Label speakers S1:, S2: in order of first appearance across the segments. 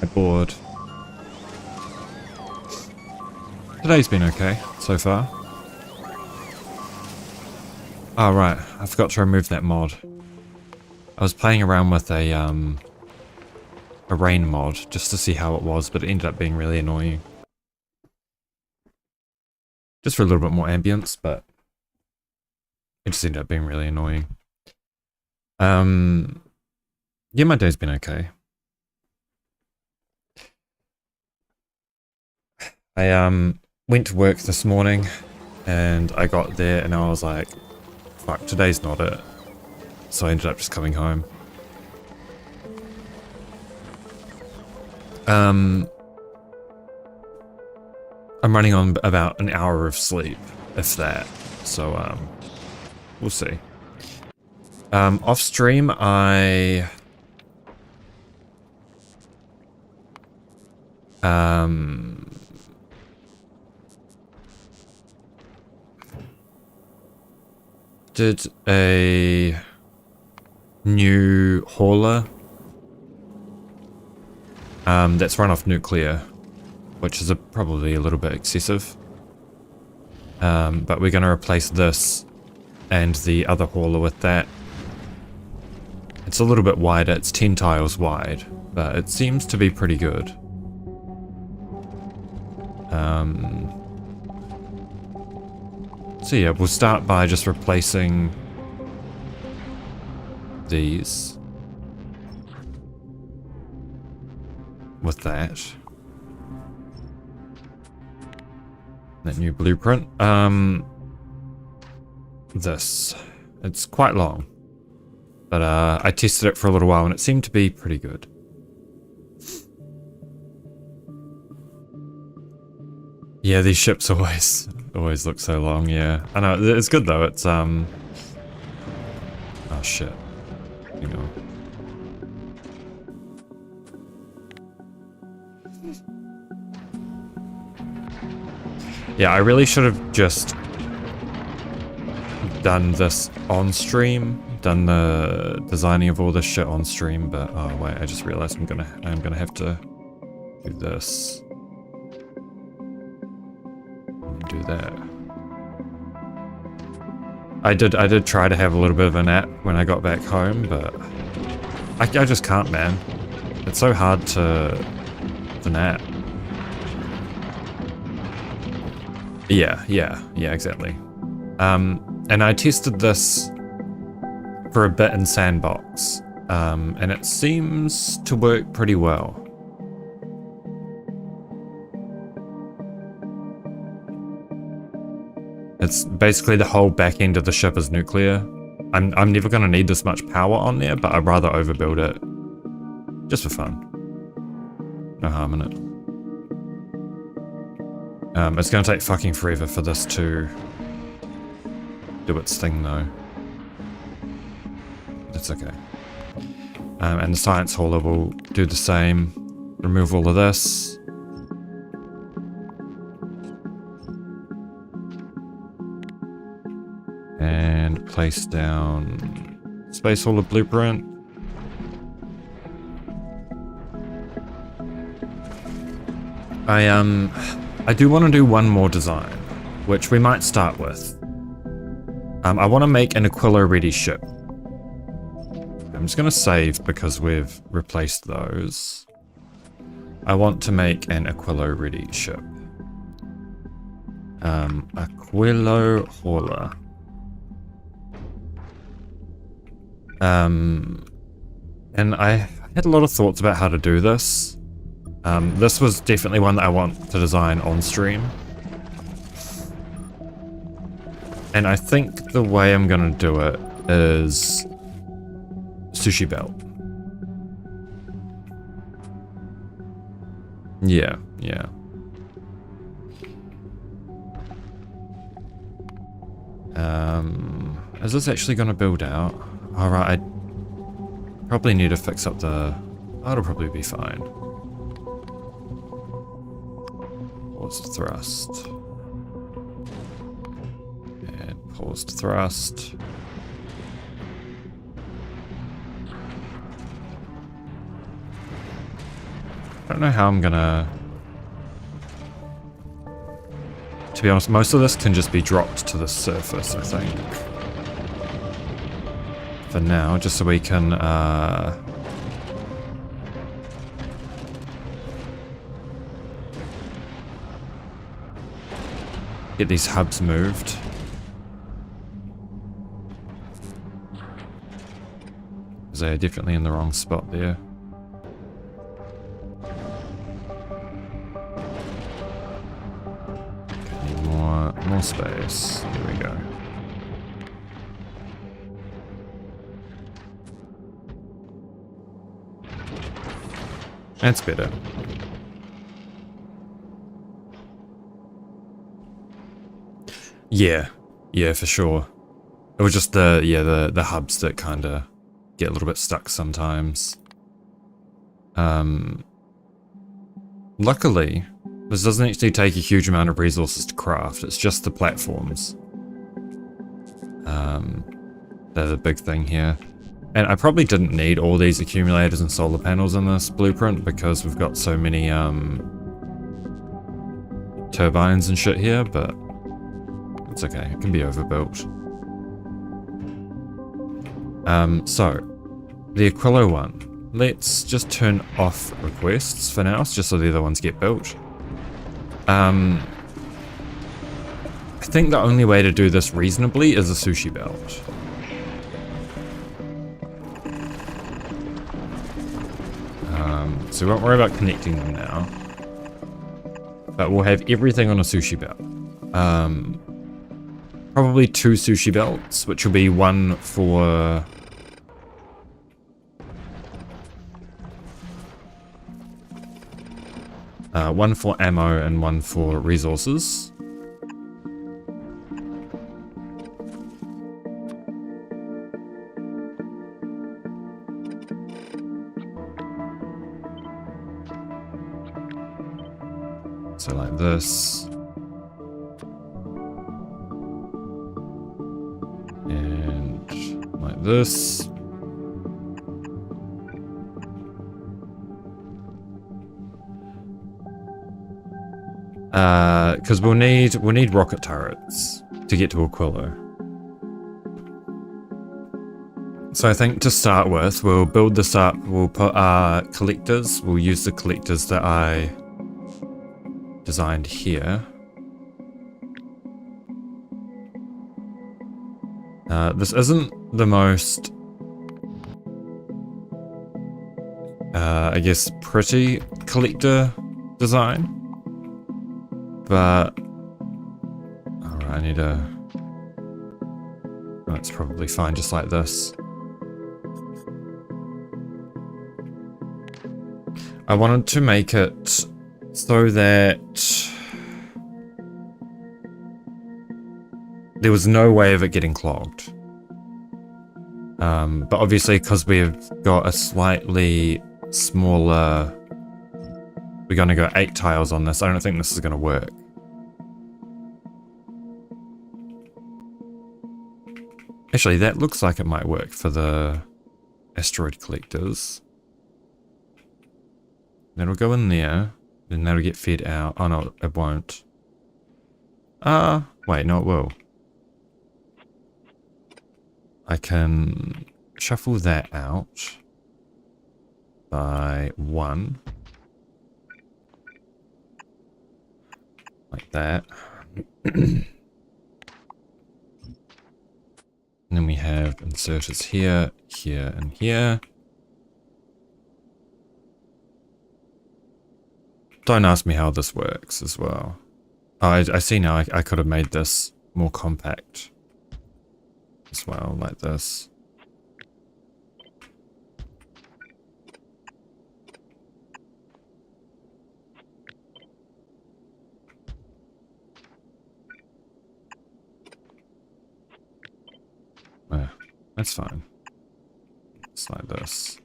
S1: board. Today's been okay so far. Oh right, I forgot to remove that mod. I was playing around with a rain mod just to see how it was, but it ended up being really annoying. Just for a little bit more ambience, but it just ended up being really annoying. Yeah, my day's been okay. I went to work this morning and I got there and I was like, fuck, today's not it. So I ended up just coming home. I'm running on about an hour of sleep, if that. So we'll see. Off stream, I did a new hauler that's run off nuclear, which is probably a little bit excessive. But we're going to replace this and the other hauler with that. It's a little bit wider, it's 10 tiles wide, but it seems to be pretty good. So yeah, we'll start by just replacing these with that new blueprint. This, it's quite long, but I tested it for a little while and it seemed to be pretty good. Yeah, these ships always look so long. Yeah, I know, it's good though. It's oh shit, hang on. Yeah, I really should have just done this on stream, done the designing of all this shit on stream, but oh wait, I just realized I'm gonna have to do this. Do that. I did try to have a little bit of a nap when I got back home, but I just can't, man. It's so hard to nap. Yeah, exactly. And I tested this for a bit in Sandbox, and it seems to work pretty well. It's basically the whole back end of the ship is nuclear. I'm never going to need this much power on there, but I'd rather overbuild it. Just for fun. No harm in it. It's going to take fucking forever for this to do its thing though. That's okay. And the science hauler will do the same. Remove all of this. And place down space hauler blueprint. I do want to do one more design, which we might start with. I want to make an Aquilo ready ship. I'm just going to save because we've replaced those. I want to make an Aquilo ready ship. Aquilo hauler. And I had a lot of thoughts about how to do this. This was definitely one that I want to design on stream. And I think the way I'm gonna do it is sushi belt. Yeah. Is this actually gonna build out? Alright, I probably need to fix up the... Oh, it'll probably be fine. Paused thrust. And paused thrust. I don't know how I'm gonna... To be honest, most of this can just be dropped to the surface, I think. For now, just so we can, get these hubs moved. Because they're definitely in the wrong spot there. Need more space. There we go. That's better. Yeah, for sure. It was just the hubs that kind of get a little bit stuck sometimes. Luckily, this doesn't actually take a huge amount of resources to craft. It's just the platforms. They're the big thing here. And I probably didn't need all these accumulators and solar panels in this blueprint because we've got so many turbines and shit here, but it's okay, it can be overbuilt. So, the Aquilo one. Let's just turn off requests for now, just so the other ones get built. I think the only way to do this reasonably is a sushi belt. So we won't worry about connecting them now. But we'll have everything on a sushi belt. Probably 2 sushi belts, which will be one for... one for ammo and one for resources. So like this. And like this. Because we'll need rocket turrets to get to Aquilo. So I think to start with, we'll build this up. We'll put our collectors. We'll use the collectors that I designed here. This isn't the most, I guess, pretty collector design. But, alright, I need a... That's probably fine just like this. I wanted to make it so that there was no way of it getting clogged. But obviously, because we've got a slightly smaller... We're going to go 8 tiles on this. I don't think this is going to work. Actually, that looks like it might work for the asteroid collectors. That'll go in there. Then that'll get fed out. Oh no, it won't. Wait, no it will. I can shuffle that out by 1. Like that. And then we have inserters here, here, and here. Don't ask me how this works as well. Oh, I see now I could have made this more compact as well, like this. That's fine. It's like this.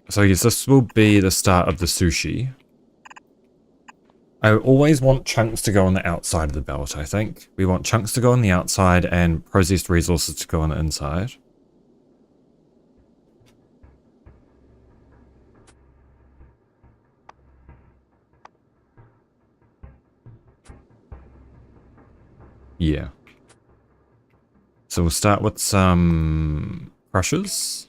S1: So I guess this will be the start of the sushi. I always want chunks to go on the outside of the belt, I think. We want chunks to go on the outside and processed resources to go on the inside. Yeah. So we'll start with some crushers.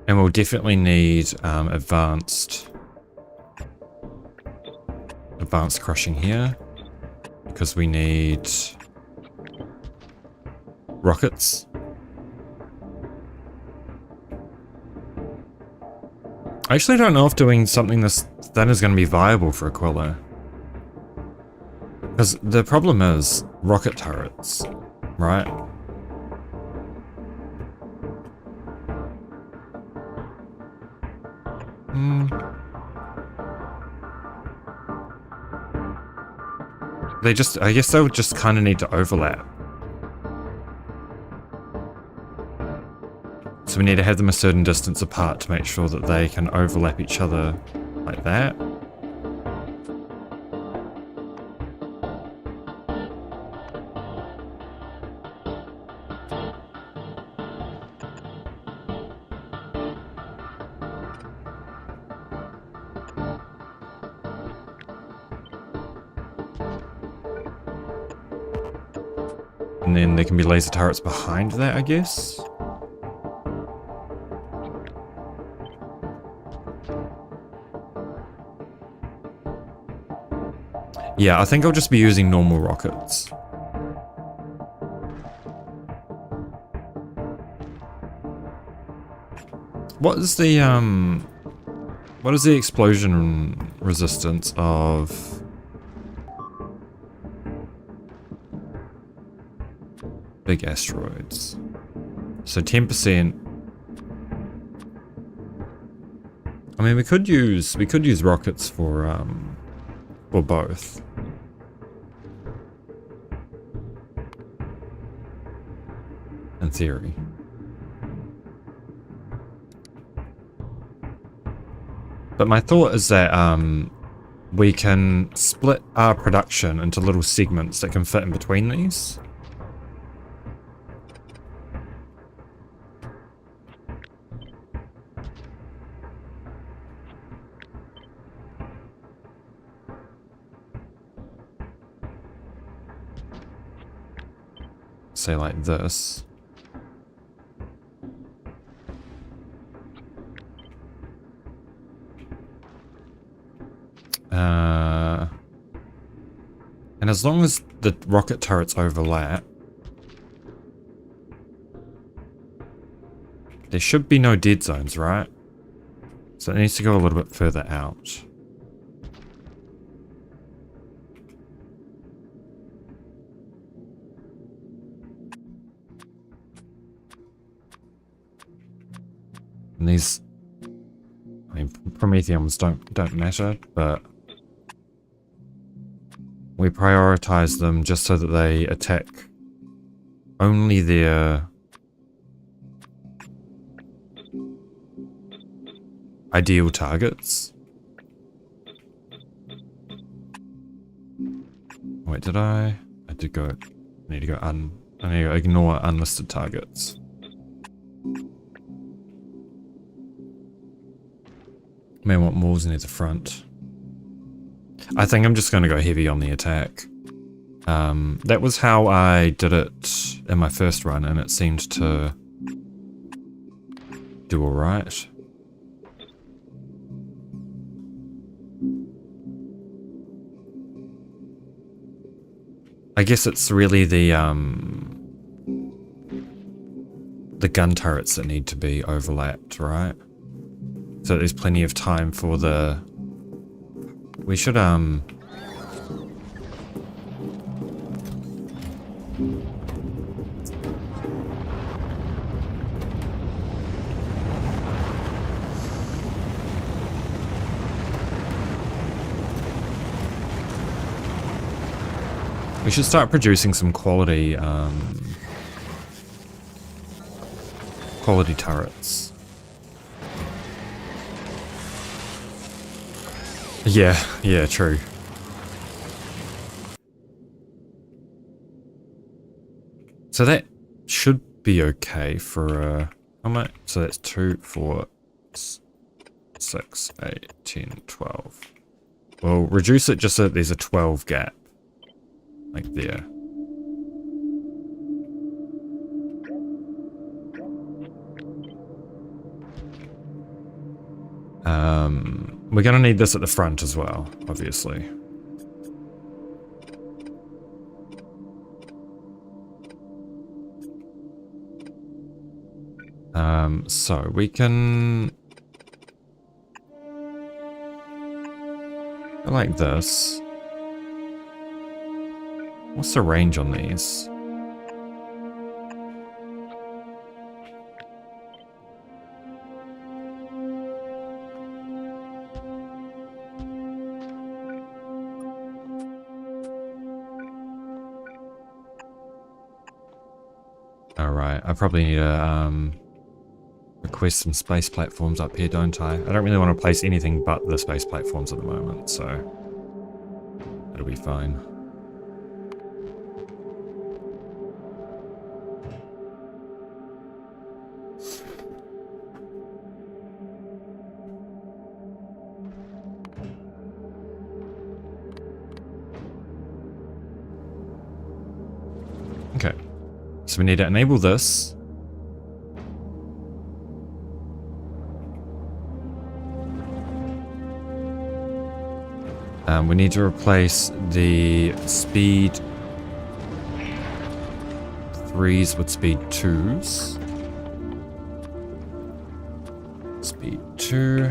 S1: And we'll definitely need advanced crushing here, because we need rockets. I actually don't know if doing something this thin is going to be viable for Aquilo. Because the problem is rocket turrets, right? I guess they would just kind of need to overlap. So we need to have them a certain distance apart to make sure that they can overlap each other like that. And then there can be laser turrets behind that, I guess. Yeah, I think I'll just be using normal rockets. What is the explosion resistance of big asteroids? So 10%. I mean, we could use rockets for both. In theory. But my thought is that we can split our production into little segments that can fit in between these. Say like this. And as long as the rocket turrets overlap, there should be no dead zones, right? So it needs to go a little bit further out. And these, I mean, Prometheums don't matter, but we prioritize them just so that they attack only their ideal targets. Wait, did I did go, I need to ignore unlisted targets. May want walls near the front. I think I'm just going to go heavy on the attack. That was how I did it in my first run, and it seemed to do alright. I guess it's really the gun turrets that need to be overlapped, right? So there's plenty of time for the... We should, we should start producing some quality, quality turrets. Yeah, true. So that should be okay for how much? So that's 2, 4, 6, 8, 10, 12. We'll reduce it just so that there's a 12 gap. Like there. We're gonna need this at the front as well, obviously. So we can go like this. What's the range on these? Alright, I probably need to request some space platforms up here, don't I? I don't really want to place anything but the space platforms at the moment, so it'll be fine. Okay, so we need to enable this. We need to replace the speed 3s with speed 2s. Speed 2.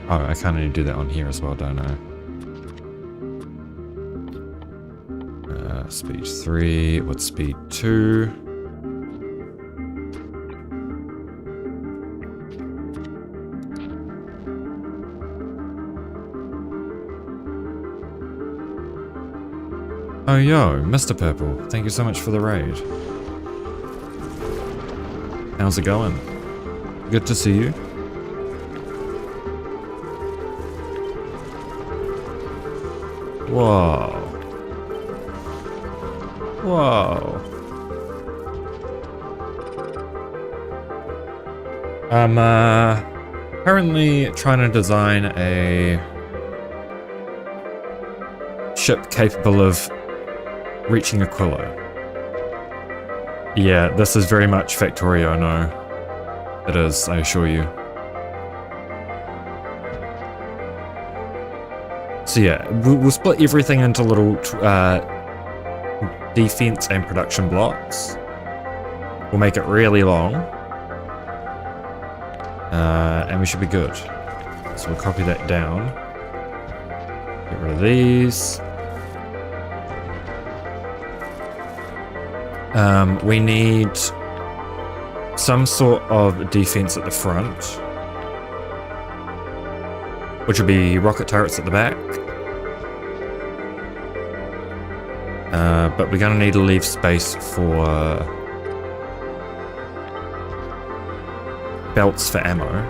S1: Oh, I kind of need to do that on here as well, don't I? Speed 3 with speed 2. Oh yo, Mr. Purple, thank you so much for the raid. How's it going? Good to see you. Whoa. Whoa. I'm currently trying to design a ship capable of reaching Aquilo. Yeah, this is very much Factorio, no. It is, I assure you. So yeah, we'll split everything into little defense and production blocks. We'll make it really long. And we should be good. So we'll copy that down. Get rid of these. We need some sort of defense at the front, which will be rocket turrets at the back. But we're going to need to leave space for belts for ammo,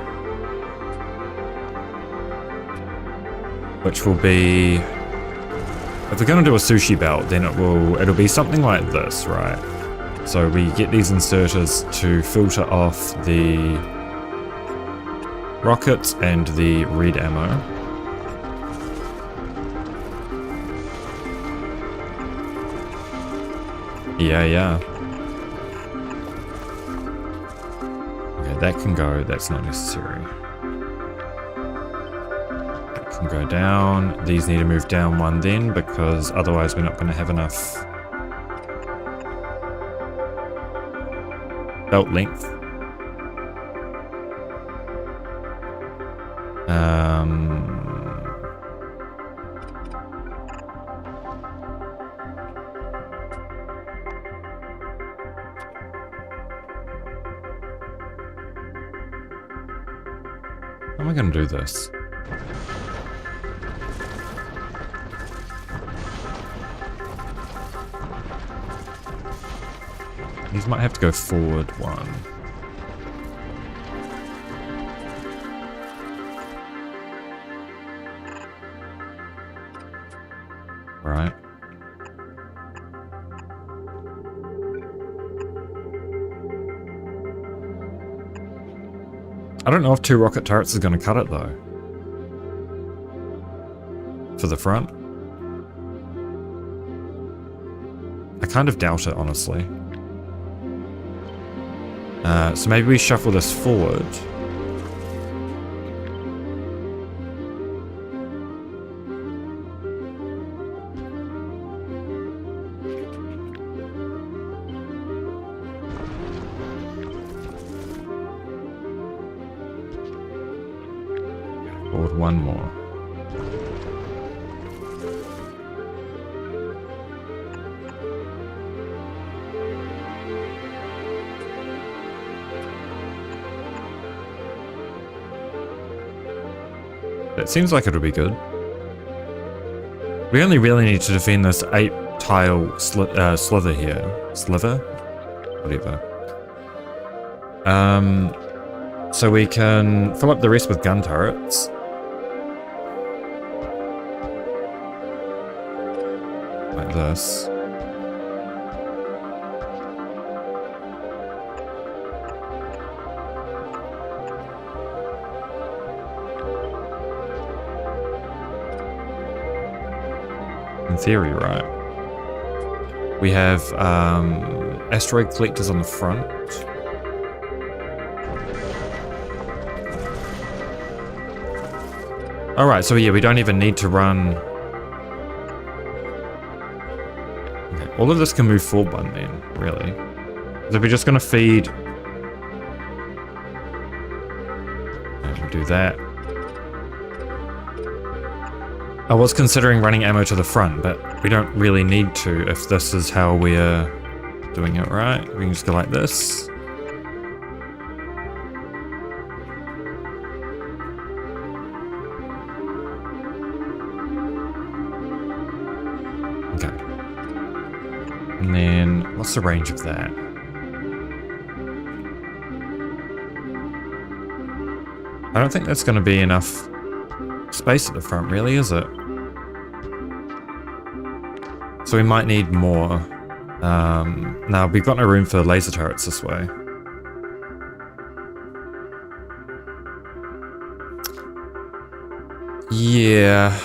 S1: which will be, if we're going to do a sushi belt, then it'll be something like this, right? So we get these inserters to filter off the rockets and the red ammo. Yeah. Okay, that can go. That's not necessary. That can go down. These need to move down one then, because otherwise we're not going to have enough belt length. How am I going to do this? These might have to go forward one. Right. I don't know if 2 rocket turrets is going to cut it though. For the front. I kind of doubt it, honestly. So maybe we shuffle this forward. Forward one more. It seems like it'll be good. We only really need to defend this 8-tile slither here. Sliver? Whatever. So we can fill up the rest with gun turrets. Like this. In theory, right? We have asteroid collectors on the front. Alright, so yeah, we don't even need to run. Okay, all of this can move forward one then, really. So we're just gonna feed. And we'll do that. I was considering running ammo to the front, but we don't really need to if this is how we're doing it, right? We can just go like this. Okay. And then, what's the range of that? I don't think that's going to be enough space at the front, really, is it? So we might need more. Now, we've got no room for laser turrets this way. Yeah.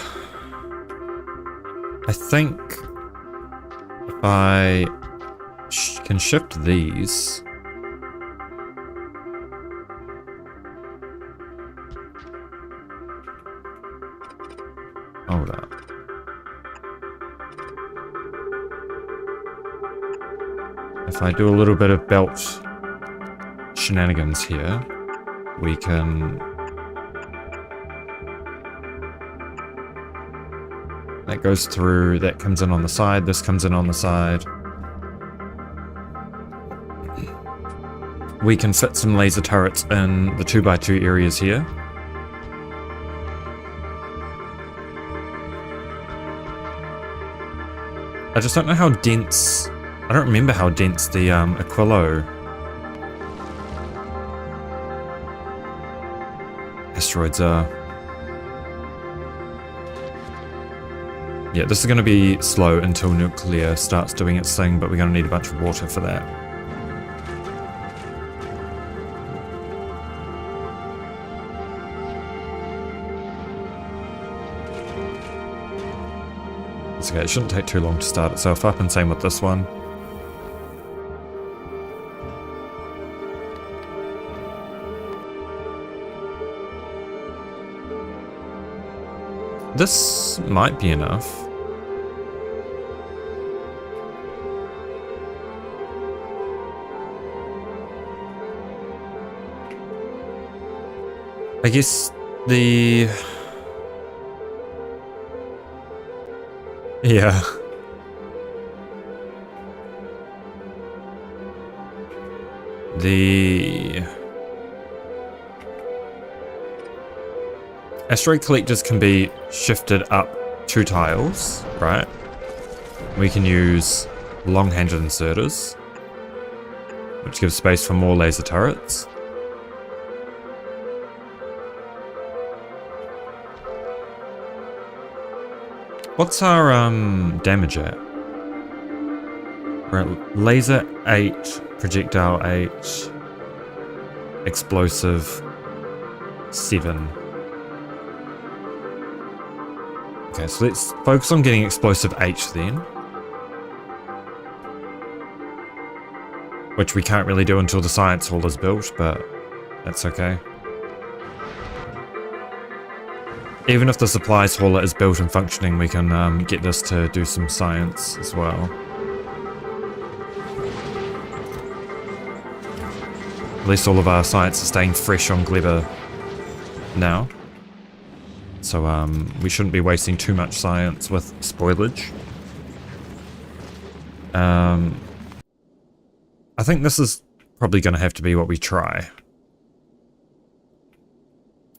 S1: I think if I can shift these. Hold up. If I do a little bit of belt shenanigans here, we can... That goes through, that comes in on the side, this comes in on the side. We can fit some laser turrets in the 2x2 areas here. I just don't know how dense... I don't remember how dense the Aquilo asteroids are. Yeah, this is going to be slow until nuclear starts doing its thing, but we're going to need a bunch of water for that. It's okay, it shouldn't take too long to start itself up, and same with this one. This might be enough. I guess the... Yeah. The... Asteroid collectors can be shifted up 2 tiles, right? We can use long-handed inserters. which gives space for more laser turrets. What's our damage at? We're at laser 8, projectile 8, explosive 7. Okay, so let's focus on getting explosive 8 then. Which we can't really do until the science hall is built, but that's okay. Even if the supplies hauler is built and functioning, we can get this to do some science as well. At least all of our science is staying fresh on Gleba now. So we shouldn't be wasting too much science with spoilage. I think this is probably going to have to be what we try.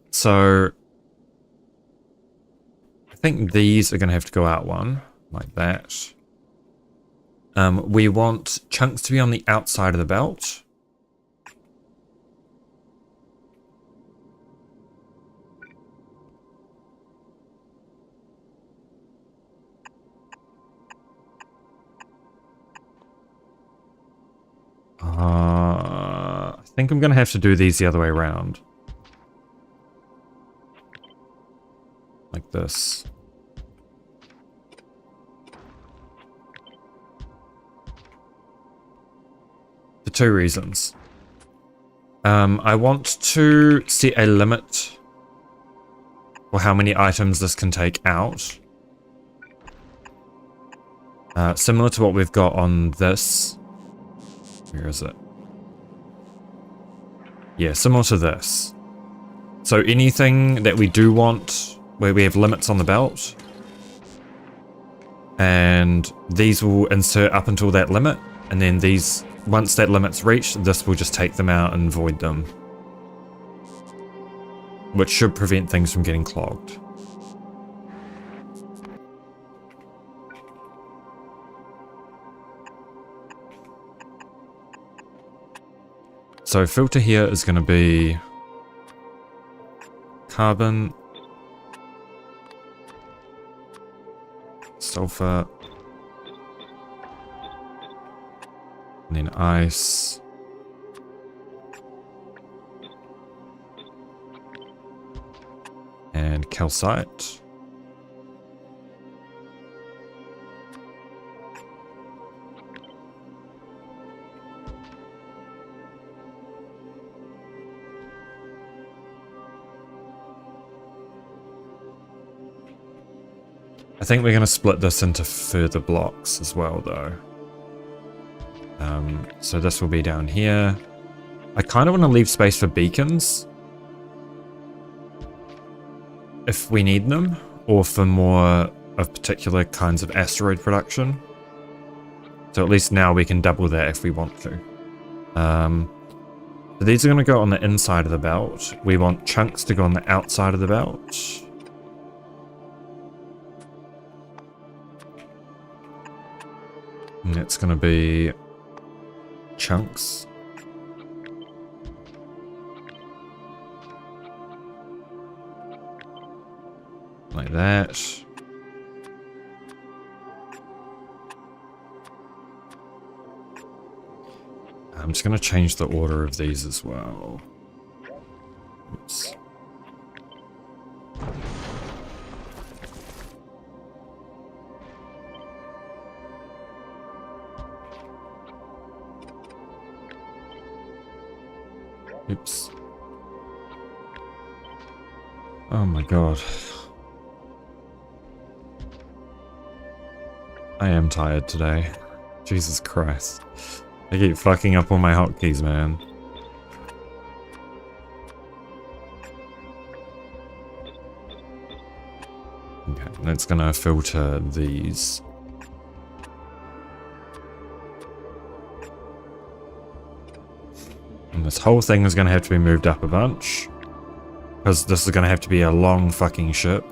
S1: So I think these are going to have to go out one, like that. We want chunks to be on the outside of the belt. I think I'm going to have to do these the other way around. Like this. For two reasons. I want to set a limit for how many items this can take out. Similar to what we've got on this. Where is it? Yeah, similar to this. So anything that we do want, where we have limits on the belt, and these will insert up until that limit, and then these, once that limit's reached, this will just take them out and void them. Which should prevent things from getting clogged. So filter here is going to be carbon, sulfur, and then ice, and calcite. I think we're going to split this into further blocks as well, though. So this will be down here. I kind of want to leave space for beacons, if we need them, or for more of particular kinds of asteroid production. So at least now we can double that if we want to. So these are going to go on the inside of the belt. We want chunks to go on the outside of the belt. And it's going to be chunks. Like that. I'm just going to change the order of these as well. Oops. Oops. Oh my god. I am tired today. Jesus Christ. I keep fucking up all my hotkeys, man. Okay, that's gonna filter these. And this whole thing is going to have to be moved up a bunch. Because this is going to have to be a long fucking ship.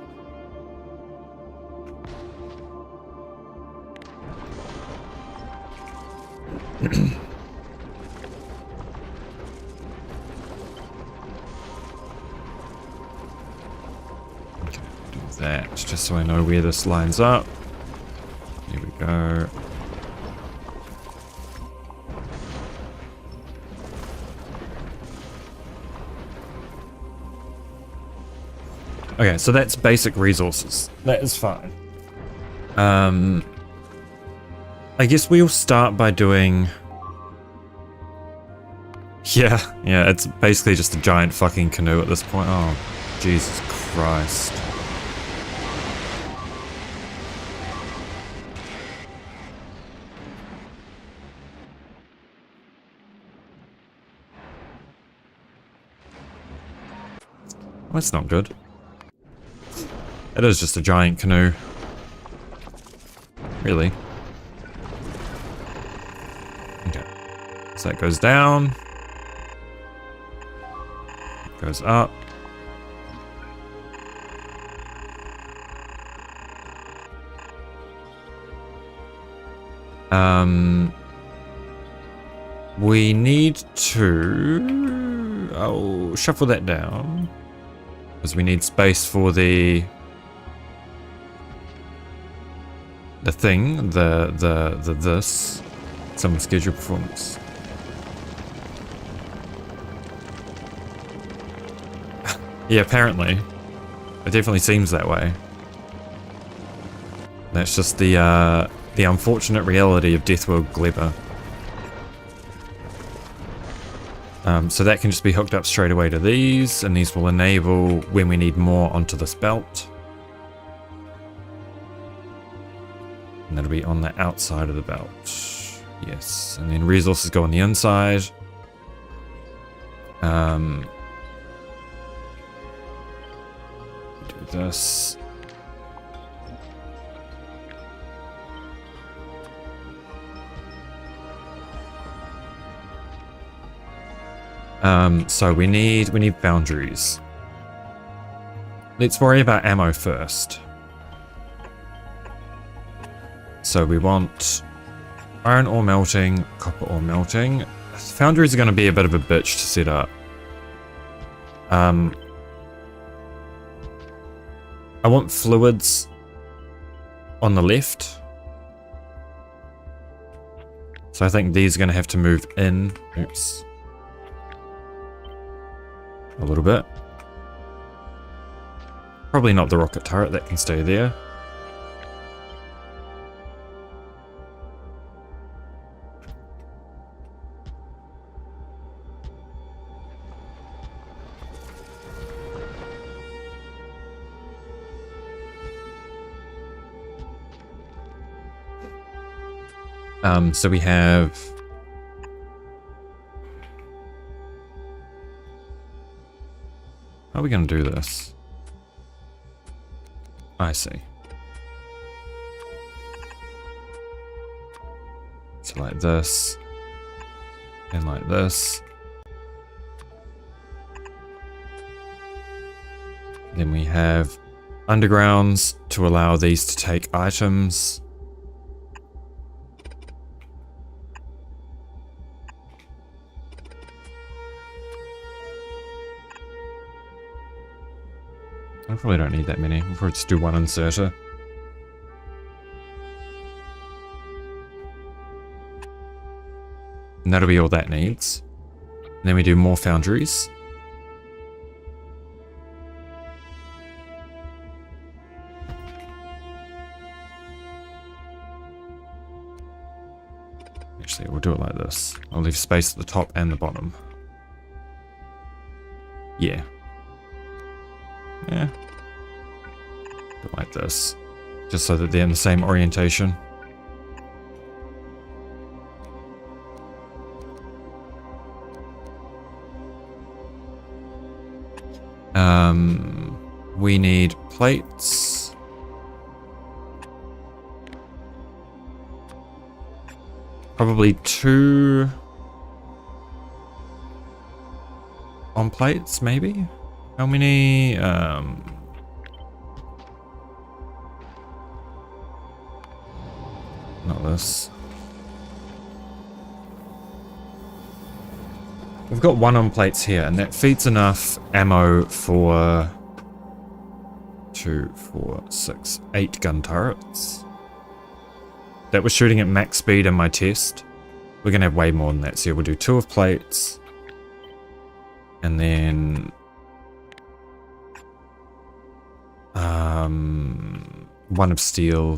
S1: just so I know where this lines up. Here we go. Okay, so that's basic resources. That is fine. I guess we'll start by doing... Yeah, it's basically just a giant fucking canoe at this point. Oh, Jesus Christ. Well, that's not good. It is just a giant canoe. Really. Okay. So that goes down. Goes up. We need to... I'll shuffle that down. Because we need space for the thing, this. Some schedule performance. Yeah, apparently. It definitely seems that way. That's just the unfortunate reality of Deathworld Gleba. So that can just be hooked up straight away to these, and these will enable when we need more onto this belt. And that'll be on the outside of the belt. Yes, and then resources go on the inside. Do this. So we need foundries. Let's worry about ammo first. So we want iron ore melting, copper ore melting. Foundries are going to be a bit of a bitch to set up. I want fluids on the left. So I think these are going to have to move in. Oops. A little bit. Probably not the rocket turret, that can stay there. So we have... How are we going to do this? I see. So like this. And like this. Then we have undergrounds to allow these to take items. I probably don't need that many. We'll probably just do one inserter. And that'll be all that needs. And then we do more foundries. Actually, we'll do it like this. I'll leave space at the top and the bottom. Yeah. Yeah. Do it like this. Just so that they're in the same orientation. We need plates. Probably 2 on plates, maybe? How many? Not this. We've got 1 on plates here, and that feeds enough ammo for 2, 4, 6, 8 gun turrets. That was shooting at max speed in my test. We're going to have way more than that. So we'll do 2 of plates. And then... 1 of steel.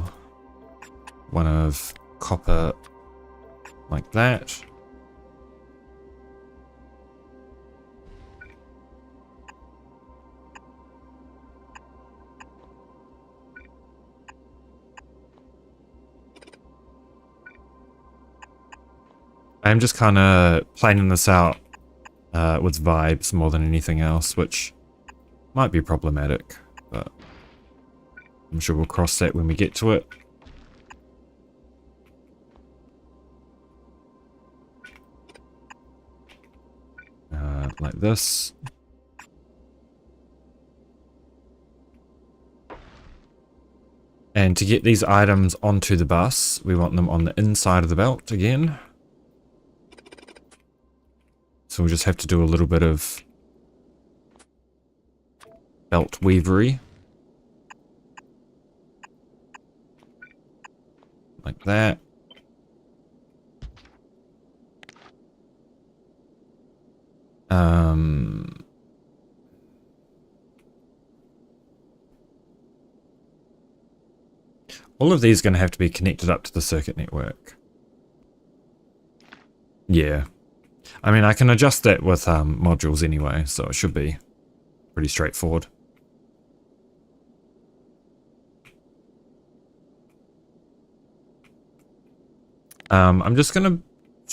S1: 1 of copper. Like that. I'm just kind of planning this out with vibes more than anything else, which might be problematic, but I'm sure we'll cross that when we get to it. Like this. And to get these items onto the bus, we want them on the inside of the belt again. So we'll just have to do a little bit of belt weavery. Like that. All of these are going to have to be connected up to the circuit network. Yeah. I mean, I can adjust that with modules anyway, so it should be pretty straightforward. I'm just going to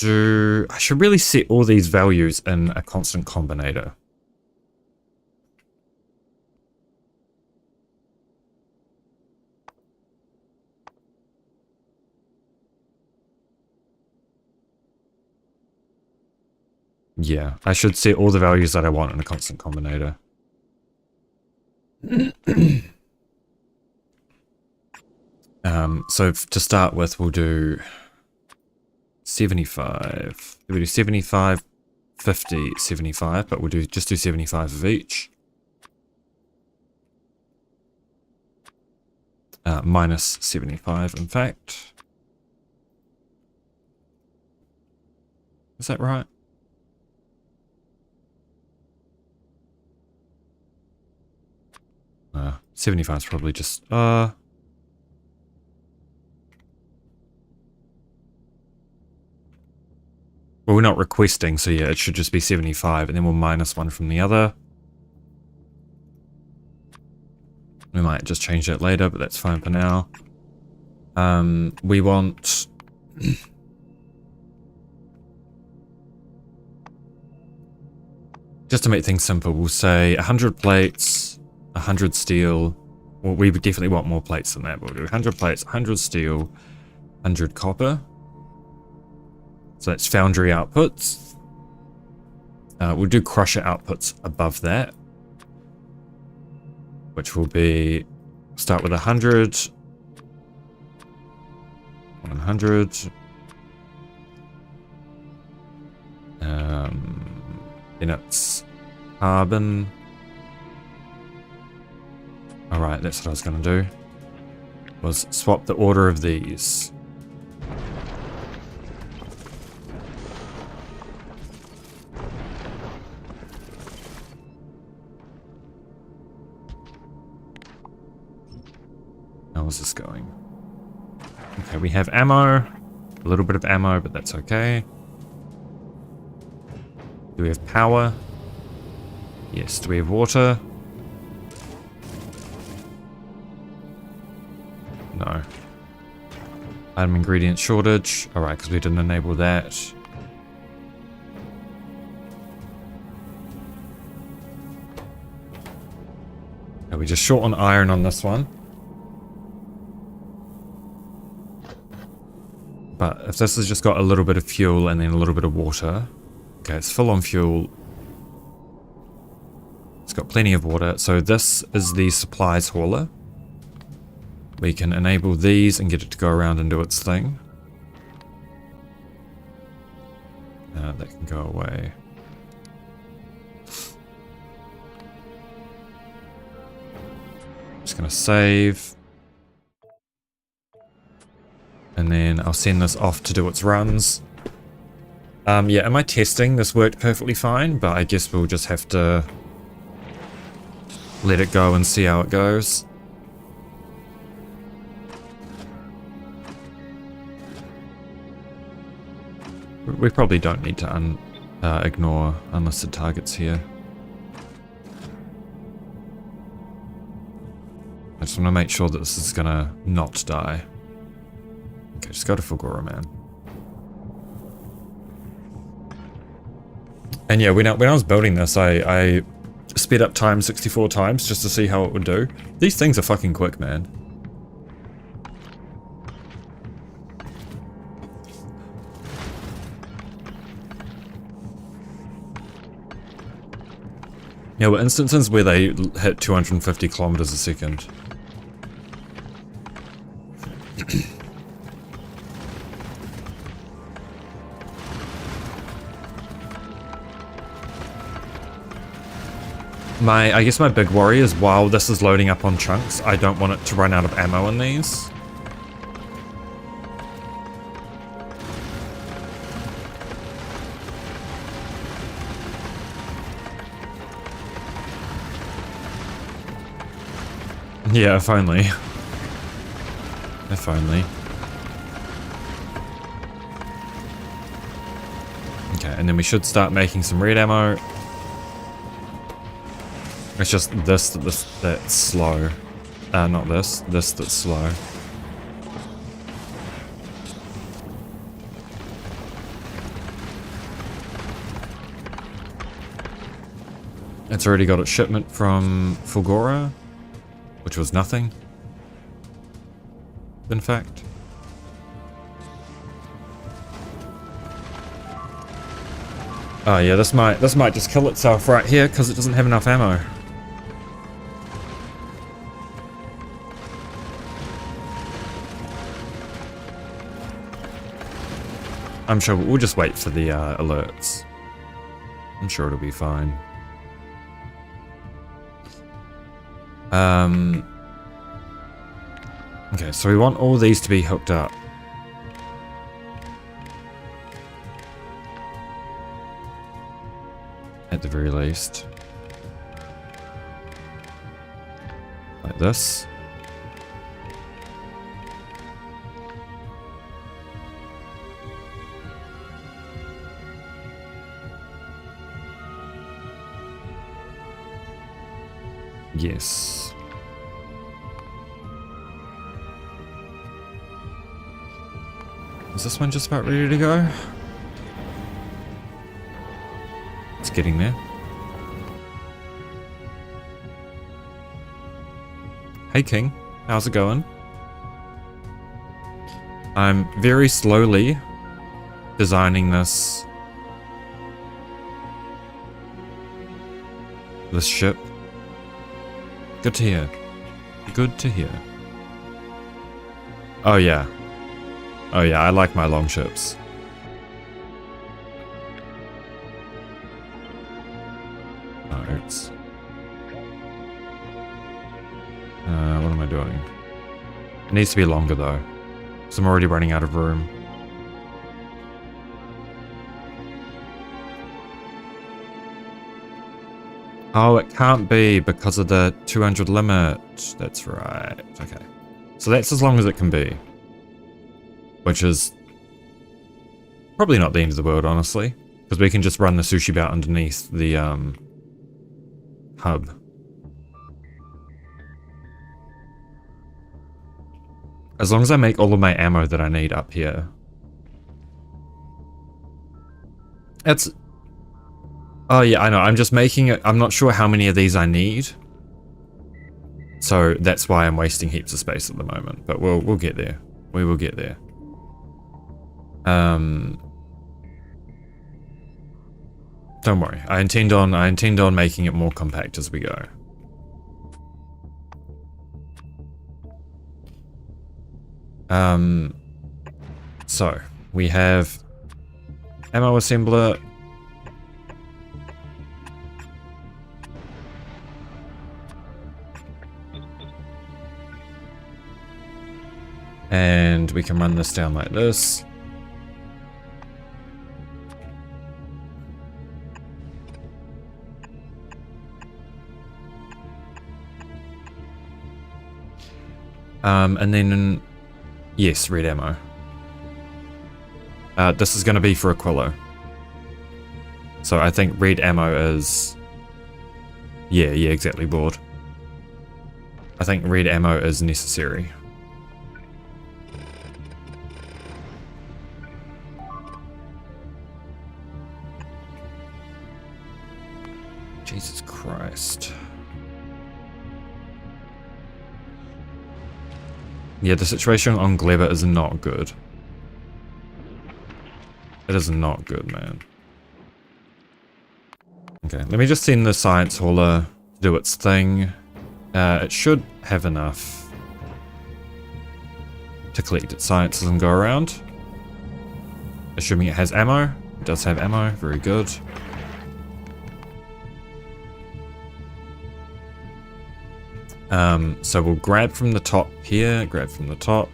S1: do... I should really set all these values in a constant combinator. Yeah, I should set all the values that I want in a constant combinator. So to start with, we'll do 75. We'll do 75, 50, 75, but we'll just do 75 of each. Minus 75, in fact. Is that right? 75 is probably just... Well, we're not requesting, so yeah, it should just be 75, and then we'll minus 1 from the other. We might just change that later, but that's fine for now. We want... just to make things simple, we'll say 100 plates, 100 steel. Well, we would definitely want more plates than that, but we'll do 100 plates, 100 steel, 100 copper. So that's foundry outputs. We'll do crusher outputs above that, which will be, start with 100, 100, then it's carbon. Alright, that's what I was going to do, was swap the order of these. How is this going? Okay, we have ammo. A little bit of ammo, but that's okay. Do we have power? Yes. Do we have water? No. Item ingredient shortage. Alright, because we didn't enable that. Are we just short on iron on this one? But if this has just got a little bit of fuel and then a little bit of water. Okay, it's full on fuel. It's got plenty of water. So this is the supplies hauler. We can enable these and get it to go around and do its thing. That can go away. Just gonna save. And then I'll send this off to do its runs. Yeah, in my testing, this worked perfectly fine, but I guess we'll just have to let it go and see how it goes. We probably don't need to ignore unlisted targets here. I just want to make sure that this is gonna not die. Okay, just go to Fulgora, man. And yeah, when I was building this, I sped up time 64 times just to see how it would do. These things are fucking quick, man. Yeah, well, instances where they hit 250 kilometers a second. I guess my big worry is while this is loading up on chunks, I don't want it to run out of ammo in these. Yeah, if only. If only. Okay, and then we should start making some red ammo. It's just this that's slow. Not this that's slow. It's already got its shipment from Fulgora, which was nothing, in fact. Oh yeah, this might just kill itself right here because it doesn't have enough ammo. I'm sure we'll just wait for the alerts. I'm sure it'll be fine. Okay, so we want all these to be hooked up. At the very least. Like this. Yes. Is this one just about ready to go? It's getting there. Hey King, how's it going? I'm very slowly designing this ship. Good to hear. Good to hear. Oh yeah. Oh yeah, I like my long ships. Oh, it's... what am I doing? It needs to be longer though, because I'm already running out of room. Oh, it can't be because of the 200 limit. That's right. Okay. So that's as long as it can be. Which is probably not the end of the world, honestly. Because we can just run the sushi bout underneath the hub. As long as I make all of my ammo that I need up here. It's... Oh yeah, I know, I'm just making it, I'm not sure how many of these I need. So that's why I'm wasting heaps of space at the moment, but we'll get there. We will get there. Don't worry, I intend on making it more compact as we go. So we have ammo assembler. And we can run this down like this. And then, yes, red ammo. This is going to be for Aquilo. So I think red ammo is... Yeah, exactly, board. I think red ammo is necessary. Jesus Christ. Yeah, the situation on Gleba is not good. It is not good, man. Okay, let me just send the science hauler to do its thing. It should have enough to collect its sciences and go around. Assuming it has ammo. It does have ammo, very good. So we'll grab from the top here, grab from the top.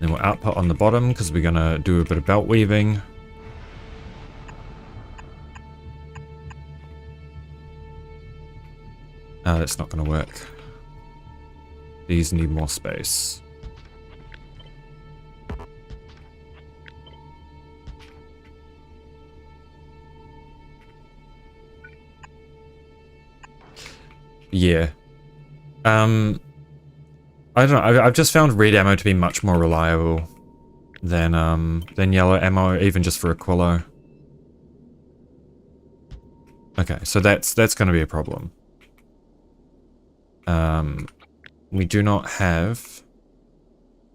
S1: Then we'll output on the bottom because we're going to do a bit of belt weaving. That's not going to work. These need more space. Yeah. I don't know. I've just found red ammo to be much more reliable than yellow ammo, even just for Aquilo. Okay, so that's going to be a problem. We do not have...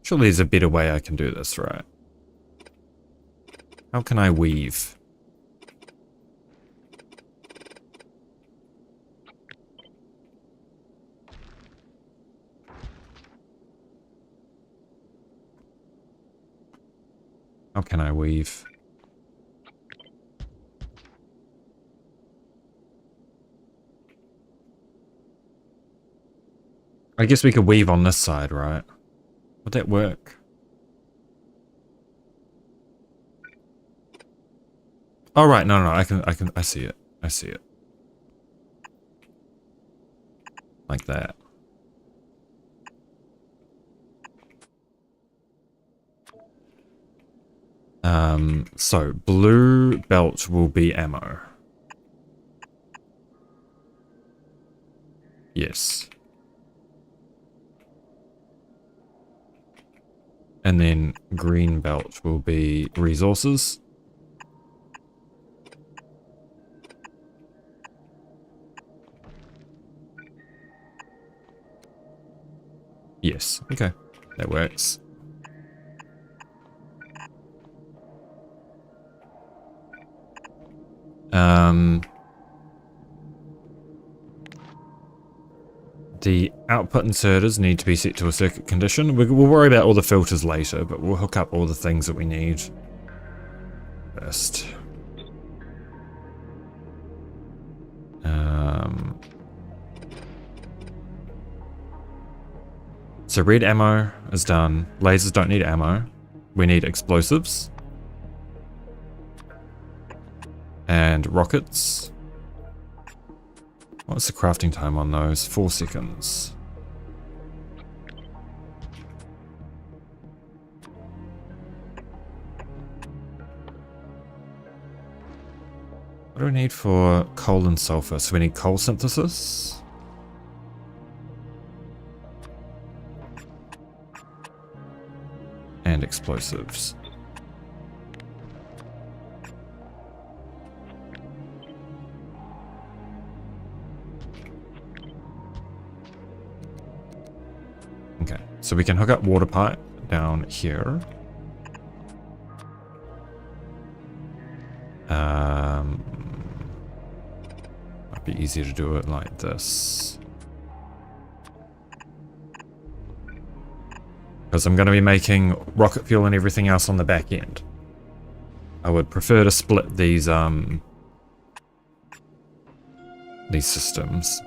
S1: Surely there's a better way I can do this, right? How can I weave? How can I weave? I guess we could weave on this side, right? Would that work? Oh, right. No, I see it. I see it. Like that. So blue belt will be ammo. Yes. And then green belt will be resources. Yes, okay. That works. The output inserters need to be set to a circuit condition. We'll worry about all the filters later, but we'll hook up all the things that we need first. So red ammo is done. Lasers don't need ammo. We need explosives. And rockets. What's the crafting time on those? 4 seconds. What do we need for coal and sulfur? So we need coal synthesis. And explosives. Okay, so we can hook up water pipe down here. Might be easier to do it like this. Because I'm going to be making rocket fuel and everything else on the back end. I would prefer to split these systems.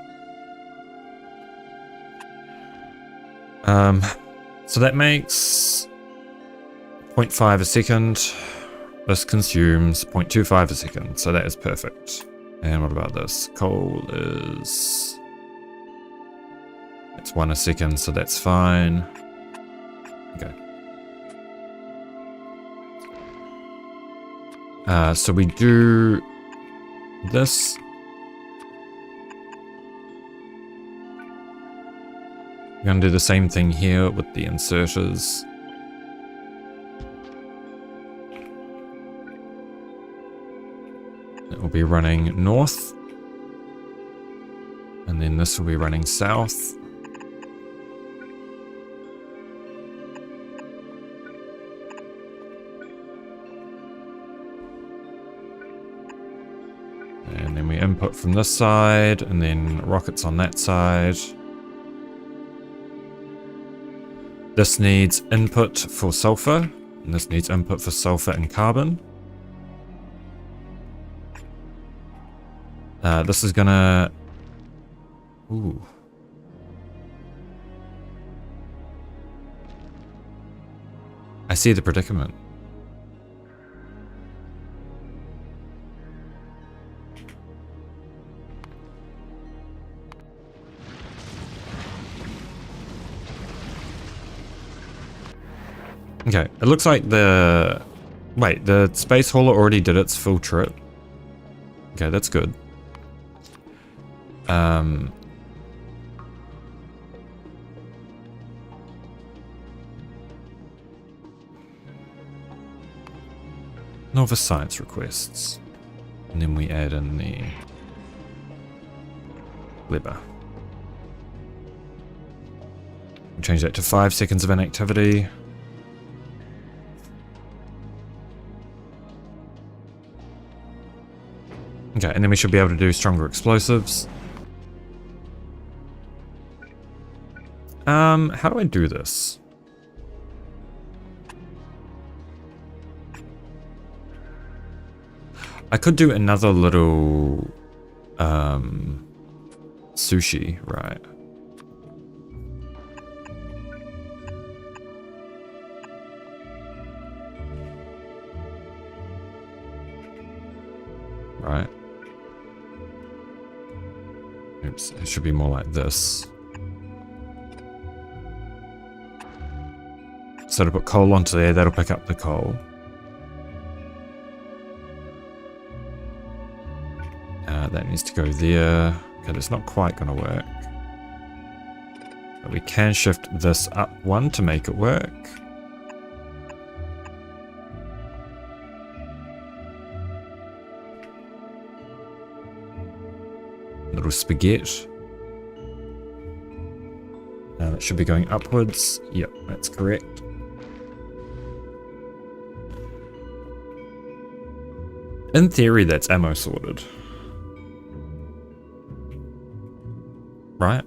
S1: So that makes 0.5 a second. This consumes 0.25 a second, so that is perfect. And what about this? Coal is... it's 1 a second, so that's fine. Okay. So we do this. We're going to do the same thing here with the inserters. It will be running north. And then this will be running south. And then we input from this side, and then rockets on that side. This needs input for sulfur, and this needs input for sulfur and carbon. This is gonna... ooh. I see the predicament. Okay, it looks like the... wait, the space hauler already did its full trip. Okay, that's good. Nauvis science requests. And then we add in the lever. We'll change that to 5 seconds of inactivity. Okay, and then we should be able to do stronger explosives. How do I do this? I could do another little sushi, right? Right. Oops, it should be more like this. So to put coal onto there, that'll pick up the coal. That needs to go there. Okay, that's not quite going to work. But we can shift this up 1 to make it work. Little spaghetti. That should be going upwards. Yep, that's correct. In theory, that's ammo sorted. Right?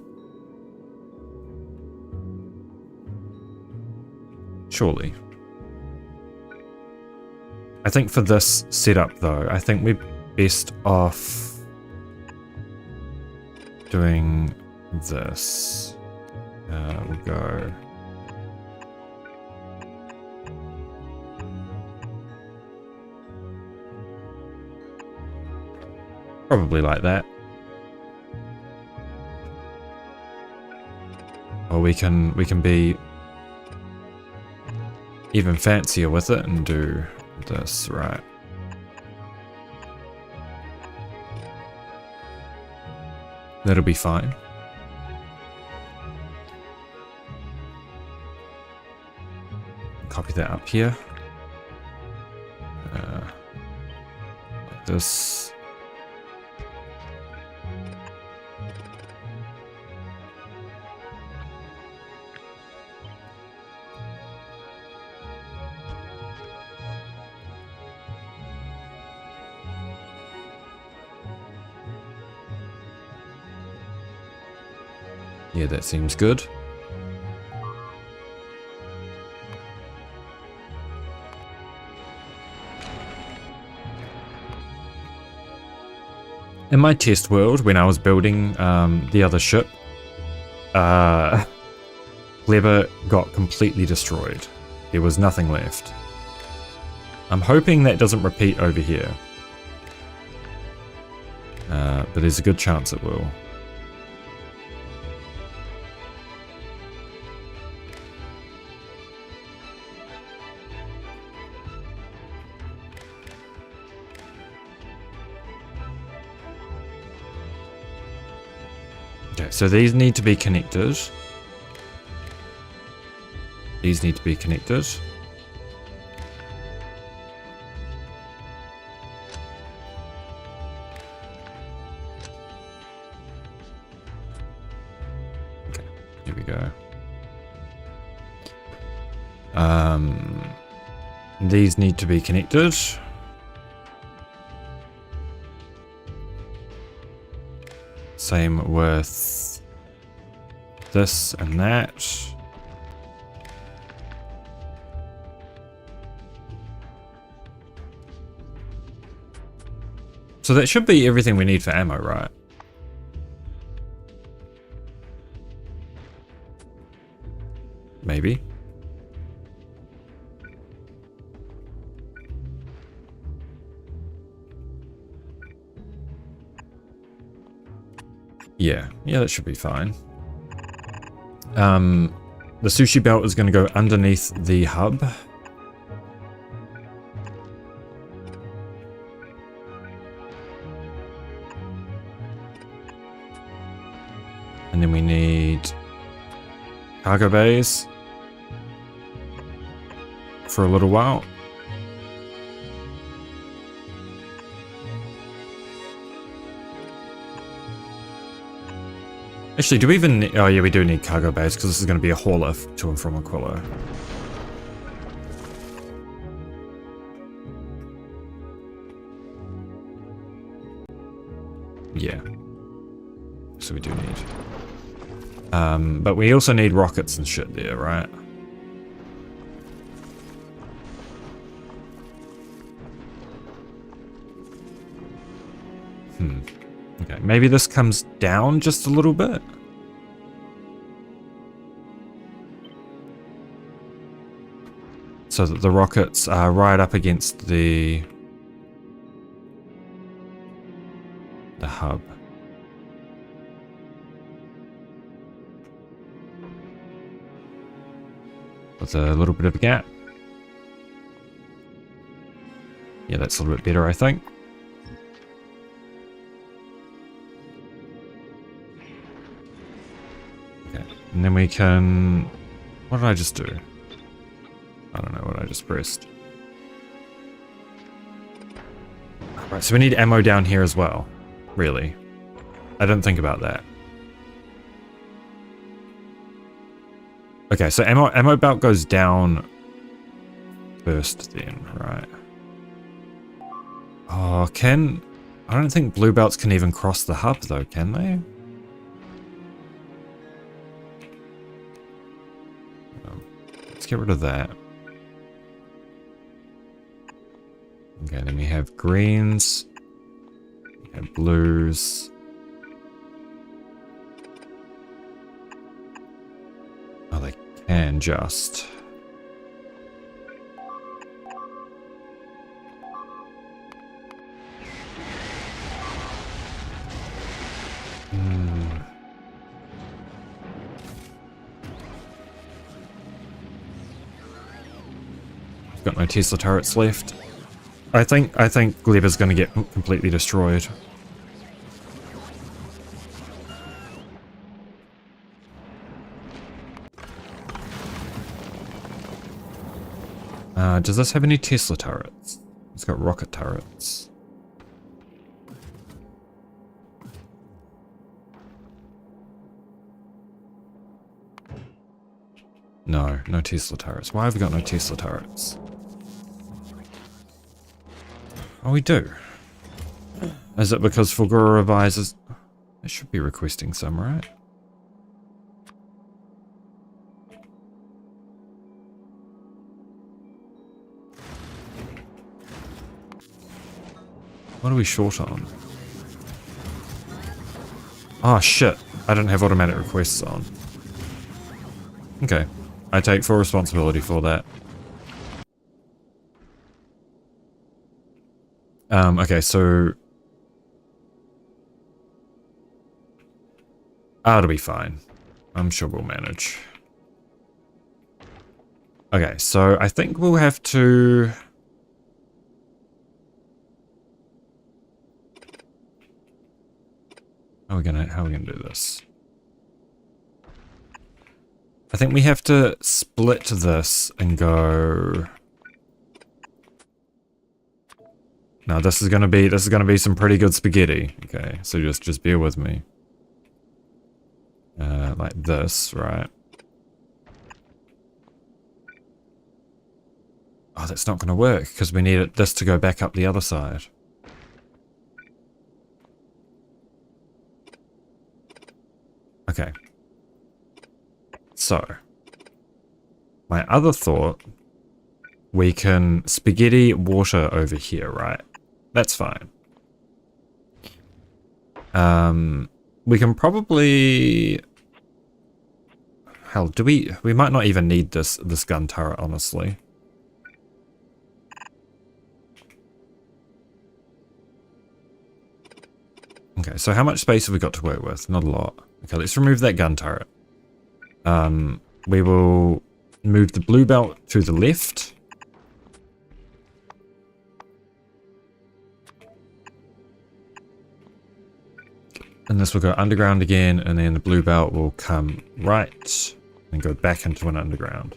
S1: Surely. I think for this setup though, I think we're best off doing this. We'll go... probably like that. Or we can be even fancier with it and do this, right? That'll be fine. Copy that up here. Like this. Yeah, that seems good. In my test world, when I was building the other ship, Clever got completely destroyed. There was nothing left. I'm hoping that doesn't repeat over here. But there's a good chance it will. Okay, so these need to be connected. These need to be connected. Okay, here we go. These need to be connected. Same with this and that. So that should be everything we need for ammo, right? Maybe. Yeah, that should be fine. The sushi belt is going to go underneath the hub. And then we need cargo bays for a little while. Actually, do we even... Oh yeah, we do need cargo bays because this is going to be a hauler to and from Aquilo. Yeah. So we do need... but we also need rockets and shit there, right? Okay, maybe this comes down just a little bit. So that the rockets are right up against the hub. With a little bit of a gap. Yeah, that's a little bit better, I think. Okay, and then we can... What did I just do? I don't know what I just pressed. Right, so we need ammo down here as well. Really. I didn't think about that. Okay, so ammo belt goes down first then, right? Oh, I don't think blue belts can even cross the hub though, can they? Let's get rid of that. Okay, then we have greens. We have blues. Oh, they can just. I've got no Tesla turrets left. I think Gleber's going to get completely destroyed. Does this have any Tesla turrets? It's got rocket turrets. No Tesla turrets. Why have we got no Tesla turrets? Oh, we do. Is it because Fulgura revises? It should be requesting some, right? What are we short on? Oh shit, I don't have automatic requests on. Okay. I take full responsibility for that. Okay, so... it'll be fine. I'm sure we'll manage. Okay, so I think we'll have to... how are we gonna do this? I think we have to split this and go... Now this is gonna be some pretty good spaghetti. Okay, so just bear with me. Like this, right? Oh, that's not gonna work because we need this to go back up the other side. Okay. So, my other thought, we can spaghetti water over here, right? That's fine. We can probably... Hell, we might not even need this gun turret, honestly. Okay, so how much space have we got to work with? Not a lot. Okay, let's remove that gun turret. We will move the blue belt to the left. And this will go underground again, and then the blue belt will come right and go back into an underground.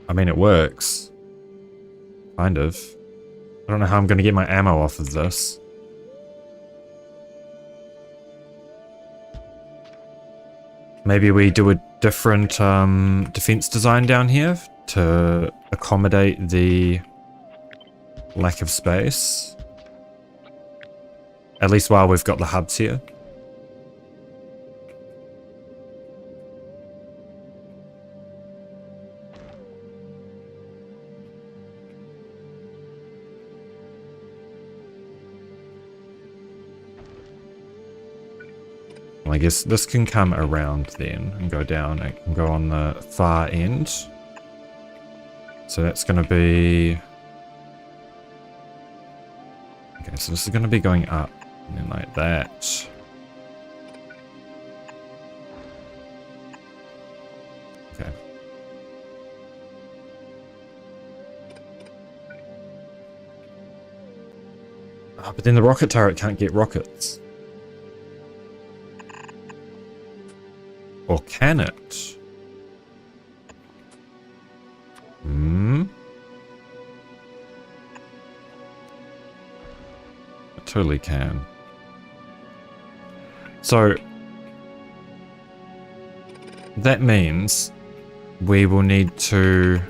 S1: I mean, it works. Kind of. I don't know how I'm going to get my ammo off of this. Maybe we do a different defense design down here to accommodate the lack of space. At least while we've got the hubs here. I guess this can come around then and go down. It can go on the far end. So that's going to be... Okay, so this is going to be going up and then like that. Okay. Oh, but then the rocket turret can't get rockets. Or can it? It totally can. So that means we will need to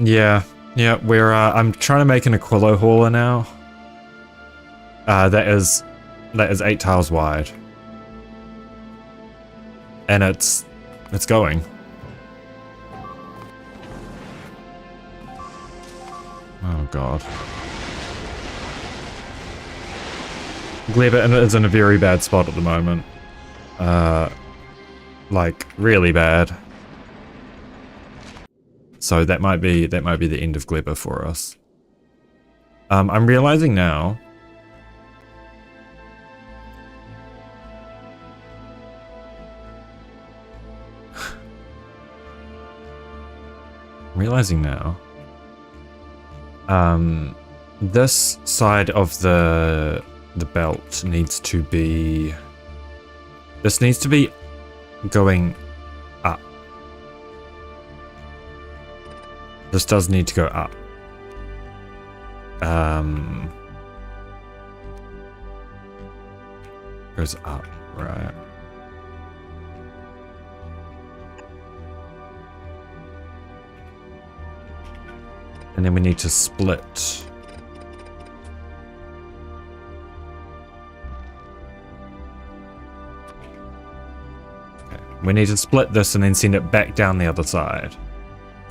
S1: yeah, we're I'm trying to make an Aquilo hauler now. That is 8 tiles wide. And it's going. Oh god. Gleba is in a very bad spot at the moment. Like really bad. So that might be the end of Gleba for us. I'm realizing now this side of the belt needs to be... This needs to be going up. This does need to go up. Goes up, right. And then we need to split. Okay. We need to split this and then send it back down the other side.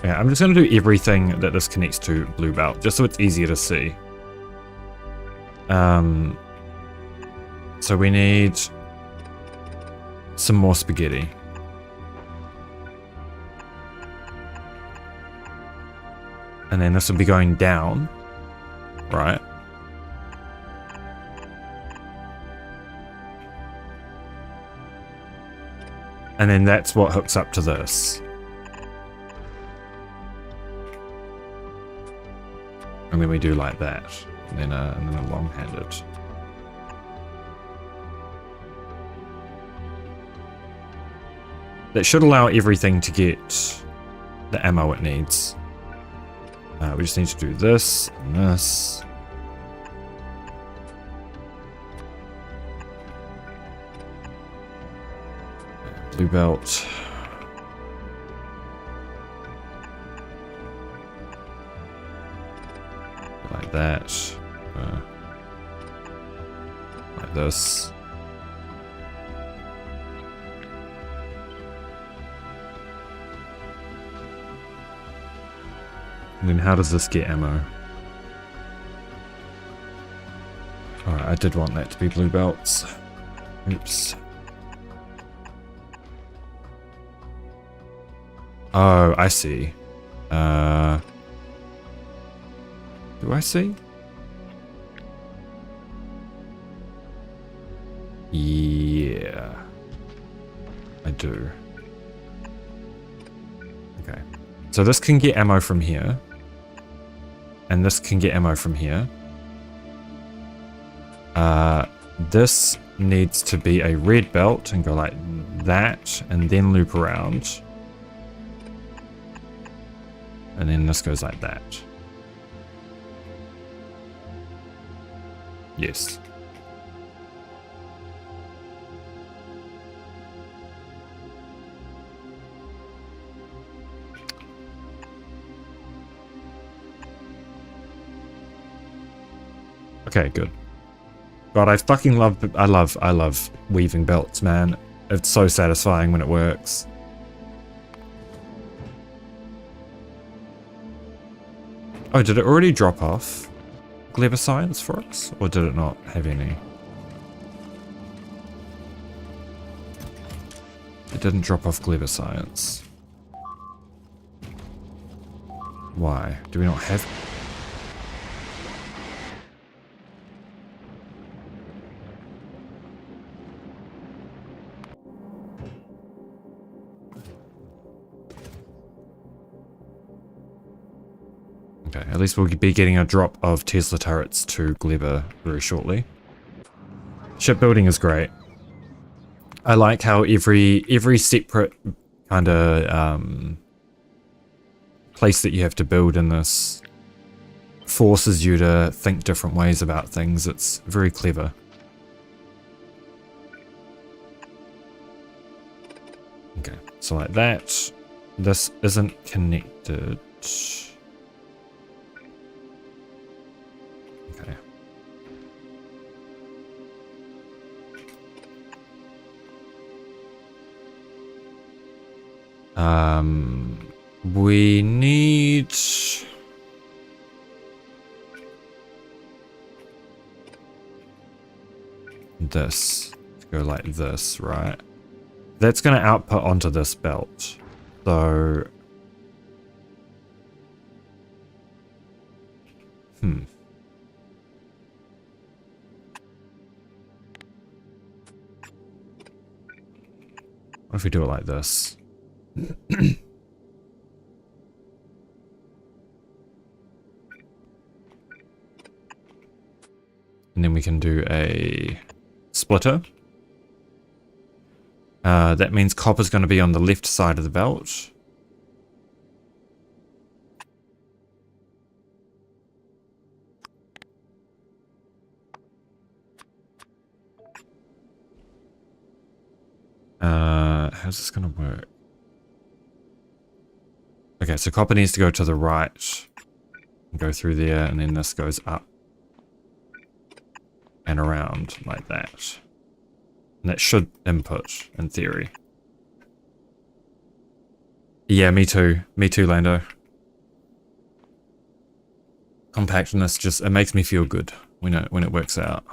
S1: Yeah, I'm just going to do everything that this connects to blue belt, just so it's easier to see. So we need some more spaghetti. And then this will be going down, right? And then that's what hooks up to this. And then we do like that. And then a long-handed. That should allow everything to get the ammo it needs. We just need to do this and this. Blue belt. Like that. Like this. And then how does this get ammo? Alright, I did want that to be blue belts. Oops. Oh, I see. Do I see? Yeah. I do. Okay. So this can get ammo from here. And this can get ammo from here. This needs to be a red belt and go like that and then loop around. And then this goes like that. Yes. Okay, good. God, I fucking love, I love weaving belts, man. It's so satisfying when it works. Oh, did it already drop off Clever Science for us? Or did it not have any? It didn't drop off Clever Science. Why? Do we not have... Okay, at least we'll be getting a drop of Tesla turrets to Gleber very shortly. Shipbuilding is great. I like how every separate kind of place that you have to build in this forces you to think different ways about things. It's very clever. Okay, so like that. This isn't connected. Okay. We need this to go like this, right? That's going to output onto this belt. So, what if we do it like this? And then we can do a splitter. That means copper's going to be on the left side of the belt. How's this going to work? Okay, so copper needs to go to the right. And go through there, and then this goes up. And around like that. And that should input, in theory. Yeah, me too. Me too, Lando. Compactness just, it makes me feel good when it works out.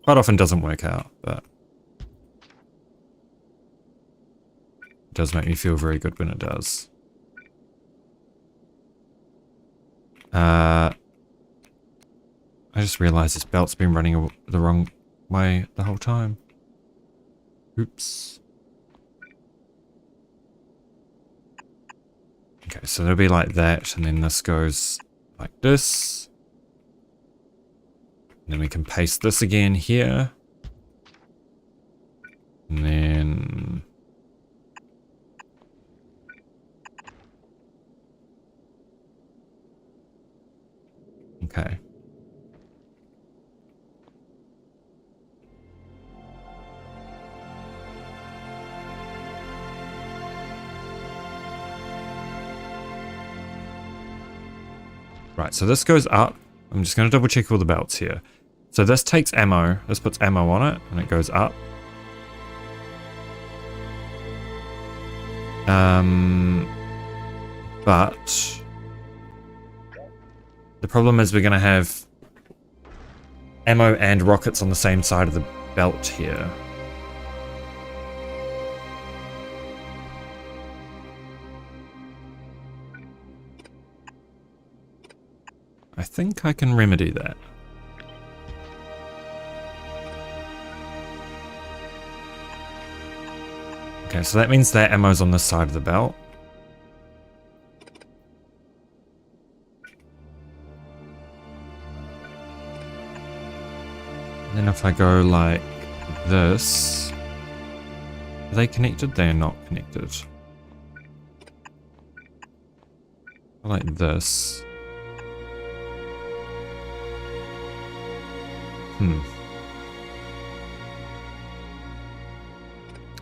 S1: Quite often doesn't work out, but it does make me feel very good when it does. I just realized this belt's been running the wrong way the whole time. Oops. Okay, so it'll be like that, and then this goes like this. And then we can paste this again here. And then... Okay. Right, so this goes up. I'm just going to double check all the belts here. So this takes ammo. This puts ammo on it, and it goes up. But the problem is we're going to have ammo and rockets on the same side of the belt here. I think I can remedy that. Okay, so that means that ammo's on this side of the belt. And then if I go like this, are they connected? They are not connected. Like this.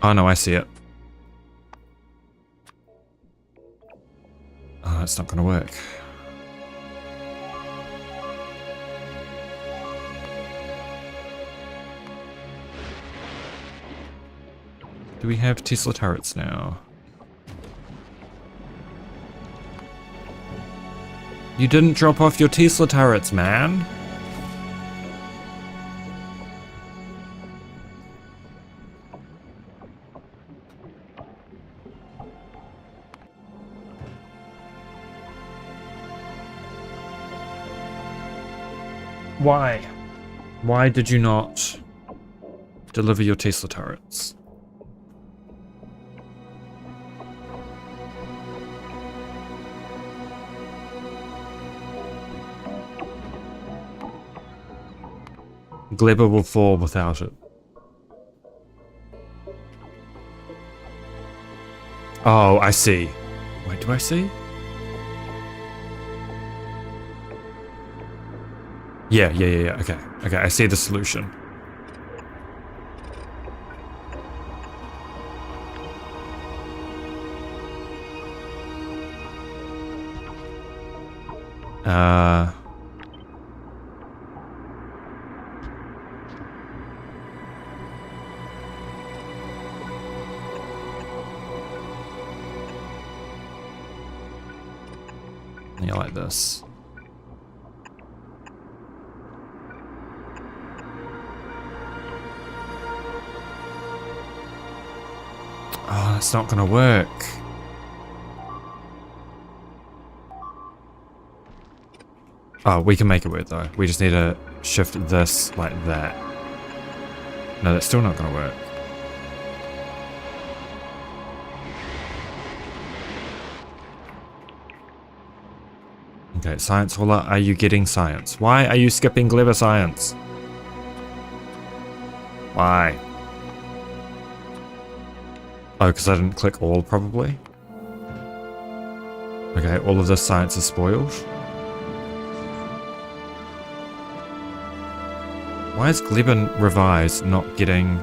S1: Oh no, I see it. Oh, that's not gonna work. Do we have Tesla turrets now? You didn't drop off your Tesla turrets, man! Why? Why did you not deliver your Tesla turrets? Glebber will fall without it. Oh, I see. Wait, do I see? Yeah. Okay, I see the solution. Yeah, like this. Oh, that's not gonna work. Oh, we can make it work though. We just need to shift this like that. No, that's still not gonna work. Okay, Science Hauler, are you getting science? Why are you skipping Glebber science? Why? Oh, because I didn't click all, probably. Okay, all of this science is spoiled. Why is Glebber Revise not getting...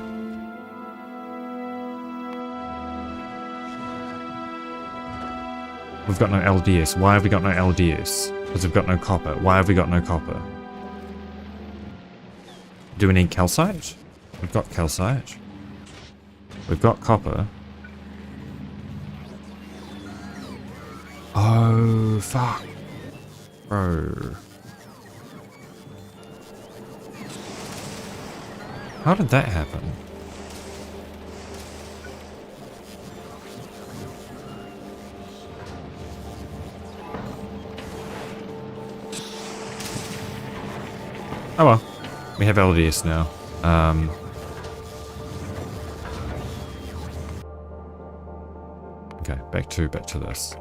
S1: We've got no LDS. Why have we got no LDS? Because we've got no copper. Why have we got no copper? Do we need calcite? We've got calcite. We've got copper. Oh, fuck. Bro. How did that happen? Oh well. We have LDS now. Okay, back to this.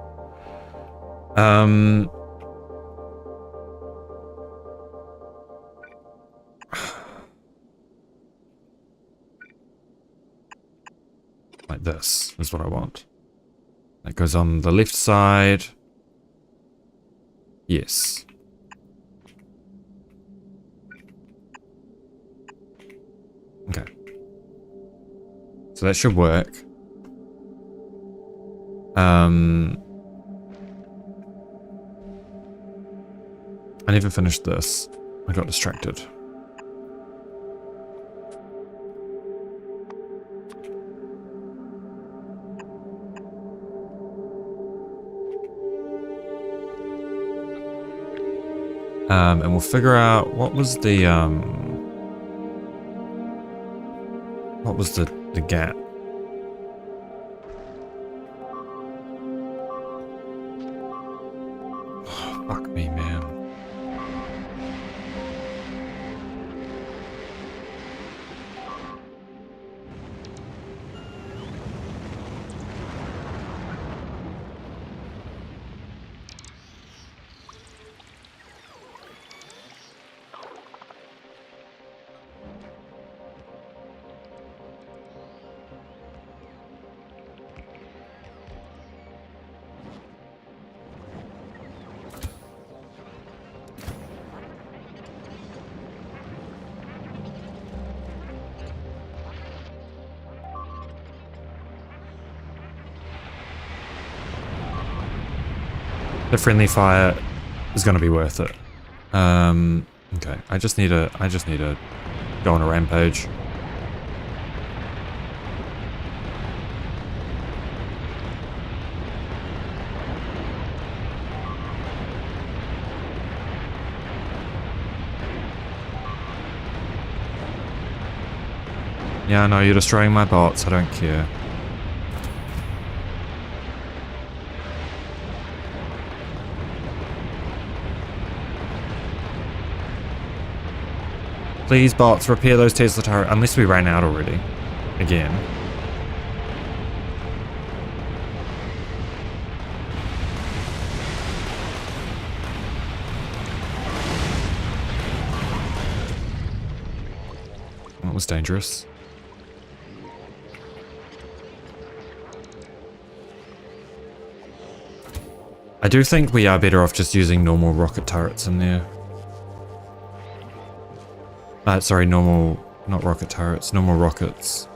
S1: Like this is what I want. That goes on the left side. Yes. Okay. So that should work. I never finished this. I got distracted. And we'll figure out what was the gap. Fuck me, man. The friendly fire is going to be worth it. Okay, I just need to go on a rampage. Yeah, I know you're destroying my bots. I don't care. Please, bots, repair those Tesla turrets. Unless we ran out already. Again. That was dangerous. I do think we are better off just using normal rocket turrets in there. Sorry, normal, not rocket turrets, normal rockets.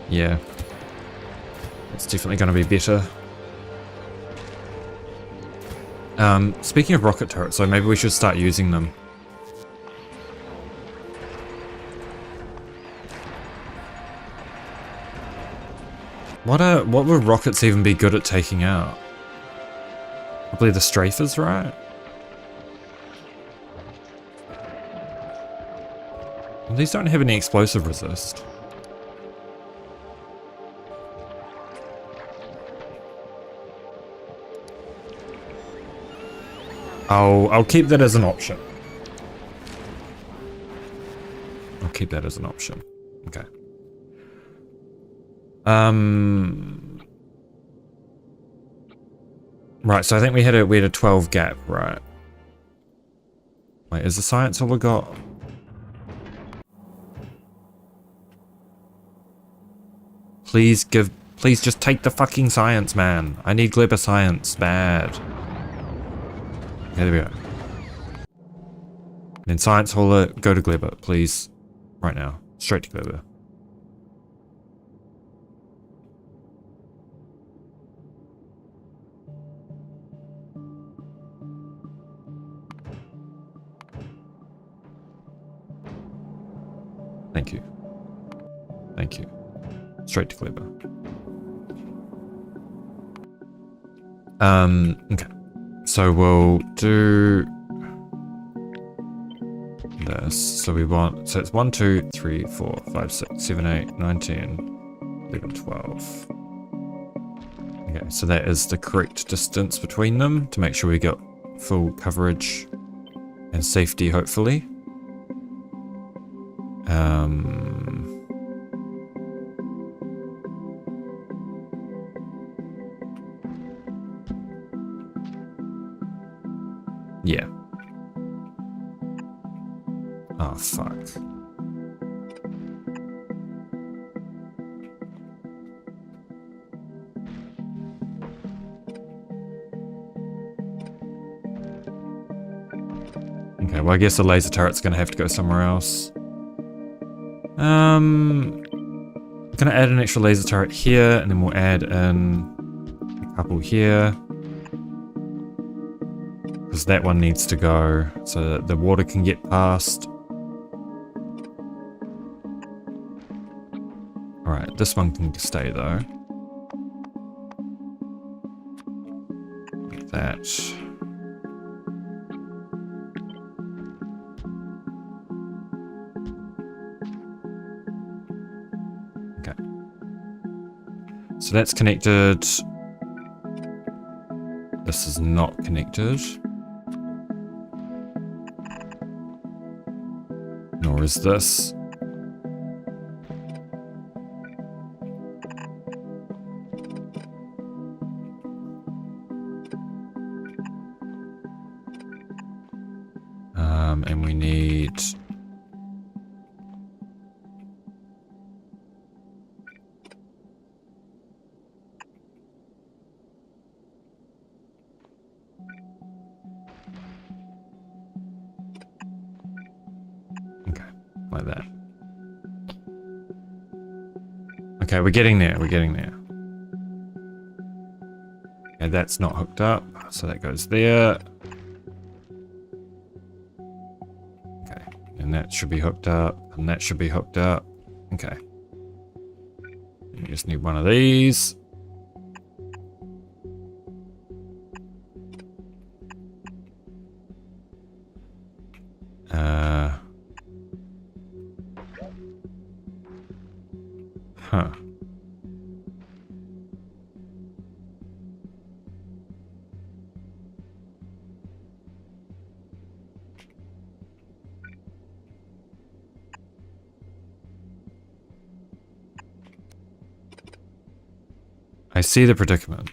S1: Yeah. It's definitely going to be better. Speaking of rocket turrets, so maybe we should start using them. What would rockets even be good at taking out? Probably the strafers, right? Well, these don't have any explosive resist. I'll keep that as an option. I'll keep that as an option. Okay. Right, so I think we had a 12 gap, right? Wait, is the science all we got? Please just take the fucking science, man. I need Glibber science, bad. Okay, there we go. Then science hauler, go to Glibber, please. Right now. Straight to Glibber. Thank you. Thank you. Straight to Clever. Okay. So we'll do this. So we want, so it's 1, 2, 3, 4, 5, 6, 7, 8, 9, 10, 11, 12. Okay, so that is the correct distance between them to make sure we got full coverage and safety, hopefully. Yeah. Oh, fuck. Okay, well, I guess the laser turret's gonna have to go somewhere else. Gonna add an extra laser turret here, and then we'll add in a couple here. Because that one needs to go so that the water can get past. Alright, this one can stay though. Like that. Okay. So that's connected. This is not connected. Nor is this. And we need... Okay, like that. Okay, we're getting there, we're getting there. Okay, that's not hooked up, so that goes there. Okay, and that should be hooked up, and that should be hooked up. Okay. You just need one of these. Huh. I see the predicament.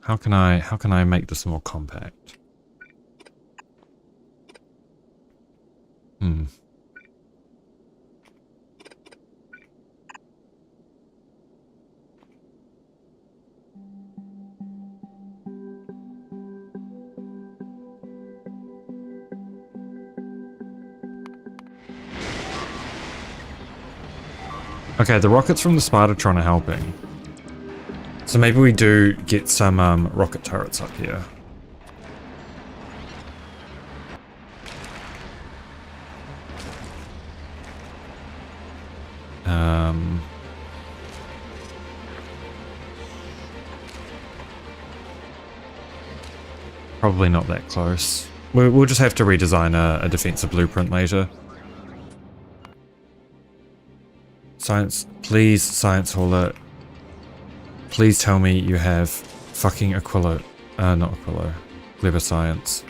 S1: How can I make this more compact? Okay, the rockets from the Spidertron are helping. So maybe we do get some rocket turrets up here. Probably not that close. We'll just have to redesign a defensive blueprint later. Science, please, Science Hauler. Please tell me you have fucking Aquilo. Not Aquilo. Clever Science.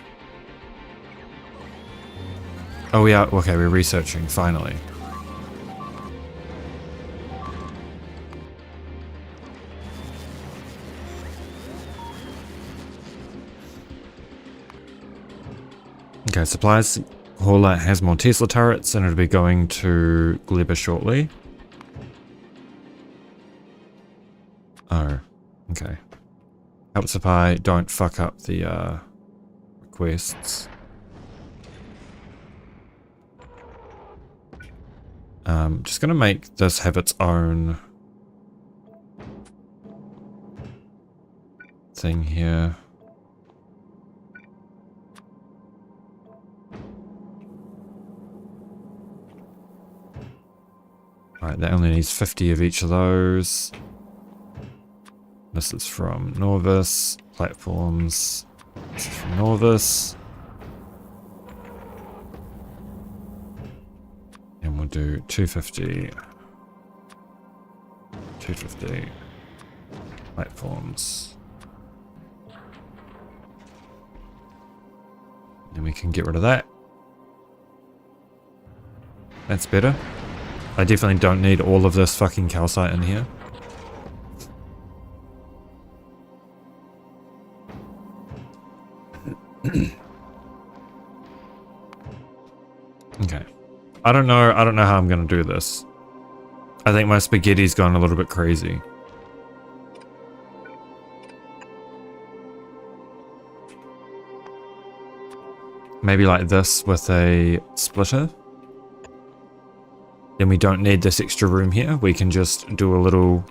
S1: Oh, we are. Okay, we're researching, finally. Okay, supplies hauler has more Tesla turrets and it'll be going to Gleba shortly. Oh. Okay. Helps if I don't fuck up the requests. Just gonna make this have its own thing here. Alright, that only needs 50 of each of those. This is from Nauvis. Platforms. This is from Nauvis. And we'll do 250. 250. Platforms. Then we can get rid of that. That's better. I definitely don't need all of this fucking calcite in here. Okay. I don't know how I'm gonna do this. I think my spaghetti's gone a little bit crazy. Maybe like this with a splitter. Then we don't need this extra room here. We can just do a little...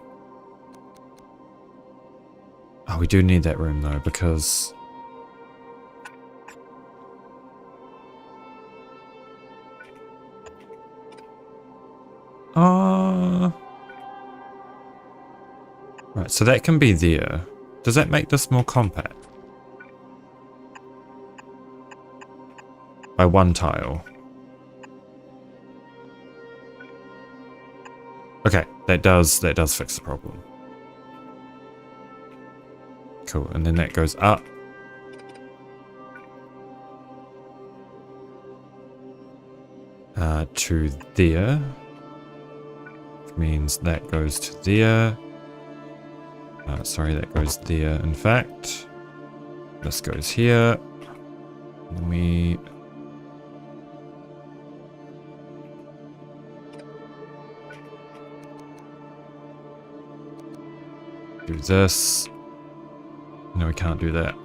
S1: Oh, we do need that room though, because... Right, so that can be there. Does that make this more compact? By one tile. Okay, that does fix the problem. Cool, and then that goes up. To there. Which means that goes to there. Sorry, that goes there, in fact. This goes here. And we... do this. No, we can't do that.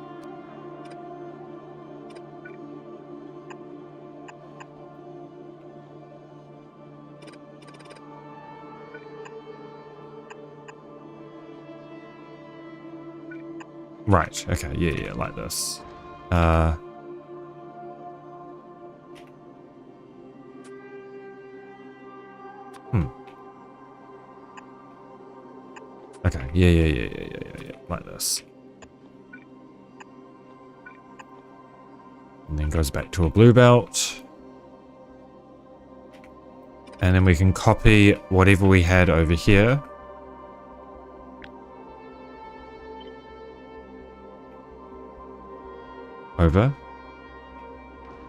S1: Right, okay, yeah, like this. Okay, yeah, like this. And then goes back to a blue belt. And then we can copy whatever we had over here. Over.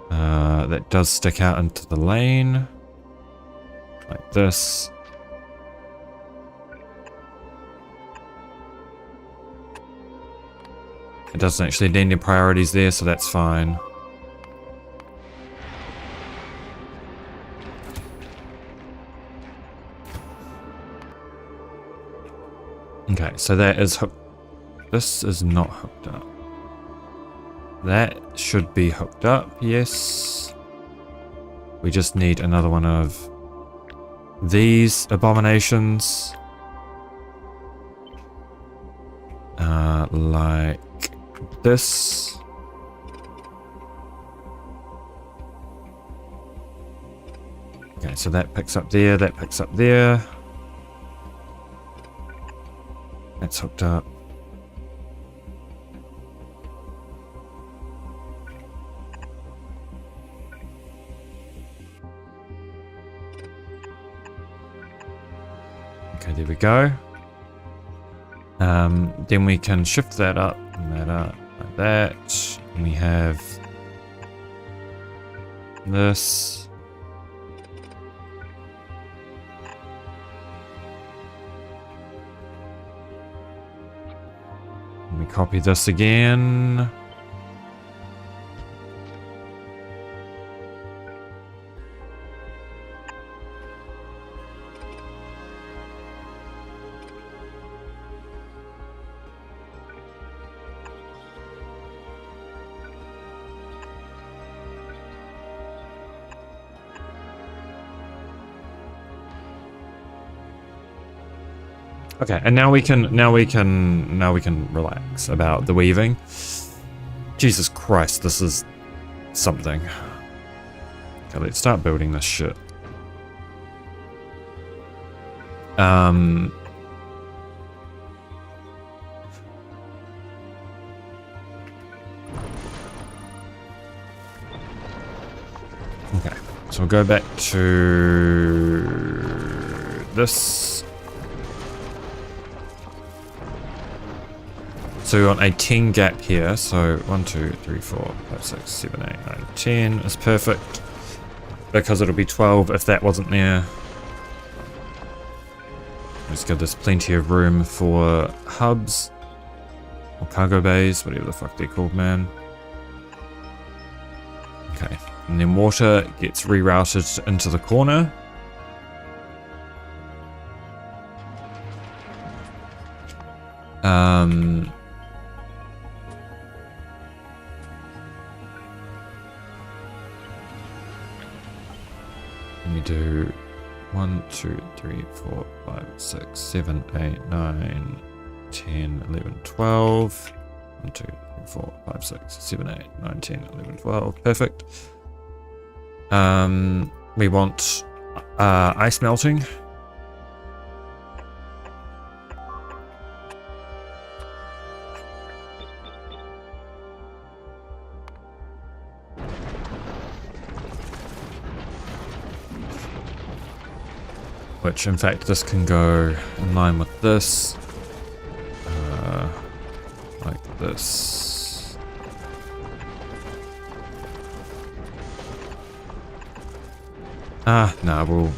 S1: That does stick out into the lane. Like this. It doesn't actually need any priorities there, so that's fine. Okay, so that is hooked. This is not hooked up. That should be hooked up, yes. We just need another one of these abominations. Like this. Okay, so that picks up there, that picks up there. That's hooked up. Okay, there we go. Then we can shift that up and that up like that. And we have this. And we copy this again. Okay, and now we can relax about the weaving. Jesus Christ, this is something. Okay, let's start building this shit. Okay, so we'll go back to this. So we want a 10 gap here, so 1, 2, 3, 4, 5, 6, 7, 8, 9, 10 is perfect. Because it'll be 12 if that wasn't there. Let's go, there's plenty of room for hubs. Or cargo bays, whatever the fuck they're called, man. Okay, and then water gets rerouted into the corner. Let me do 1, 2, 3, 4, 5, 6, 7, 8, 9, 10, 11, 12. 1, 2, 3, 4, 5, 6, 7, 8, 9, 10, 11, 12. Perfect. We want ice melting. Which, in fact, this can go in line with this. Like this. No, we'll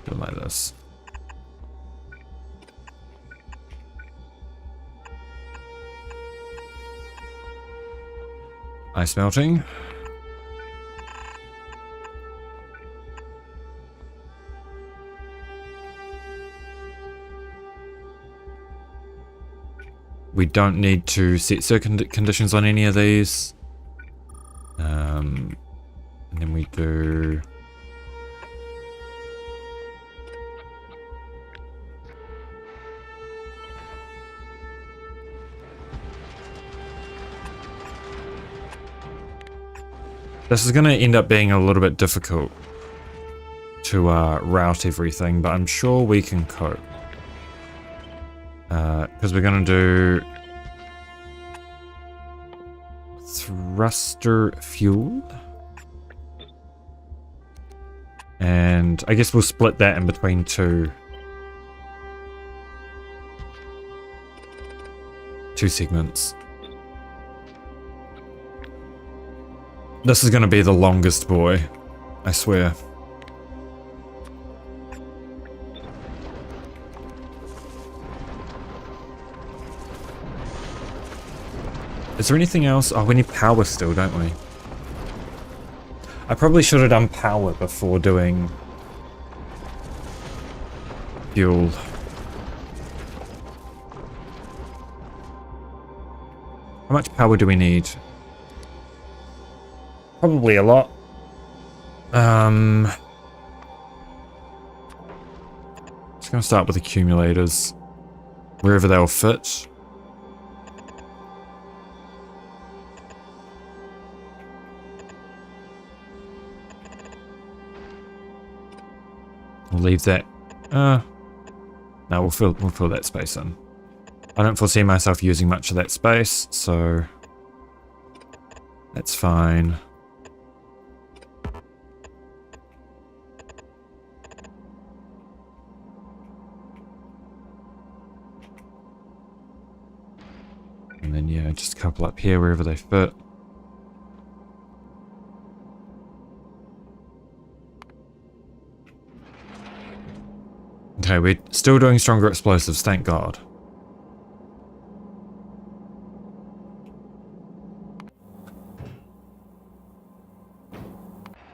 S1: do it like this. Ice melting. We don't need to set certain conditions on any of these. And then we do... This is going to end up being a little bit difficult to route everything, but I'm sure we can cope. Because we're going to do thruster fuel. And I guess we'll split that in between two segments. This is going to be the longest boy, I swear. Is there anything else? Oh, we need power still, don't we? I probably should have done power before doing fuel. How much power do we need? Probably a lot. Just gonna start with accumulators. Wherever they'll fit. We'll leave that. No, we'll fill that space in. I don't foresee myself using much of that space, so that's fine. And then yeah, just a couple up here wherever they fit. Okay, we're still doing stronger explosives, thank God.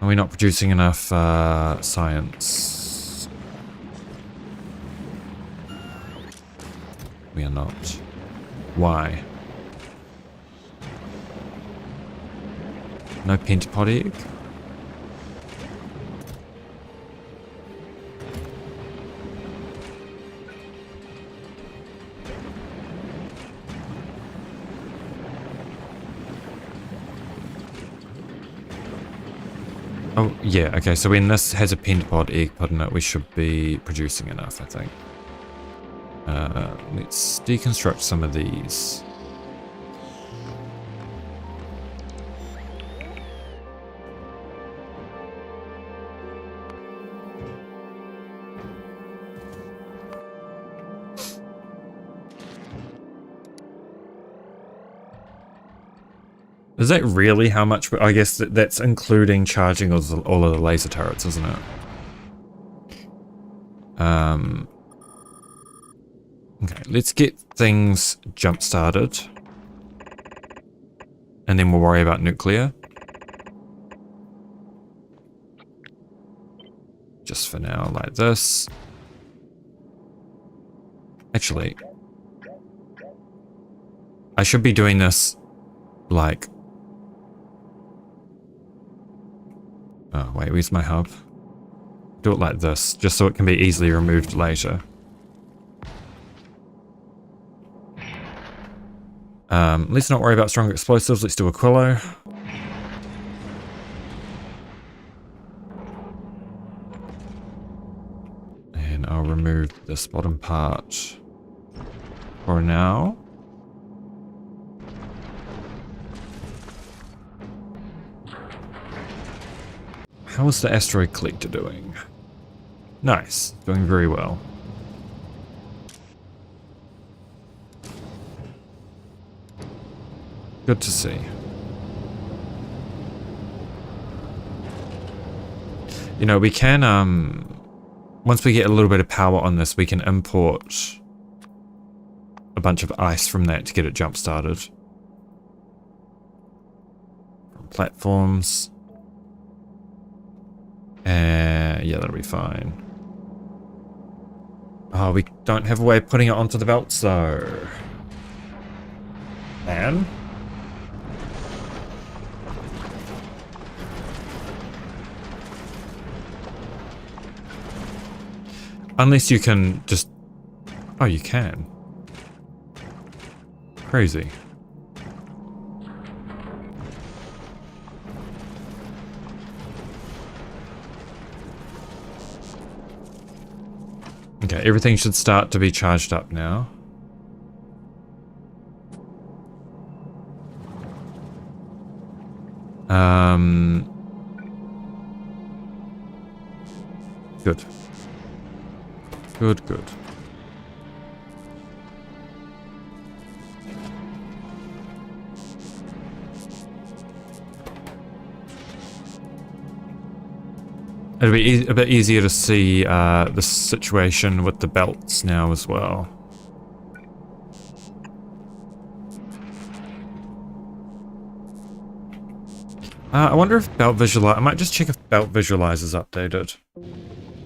S1: Are we not producing enough science? We are not. Why? No pentapod egg? Oh, yeah, okay, so when this has a pentapod egg pod in it, we should be producing enough, I think. Let's deconstruct some of these. Is that really how much? I guess that's including charging all of the laser turrets, isn't it? Okay, let's get things jump started. And then we'll worry about nuclear. Just for now, like this. Actually, I should be doing this like... Oh, wait, where's my hub? Do it like this, just so it can be easily removed later. Let's not worry about strong explosives, let's do Aquilo. And I'll remove this bottom part for now. How is the asteroid collector doing? Nice, doing very well. Good to see. You know, we can, once we get a little bit of power on this, we can import a bunch of ice from that to get it jump started. From platforms. Yeah, that'll be fine. Oh, we don't have a way of putting it onto the belts though. Man. Unless you can just... Oh, you can. Crazy. Okay, everything should start to be charged up now. Good. Good, good. It'll be a bit easier to see the situation with the belts now as well. I wonder if belt visualize... I might just check if belt visualizer's updated.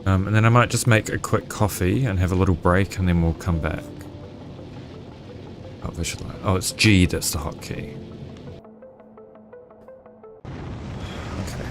S1: And then I might just make a quick coffee and have a little break and then we'll come back. Belt visualize... Oh, it's G that's the hotkey. Okay.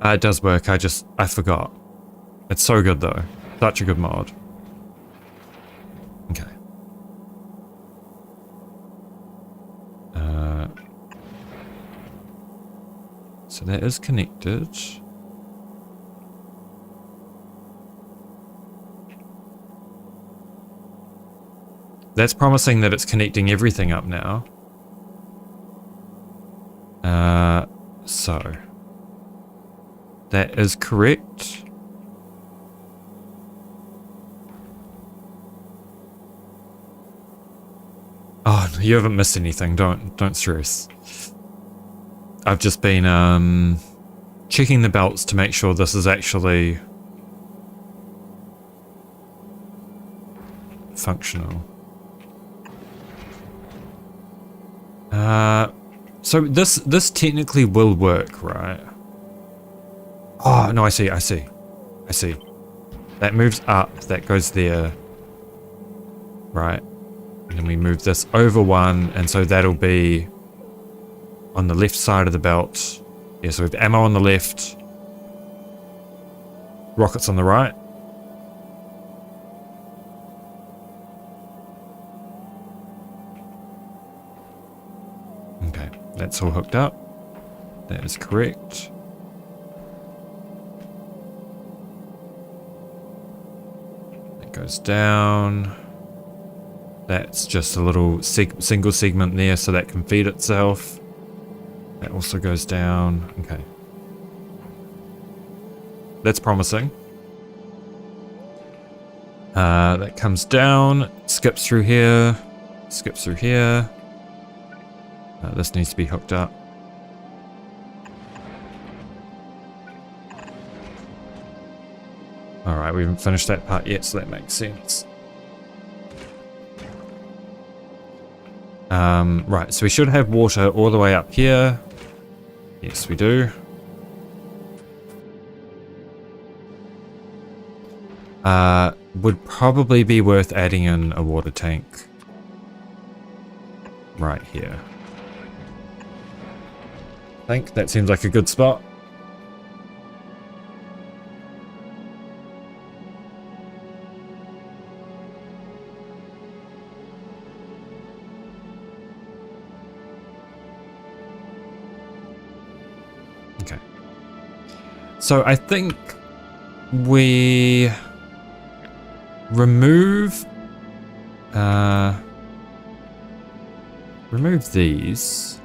S1: It does work, I forgot. It's so good though. Such a good mod. Okay. So that is connected. That's promising that it's connecting everything up now. So... That is correct. Oh, you haven't missed anything. Don't stress. I've just been checking the belts to make sure this is actually functional. So this technically will work, right? Oh, no, I see. That moves up, that goes there. Right. And then we move this over one, and so that'll be on the left side of the belt. Yeah, so we have ammo on the left, rockets on the right. Okay, that's all hooked up. That is correct. That goes down. That's just a little single segment there, so that can feed itself. That also goes down. Okay. That's promising. That comes down, skips through here, skips through here. This needs to be hooked up. Alright, we haven't finished that part yet, so that makes sense. Right, so we should have water all the way up here. Yes, we do. Would probably be worth adding in a water tank right here. I think that seems like a good spot. Okay. So I think we remove these.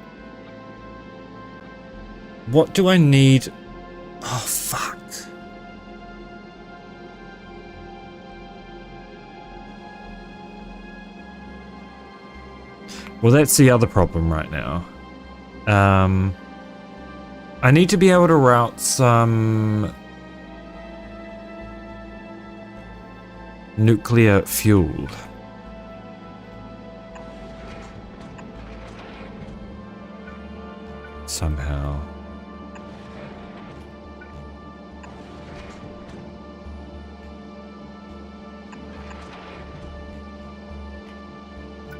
S1: What do I need? Oh, fuck. Well, that's the other problem right now. I need to be able to route some nuclear fuel. Somehow.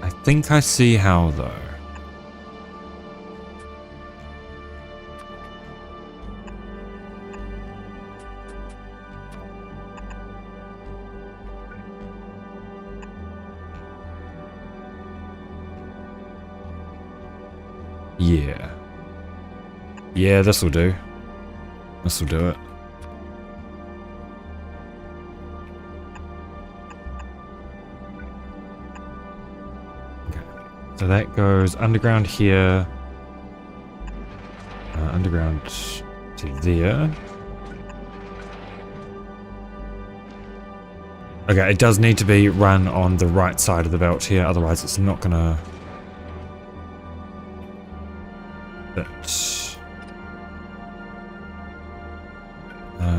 S1: I think I see how, though. Yeah. Yeah, this'll do. This'll do it. Okay. So that goes underground here. Underground to there. Okay, it does need to be run on the right side of the belt here, otherwise it's not gonna...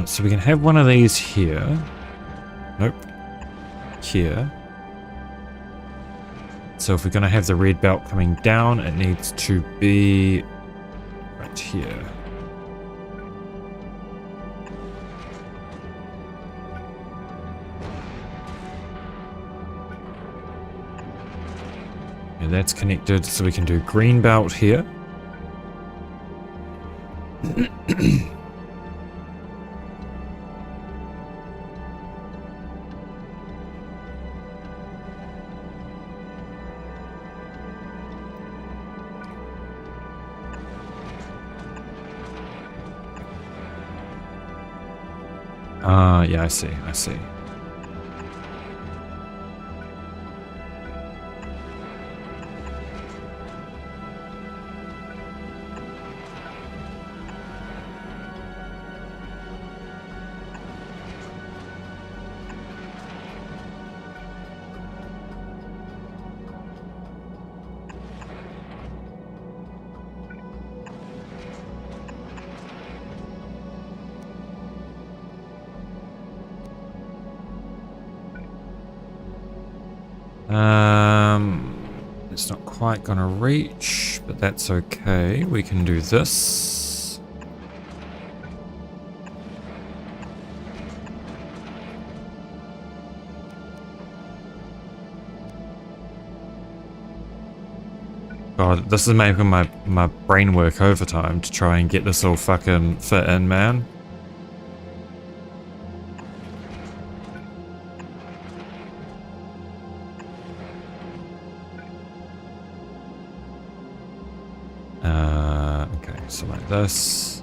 S1: So we can have one of these here. Nope. Here. So if we're going to have the red belt coming down, it needs to be right here. And that's connected, so we can do green belt here. Yeah, I see, I see. It's not quite gonna reach, but that's okay. We can do this. God, this is making my brain work overtime to try and get this all fucking fit in, man. Okay, so like this.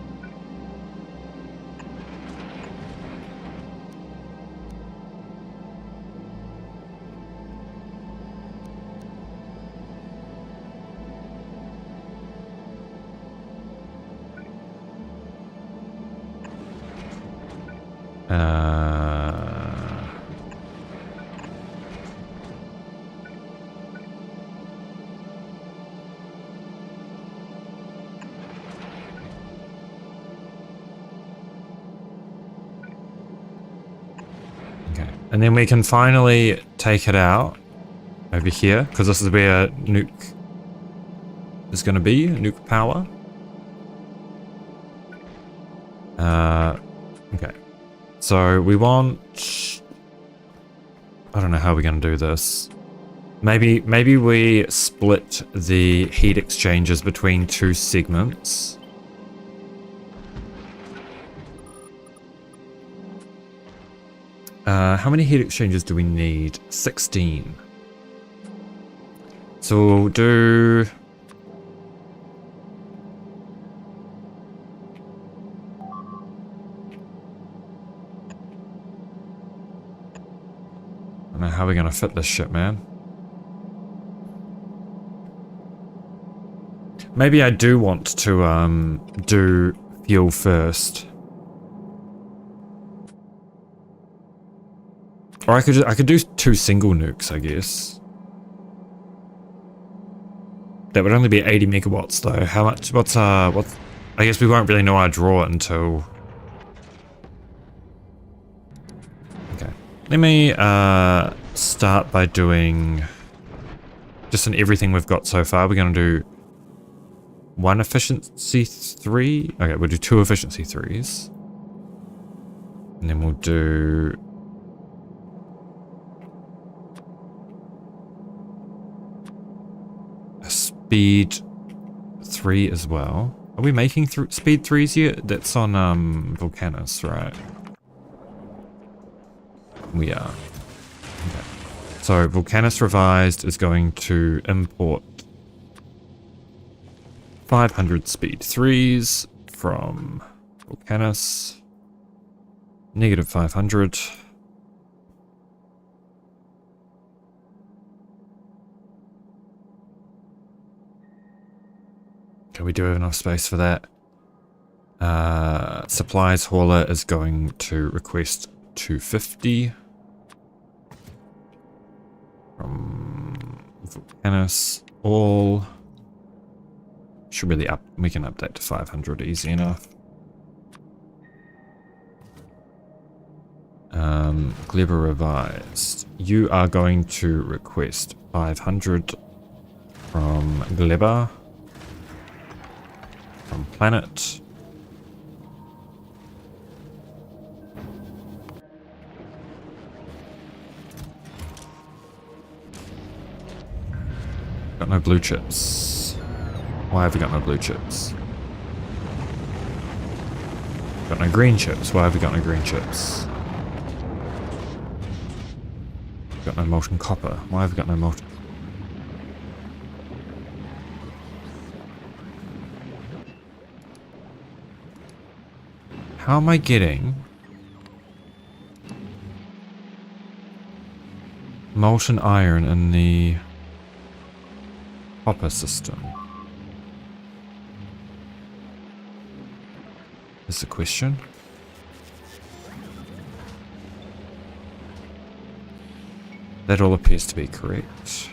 S1: Okay, and then we can finally take it out over here, because this is where nuke is going to be, nuke power. Okay, so we want, I don't know how we're going to do this. Maybe we split the heat exchangers between two segments. How many heat exchangers do we need? 16. So we'll do... I don't know how we're going to fit this shit, man. Maybe I do want to do fuel first. Or I could do 2 single nukes, I guess. That would only be 80 megawatts though. How much? What's I guess we won't really know our draw until. Okay. Let me start by doing just in everything we've got so far. We're gonna do 1 efficiency 3. Okay, we'll do 2 efficiency 3s. And then we'll do speed 3 as well. Are we making speed 3s yet? That's on Vulcanus, right? We are. Okay. So Vulcanus Revised is going to import 500 speed 3s from Vulcanus. Negative 500. Okay, we do have enough space for that. Supplies hauler is going to request 250 from Vulcanus. All should really up. We can update to 500 easy enough. Gleba Revised. You are going to request 500 from Gleba. From Planet. Got no blue chips. Why have we got no blue chips? Got no green chips. Why have we got no green chips? Got no molten copper. Why have we got no molten? How am I getting molten iron in the copper system? Is the question. That all appears to be correct.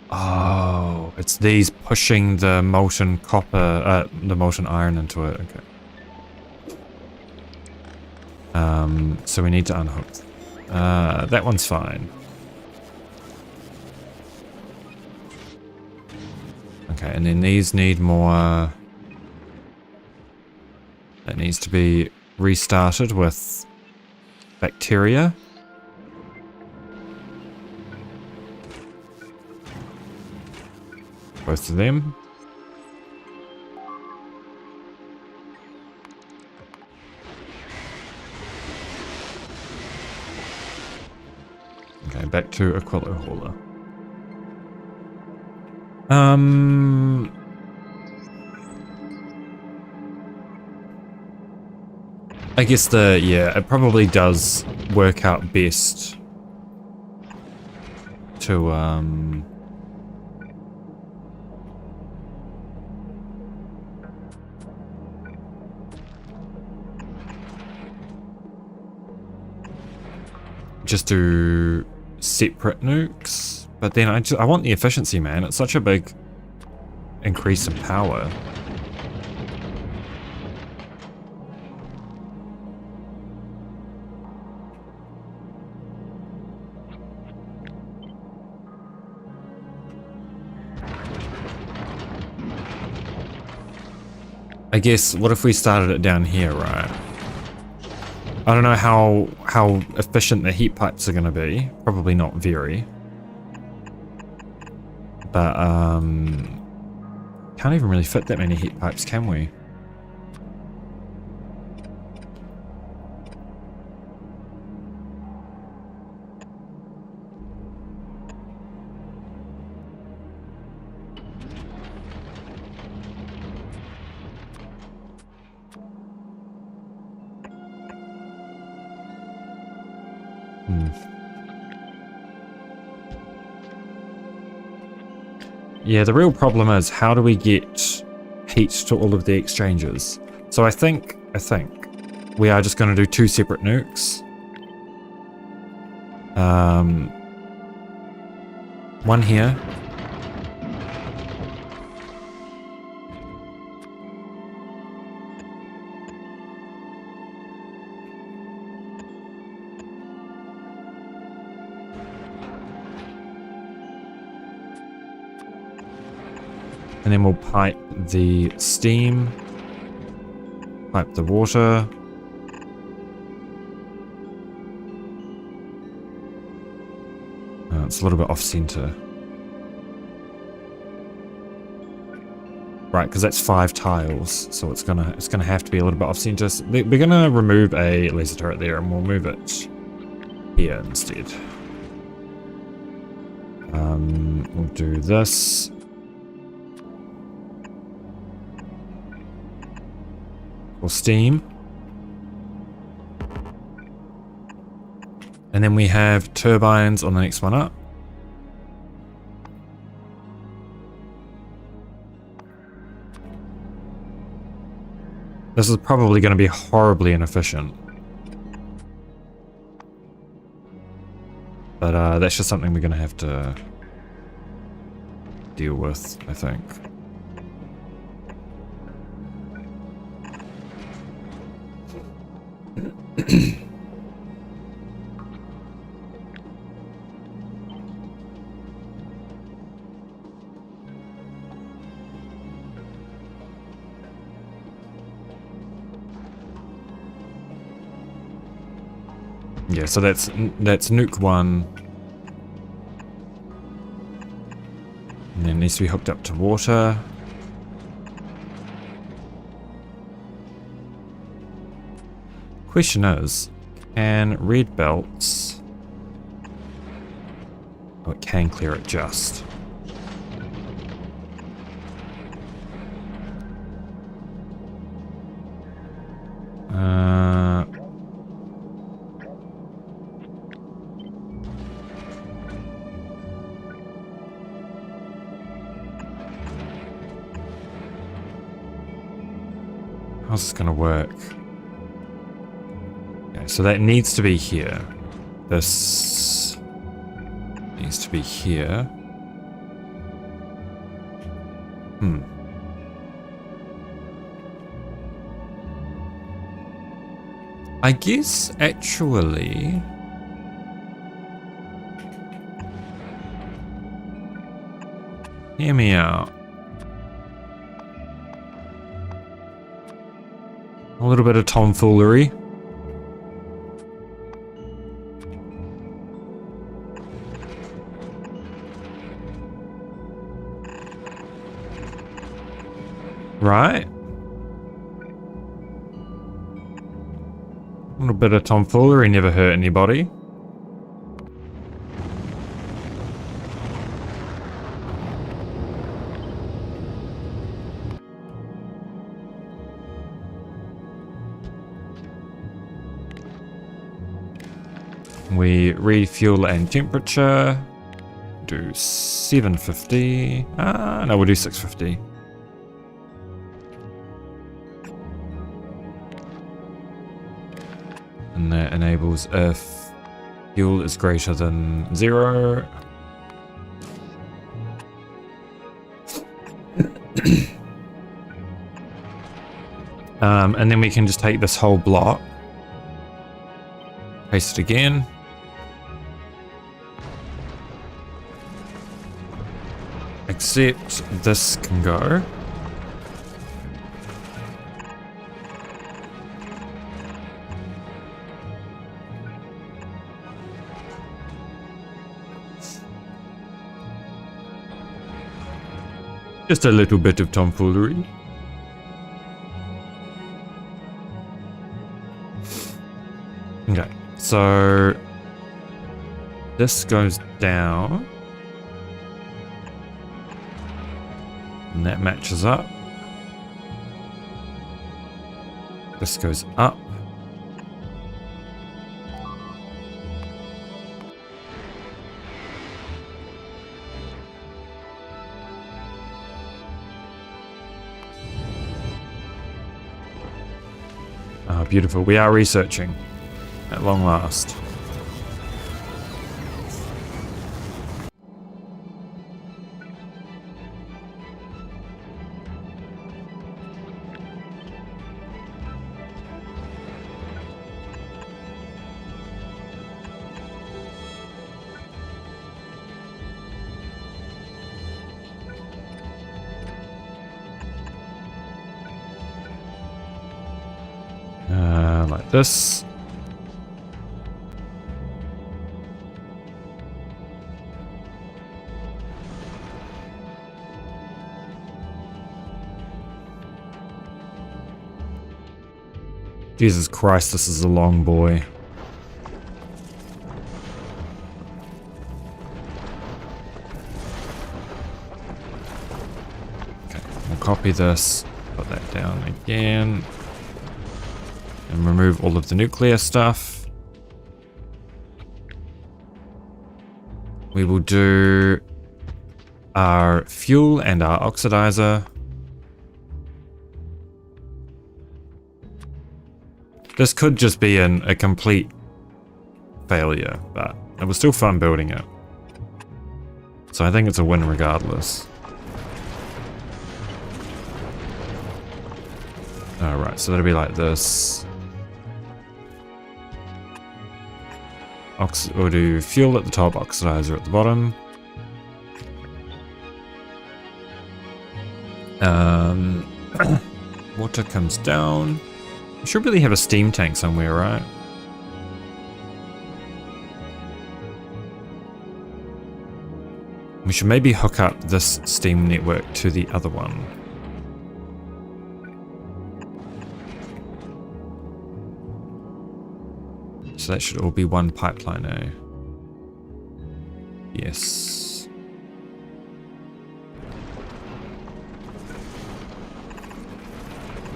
S1: Oh, it's these pushing the molten copper, the molten iron into it. Okay. So we need to unhook. That one's fine. Okay, and then these need more... That needs to be restarted with bacteria. Both of them. Okay, back to Aquilo hauler. I guess it probably does work out best to, just do separate nukes, but then I want the efficiency, man. It's such a big increase in power. I guess, what if we started it down here, right? I don't know how efficient the heat pipes are going to be. Probably not very. But, can't even really fit that many heat pipes, can we? Yeah, the real problem is how do we get heat to all of the exchanges? So I think we are just going to do 2 separate nukes. One here. And then we'll pipe the steam, pipe the water. It's a little bit off center. Right, because that's 5 tiles, so it's gonna have to be a little bit off center. So we're gonna remove a laser turret there, and we'll move it here instead. We'll do this. For steam. And then we have turbines on the next one up. This is probably going to be horribly inefficient. But that's just something we're going to have to deal with, I think. Yeah, so that's nuke 1. And then it needs to be hooked up to water. Question is, can red belts... Oh, it can clear it just. How's this gonna work? Okay, so that needs to be here. This needs to be here. I guess actually hear me out. A little bit of tomfoolery. Right? A little bit of tomfoolery never hurt anybody. We refuel and temperature. Do 750. No, we'll do 650. And that enables if fuel is greater than 0. And then we can just take this whole block, paste it again. Except this can go. Just a little bit of tomfoolery. Okay, so this goes down. And that matches up. This goes up. Ah, beautiful. We are researching at long last. Like this. Jesus Christ, this is a long boy. Okay, we'll copy this, put that down again. And remove all of the nuclear stuff. We will do our fuel and our oxidizer. This could just be a complete failure, but it was still fun building it. So I think it's a win regardless. Alright, so that'll be like this. We'll do fuel at the top, oxidizer at the bottom. Water comes down. We should really have a steam tank somewhere, right? We should maybe hook up this steam network to the other one. So that should all be one pipeline, eh? Yes.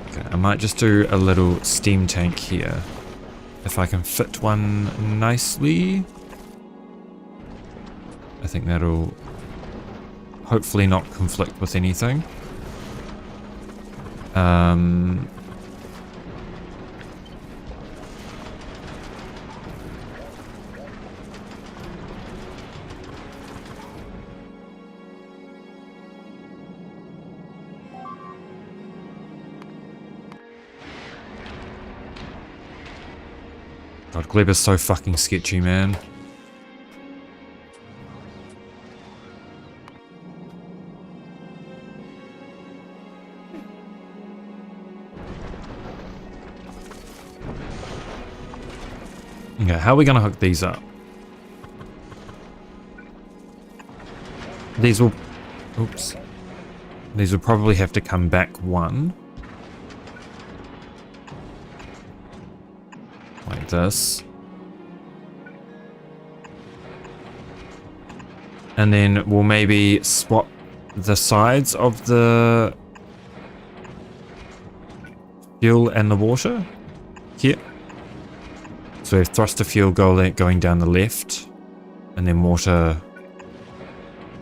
S1: Okay, I might just do a little steam tank here. If I can fit one nicely. I think that'll hopefully not conflict with anything. God, Gleb is so fucking sketchy, man. Okay, how are we going to hook these up? These will... Oops. These will probably have to come back one. Like this. And then we'll maybe swap the sides of the fuel and the water here. So we have thruster fuel going down the left, and then water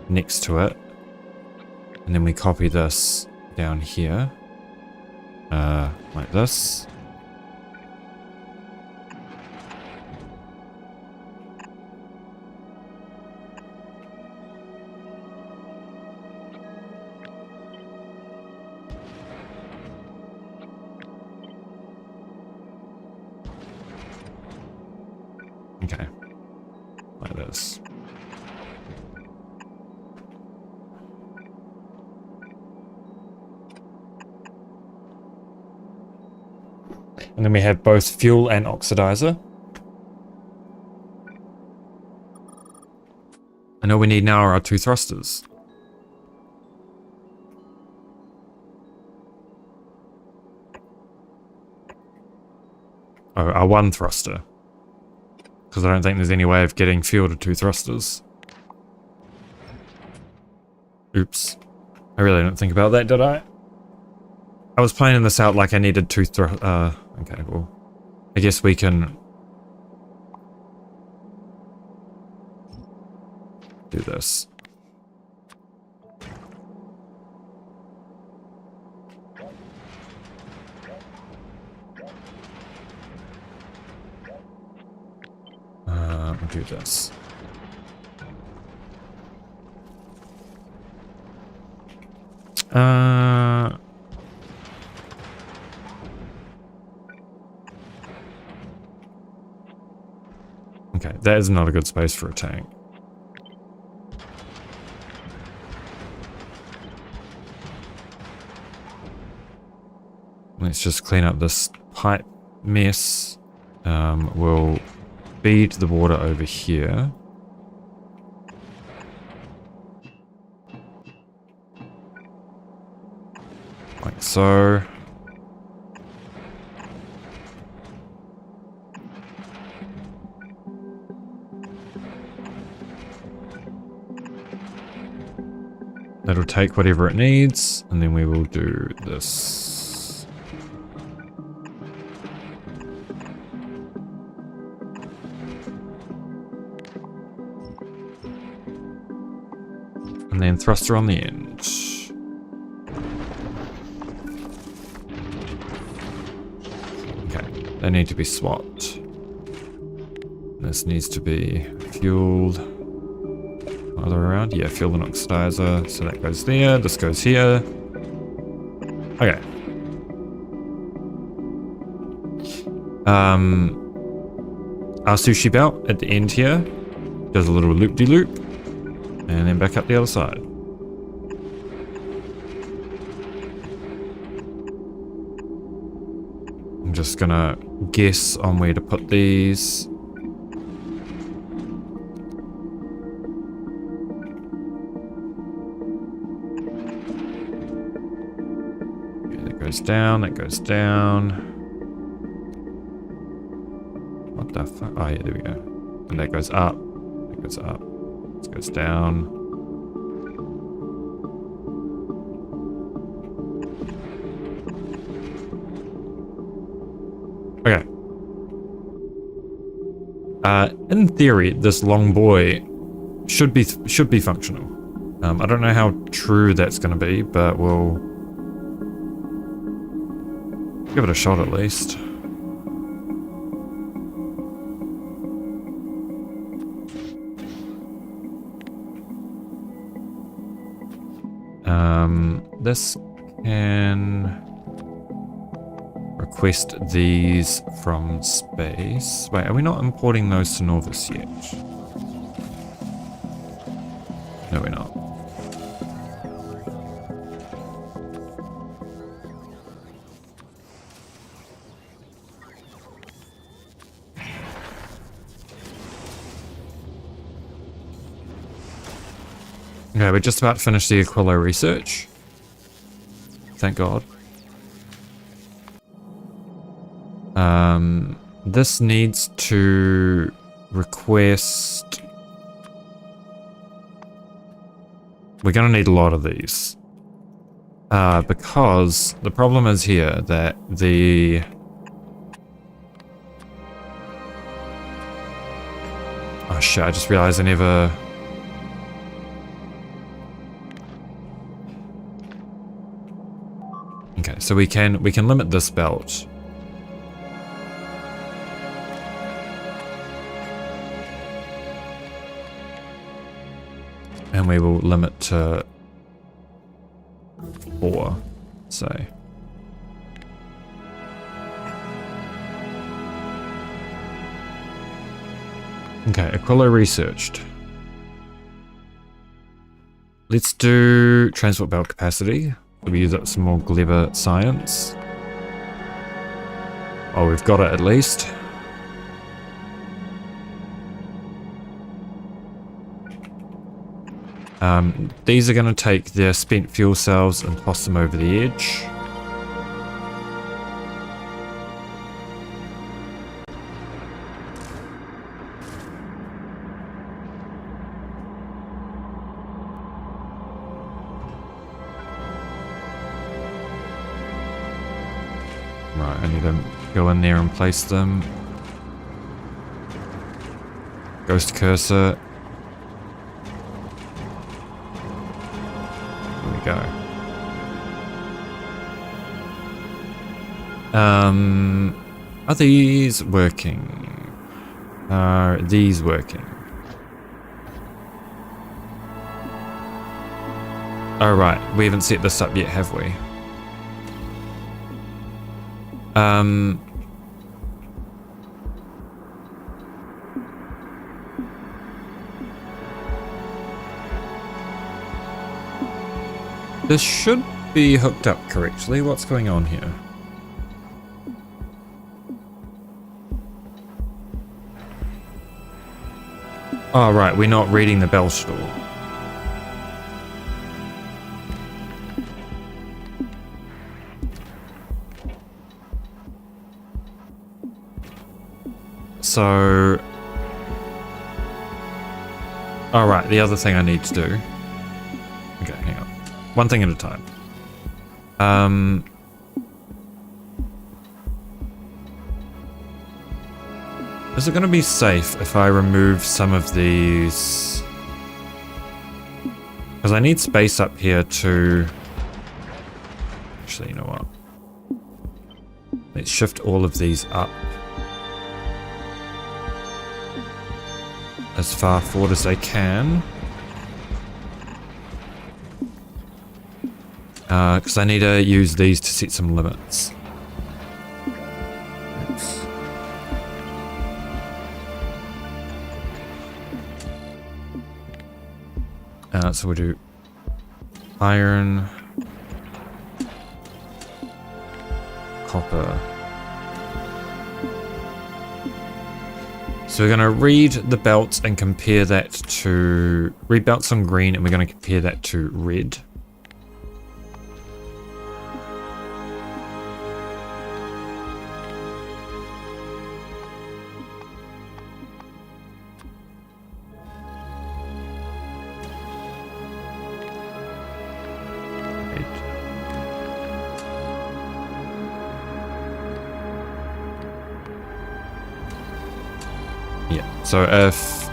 S1: next to it. And then we copy this down here, like this. Okay, like this. And then we have both fuel and oxidizer. And all we need now are our 2 thrusters. Oh, our 1 thruster. Because I don't think there's any way of getting fuel to 2 thrusters. Oops. I really didn't think about that, did I? I was planning this out like I needed 2 okay, well, I guess we can do this. We'll do this. Okay, that is not a good space for a tank. Let's just clean up this pipe mess. We'll feed the water over here. Like so. That'll take whatever it needs, and then we will do this. And then thruster on the end. Okay, they need to be swapped. This needs to be fueled. Other around? Yeah, fuel and oxidizer. So that goes there, this goes here. Okay. Our sushi belt at the end here does a little loop-de-loop, and then back up the other side. I'm just gonna guess on where to put these. Goes down, that goes down. What the fuck? Oh yeah, there we go. And that goes up, that goes up, this goes down. Okay. In theory, this long buoy should be functional. I don't know how true that's going to be, but we'll give it a shot at least. This can request these from space. Wait, are we not importing those to Nauvis yet? No, we're not. Okay, we're just about to finish the Aquilo research. Thank God. This needs to request... We're going to need a lot of these. Because the problem is here that the... Oh shit, I just realized I never... Okay, so we can limit this belt. And we will limit to 4, say. Okay, Aquilo researched. Let's do transport belt capacity. We use up some more Gleba science. Oh, we've got it at least. These are going to take their spent fuel cells and toss them over the edge. Right, I need to go in there and place them. Ghost cursor. Go. Are these working? Are these working? Oh right, we haven't set this up yet, have we? This should be hooked up correctly. What's going on here? Oh, right. We're not reading the belt at all. So... All right. The other thing I need to do... Okay, hang on. One thing at a time. Is it going to be safe if I remove some of these? Because I need space up here to... Actually, you know what? Let's shift all of these up. As far forward as they can. Because I need to use these to set some limits. So we'll do iron, copper. So we're going to read the belts and compare that to... Read belts on green and we're going to compare that to red. So if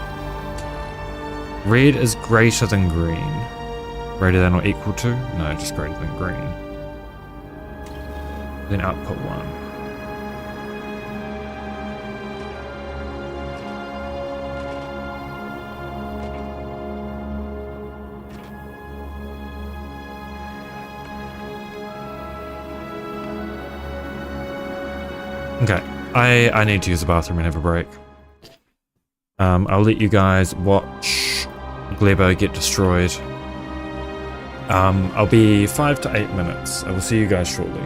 S1: red is greater than green, greater than or equal to, no, just greater than green, then output 1. Okay, I need to use the bathroom and have a break. I'll let you guys watch Glebo get destroyed. I'll be 5 to 8 minutes. I will see you guys shortly.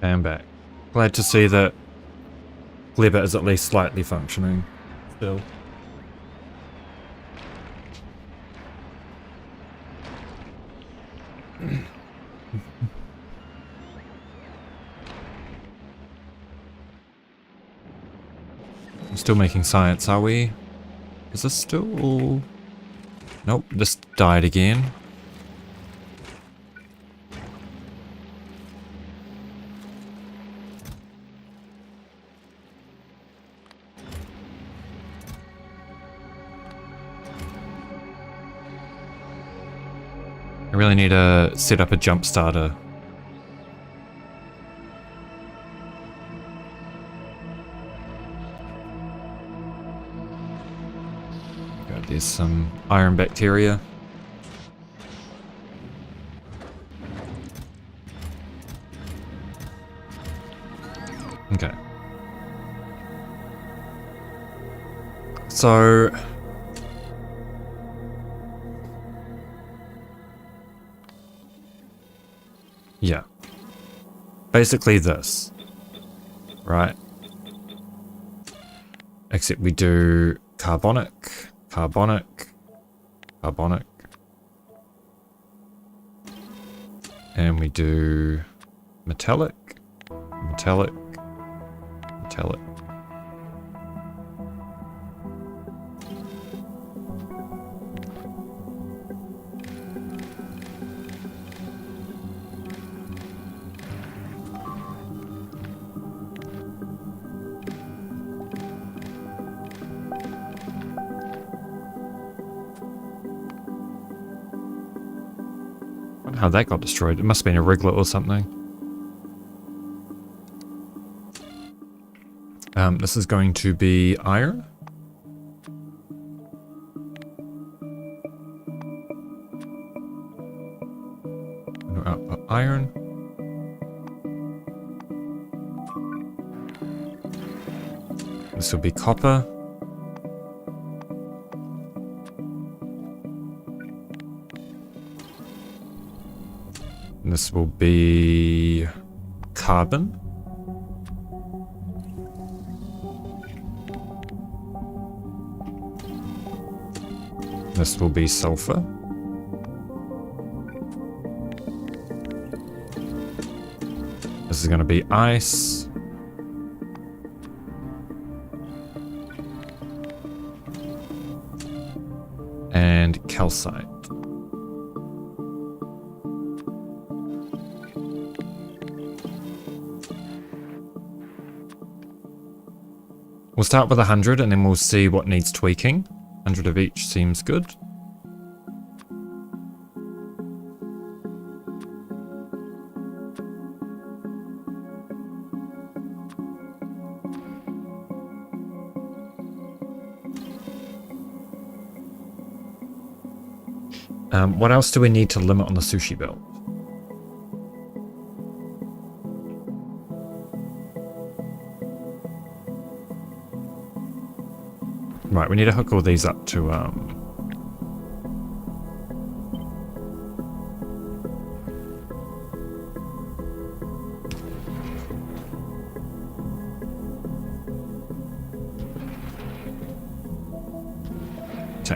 S1: And back. Glad to see that Clever is at least slightly functioning still. We're still making science, are we? Is this still... Nope, this died again. I really need to set up a jump starter. God, there's some iron bacteria. Okay. So... yeah. Basically this. Right? Except we do carbonic, carbonic, carbonic. And we do metallic, metallic, metallic. How that got destroyed. It must have been a wriglet or something. This is going to be iron. Output iron. This will be copper. This will be carbon. This will be sulfur. This is going to be ice. And calcite. We'll start with 100 and then we'll see what needs tweaking. 100 of each seems good. What else do we need to limit on the sushi belt? Right, we need to hook all these up to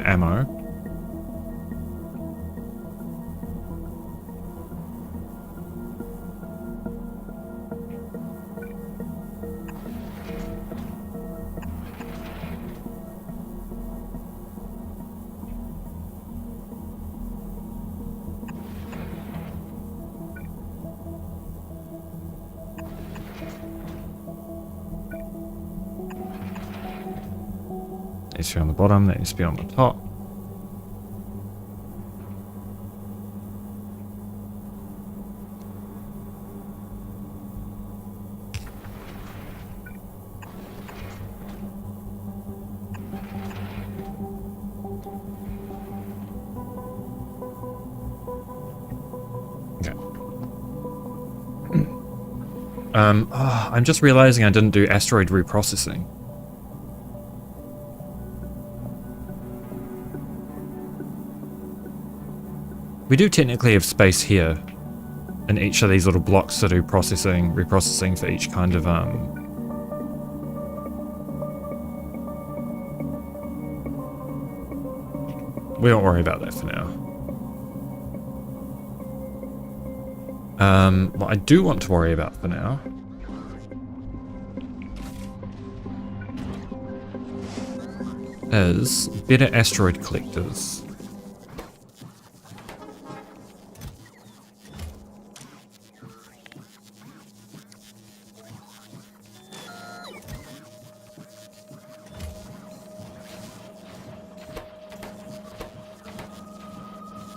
S1: ammo. Needs to be on the bottom, that needs to be on the top. I'm just realizing I didn't do asteroid reprocessing. We do technically have space here. in each of these little blocks to do processing, reprocessing for each kind of we don't worry about that for now. What I do want to worry about for now is better asteroid collectors.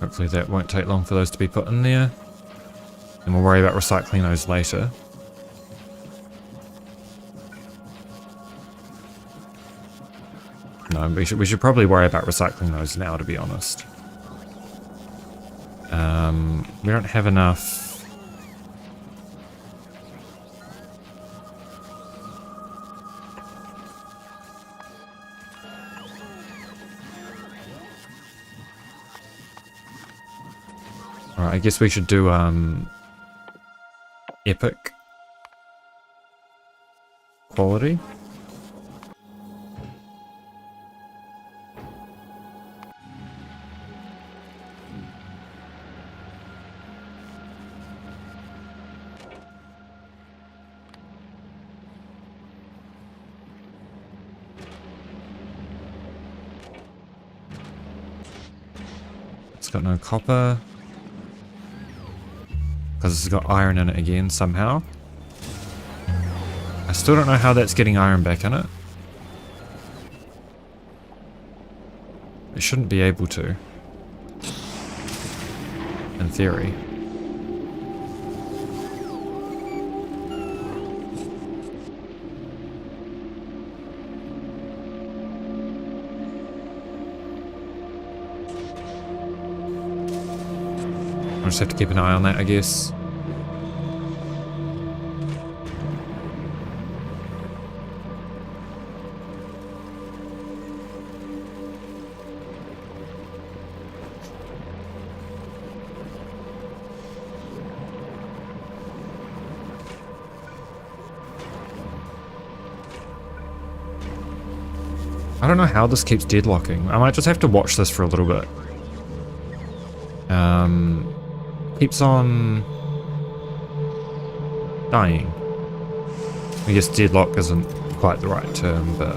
S1: Hopefully that won't take long for those to be put in there. And we'll worry about recycling those later. No, we should probably worry about recycling those now, to be honest. We don't have enough. Alright, I guess we should do epic quality. It's got no copper. Because it's got iron in it again, somehow. I still don't know how that's getting iron back in it. It shouldn't be able to. In theory. I'll just have to keep an eye on that, I guess. I don't know how this keeps deadlocking. I might just have to watch this for a little bit. Keeps on dying. I guess deadlock isn't quite the right term, but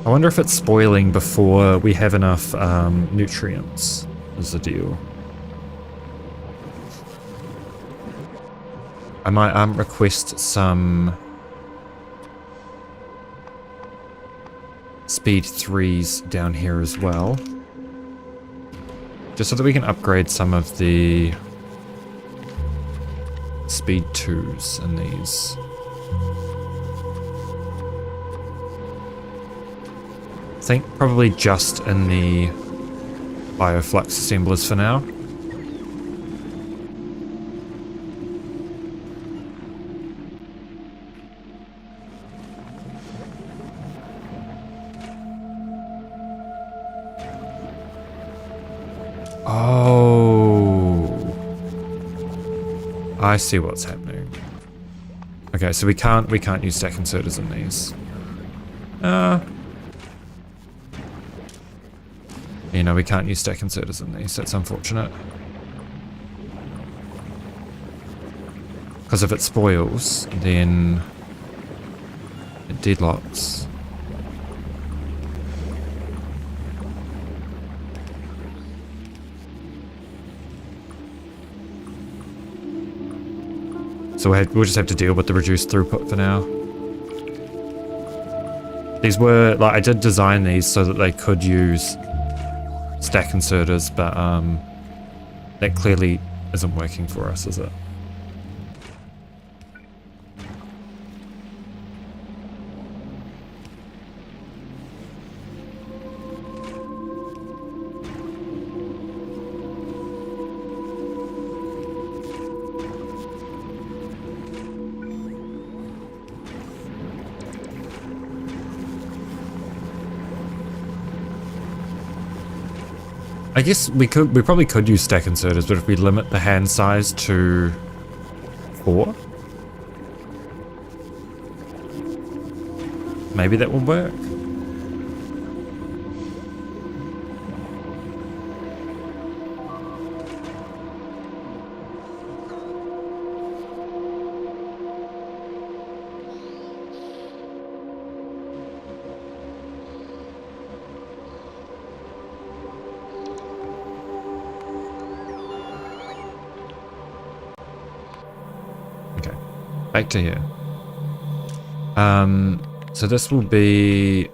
S1: I wonder if it's spoiling before we have enough nutrients is the deal. I might request some speed 3s down here as well. Just so that we can upgrade some of the speed 2s in these. I think probably just in the bioflux assemblers for now. I see what's happening. Okay, so we can't use stack inserters in these. You know, we can't use stack inserters in these. That's unfortunate. Because if it spoils, then it deadlocks. So we'll just have to deal with the reduced throughput for now. These were, like, I did design these so that they could use stack inserters, but that clearly isn't working for us, is it? I guess we probably could use stack inserters, but if we limit the hand size to 4, maybe that will work. Okay, back to here. So this will be...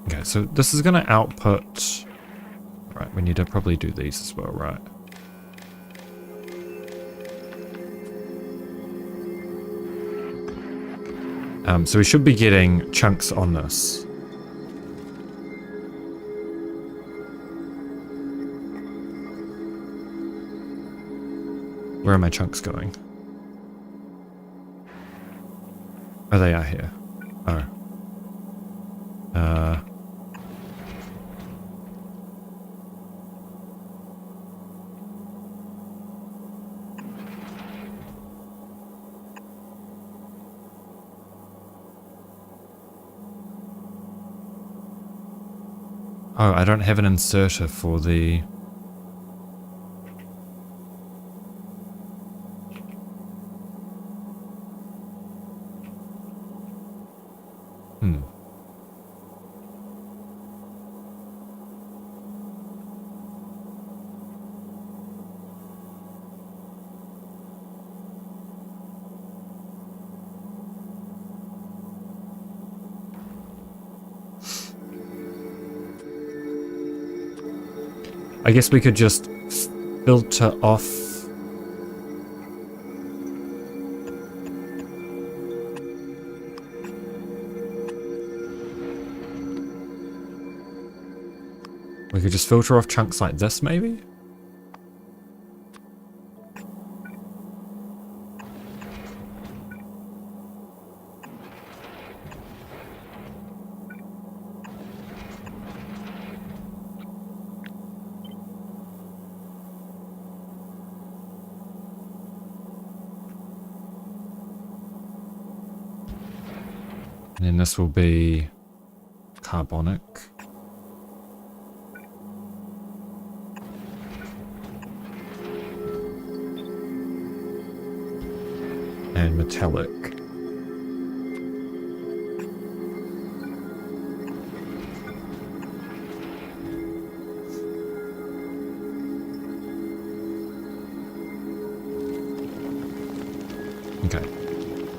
S1: Okay, so this is going to output... Right, we need to probably do these as well, right? So we should be getting chunks on this. Where are my chunks going? Oh, they are here. Oh. Oh, I don't have an inserter for the... I guess we could just filter off... We could just filter off chunks like this, maybe? And then this will be carbonic. And metallic. Okay.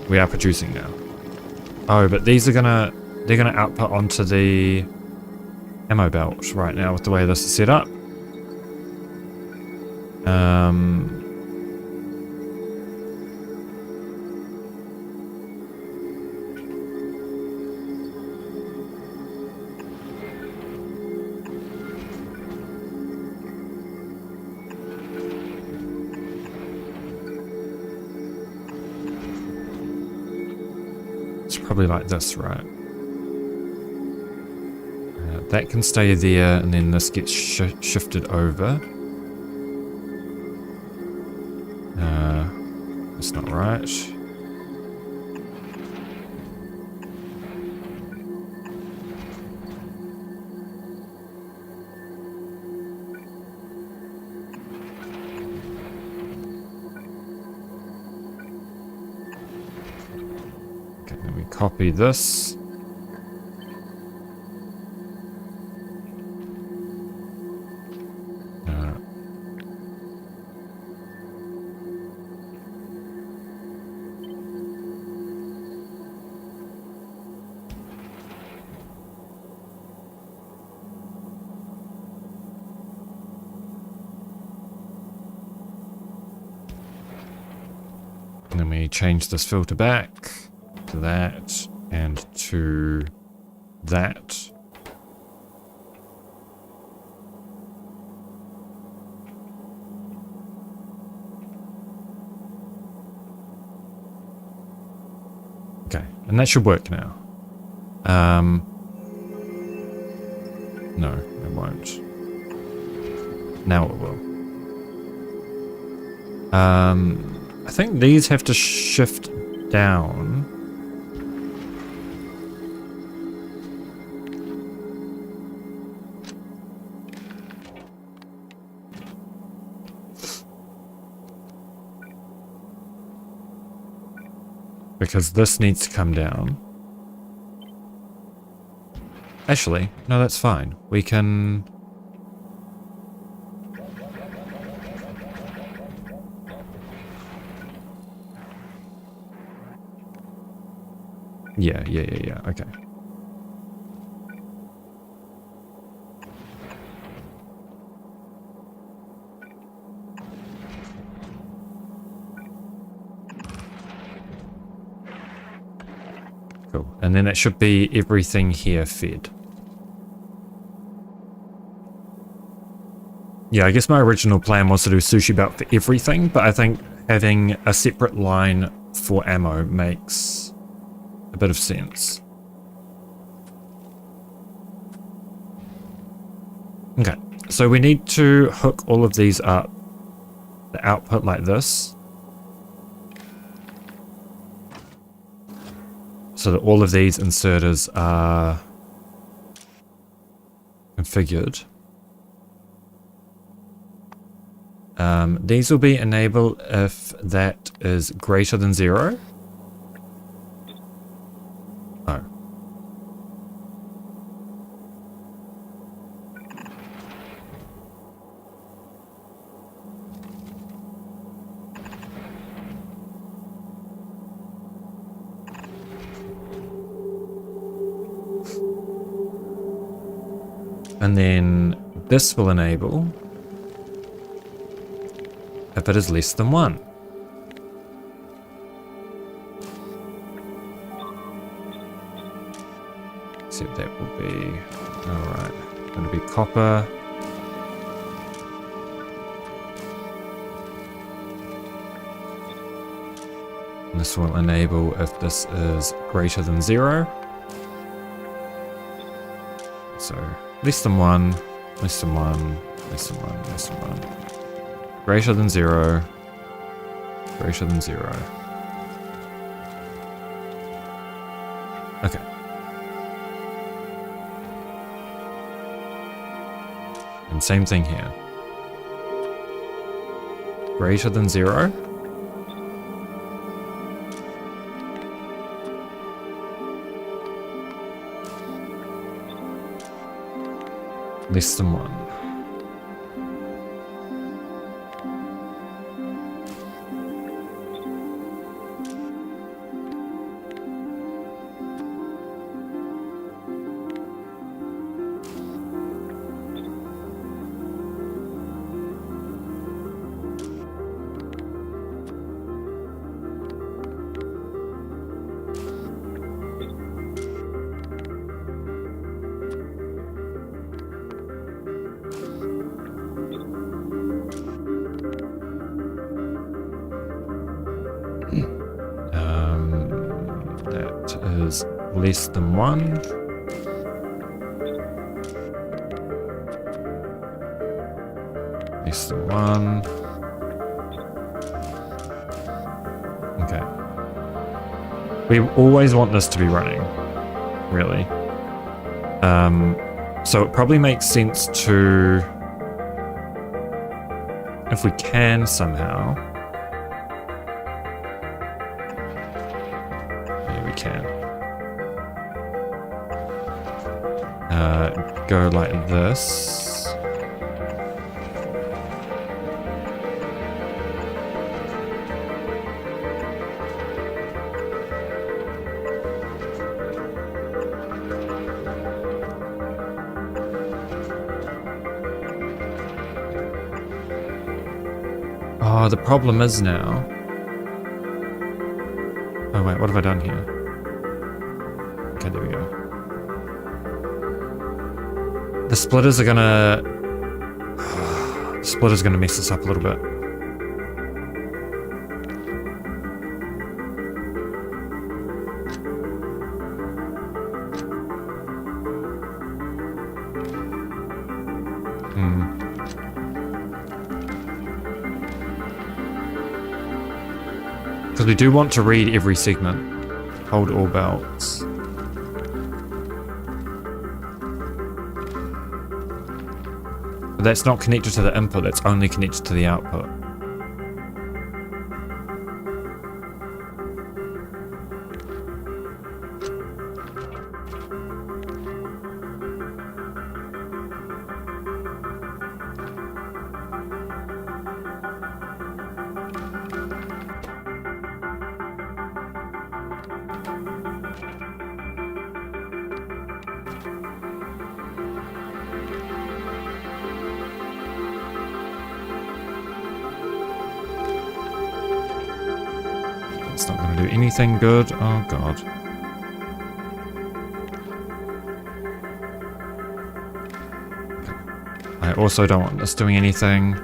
S1: We are producing now. Oh, but these are they're gonna output onto the ammo belt right now with the way this is set up. It's probably like this, right? That can stay there, and then this gets shifted over. That's not right. Okay, then we copy this. And then we change this filter back to that and to that. Okay, and that should work now. No, it won't. Now it will. I think these have to shift down. Because this needs to come down. Actually, no, that's fine. We can... Yeah, okay. Cool. And then that should be everything here fed. Yeah, I guess my original plan was to do sushi belt for everything, but I think having a separate line for ammo makes a bit of sense. Okay, so we need to hook all of these up, the output like this, so that all of these inserters are configured. These will be enabled if that is greater than 0. Oh. And then this will enable if it is less than 1. Except that will be, alright, going to be copper. And this will enable if this is greater than 0. So, less than 1, less than 1, less than 1, less than 1. Greater than 0, greater than 0. Okay. And same thing here. Greater than 0. Less than 1. That is less than 1. Less than 1. Okay. We always want this to be running, really. So it probably makes sense to, if we can somehow, can go like this. Oh, the problem is now. Oh wait, what have I done here? Okay, there we go. The splitters are gonna... the splitter's gonna mess this up a little bit. Because we do want to read every segment. Hold all belts. But that's not connected to the input, that's only connected to the output. It's not going to do anything good. Oh god. I also don't want this doing anything.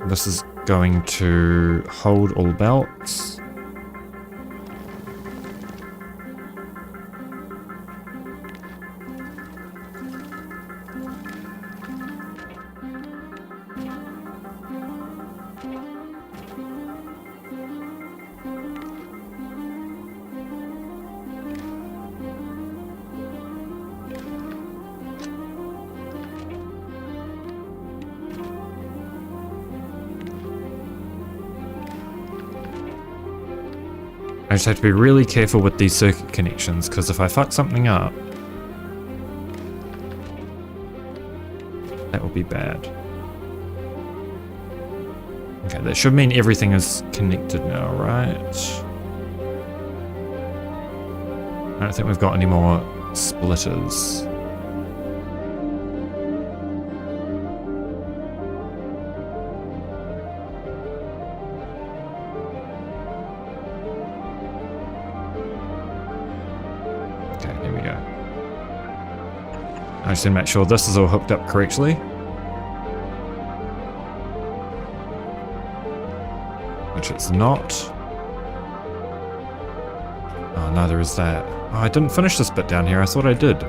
S1: This is going to hold all belts. I just have to be really careful with these circuit connections, because if I fuck something up, that will be bad. Okay, that should mean everything is connected now, right? I don't think we've got any more splitters. I just need to make sure this is all hooked up correctly. Which it's not. Oh, neither is that. Oh, I didn't finish this bit down here. I thought I did.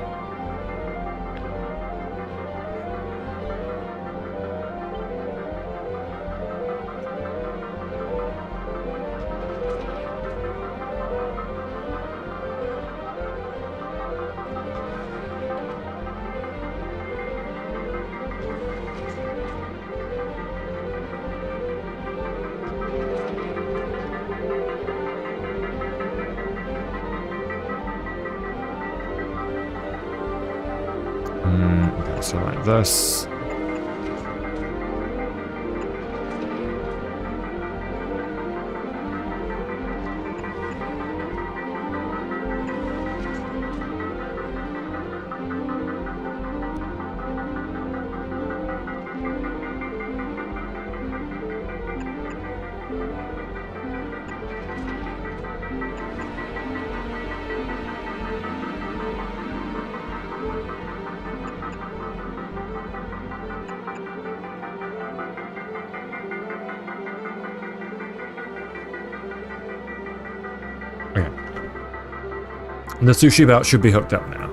S1: Okay, so like this. Okay. The sushi belt should be hooked up now.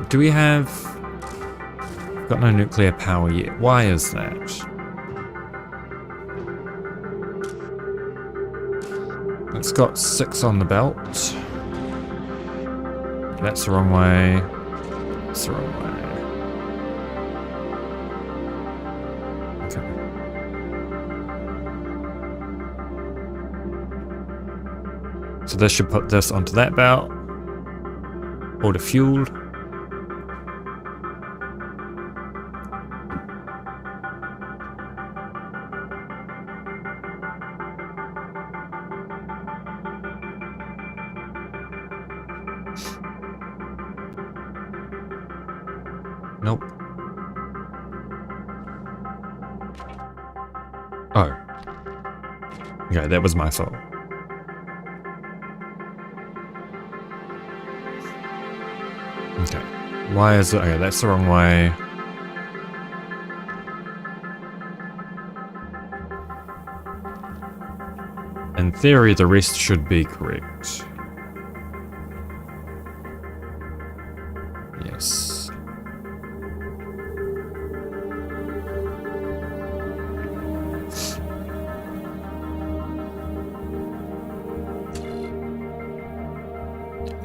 S1: Do we have... Got no nuclear power yet. Why is that? It's got 6 on the belt. That's the wrong way. That's the wrong way. So this should put this onto that belt. Order fuel. Nope. Oh. Okay, that was my fault. Okay. Why is it? Okay, that's the wrong way. And in theory, the rest should be correct. Yes.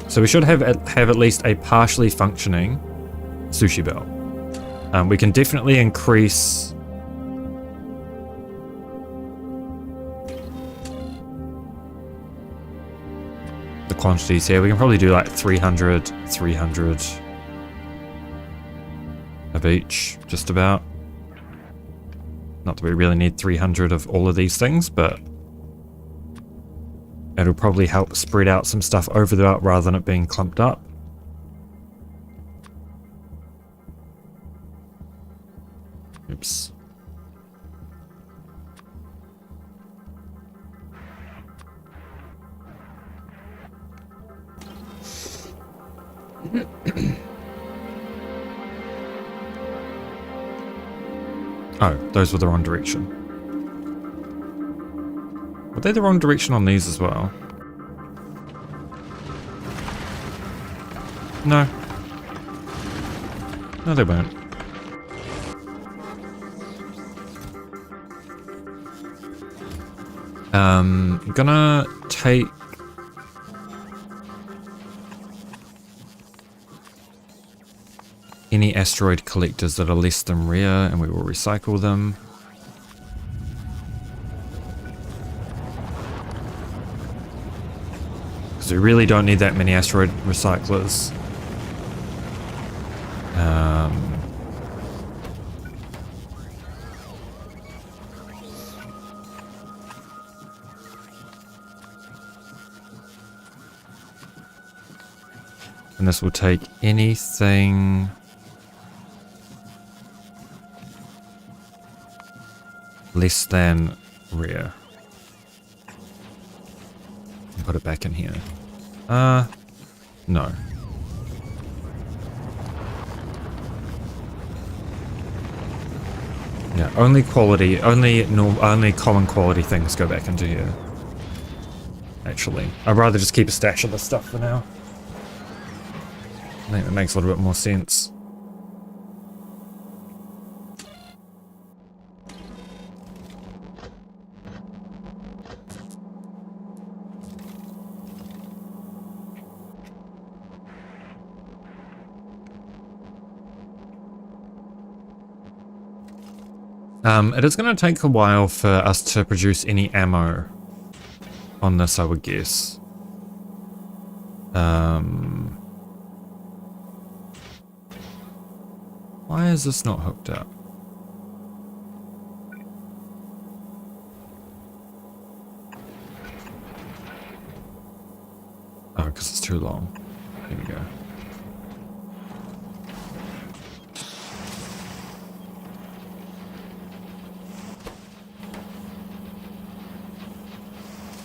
S1: So we should have at least a partially functioning sushi bell. We can definitely increase the quantities here. We can probably do like 300 of each, just about. Not that we really need 300 of all of these things, but it'll probably help spread out some stuff over the belt rather than it being clumped up. Oops. Oh, those were the wrong direction. Were they the wrong direction on these as well? No. No, they weren't. I'm gonna take... any asteroid collectors that are less than rare, and we will recycle them. Because we really don't need that many asteroid recyclers. And this will take anything... less than rare. Put it back in here. No. Yeah, only quality, only common quality things go back into here. Actually, I'd rather just keep a stash of this stuff for now. I think that makes a little bit more sense. It is going to take a while for us to produce any ammo on this, I would guess. Why is this not hooked up? Oh, because it's too long. Here we go.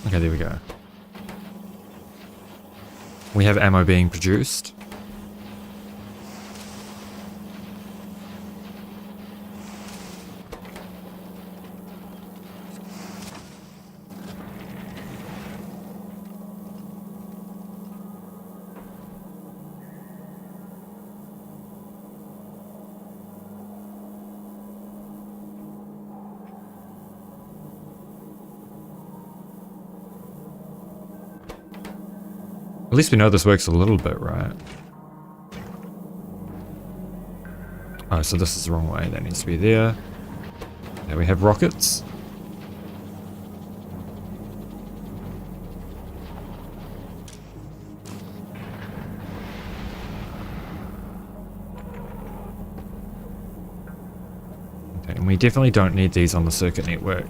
S1: Okay, there we go. We have ammo being produced. At least we know this works a little bit, right? Oh, so this is the wrong way. That needs to be there. There we have rockets. Okay, and we definitely don't need these on the circuit network.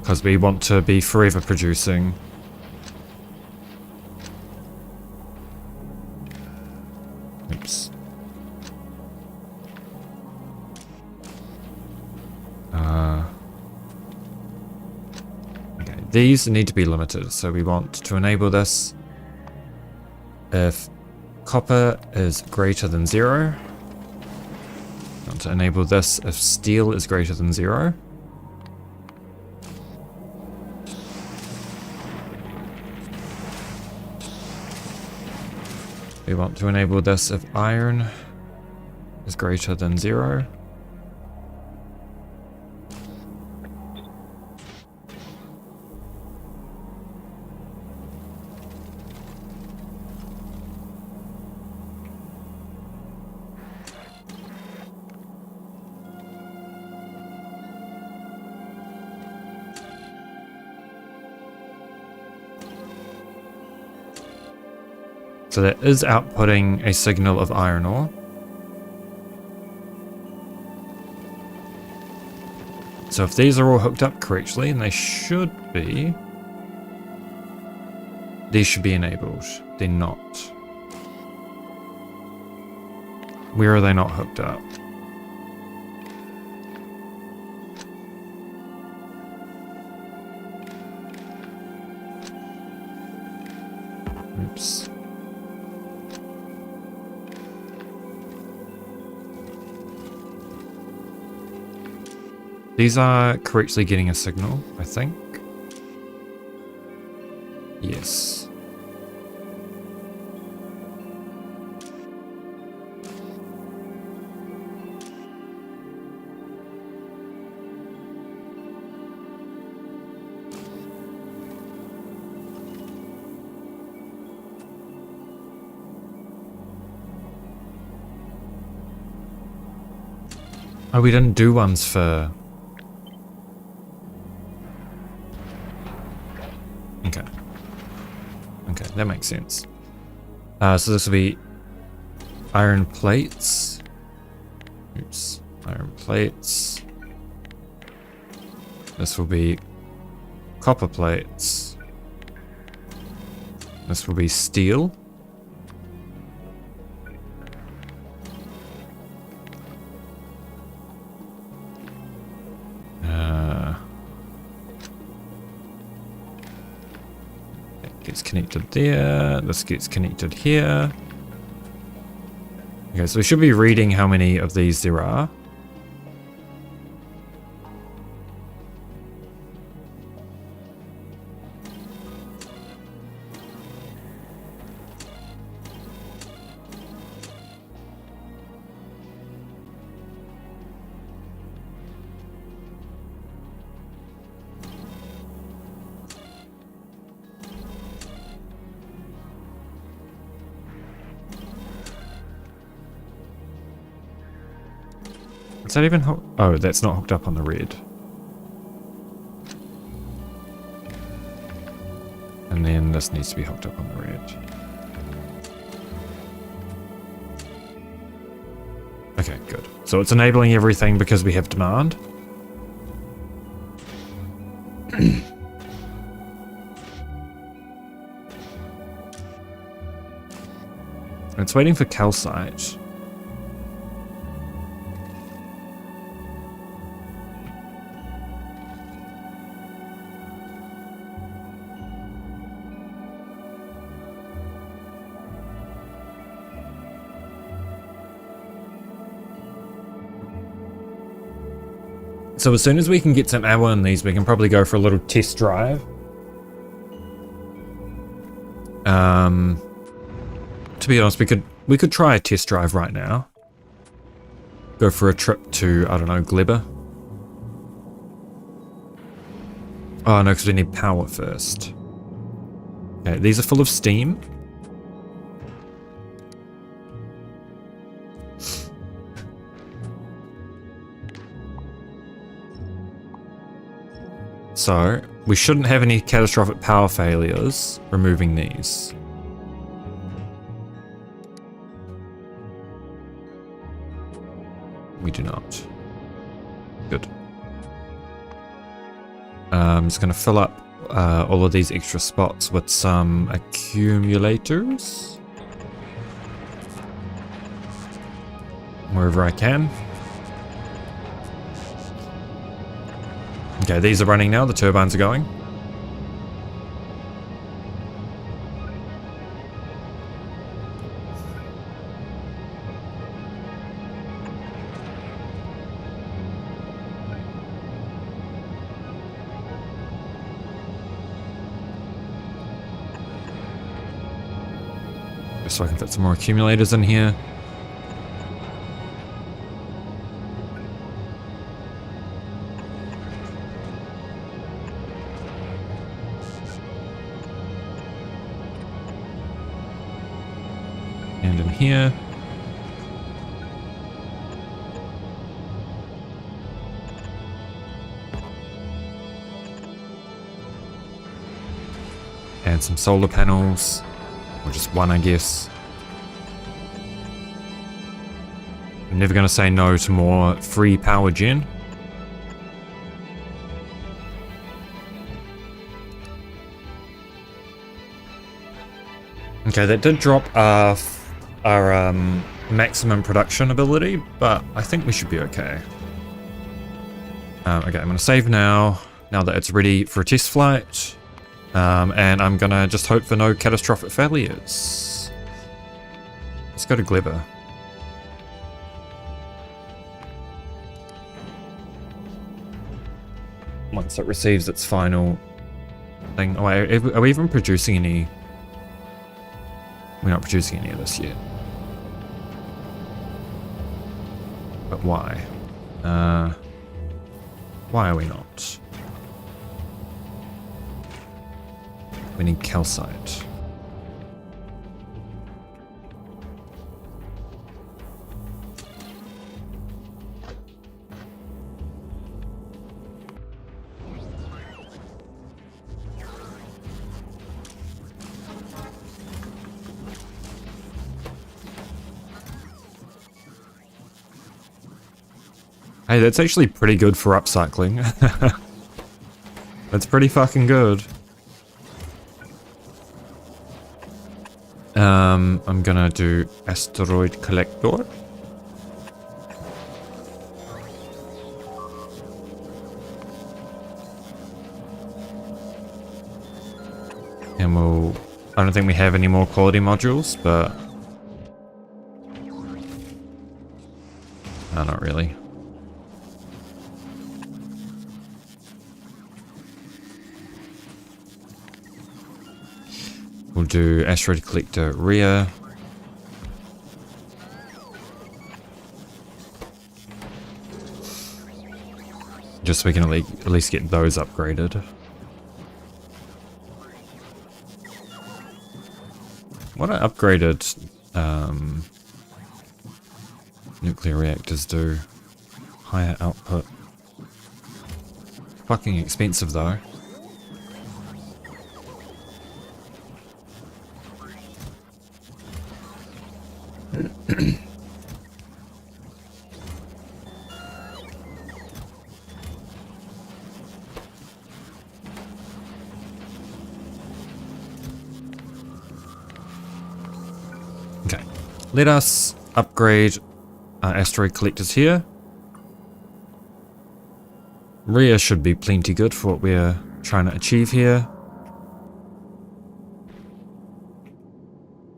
S1: Because we want to be forever producing. Oops. Okay, these need to be limited, so we want to enable this if copper is greater than 0. We want to enable this if steel is greater than 0. We want to enable this if iron is greater than 0. So that is outputting a signal of iron ore. So if these are all hooked up correctly, and they should be, these should be enabled. They're not. Where are they not hooked up? Oops. These are correctly getting a signal, I think. Yes. Oh, we didn't do ones for... Okay. Okay, that makes sense. So this will be iron plates. Oops. Iron plates. This will be copper plates. This will be steel. Gets connected there. This gets connected here. Okay, so we should be reading how many of these there are. Is that even hooked? Oh, that's not hooked up on the red. And then this needs to be hooked up on the red. Okay, good. So it's enabling everything because we have demand. It's waiting for calcite. So as soon as we can get some ammo in these, we can probably go for a little test drive. To be honest, we could try a test drive right now. Go for a trip to, I don't know, Glebber. Oh no, because we need power first. Okay, these are full of steam. So, we shouldn't have any catastrophic power failures removing these. We do not. Good. I'm just going to fill up all of these extra spots with some accumulators. Wherever I can. Okay, these are running now, the turbines are going. Just so I can fit some more accumulators in here. And in here. And some solar panels, or just one, I guess. I'm never going to say no to more free power gen. Okay, that did drop our maximum production ability, but I think we should be okay. Okay, I'm going to save now that it's ready for a test flight. And I'm gonna just hope for no catastrophic failures. Let's go to Gleber. Once it receives its final thing. Oh, are we even producing any? We're not producing any of this yet. But why? Why are we not? We need calcite. Hey, that's actually pretty good for upcycling. That's pretty fucking good. I'm gonna do asteroid collector. And I don't think we have any more quality modules, but no, not really. We'll do asteroid collector rear. Just so we can at least get those upgraded. What are upgraded nuclear reactors do? Higher output. Fucking expensive though. Okay, let us upgrade our asteroid collectors here. Rear should be plenty good for what we're trying to achieve here.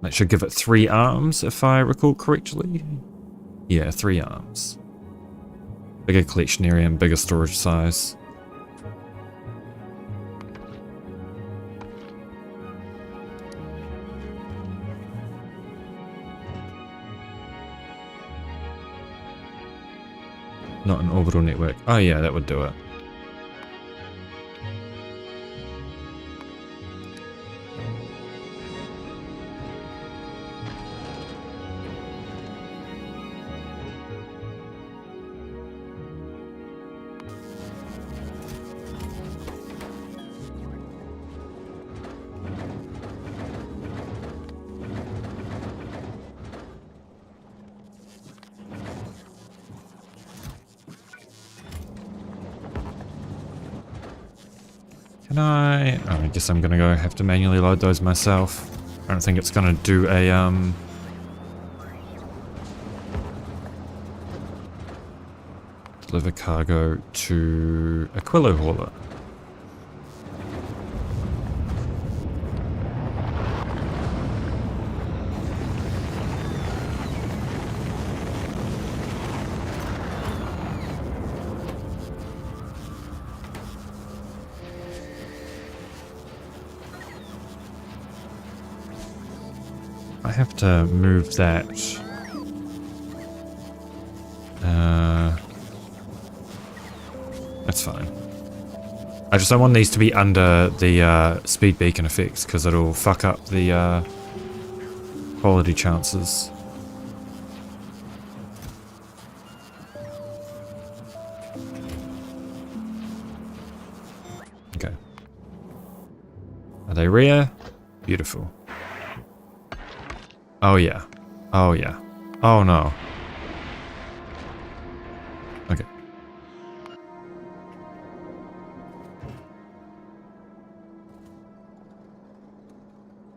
S1: That should give it 3 arms, if I recall correctly. Yeah, 3 arms. Bigger collection area and bigger storage size. Not an orbital network. Oh yeah, that would do it. Can I... Oh, I guess I'm gonna go have to manually load those myself. I don't think it's gonna do a, deliver cargo to Aquilo hauler. I have to move that. That's fine. I just don't want these to be under the speed beacon effects because it'll fuck up the quality chances. Okay. Are they rear? Beautiful. Oh yeah. Oh yeah. Oh no. Okay.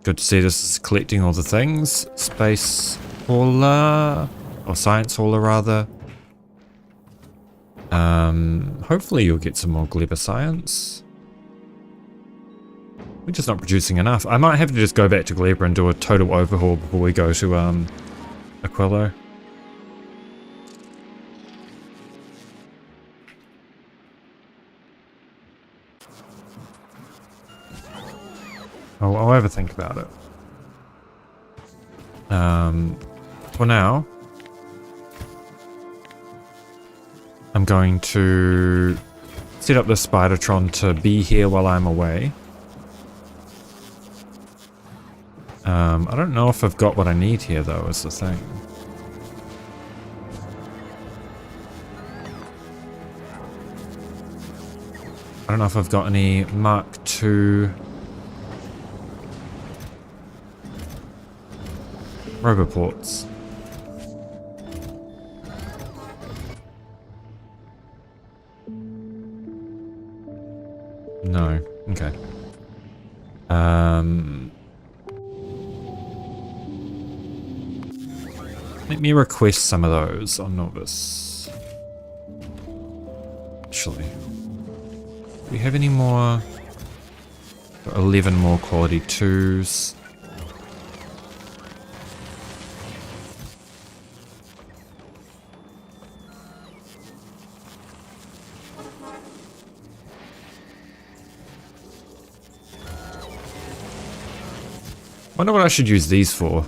S1: Good to see this is collecting all the things. Space hauler, or science hauler rather. Hopefully you'll get some more Gleba science. We're just not producing enough. I might have to just go back to Gleba and do a total overhaul before we go to Aquilo. I'll ever think about it. For now, I'm going to set up the Spidertron to be here while I'm away. I don't know if I've got what I need here though, is the thing. I don't know if I've got any Mark II Roboports. No. Okay. Let me request some of those on Nauvis. Actually. Do we have any more? Got 11 more quality 2s. Wonder what I should use these for.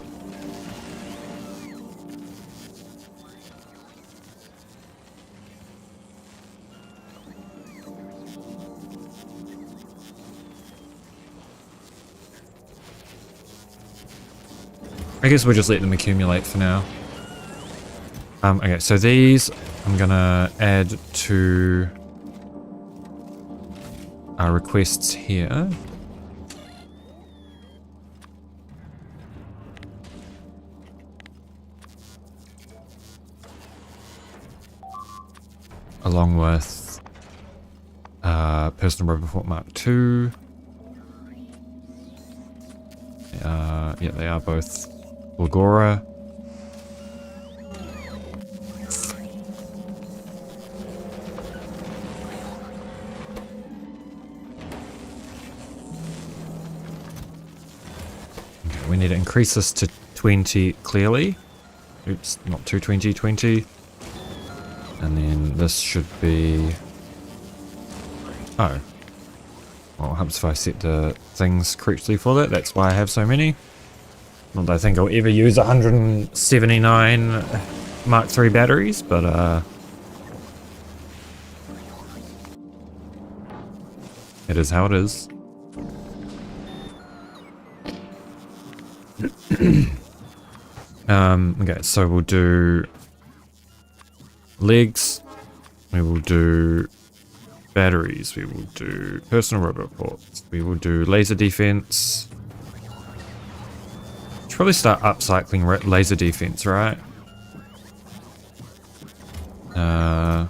S1: I guess we'll just let them accumulate for now. Okay, so these I'm gonna add to our requests here. Along with Personal Roboport Mark II. Yeah, they are both Bulgora. Okay, we need to increase this to 20 clearly. Oops, not 220, 20. And then this should be... Oh. Well, what happens if I set the things correctly for that? That's why I have so many. Not that I think I'll ever use 179 Mark III batteries, but it is how it is. Okay, so we'll do legs, we will do batteries, we will do personal roboports, we will do laser defense. Should probably start upcycling laser defense, right? I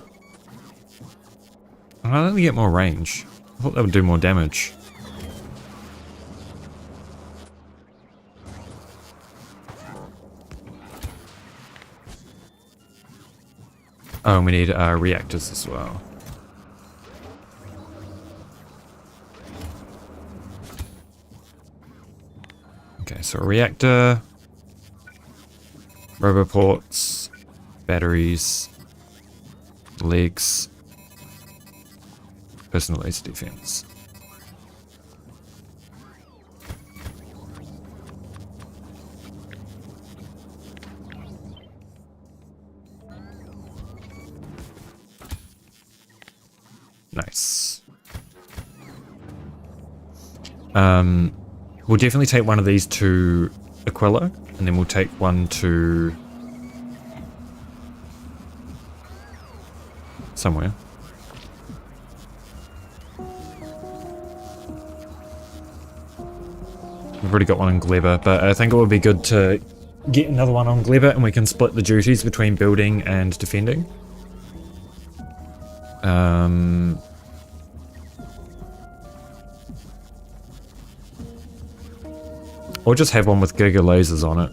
S1: don't think we get more range. I thought that would do more damage. Oh, and we need reactors as well. Okay, so a reactor, roboports, batteries, legs, personal laser defense. We'll definitely take one of these to Aquilo, and then we'll take one to somewhere. We've already got one on Gleba, but I think it would be good to get another one on Gleba, and we can split the duties between building and defending. Or just have one with Giga lasers on it.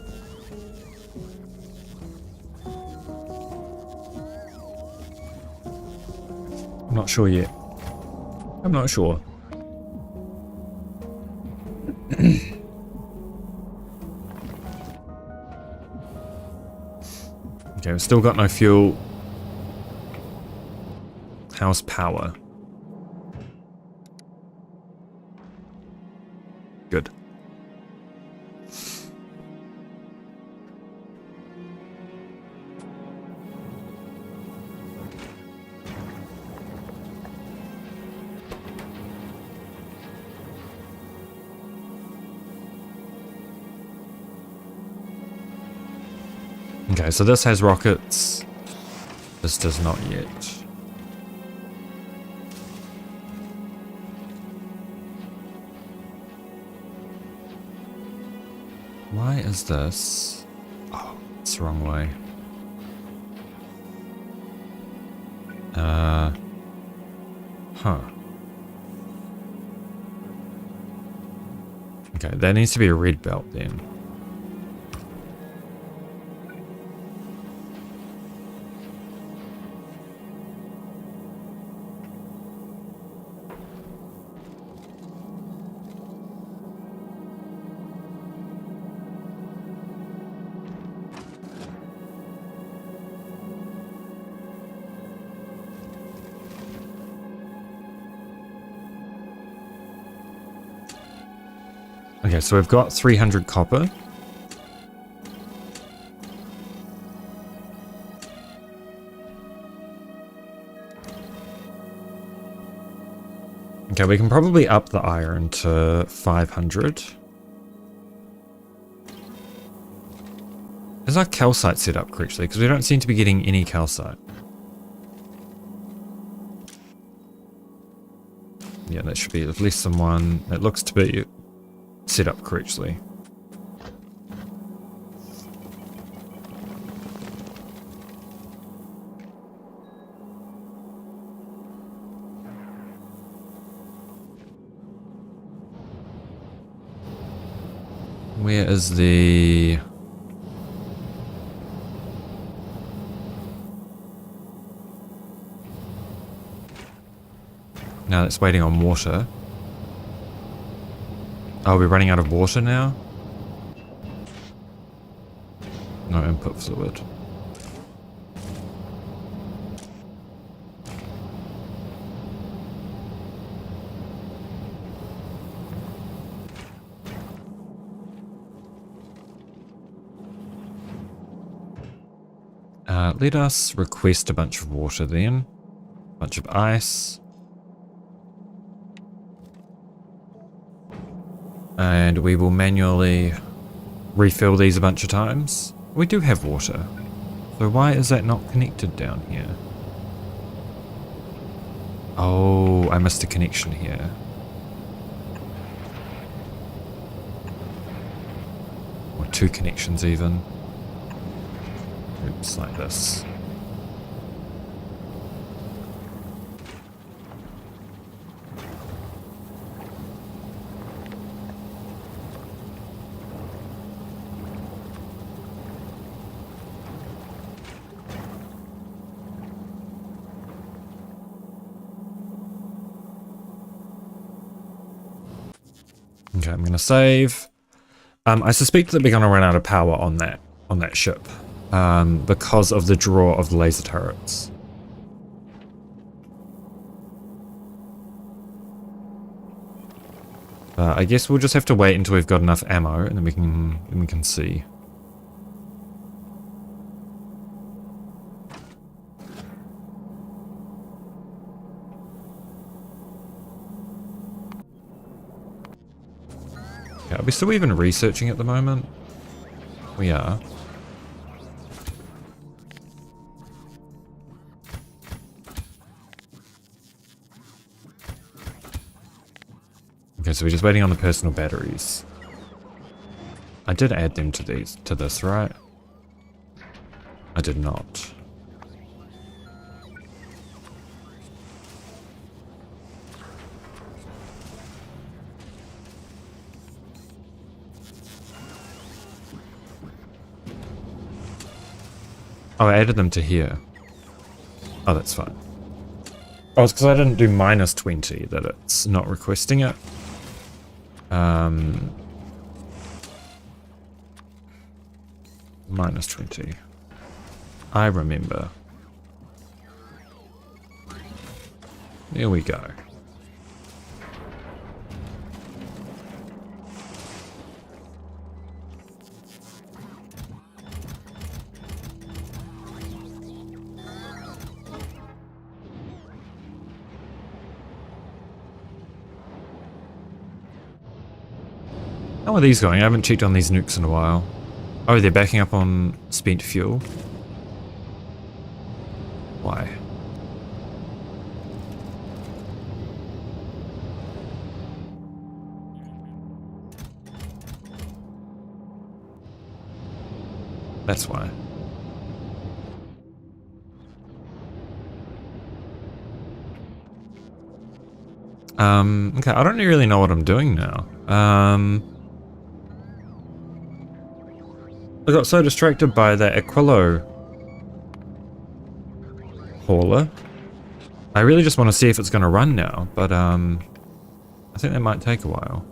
S1: I'm not sure yet. I'm not sure. Okay, we've still got no fuel. How's power? Good. Okay, so this has rockets. This does not yet. Why is this? Oh, it's the wrong way. Huh. Okay, there needs to be a red belt then. Okay, so we've got 300 copper. Okay, we can probably up the iron to 500. Is our calcite set up correctly? Because we don't seem to be getting any calcite. Yeah, that should be less than one. It looks to be set up correctly. Where is the... No, it's waiting on water. Oh, we're running out of water now? No input fluid. Let us request a bunch of water then. A bunch of ice. And we will manually refill these a bunch of times. We do have water. So why is that not connected down here? Oh, I missed a connection here. Or two connections even. Oops, like this. Okay, I'm gonna save. I suspect that we're gonna run out of power on that ship. Because of the draw of the laser turrets. I guess we'll just have to wait until we've got enough ammo, and then we can see. Okay, are we still even researching at the moment? We are. Okay, so we're just waiting on the personal batteries. I did add them to this, right? I did not. Oh, I added them to here. Oh, that's fine. Oh, it's because I didn't do minus 20 that it's not requesting it. Minus 20. I remember. There we go. How are these going? I haven't checked on these nukes in a while. Oh, they're backing up on spent fuel. Why? That's why. Okay, I don't really know what I'm doing now. I got so distracted by that Aquilo hauler. I really just want to see if it's going to run now, but I think that might take a while.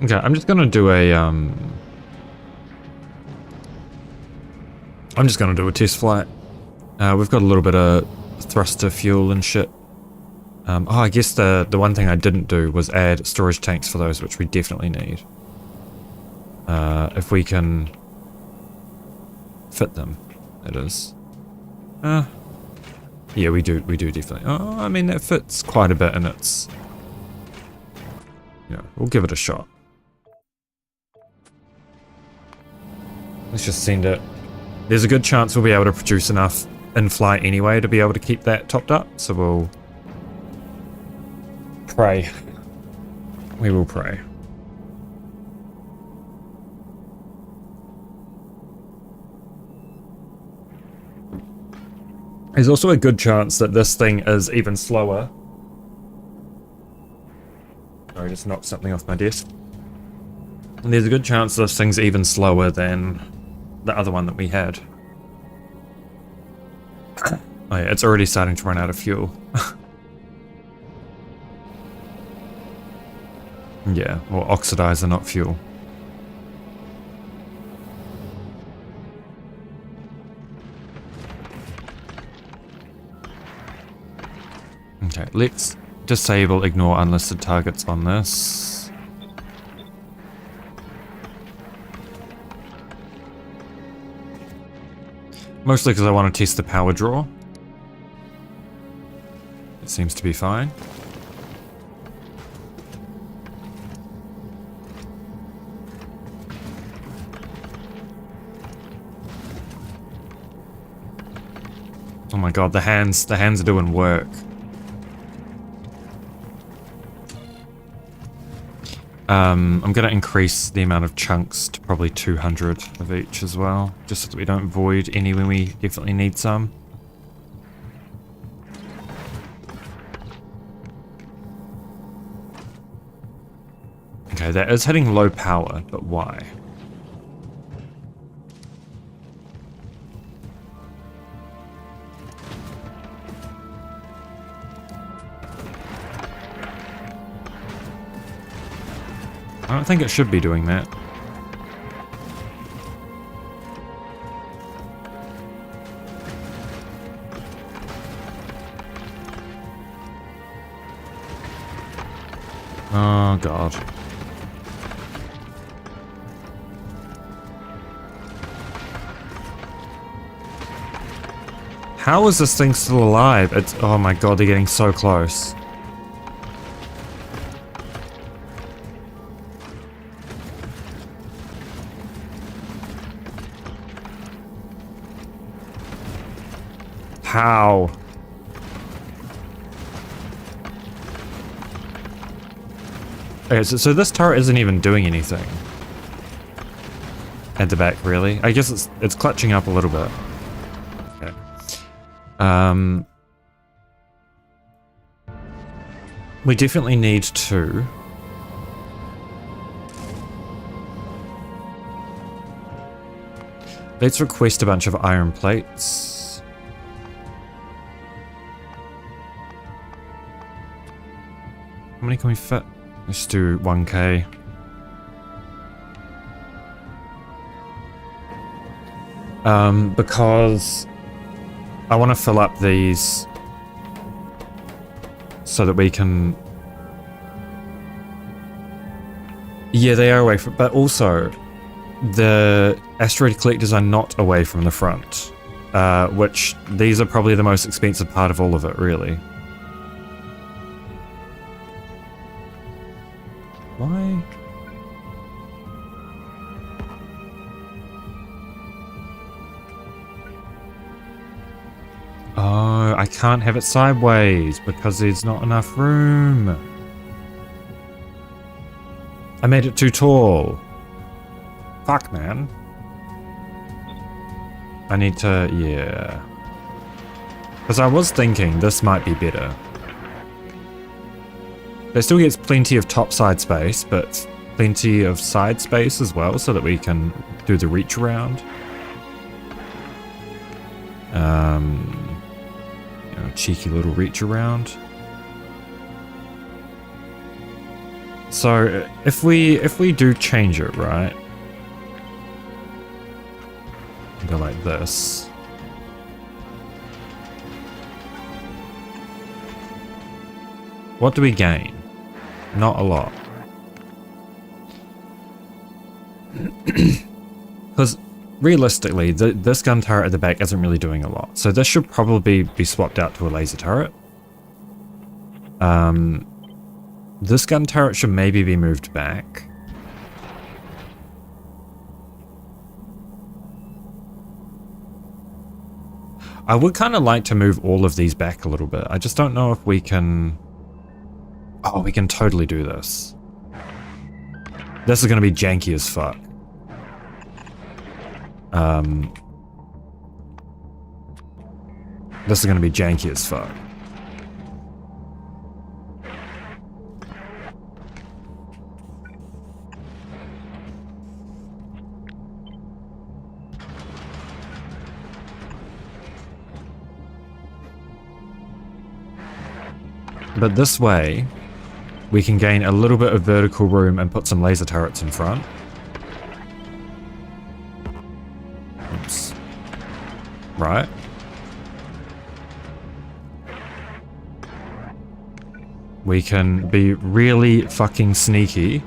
S1: Okay, I'm just gonna do a test flight. We've got a little bit of thruster fuel and shit. Oh, I guess the one thing I didn't do was add storage tanks for those, which we definitely need. If we can fit them, that is. Yeah, we do definitely. Oh, I mean, that fits quite a bit, and it's... Yeah, we'll give it a shot. Let's just send it. There's a good chance we'll be able to produce enough in flight anyway to be able to keep that topped up, so we'll pray. We will pray. There's also a good chance that this thing is even slower. Sorry, I just knocked something off my desk. And there's a good chance this thing's even slower than the other one that we had. Oh yeah, it's already starting to run out of fuel. Yeah, or oxidizer, not fuel. Okay, let's disable ignore unlisted targets on this. Mostly because I want to test the power draw. It seems to be fine. Oh my god, the hands are doing work. I'm gonna increase the amount of chunks to probably 200 of each as well, just so that we don't void any when we definitely need some. Okay, that is hitting low power, but why? I don't think it should be doing that. Oh god. How is this thing still alive? It's, oh my god, they're getting so close. How? Okay, so this turret isn't even doing anything. At the back, really? I guess it's clutching up a little bit. Okay. We definitely need to... Let's request a bunch of iron plates. How many can we fit? Let's do 1k. Because I want to fill up these so that we can... Yeah, they are away from... But also, the asteroid collectors are not away from the front. Which, these are probably the most expensive part of all of it, really. Why? Oh, I can't have it sideways because there's not enough room. I made it too tall. Fuck, man. I need to, yeah. Because I was thinking this might be better. It still gets plenty of top side space, but plenty of side space as well so that we can do the reach around. You know, cheeky little reach around. So if we do change it, right? Go like this. What do we gain? Not a lot. Because realistically, this gun turret at the back isn't really doing a lot. So this should probably be swapped out to a laser turret. This gun turret should maybe be moved back. I would kind of like to move all of these back a little bit. I just don't know if we can... Oh, we can totally do this. This is going to be janky as fuck. This is going to be janky as fuck. But this way, we can gain a little bit of vertical room and put some laser turrets in front. Oops. Right. We can be really fucking sneaky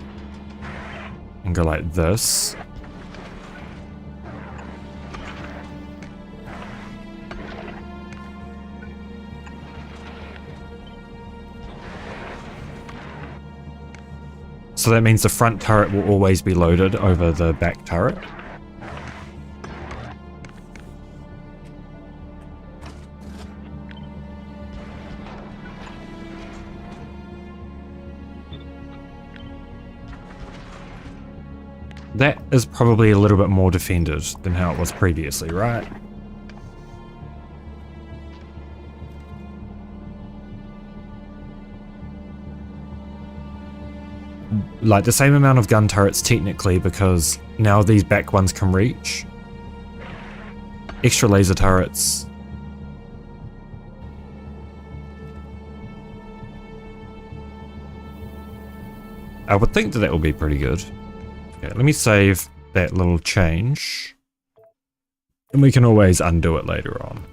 S1: and go like this. So that means the front turret will always be loaded over the back turret. That is probably a little bit more defended than how it was previously, right? Like the same amount of gun turrets technically, because now these back ones can reach. Extra laser turrets. I would think that that will be pretty good. Okay, let me save that little change. And we can always undo it later on.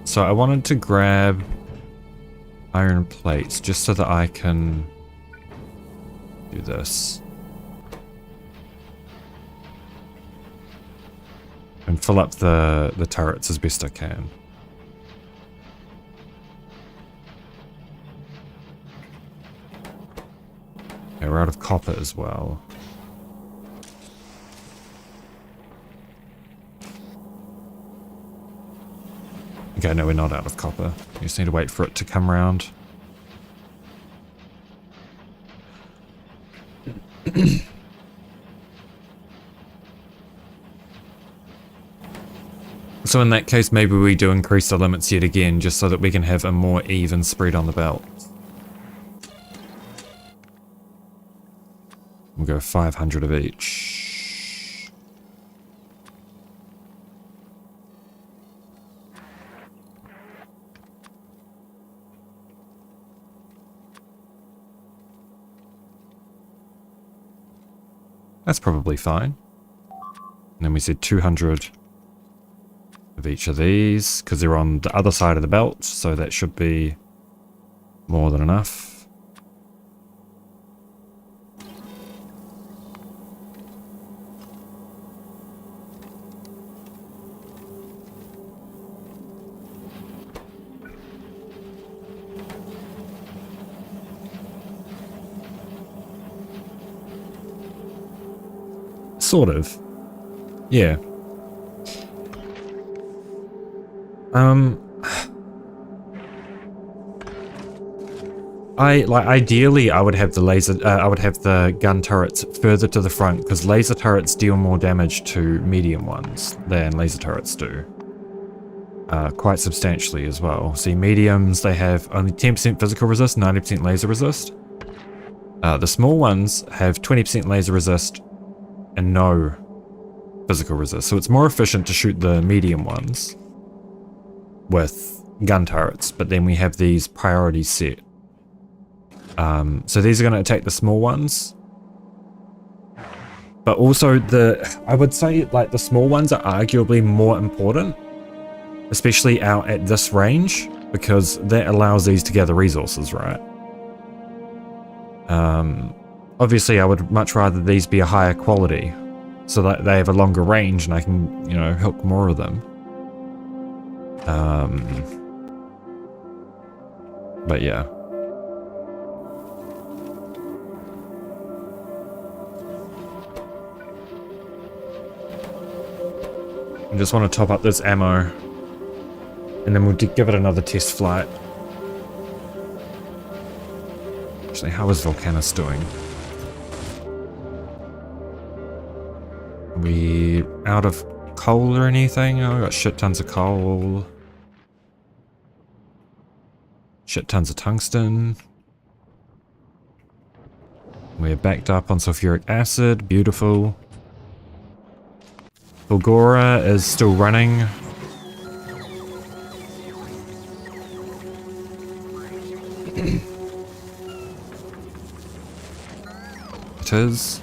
S1: So I wanted to grab iron plates just so that I can do this. And fill up the turrets as best I can. Okay, we're out of copper as well. Okay, no, we're not out of copper. We just need to wait for it to come round. So in that case, maybe we do increase the limits yet again, just so that we can have a more even spread on the belt. We'll go 500 of each. That's probably fine. And then we said 200 of each of these, because they're on the other side of the belt, so that should be more than enough. Sort of. Yeah. Ideally I would have the laser I would have the gun turrets further to the front, because laser turrets deal more damage to medium ones than laser turrets do. Quite substantially as well. See, mediums, they have only 10% physical resist, 90% laser resist. The small ones have 20% laser resist and no physical resist, so it's more efficient to shoot the medium ones with gun turrets, but then we have these priorities set. So these are going to attack the small ones, but also I would say like the small ones are arguably more important, especially out at this range, because that allows these to gather resources, right? Obviously I would much rather these be a higher quality, so that they have a longer range and I can, you know, hook more of them. But yeah. I just want to top up this ammo, and then we'll give it another test flight. Actually, how is Volcanus doing? Are we out of coal or anything? Oh, we got shit tons of coal. Shit tons of tungsten. We're backed up on sulfuric acid. Beautiful. Fulgora is still running. It is.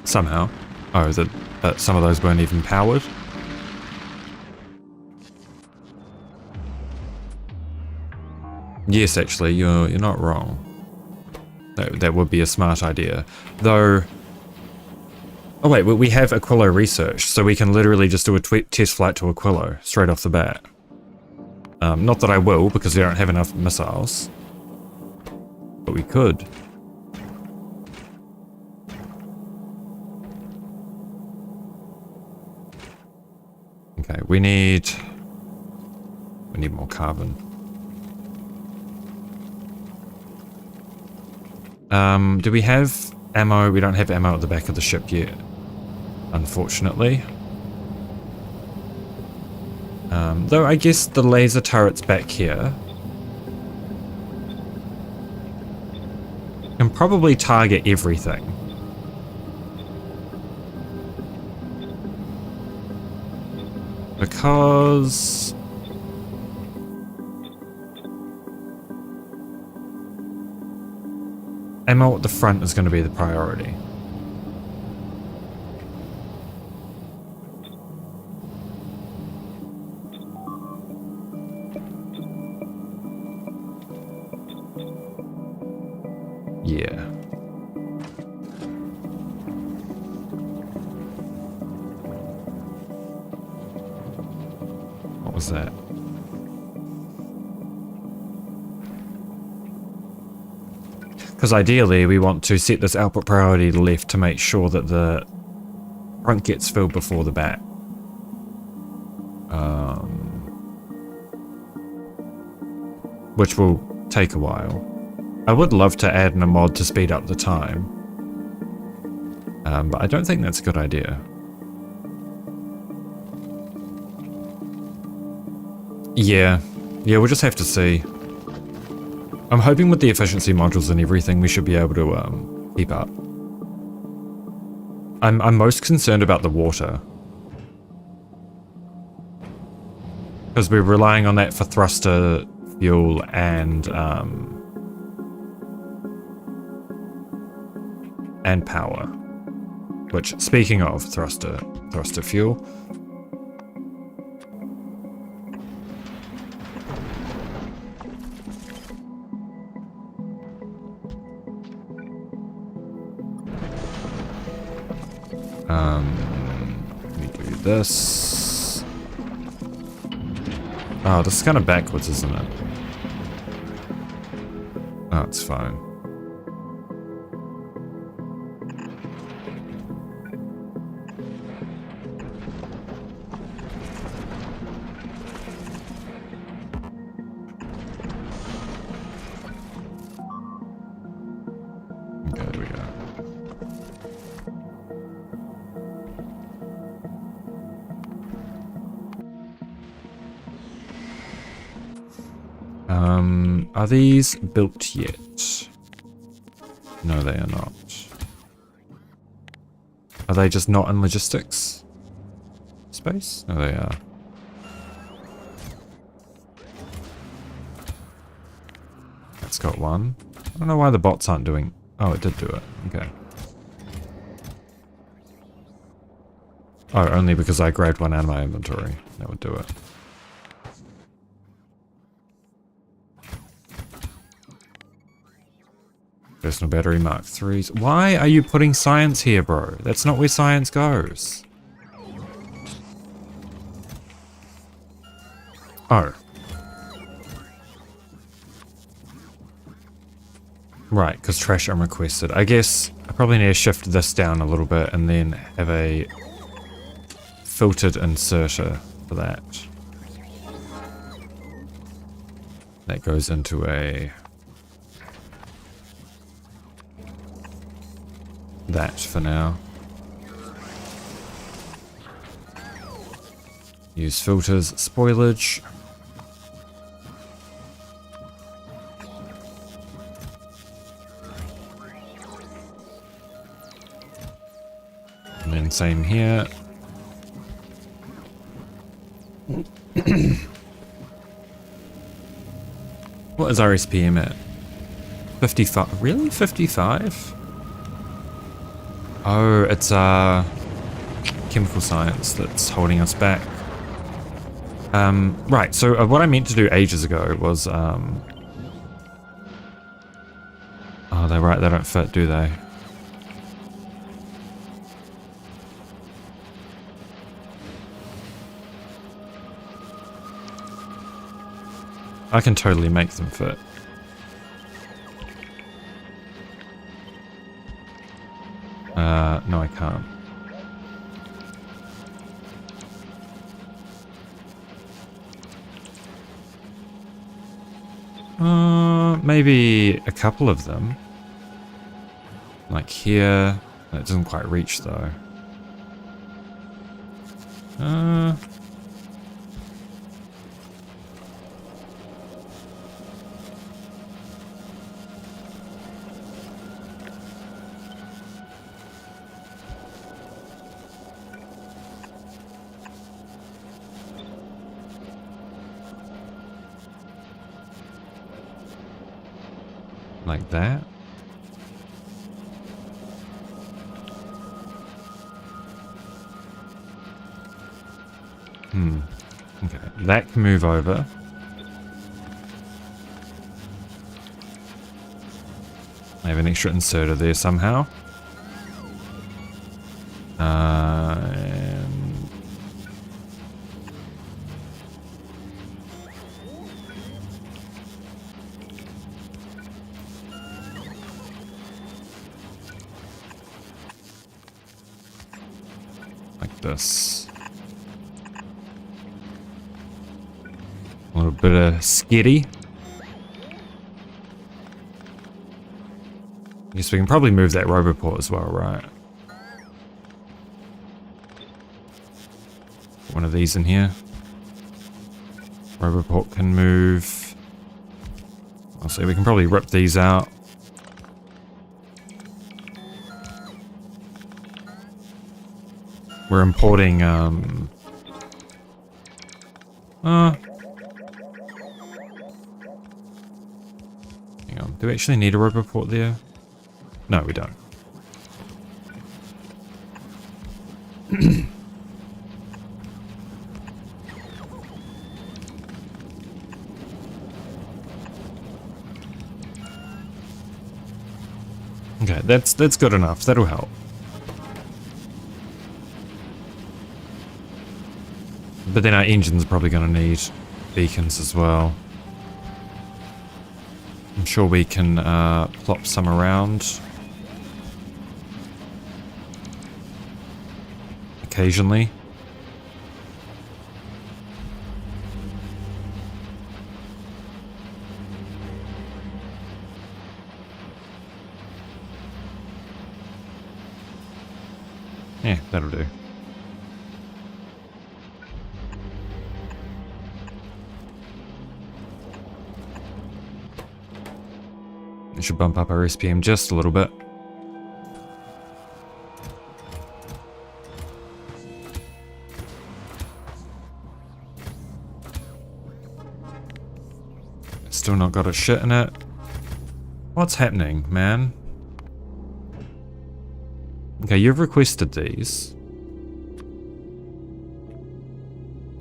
S1: Somehow. Oh, is it that some of those weren't even powered? Yes, actually, you're not wrong. That would be a smart idea. Though... Oh wait, we have Aquilo research, so we can literally just do a test flight to Aquilo straight off the bat. Not that I will, because we don't have enough missiles. But we could. Okay, we need more carbon. Do we have ammo? We don't have ammo at the back of the ship yet, unfortunately. Though I guess the laser turret's back here. can probably target everything. Because ammo at the front is going to be the priority. Yeah. What was that? Because ideally we want to set this output priority to left to make sure that the front gets filled before the back. Which will take a while. I would love to add in a mod to speed up the time. But I don't think that's a good idea. Yeah, we'll just have to see. I'm hoping with the efficiency modules and everything we should be able to keep up. I'm most concerned about the water. Because we're relying on that for thruster, fuel, and power. Which, speaking of thruster fuel, let me do this. Oh, this is kind of backwards, isn't it? Oh, it's fine. Okay, there we go. Are these built yet? No, they are not. Are they just not in logistics space? No, they are. That's got one. I don't know why the bots aren't doing... Oh, it did do it. Okay. Oh, only because I grabbed one out of my inventory. That would do it. Personal battery Mark 3s. Why are you putting science here, bro? That's not where science goes. Oh. Right, because trash unrequested. I guess I probably need to shift this down a little bit and then have a filtered inserter for that. That goes into a... that for now. Use filters, spoilage. And then same here. What is RSPM at? 55? Really? 55? Oh, it's chemical science that's holding us back. Right, so what I meant to do ages ago was oh, they're right, they don't fit, do they? I can totally make them fit. No, I can't. Maybe a couple of them. Like here. That doesn't quite reach though. like that. Okay, that can move over. I have an extra inserter there somehow. And like this. A little bit of skitty. I guess we can probably move that roboport as well, right? One of these in here. Roboport can move. I'll say we can probably rip these out. We're importing, hang on. Do we actually need a roboport there? No, we don't. Okay, that's good enough. That'll help. But then our engine's probably going to need beacons as well. I'm sure we can plop some around occasionally. Yeah, that'll do. It should bump up our SPM just a little bit. Still not got a shit in it. What's happening, man? Okay, you've requested these.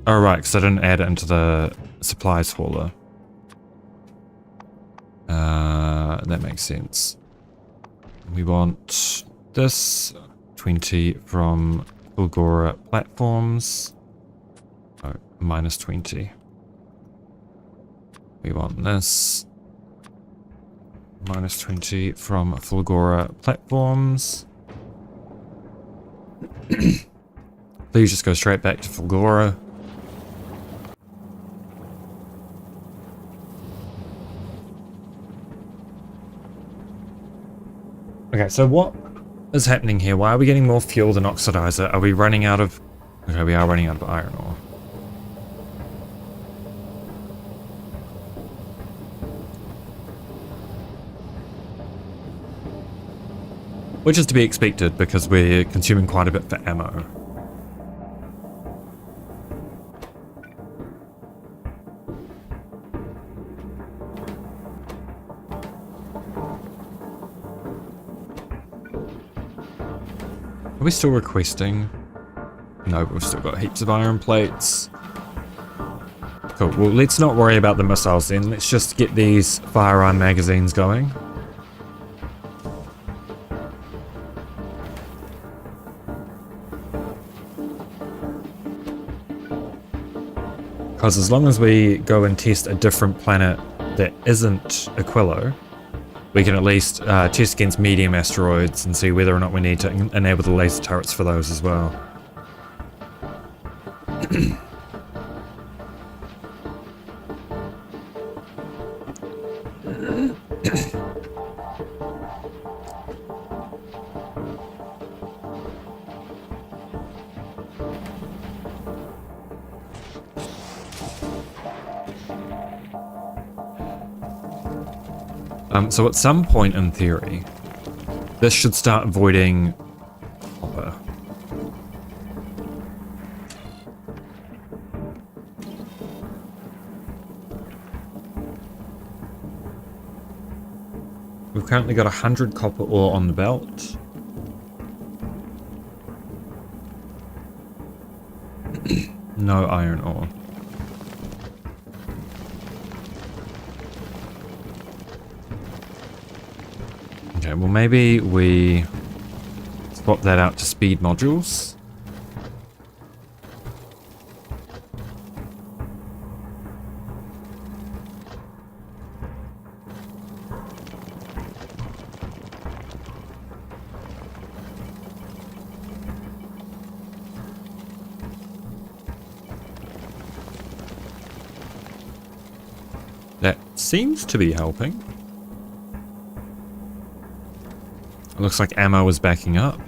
S1: Oh, right, because I didn't add it into the supplies hauler. That makes sense. We want this 20 from Fulgora platforms. Oh, minus 20. We want this. Minus 20 from Fulgora platforms. Please just go straight back to Fulgora. Okay, so what is happening here? Why are we getting more fuel than oxidizer? Are we running out of... Okay, we are running out of iron ore. Which is to be expected because we're consuming quite a bit for ammo. Are we still requesting? No, but we've still got heaps of iron plates. Cool, well let's not worry about the missiles then. Let's just get these firearm magazines going. Because as long as we go and test a different planet that isn't Aquilo, we can at least test against medium asteroids and see whether or not we need to enable the laser turrets for those as well. So at some point in theory, this should start voiding copper. We've currently got 100 copper ore on the belt. No iron ore. Okay, well maybe we swap that out to speed modules. That seems to be helping. It looks like ammo is backing up.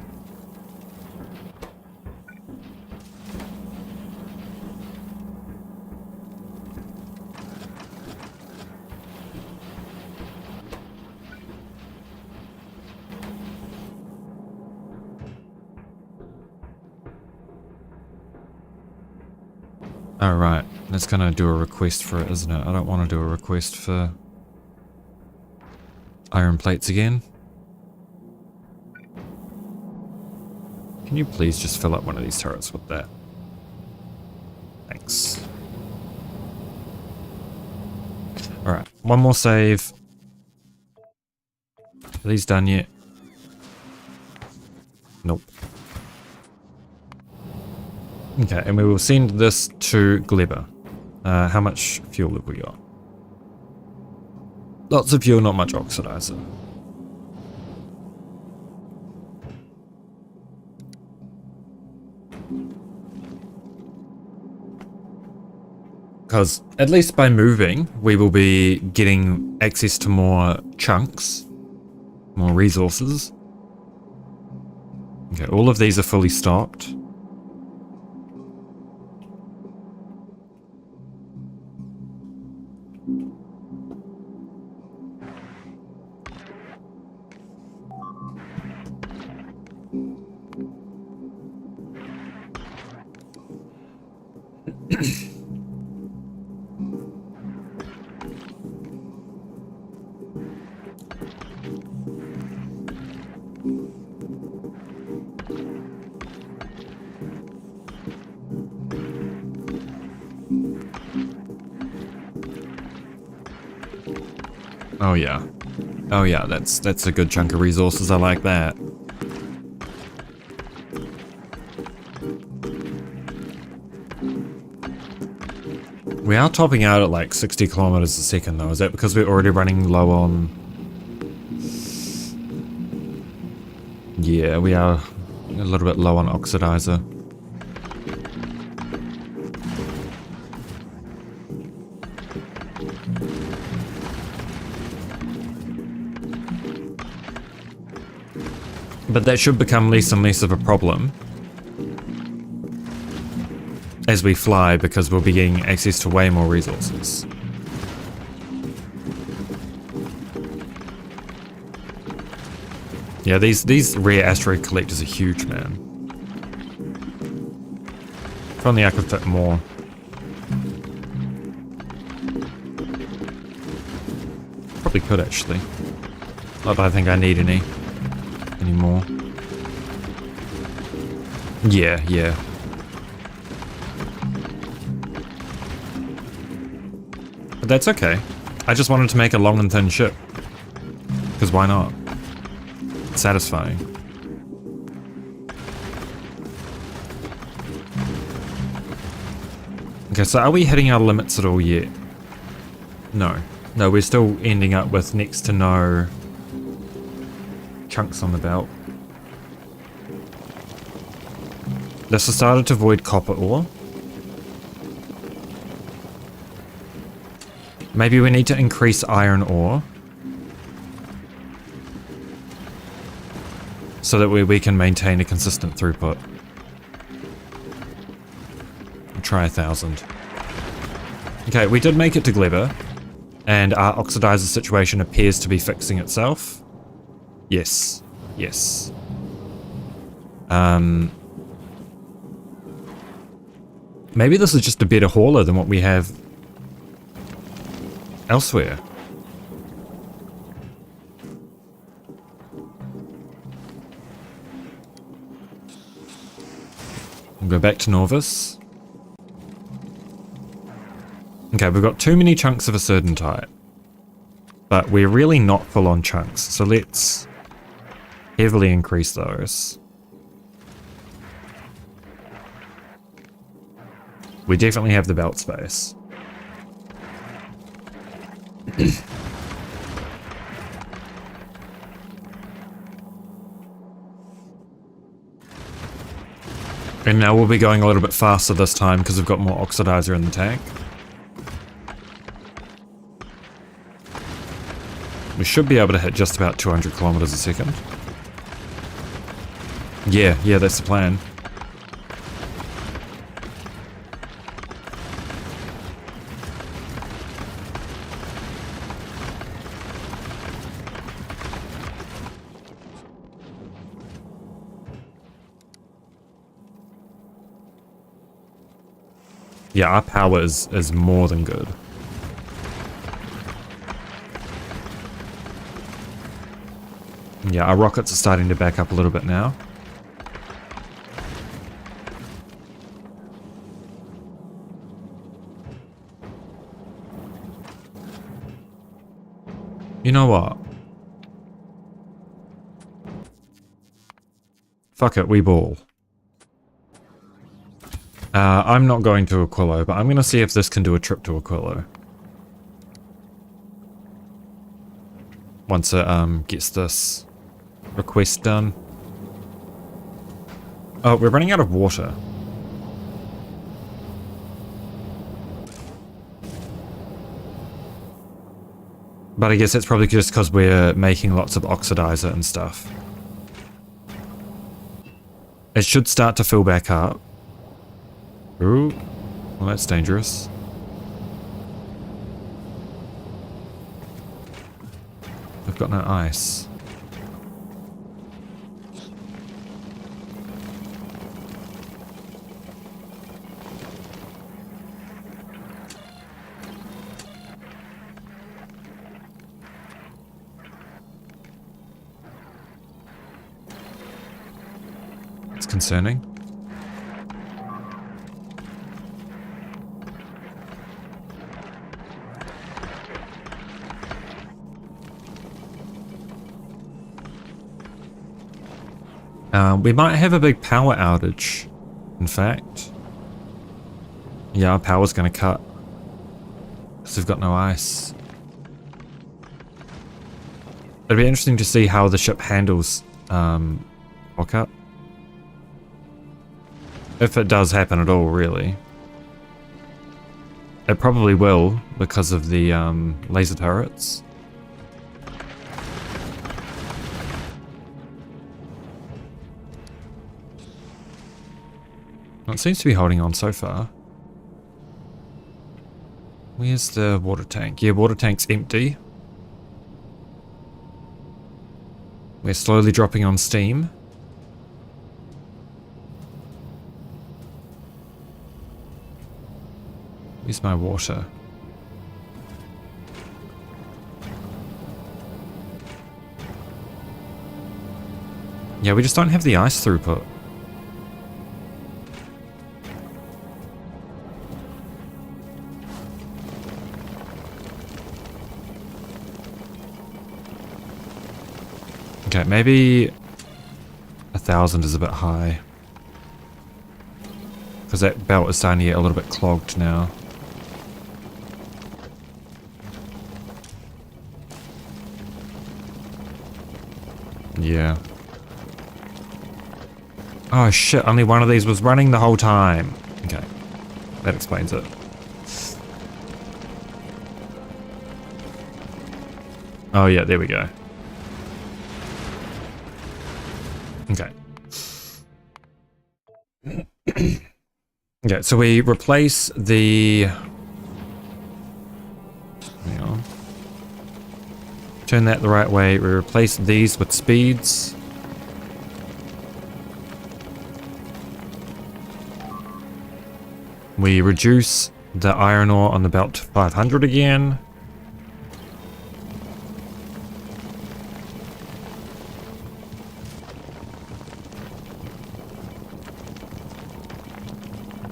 S1: Alright, that's gonna do a request for it, isn't it? I don't want to do a request for iron plates again. Can you please just fill up one of these turrets with that? Thanks. Alright, one more save. Are these done yet? Nope. Okay, and we will send this to Gleba. How much fuel have we got? Lots of fuel, not much oxidizer. Because at least by moving, we will be getting access to more chunks, more resources. Okay, all of these are fully stocked. Oh yeah. Oh yeah, that's a good chunk of resources, I like that. We are topping out at like 60 kilometers a second though. Is that because we're already running low on... Yeah, we are a little bit low on oxidizer. But that should become less and less of a problem as we fly, because we'll be getting access to way more resources. Yeah, these rare asteroid collectors are huge, man. If only I could fit more. Probably could actually. Not that I think I need any more. Yeah. But that's okay. I just wanted to make a long and thin ship. Because why not? It's satisfying. Okay, so are we hitting our limits at all yet? No. No, we're still ending up with next to no chunks on the belt. This has started to void copper ore. Maybe we need to increase iron ore so that we can maintain a consistent throughput. I'll try 1,000. Okay, we did make it to Gleba, and our oxidizer situation appears to be fixing itself. Yes. Maybe this is just a better hauler than what we have elsewhere. We'll go back to Nauvis. Okay, we've got too many chunks of a certain type. But we're really not full on chunks, so let's heavily increase those. We definitely have the belt space. And now we'll be going a little bit faster this time because we've got more oxidizer in the tank. We should be able to hit just about 200 kilometers a second. Yeah, that's the plan. Yeah, our power is more than good. Yeah, our rockets are starting to back up a little bit now. You know what? Fuck it, we ball. I'm not going to Aquilo, but I'm going to see if this can do a trip to Aquilo. Once it gets this request done. Oh, we're running out of water. But I guess that's probably just because we're making lots of oxidizer and stuff. It should start to fill back up. Ooh, well that's dangerous. We've got no ice. It's concerning. We might have a big power outage, in fact. Yeah, our power's gonna cut. Because we've got no ice. It'd be interesting to see how the ship handles power cut. If it does happen at all, really. It probably will, because of the laser turrets. Well, it seems to be holding on so far. Where's the water tank? Yeah, water tank's empty. We're slowly dropping on steam. Where's my water? Yeah, we just don't have the ice throughput. Okay, maybe 1,000 is a bit high. Because that belt is starting to get a little bit clogged now. Yeah. Oh shit, only one of these was running the whole time. Okay, that explains it. Oh yeah, there we go. Okay. Okay, so we replace the... Hang on. Turn that the right way. We replace these with speeds. We reduce the iron ore on the belt to 500 again.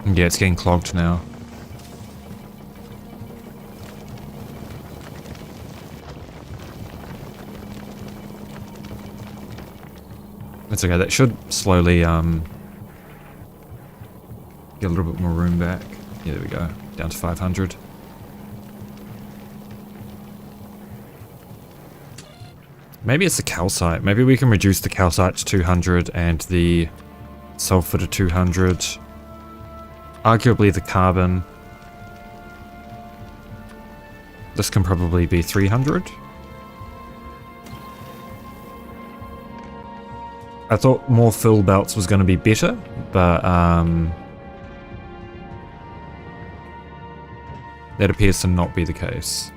S1: Yeah, it's getting clogged now. That's okay, that should slowly get a little bit more room back. Yeah, there we go. Down to 500. Maybe it's the calcite. Maybe we can reduce the calcite to 200 and the sulfur to 200. Arguably the carbon. This can probably be 300. I thought more fill belts was going to be better, but that appears to not be the case.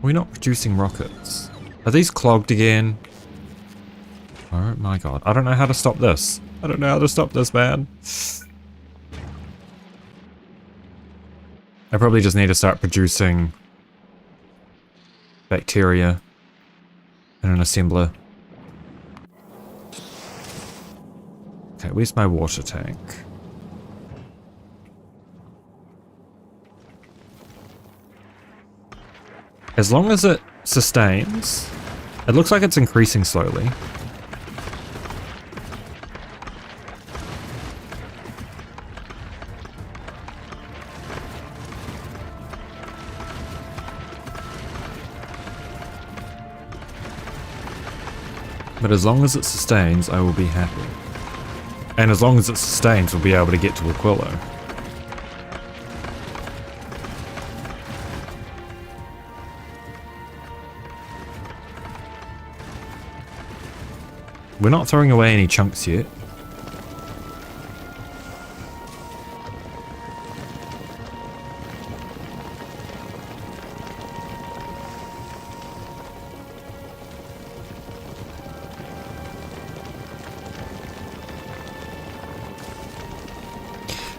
S1: We're not producing rockets. Are these clogged again? Oh my god. I don't know how to stop this. I don't know how to stop this, man. I probably just need to start producing bacteria in an assembler. Okay, where's my water tank? As long as it sustains, it looks like it's increasing slowly. But as long as it sustains, I will be happy. And as long as it sustains, we'll be able to get to Aquilo. We're not throwing away any chunks yet.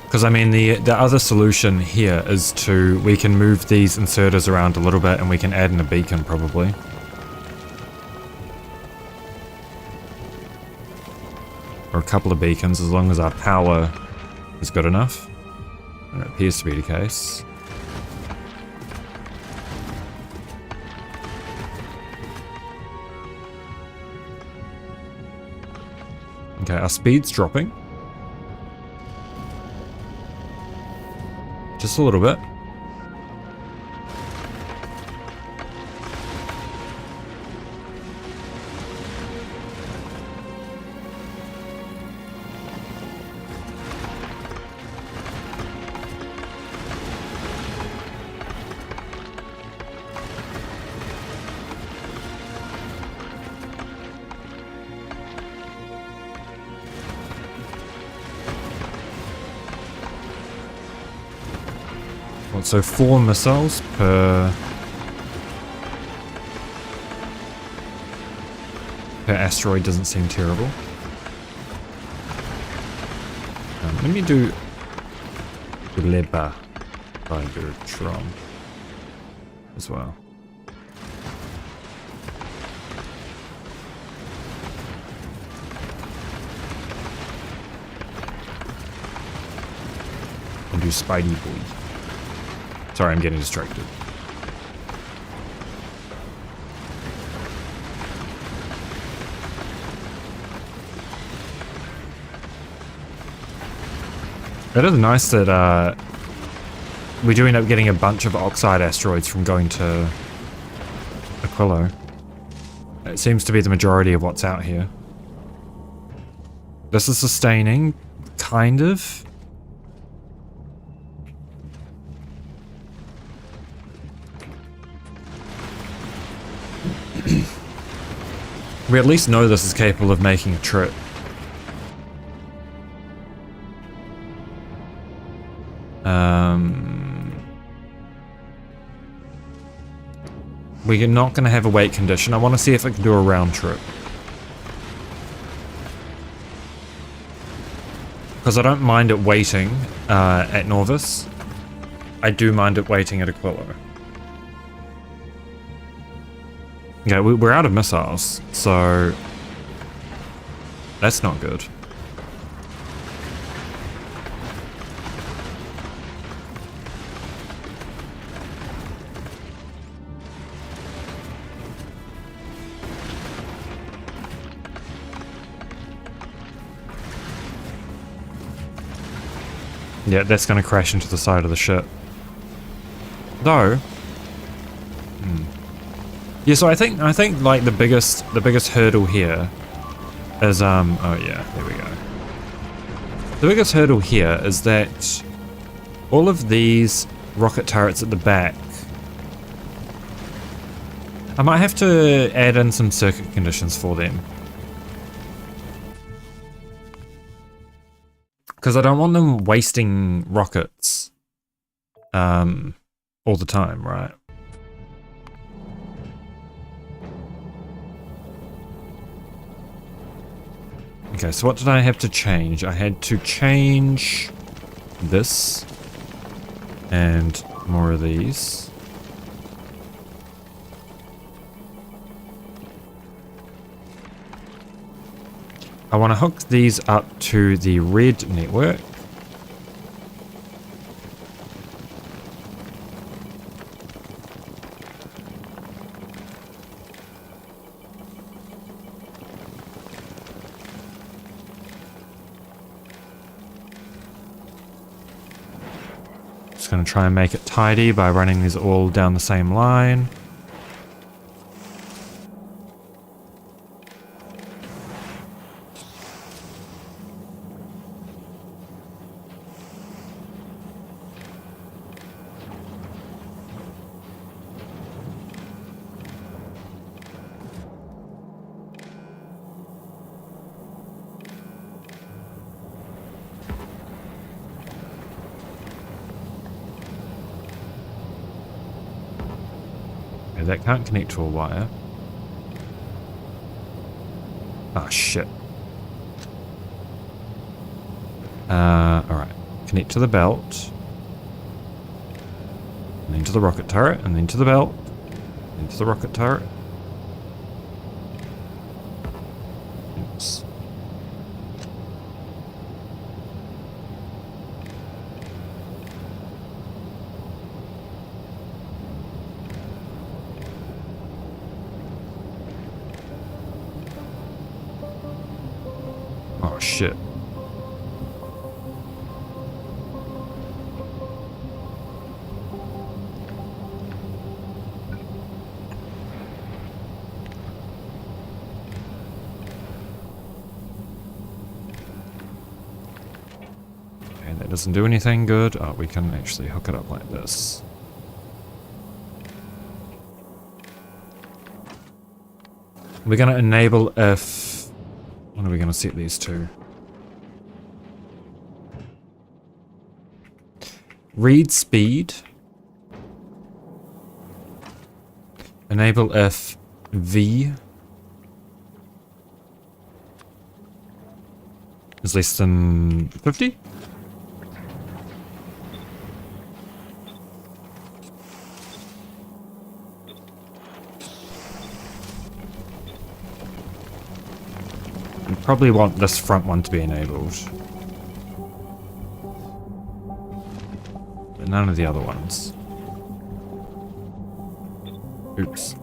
S1: Because I mean the other solution here is we can move these inserters around a little bit and we can add in a beacon probably. Or a couple of beacons as long as our power is good enough. And it appears to be the case. Okay, our speed's dropping. Just a little bit. So 4 missiles per asteroid doesn't seem terrible. Let me do Leba Tron as well. And do Spidey Boy. Sorry, I'm getting distracted. It is nice that we do end up getting a bunch of oxide asteroids from going to Aquilo. It seems to be the majority of what's out here. This is sustaining, kind of. We at least know this is capable of making a trip. We're not going to have a wait condition. I want to see if I can do a round trip. Because I don't mind it waiting at Nauvis. I do mind it waiting at Aquilo. Okay, we're out of missiles, so that's not good. Yeah, that's going to crash into the side of the ship. Though, yeah. So I think like the biggest hurdle here is oh yeah, there we go. The biggest hurdle here is that all of these rocket turrets at the back. I might have to add in some circuit conditions for them. Because I don't want them wasting rockets all the time, right? Okay, so what did I have to change? I had to change this and more of these. I want to hook these up to the red network. Just going to try and make it tidy by running these all down the same line. That can't connect to a wire. Ah, shit. Alright. Connect to the belt. And then to the rocket turret, and then to the belt. And to the rocket turret. Oops. Oh, shit. Okay, that doesn't do anything good. Oh, we can actually hook it up like this. We're going to enable if... What are we going to set these to? Read speed. Enable if V is less than 50. Probably want this front one to be enabled. But none of the other ones. Oops.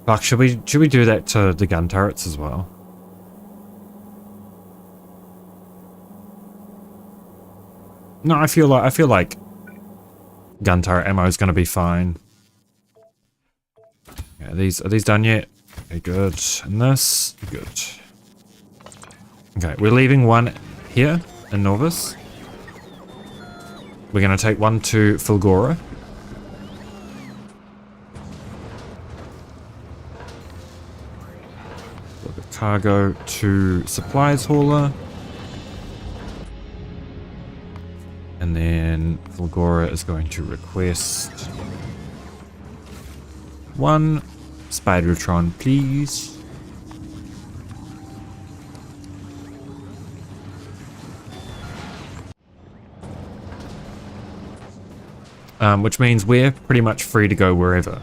S1: Fuck, should we do that to the gun turrets as well? No, I feel like gun turret ammo is going to be fine. Yeah, are these done yet? Okay, good. And this, good. Okay, we're leaving one here in Nauvis. We're going to take one to Fulgora. cargo to supplies hauler. And then Fulgora is going to request one Spidertron, please. Which means we're pretty much free to go wherever.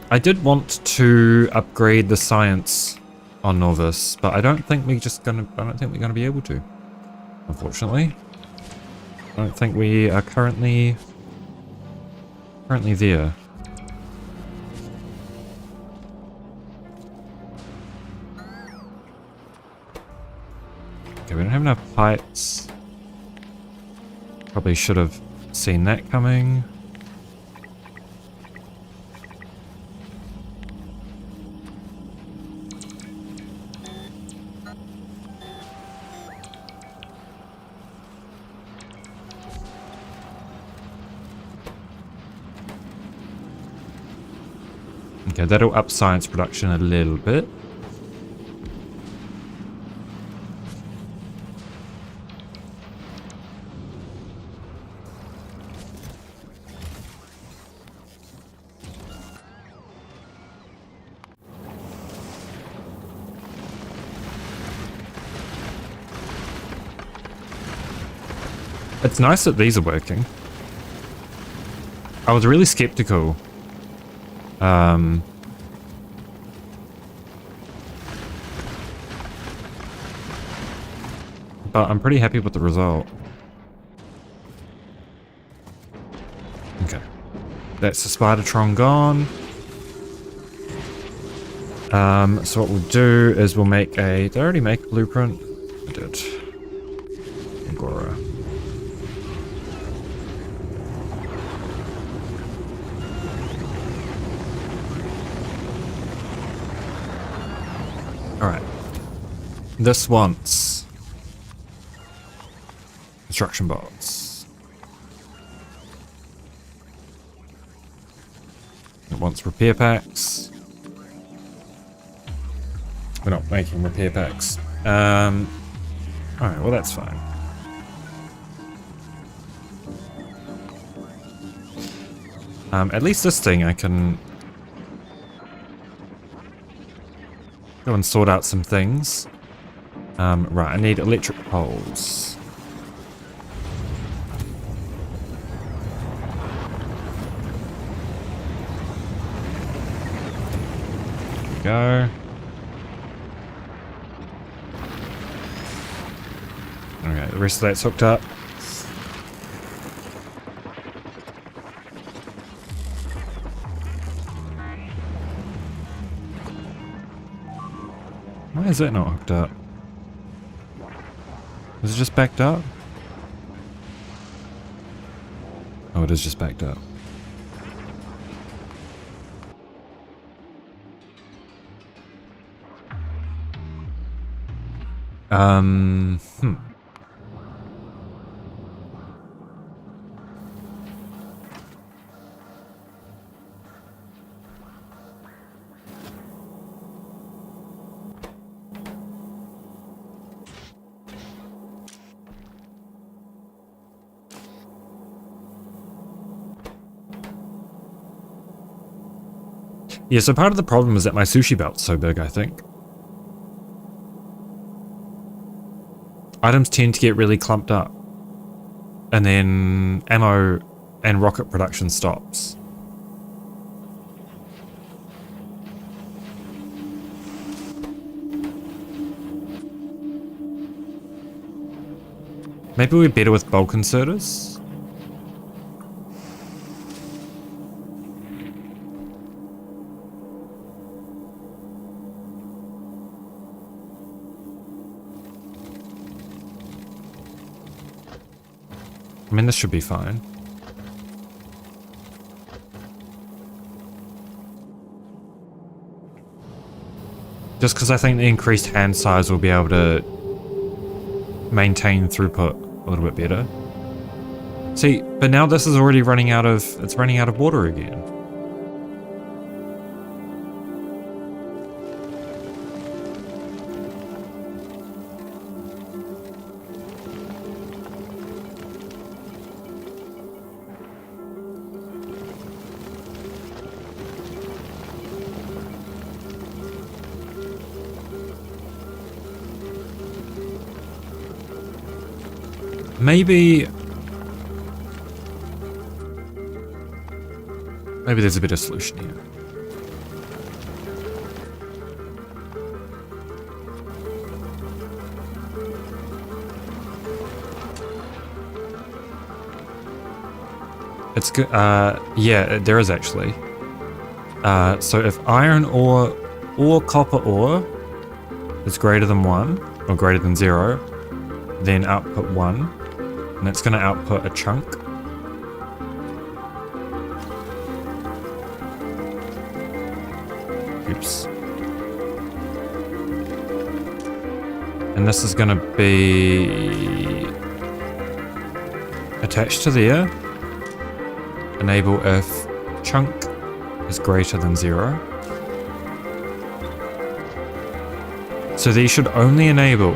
S1: I did want to upgrade the science on Nauvis, but I don't think we're gonna be able to. Unfortunately, I don't think we are currently there. Okay, we don't have enough pipes. Probably should have seen that coming. Okay, that'll up science production a little bit. It's nice that these are working. I was really skeptical. But I'm pretty happy with the result. Okay. That's the Spidertron gone. So what we'll do is we'll make a... Did I already make a blueprint? I did. Agora. Alright. This wants construction bots. It wants repair packs. We're not making repair packs. Alright, well that's fine. At least this thing I can go and sort out some things. Right, I need electric poles. There we go. Okay, the rest of that's hooked up. Why is that not hooked up? Is it just backed up? Oh, it is just backed up. Yeah, so part of the problem is that my sushi belt's so big, I think. Items tend to get really clumped up. And then ammo and rocket production stops. Maybe we're better with bulk inserters? I mean, this should be fine. Just because I think the increased hand size will be able to maintain throughput a little bit better. See, but now this is already running out of... It's running out of water again. Maybe there's a better solution here. It's good. Yeah, there is actually. So if iron ore or copper ore is greater than 1 or greater than 0, then output 1, and it's going to output a chunk. Oops. And this is going to be attached to there. Enable if chunk is greater than 0. So these should only enable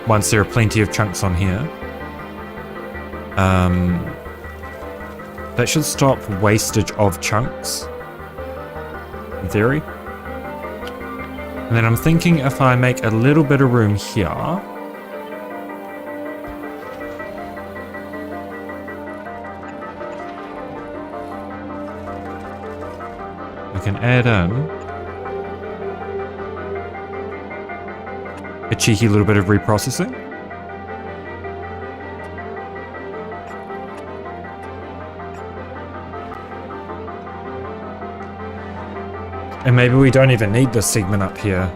S1: once there are plenty of chunks on here. That should stop wastage of chunks, in theory. And then I'm thinking if I make a little bit of room here, I can add in a cheeky little bit of reprocessing. And maybe we don't even need this segment up here.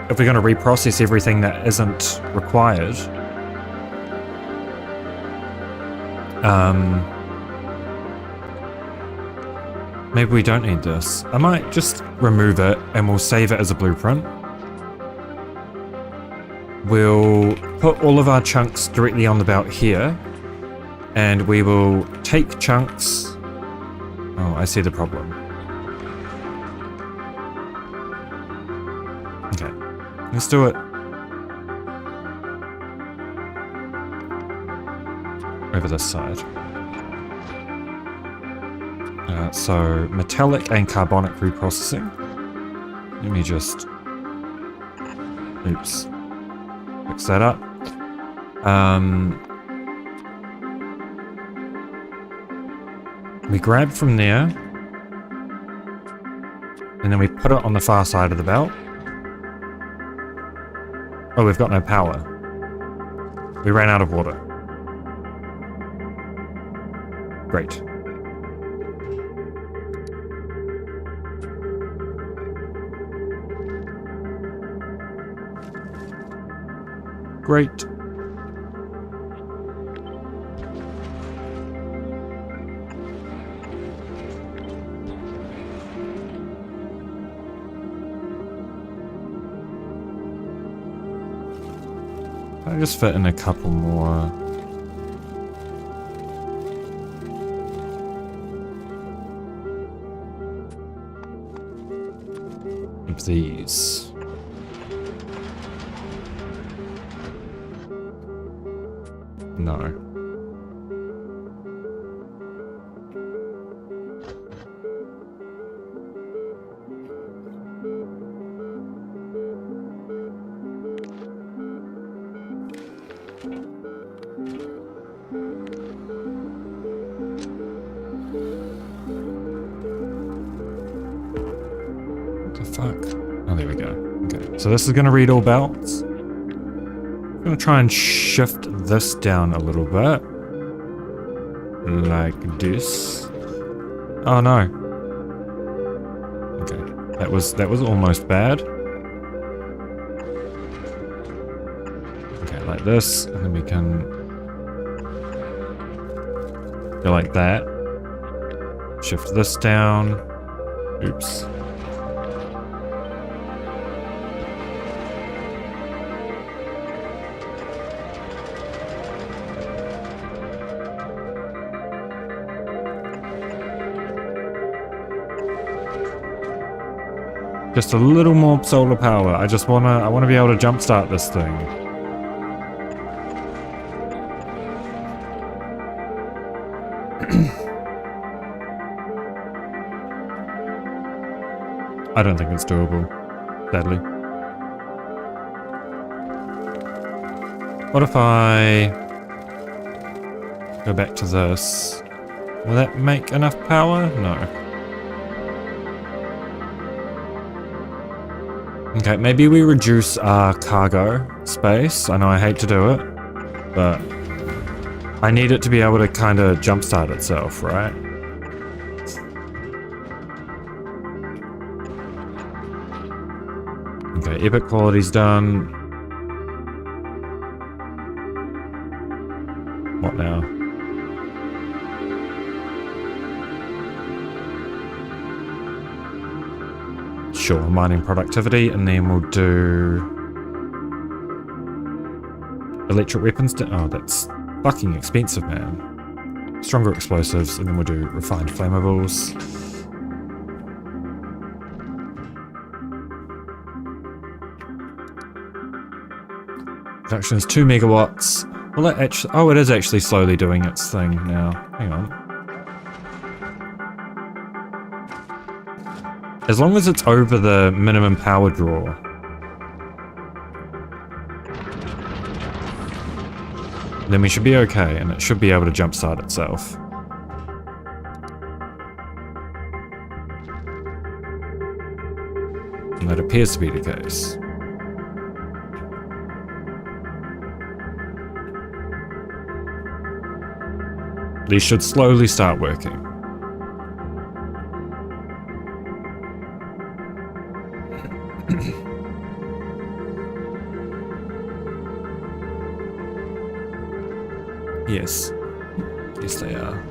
S1: If we're going to reprocess everything that isn't required. Maybe we don't need this. I might just remove it and we'll save it as a blueprint. We'll put all of our chunks directly on the belt here. And we will take chunks. Oh, I see the problem. Okay, let's do it. Over this side. So, metallic and carbonic reprocessing. Let me just... Oops. Fix that up. We grab from there. And then we put it on the far side of the belt. Oh, we've got no power. We ran out of water. Great. Great. I just fit in a couple more. Of these. No. What the fuck? Oh, there we go. Okay, so this is going to read all belts. I'm going to try and shift this down a little bit. Like this. Oh no. Okay, that was almost bad. Okay, like this, and then we can go like that. Shift this down. Oops. Just a little more solar power. I wanna be able to jumpstart this thing. I don't think it's doable, sadly. What if I go back to this? Will that make enough power? No. Okay, maybe we reduce our cargo space. I know I hate to do it, but I need it to be able to kind of jumpstart itself, right? Okay, epic quality's done. What now? Sure, mining productivity, and then we'll do electric weapons. Oh, that's fucking expensive, man. Stronger explosives, and then we'll do refined flammables. Production is 2 megawatts. Well, that actually, oh, it is actually slowly doing its thing now. Hang on. As long as it's over the minimum power draw. Then we should be okay, and it should be able to jumpstart itself. And that appears to be the case. These should slowly start working. Yes. Yes, they are.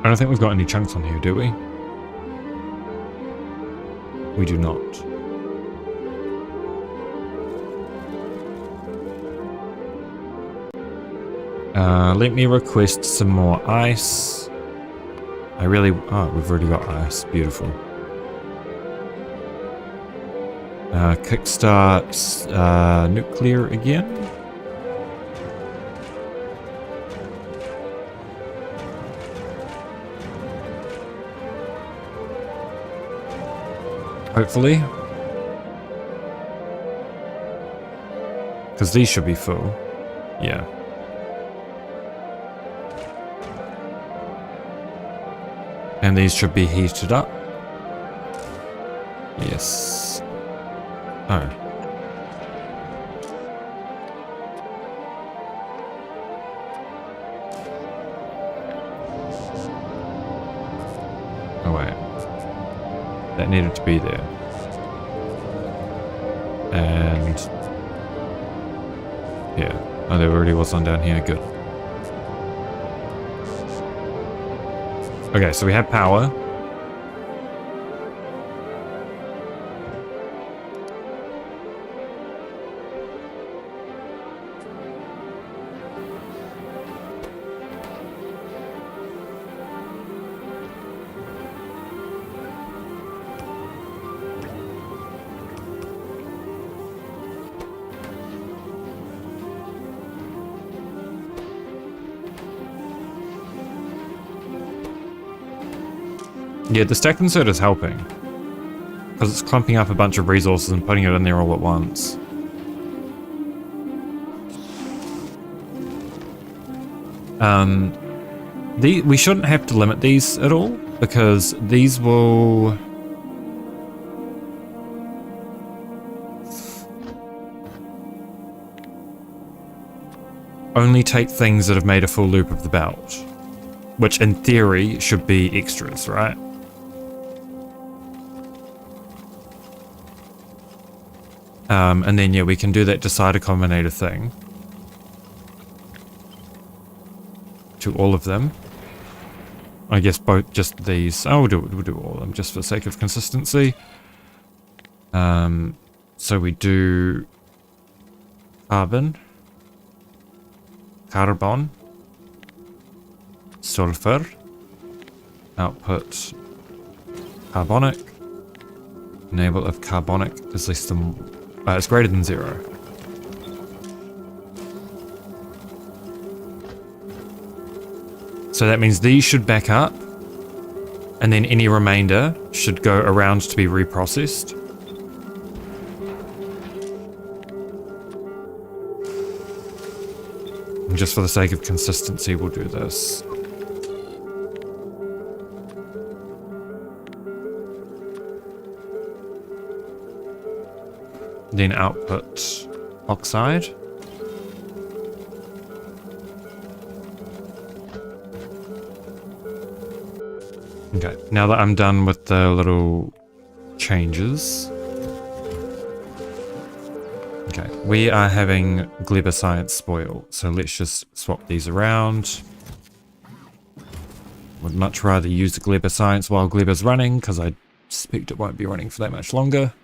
S1: I don't think we've got any chunks on here, do we? We do not. Let me request some more ice. Oh, we've already got ice. Beautiful. Kickstart nuclear again. Hopefully. Because these should be full. Yeah. And these should be heated up. Yes. Oh. Oh wait. That needed to be there. And yeah. Oh, there already was one down here. Good. Okay, so we have power. Yeah, the stack insert is helping. Because it's clumping up a bunch of resources and putting it in there all at once. We shouldn't have to limit these at all, because these will... only take things that have made a full loop of the belt. Which in theory should be extras, right? And then yeah, we can do that decider combinator thing. To all of them. I guess just these. Oh, we'll do all of them just for the sake of consistency. So we do carbon, sulfur, output carbonic, Enable if carbonic is less than... it's greater than 0. So that means these should back up, and then any remainder should go around to be reprocessed. And just for the sake of consistency, we'll do this. Then output oxide. Okay, now that I'm done with the little changes. Okay, we are having Gleba Science spoil, so let's just swap these around. Would much rather use the Gleba Science while Gleba's running, because I suspect it won't be running for that much longer.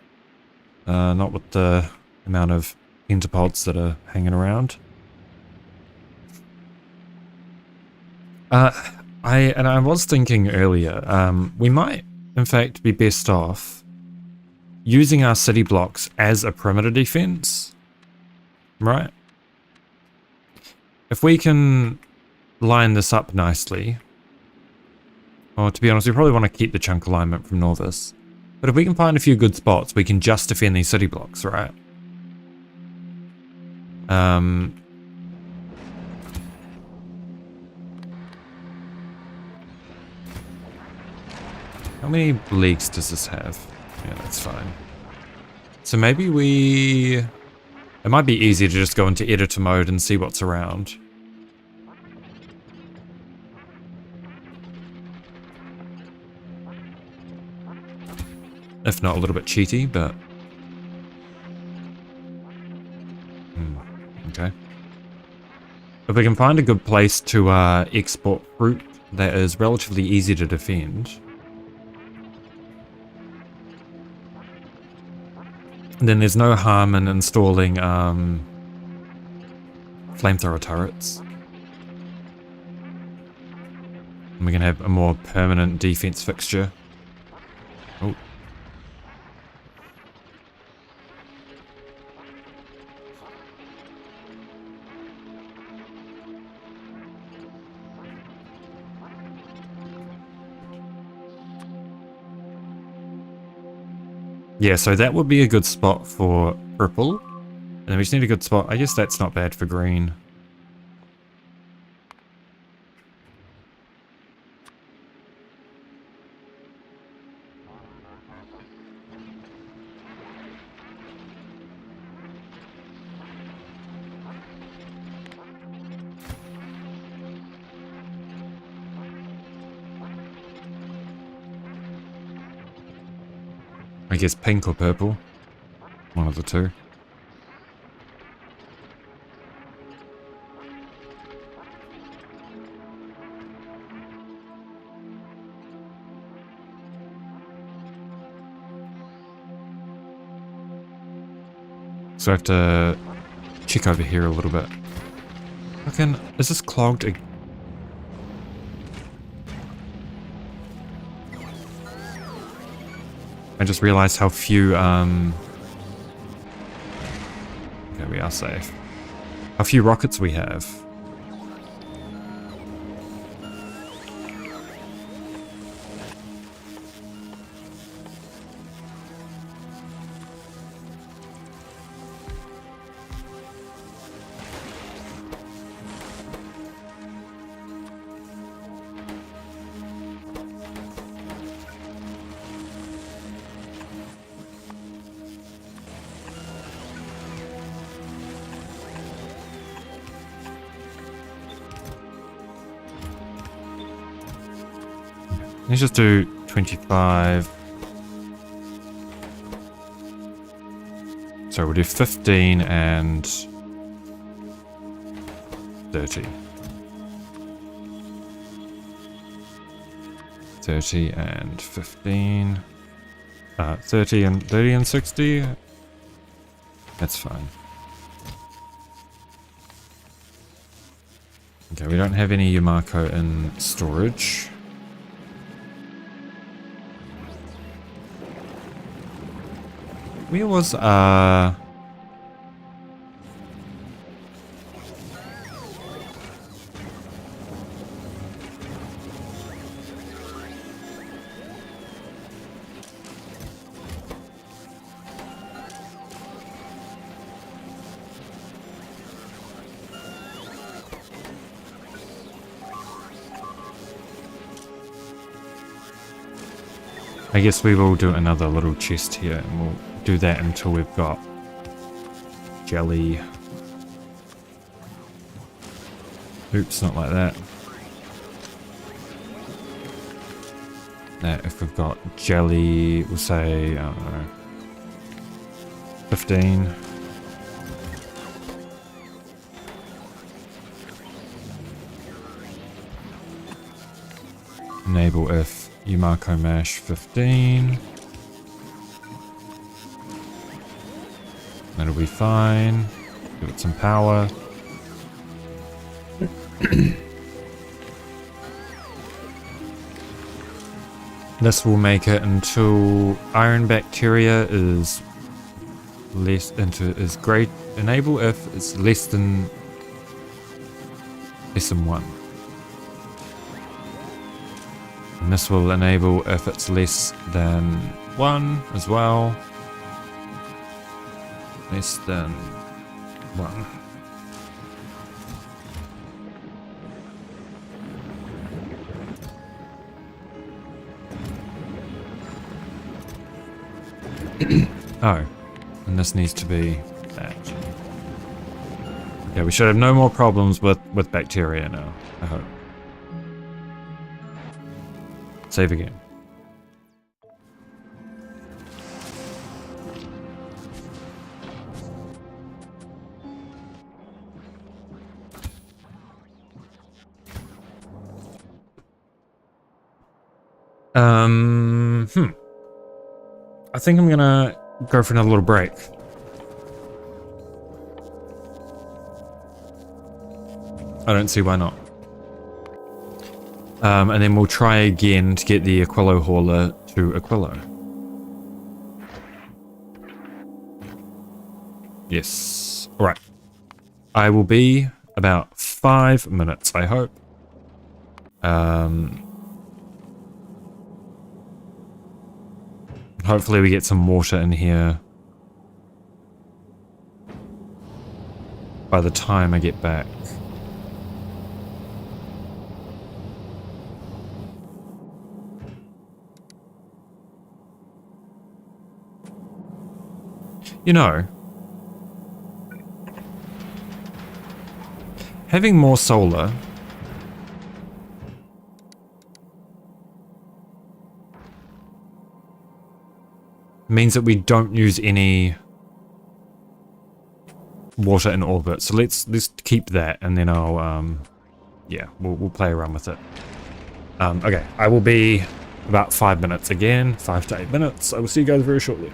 S1: Not with the amount of interpods that are hanging around. I was thinking earlier, we might in fact be best off using our city blocks as a perimeter defense, right? If we can line this up nicely, or to be honest, we probably want to keep the chunk alignment from Nauvis. But if we can find a few good spots, we can just defend these city blocks, right? How many leagues does this have? Yeah, that's fine. So maybe we... It might be easier to just go into editor mode and see what's around. If not a little bit cheaty, but... okay. If we can find a good place to export fruit that is relatively easy to defend, then there's no harm in installing flamethrower turrets. And we can have a more permanent defense fixture. Oh. Yeah, so that would be a good spot for purple. And then we just need a good spot. I guess that's not bad for green. I guess pink or purple. One of the two. So I have to check over here a little bit. Fucking, is this clogged again? I just realized how few, okay, we are safe. How few rockets we have. Let's just do 25. So we'll do 15 and 30. 30 and 15. 30 and 60. That's fine. Okay, we don't have any Yamako in storage. Where was I guess we will do another little chest here, and we'll do that until we've got jelly. Oops, not like that. That if we've got jelly, we'll say, I don't know, 15. Enable if Yumako Mash 15. That'll be fine. Give it some power. This will make it until iron bacteria is great. Enable if it's less than 1. And this will enable if it's less than 1 as well. Less than 1. Oh, and this needs to be that. Yeah, we should have no more problems with bacteria now, I hope. Save again. I think I'm gonna go for another little break. I don't see why not. And then we'll try again to get the Aquilo hauler to Aquilo. Yes. Alright. I will be about 5 minutes, I hope. Hopefully we get some water in here by the time I get back. You know, having more solar means that we don't use any water in orbit. So let's keep that, and then I'll yeah, we'll play around with it. Okay, I will be about 5 minutes again, 5 to 8 minutes. I will see you guys very shortly.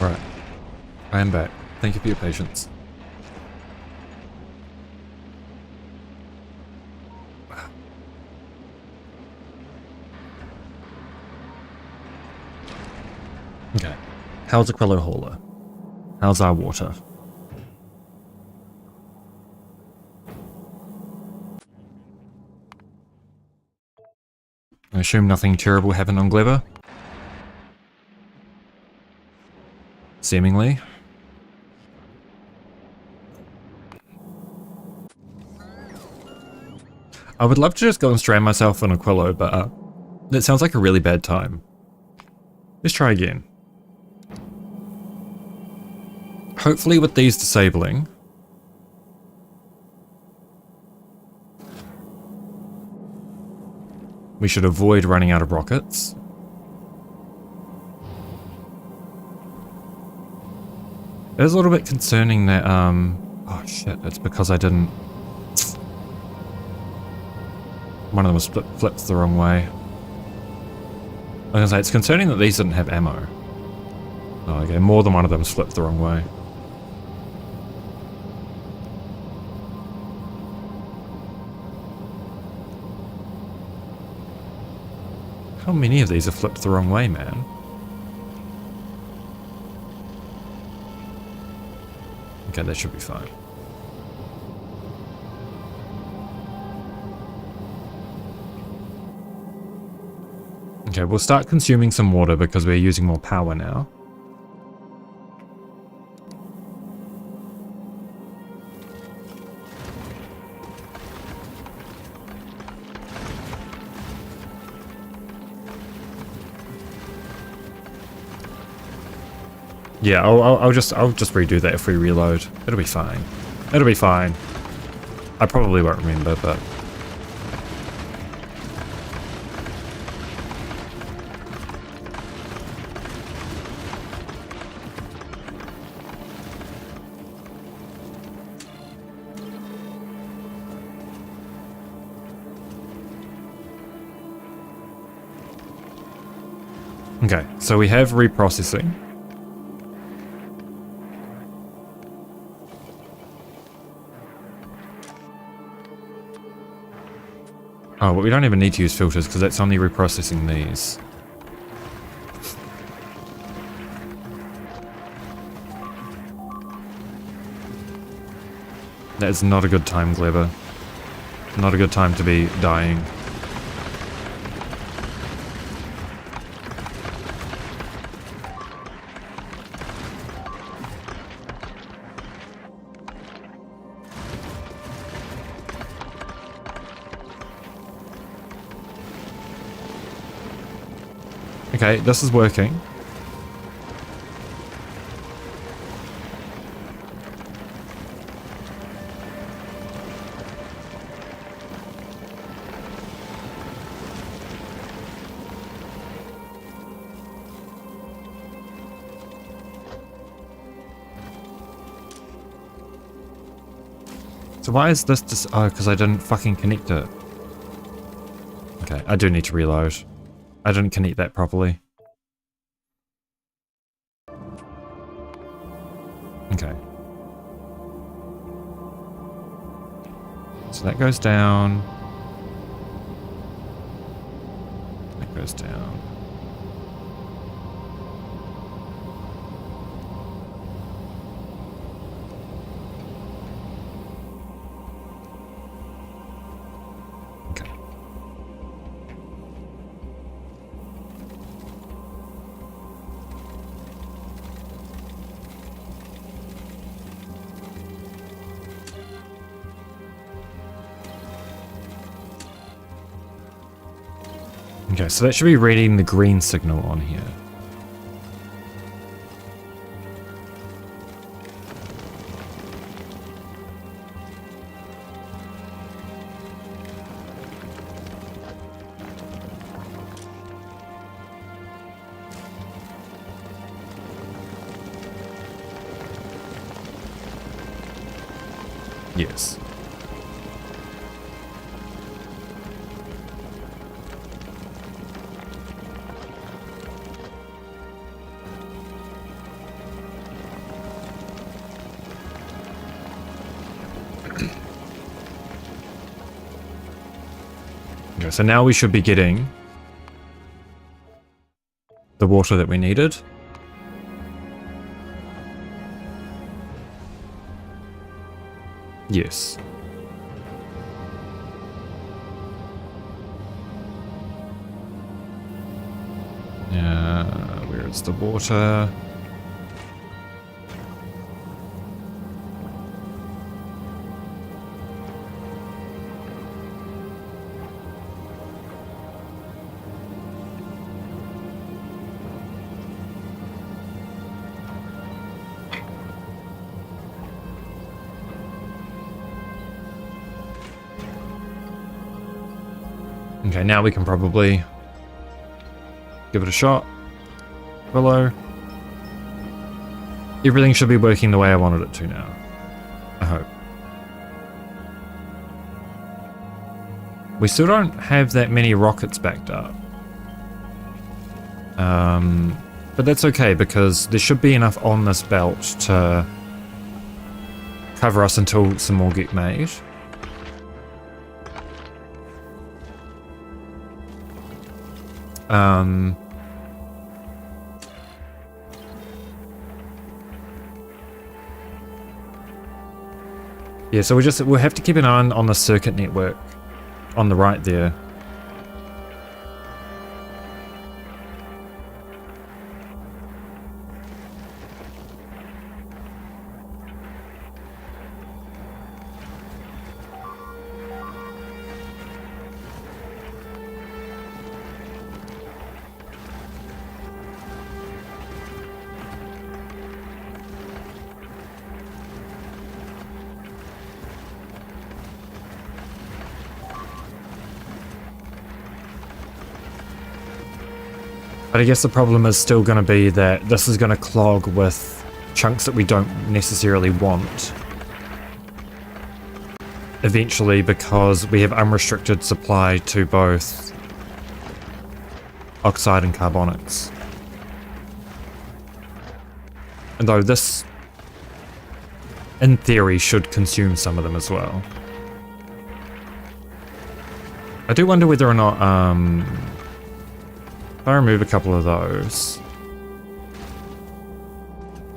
S1: Right. I am back. Thank you for your patience. Okay. How's Aquilo Hauler? How's our water? I assume nothing terrible happened on Gleber? Seemingly. I would love to just go and strand myself on Aquilo, but that sounds like a really bad time. Let's try again. Hopefully with these disabling, we should avoid running out of rockets. It is a little bit concerning that, oh shit, it's because I didn't... One of them was flipped the wrong way. I was gonna say, it's concerning that these didn't have ammo. Oh, okay, more than one of them's flipped the wrong way. How many of these are flipped the wrong way, man? Okay, that should be fine. Okay, we'll start consuming some water because we're using more power now. Yeah, I'll just redo that if we reload. It'll be fine. It'll be fine. I probably won't remember, but... Okay, so we have reprocessing. Oh, but we don't even need to use filters because that's only reprocessing these. That is not a good time, Gleber. Not a good time to be dying. Okay, this is working. So why is this just... Oh, because I didn't fucking connect it. Okay, I do need to reload. I didn't connect that properly. Okay. So that goes down. That goes down. Okay. Okay, so that should be reading the green signal on here. Yes. Okay, so now we should be getting the water that we needed. Yes. Where is the water? Okay, now we can probably give it a shot. Willow. Everything should be working the way I wanted it to now. I hope. We still don't have that many rockets backed up. But that's okay because there should be enough on this belt to cover us until some more get made. Yeah, so we'll have to keep an eye on the circuit network on the right there. But I guess the problem is still going to be that this is going to clog with chunks that we don't necessarily want eventually because we have unrestricted supply to both oxide and carbonics. And though this, in theory, should consume some of them as well. I do wonder whether or not, if I remove a couple of those,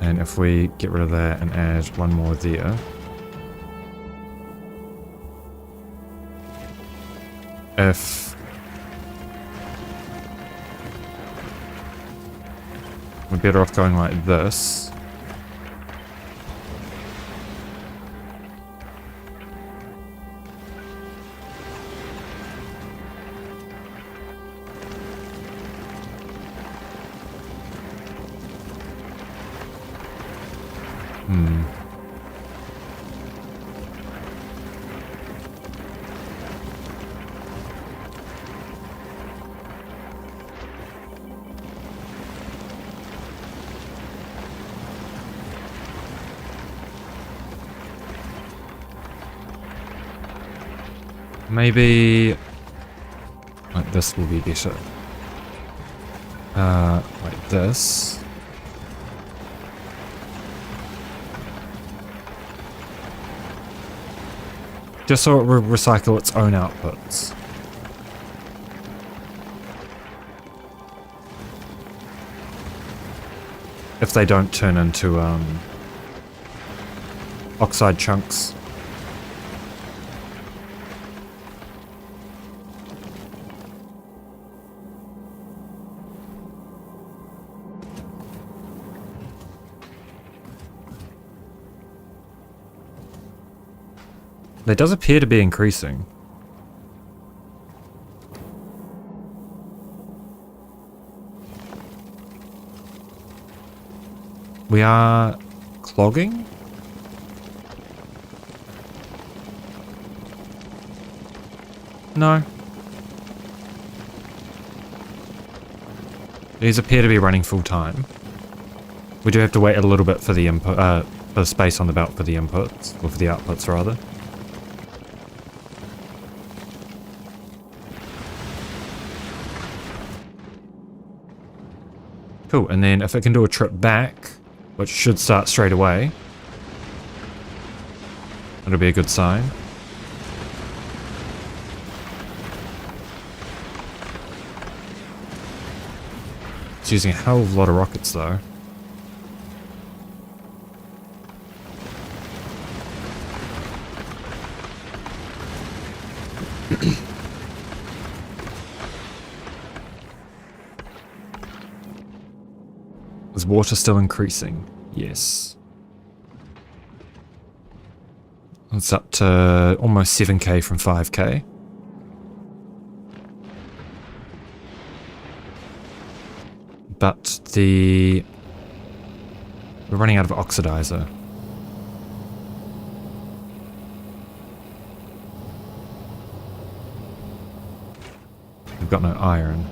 S1: and if we get rid of that and add one more there, if we're better off going like this. Maybe like this will be better. Like this. Just so it will recycle its own outputs. If they don't turn into oxide chunks. It does appear to be increasing. We are clogging? No. These appear to be running full time. We do have to wait a little bit for the input, for the space on the belt for the inputs, or for the outputs rather. Cool, and then if it can do a trip back, which should start straight away, that'll be a good sign. It's using a hell of a lot of rockets though. Is water still increasing? Yes. It's up to almost 7k from 5k. But we're running out of oxidizer. We've got no iron.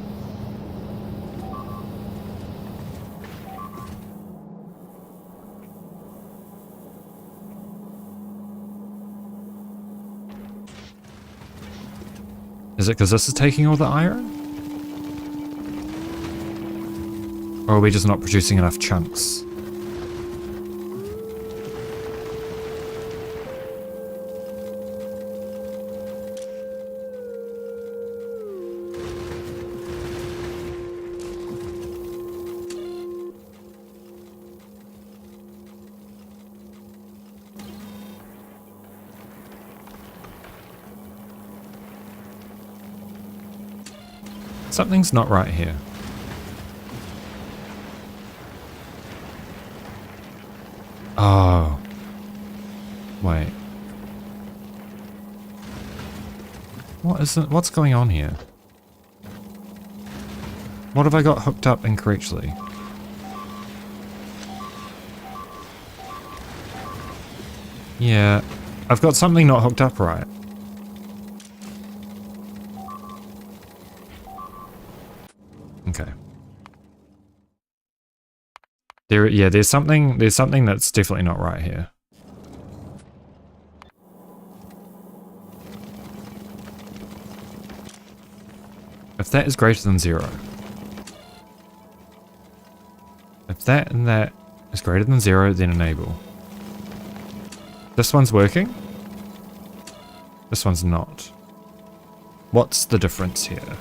S1: Is it because this is taking all the iron? Or are we just not producing enough chunks? Something's not right here. Oh. Wait. What's going on here? What have I got hooked up incorrectly? Yeah, I've got something not hooked up right. Okay. There's something that's definitely not right here. If that is greater than 0. If that and that is greater than 0, then enable. This one's working. This one's not. What's the difference here?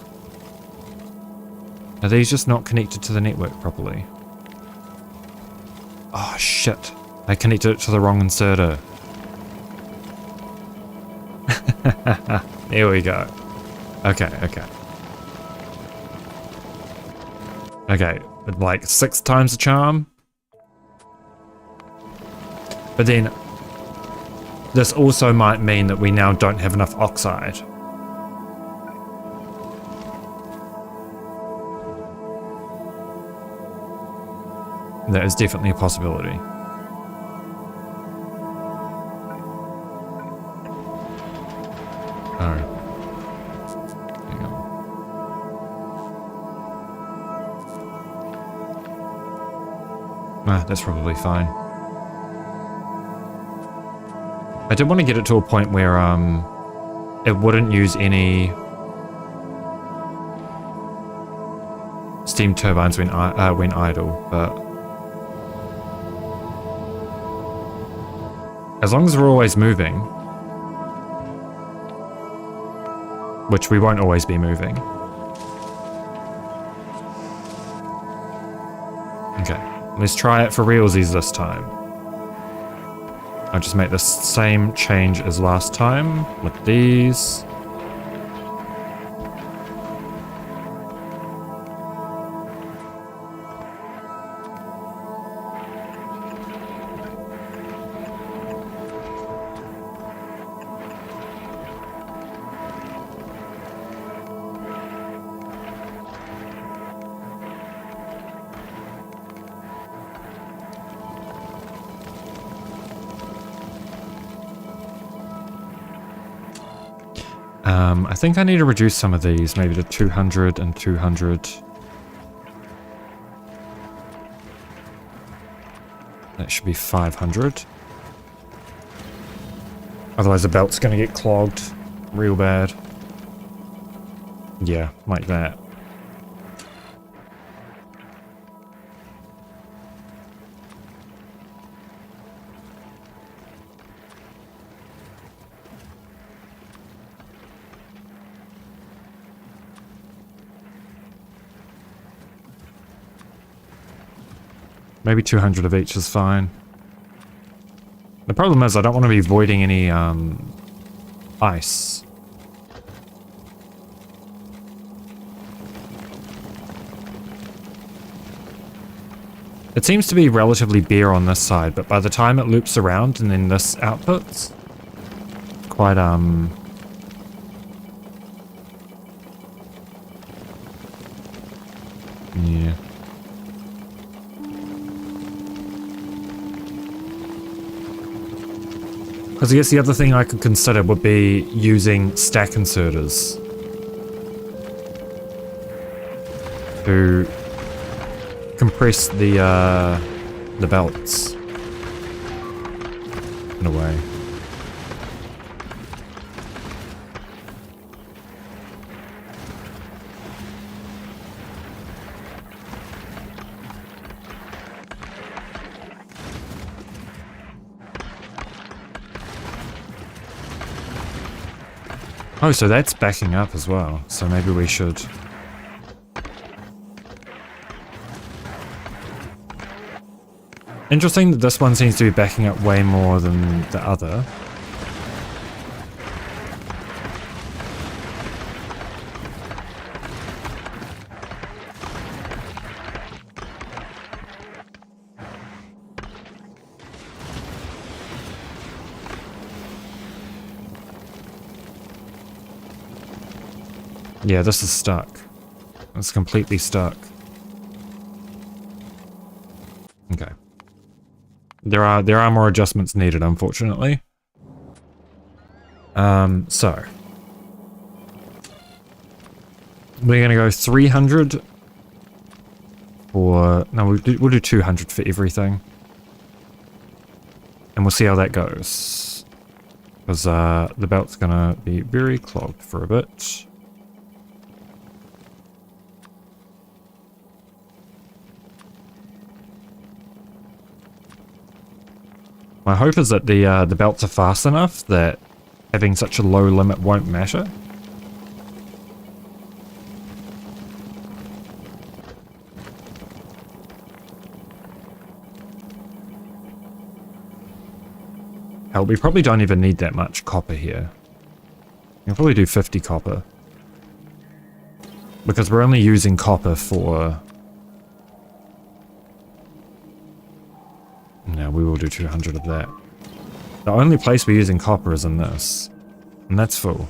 S1: Are these just not connected to the network properly? Oh shit. I connected it to the wrong inserter. There we go. Okay. Okay, like 6 times the charm. But then, this also might mean that we now don't have enough oxide. That is definitely a possibility. Oh. Hang on. Ah, that's probably fine. I did want to get it to a point where it wouldn't use any steam turbines when idle, but as long as we're always moving, which we won't always be moving. Okay, let's try it for realsies this time. I'll just make the same change as last time with these. I think I need to reduce some of these, maybe to 200 and 200. That should be 500. Otherwise the belt's going to get clogged real bad. Yeah, like that. Maybe 200 of each is fine. The problem is I don't want to be voiding any ice. It seems to be relatively bare on this side, but by the time it loops around and then this outputs, quite yeah. Because I guess the other thing I could consider would be using stack inserters to compress the belts in a way. Oh, so that's backing up as well. So maybe we should... Interesting that this one seems to be backing up way more than the other. Yeah, this is stuck. It's completely stuck. Okay. There are more adjustments needed, unfortunately. So we're gonna go 300 for... No, we'll do 200 for everything. And we'll see how that goes. Because the belt's gonna be very clogged for a bit. My hope is that the belts are fast enough that having such a low limit won't matter. Hell, we probably don't even need that much copper here. We'll probably do 50 copper. Because we're only using copper for... No, we will do 200 of that. The only place we're using copper is in this. And that's full.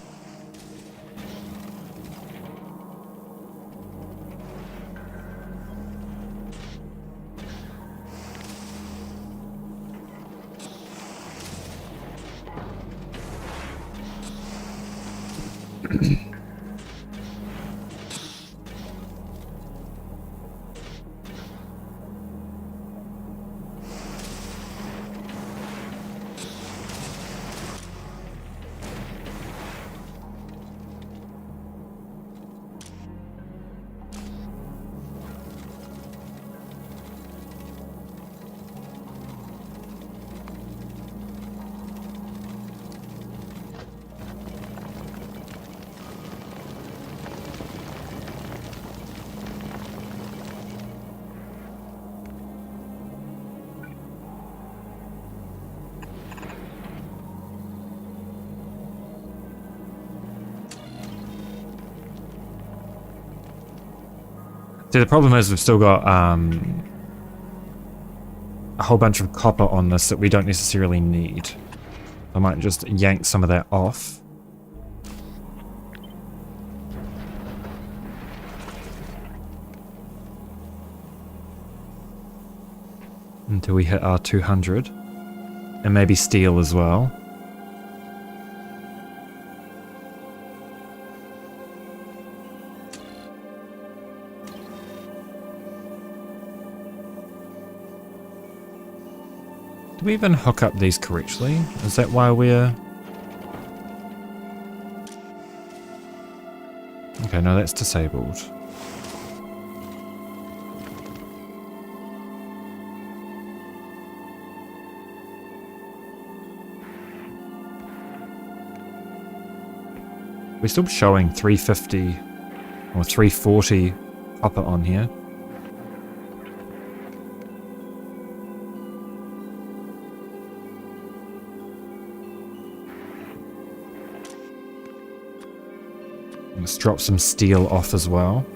S1: See, the problem is we've still got a whole bunch of copper on this that we don't necessarily need. I might just yank some of that off. Until we hit our 200. And maybe steel as well. Do we even hook up these correctly? Is that why we're... Okay, no, that's disabled. We're still showing 350 or 340 copper on here. Let's drop some steel off as well.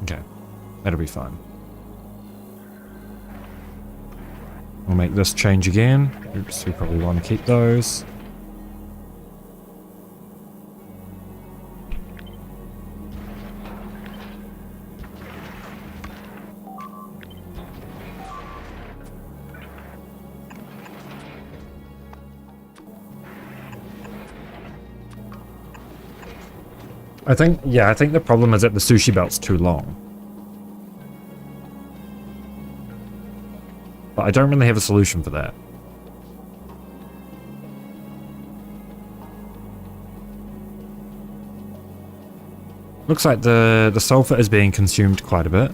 S1: Okay, that'll be fine. We'll make this change again. Oops, we probably want to keep those. I think the problem is that the sushi belt's too long. But I don't really have a solution for that. Looks like the sulfur is being consumed quite a bit.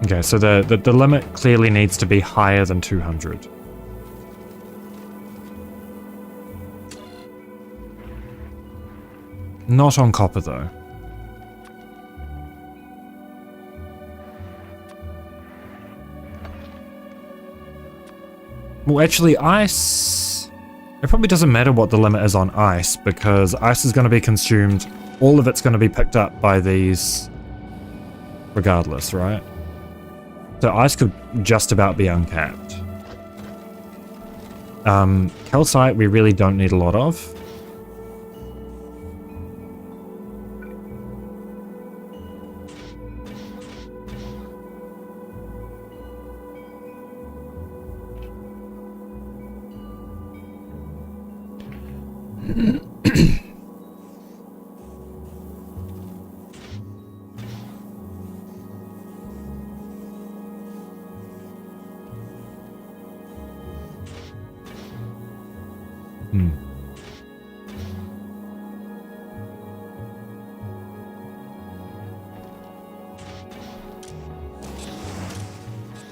S1: Okay, so the limit clearly needs to be higher than 200. Not on copper, though. Well, actually, ice... It probably doesn't matter what the limit is on ice, because ice is going to be consumed. All of it's going to be picked up by these regardless, right? So ice could just about be uncapped. Calcite we really don't need a lot of.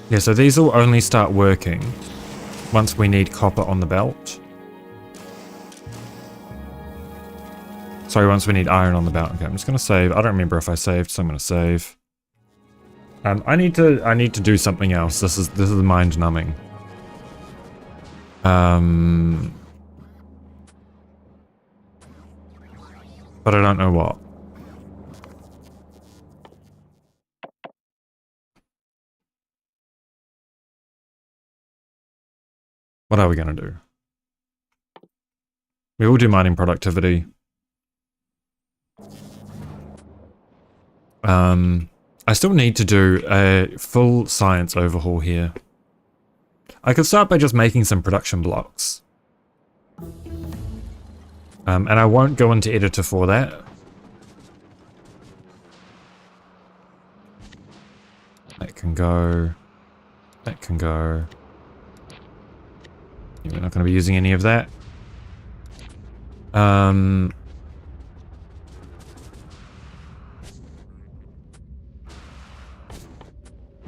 S1: Yeah, so these will only start working once we need copper on the belt. Sorry, once we need iron on the belt. Okay, I'm just gonna save. I don't remember if I saved, so I'm gonna save. I need to do something else. This is mind numbing. But I don't know what. What are we going to do? We will do mining productivity. I still need to do a full science overhaul here. I could start by just making some production blocks. And I won't go into editor for that. That can go. That can go. We're not going to be using any of that.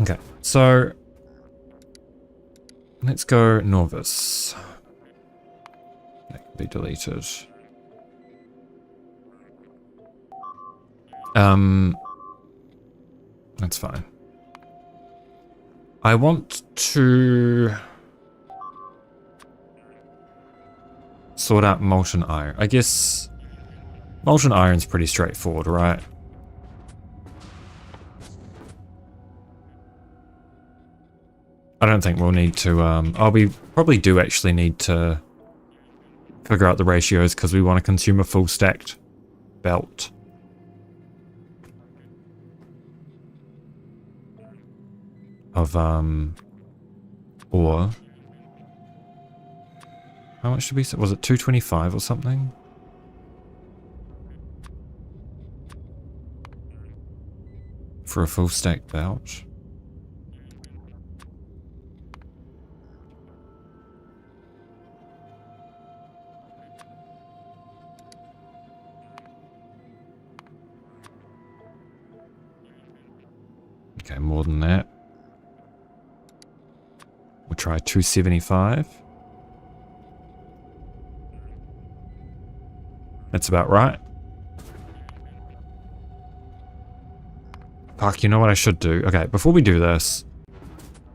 S1: Okay, so let's go Nauvis. That can be deleted. That's fine. I want to sort out molten iron. I guess molten iron's pretty straightforward, right? I don't think we'll need to, we probably do actually need to figure out the ratios because we want to consume a full stacked belt. of ore. How much did we say? Was it 225 or something? For a full stack belt. Okay, more than that. We'll try 275. That's about right. Fuck, you know what I should do? Okay, before we do this,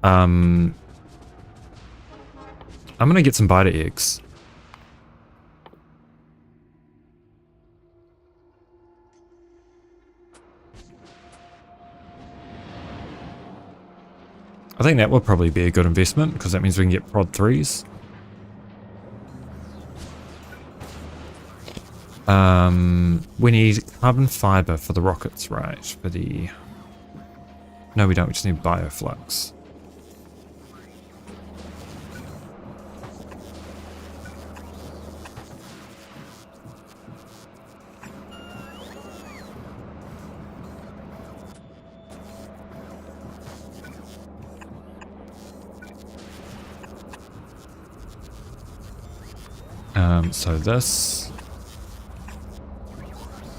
S1: I'm gonna get some biter eggs. I think that would probably be a good investment, because that means we can get prod 3s. We need carbon fiber for the rockets, right? For the... No, we don't. We just need bioflux. So this...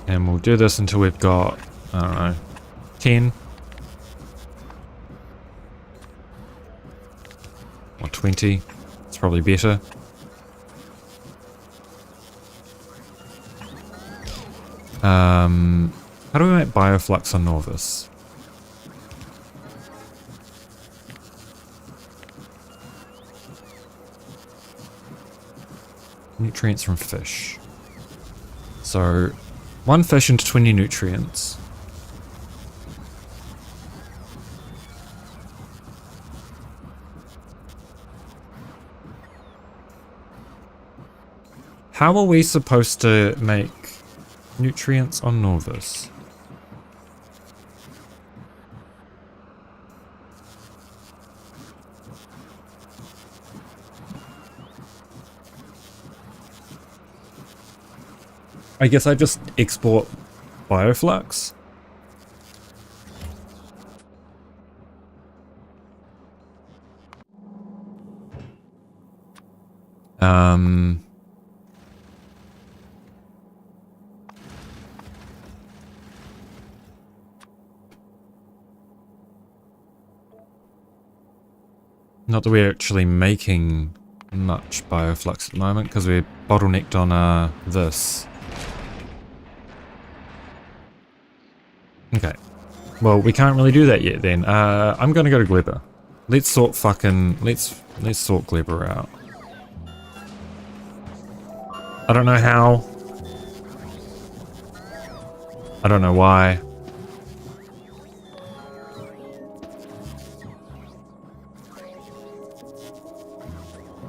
S1: And we'll do this until we've got, I don't know, 10. Or 20. It's probably better. How do we make bioflux on Nauvis? Nutrients from fish. So, 1 fish into 20 nutrients. How are we supposed to make nutrients on Nauvis? I guess I just export bioflux. Not that we're actually making much bioflux at the moment, because we're bottlenecked on this. Okay. Well, we can't really do that yet then. I'm gonna go to Glebber. Let's sort let's sort Glebber out. I don't know how. I don't know why.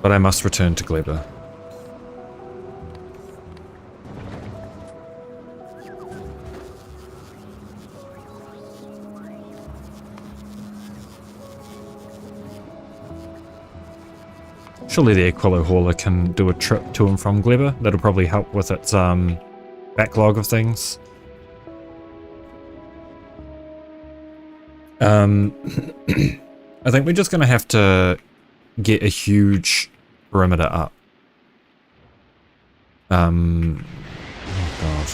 S1: But I must return to Glebber. Surely the Aquilo hauler can do a trip to and from Glebber. That'll probably help with its backlog of things. I think we're just going to have to get a huge perimeter up. Oh god.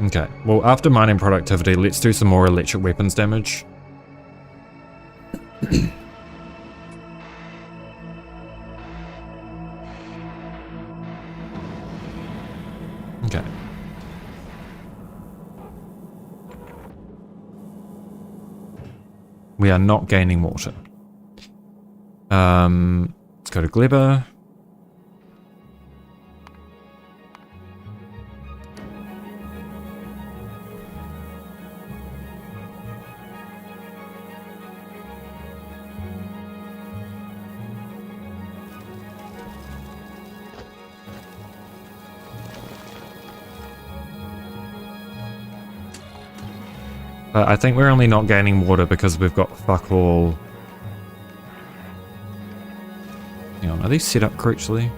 S1: Okay, well after mining productivity, let's do some more electric weapons damage. Okay. We are not gaining water. Let's go to Glebber. I think we're only not gaining water because we've got fuck all. Hang on, are these set up correctly?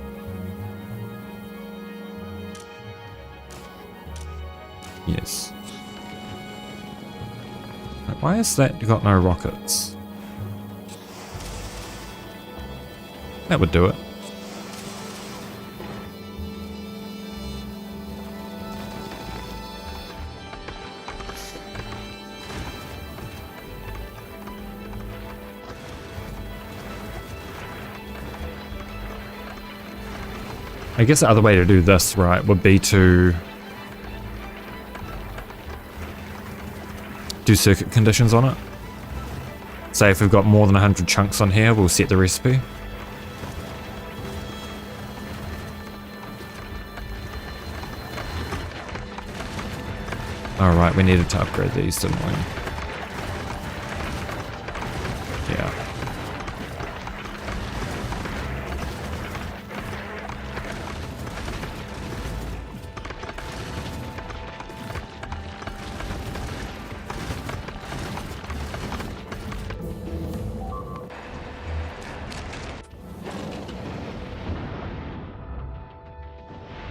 S1: Yes. Why is that got no rockets? That would do it. I guess the other way to do this, right, would be to do circuit conditions on it. Say if we've got more than 100 chunks on here, we'll set the recipe. Alright, we needed to upgrade these, didn't we? Yeah.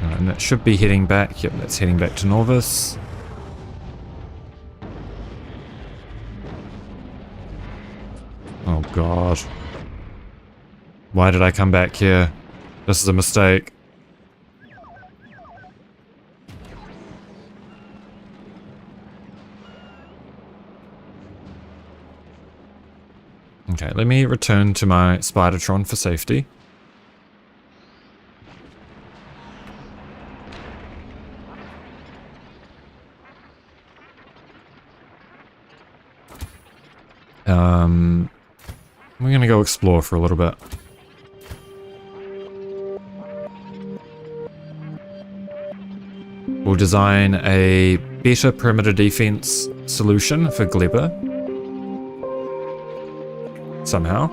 S1: And that should be heading back. Yep, that's heading back to Nauvis. Oh god. Why did I come back here? This is a mistake. Okay, let me return to my Spidertron for safety. We're gonna go explore for a little bit. We'll design a better perimeter defense solution for Gleba. Somehow.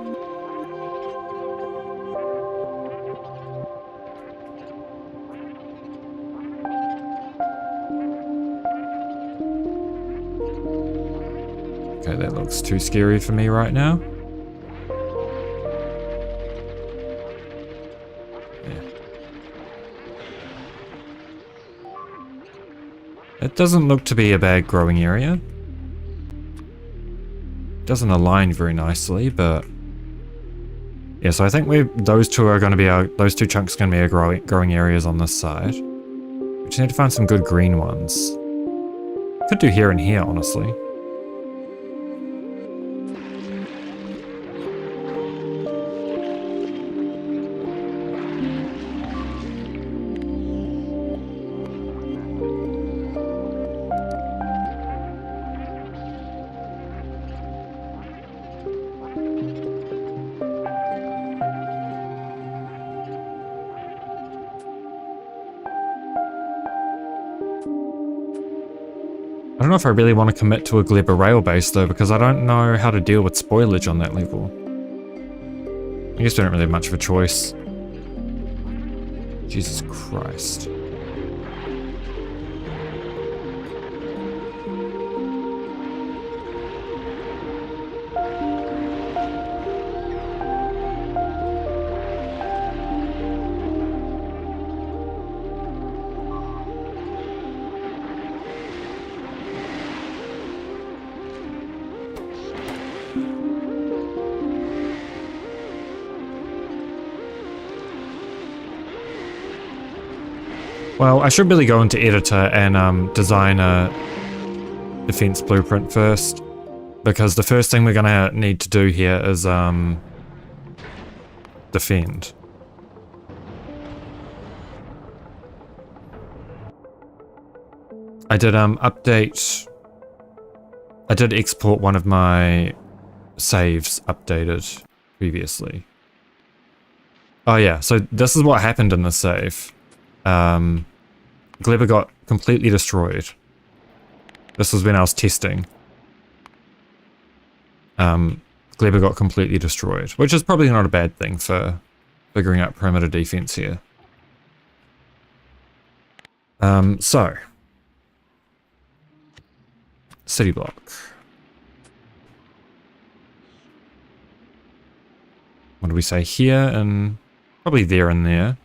S1: Okay, that looks too scary for me right now. It doesn't look to be a bad growing area. Doesn't align very nicely, but yeah. So I think those two are going to be those two chunks are going to be our growing areas on this side. We just need to find some good green ones. Could do here and here, honestly. I don't know if I really want to commit to a Gleba rail base though, because I don't know how to deal with spoilage on that level. I guess we don't really have much of a choice. Jesus Christ. Well, I should really go into editor and design a defense blueprint first, because the first thing we're gonna need to do here is defend. I did I did export one of my saves updated previously. Oh yeah, so this is what happened in the save. Gleba got completely destroyed. This was when I was testing. Gleba got completely destroyed, which is probably not a bad thing for figuring out perimeter defense here. So city block. What do we say here? And probably there and there.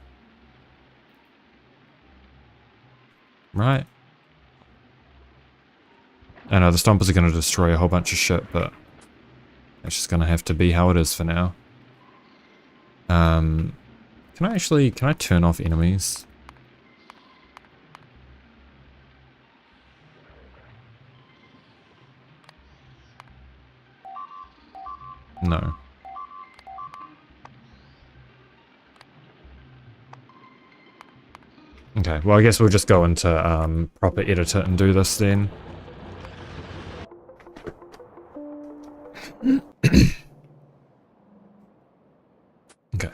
S1: Right. I know the Stompers are going to destroy a whole bunch of shit, but it's just going to have to be how it is for now. Can I turn off enemies? No. Okay, well I guess we'll just go into proper edit it and do this then. Okay.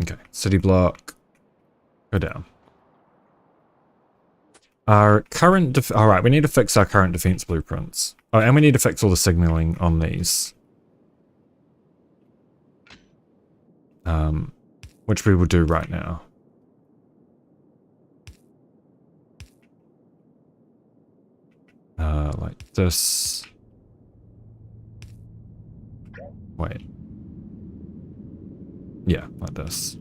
S1: Okay, city block. Go down. Our current alright, we need to fix our current defense blueprints. Oh, and we need to fix all the signaling on these. Which we will do right now. Like this. Wait. Yeah, like this.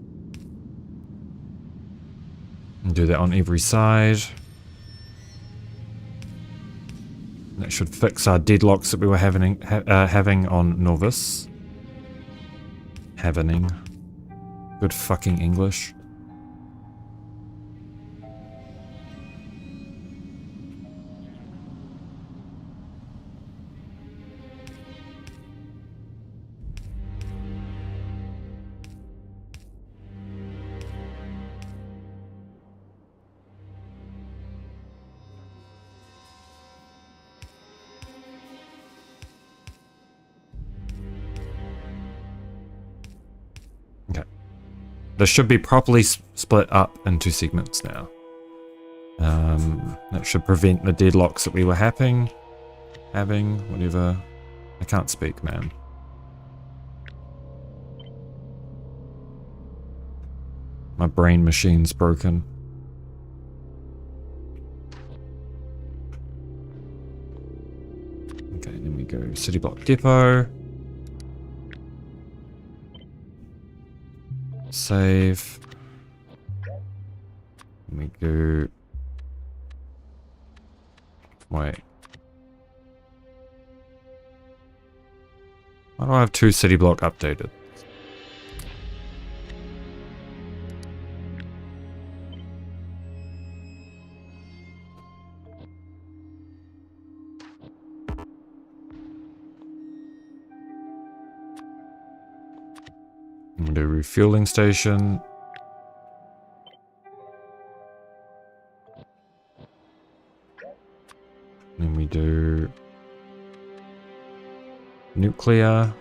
S1: And do that on every side. That should fix our deadlocks that we were having on Nauvis. Having. Good fucking English. This should be properly split up into segments now. That should prevent the deadlocks that we were having, whatever. I can't speak, man. My brain machine's broken. Okay, then we go city block depot. Save. And we go. Wait. Why do I have 2 city block updated? I'm gonna do refueling station. Then we do nuclear.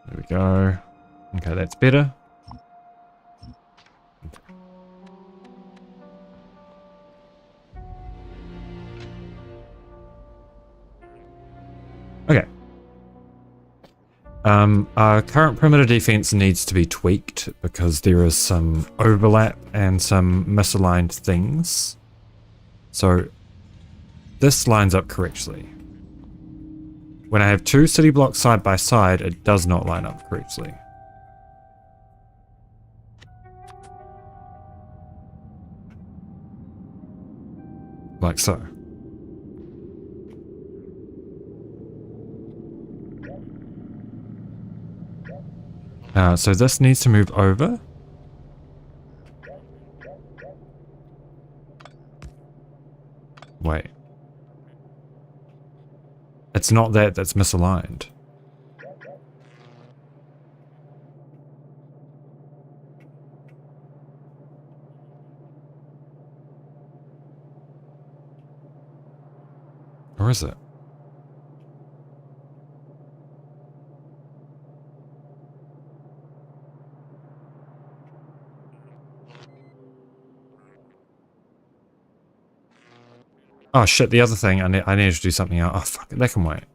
S1: There we go. Okay, that's better. Okay. Our current perimeter defense needs to be tweaked because there is some overlap and some misaligned things. So this lines up correctly. When I have 2 city blocks side by side, it does not line up correctly. Like so. So this needs to move over. Wait. It's not that, that's misaligned. Or is it? Oh shit, the other thing, I need to do something else. Oh fuck it, that can wait.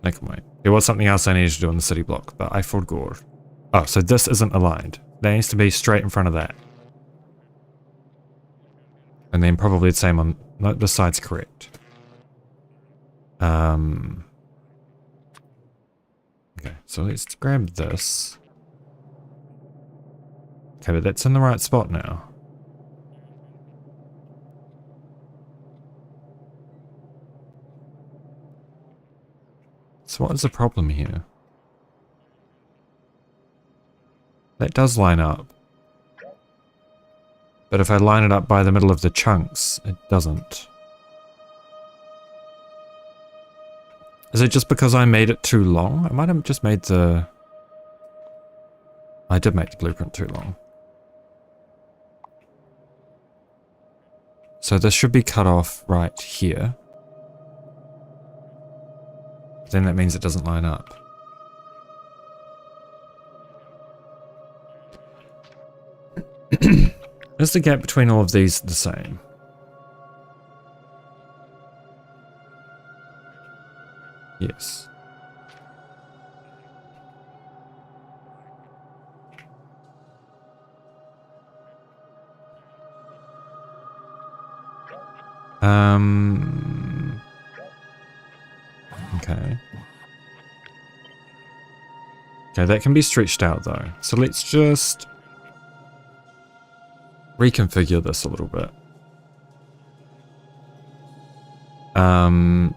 S1: That can wait. There was something else I needed to do on the city block, but I forgot. Oh, so this isn't aligned. That needs to be straight in front of that. And then probably the same on... No, this side's correct. Okay, so let's grab this. Okay, but that's in the right spot now. So what is the problem here? That does line up. But if I line it up by the middle of the chunks, it doesn't. Is it just because I made it too long? I might have just made the... I did make the blueprint too long. So this should be cut off right here. Then that means it doesn't line up. Is the gap between all of these the same? Yes. Okay. Okay, that can be stretched out though. So let's just reconfigure this a little bit.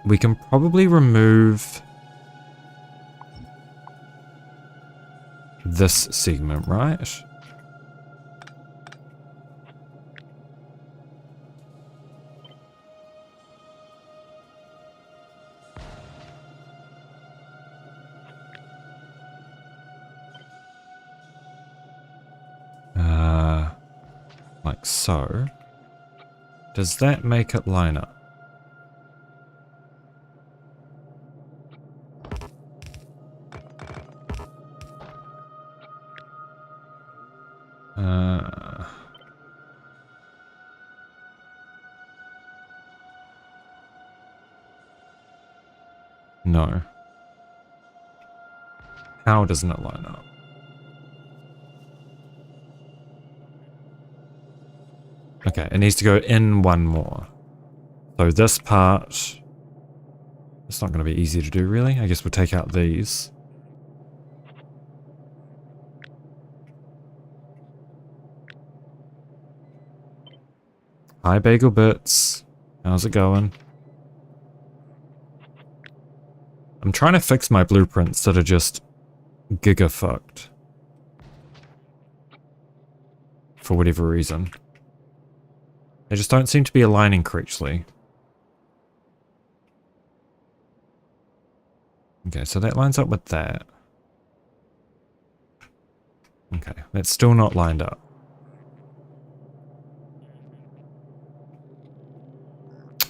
S1: We can probably remove this segment, right? Like so. Does that make it line up? No. How doesn't it line up? Okay, it needs to go in one more. So this part, it's not going to be easy to do really. I guess we'll take out these. Hi Bagel Bits, how's it going? I'm trying to fix my blueprints that are just giga fucked. For whatever reason. They just don't seem to be aligning correctly. Okay, so that lines up with that. Okay, that's still not lined up.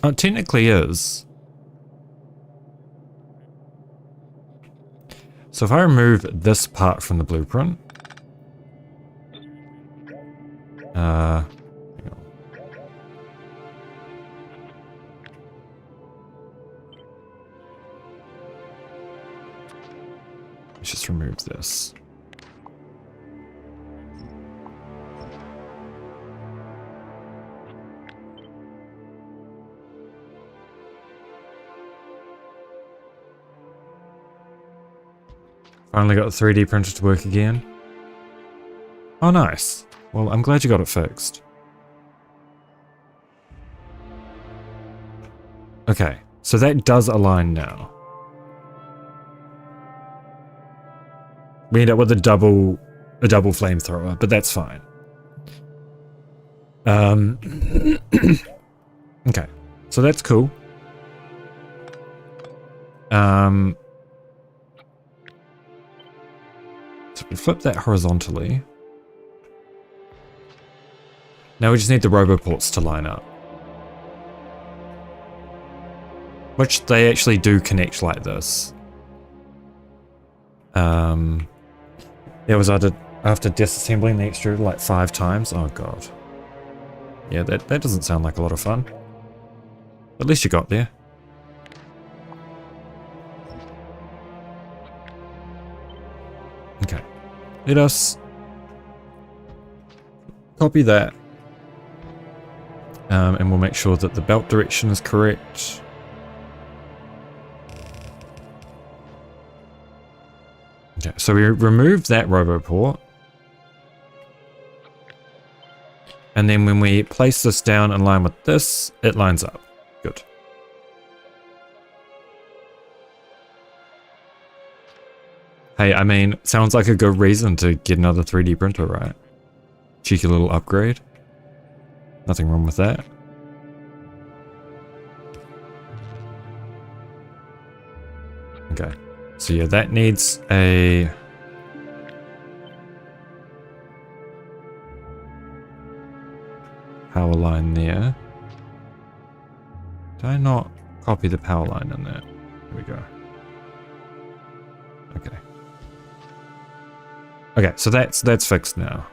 S1: Oh, it technically is. So if I remove this part from the blueprint... let's just remove this. Finally got the 3D printer to work again. Oh, nice. Well, I'm glad you got it fixed. Okay, so that does align now. We end up with a double flamethrower, but that's fine. Okay, so that's cool. So we flip that horizontally. Now we just need the roboports to line up. Which they actually do connect like this. It was after disassembling the extruder like 5 times. Oh god. Yeah, that doesn't sound like a lot of fun. At least you got there. Okay. Let us copy that. And we'll make sure that the belt direction is correct. Okay, so we removed that roboport. And then when we place this down in line with this, it lines up. Good. Hey, I mean, sounds like a good reason to get another 3D printer, right? Cheeky little upgrade. Nothing wrong with that. Okay. So yeah, that needs a... power line there. Did I not copy the power line in there? Here we go. Okay. Okay, so that's fixed now.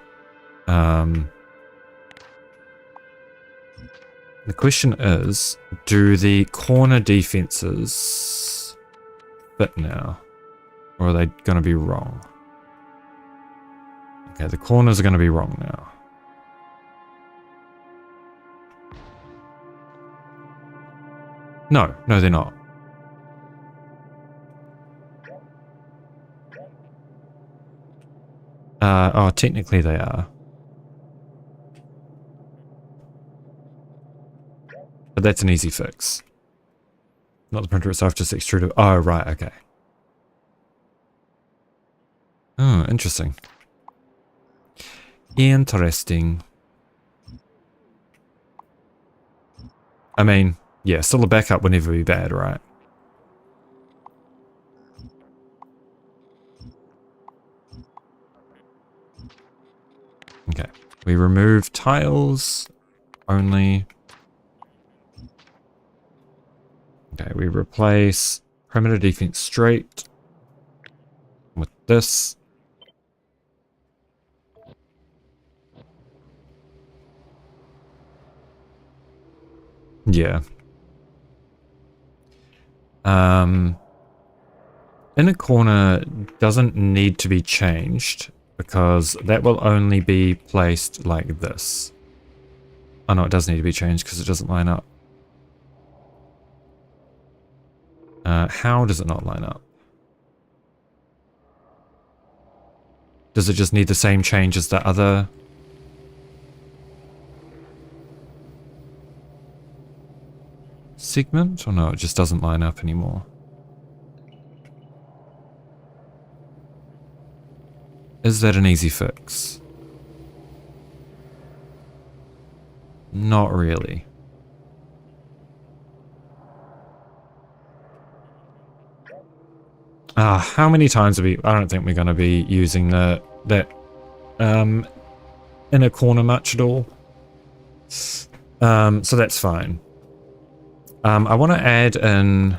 S1: The question is, do the corner defenses fit now? Or are they going to be wrong? Okay, the corners are going to be wrong now. No, they're not. Oh, technically they are. But that's an easy fix. Not the printer itself, just extruded. Oh, right, okay. Oh, interesting. Interesting. I mean, yeah, still a backup would never be bad, right? Okay. We remove tiles only. Okay, we replace perimeter defense straight with this. Yeah. Inner corner doesn't need to be changed because that will only be placed like this. Oh no, it does need to be changed because it doesn't line up. How does it not line up? Does it just need the same change as the other? Segment? Or no, it just doesn't line up anymore. Is that an easy fix? Not really. How many times are we... I don't think we're going to be using that inner corner much at all. So that's fine. I want to add in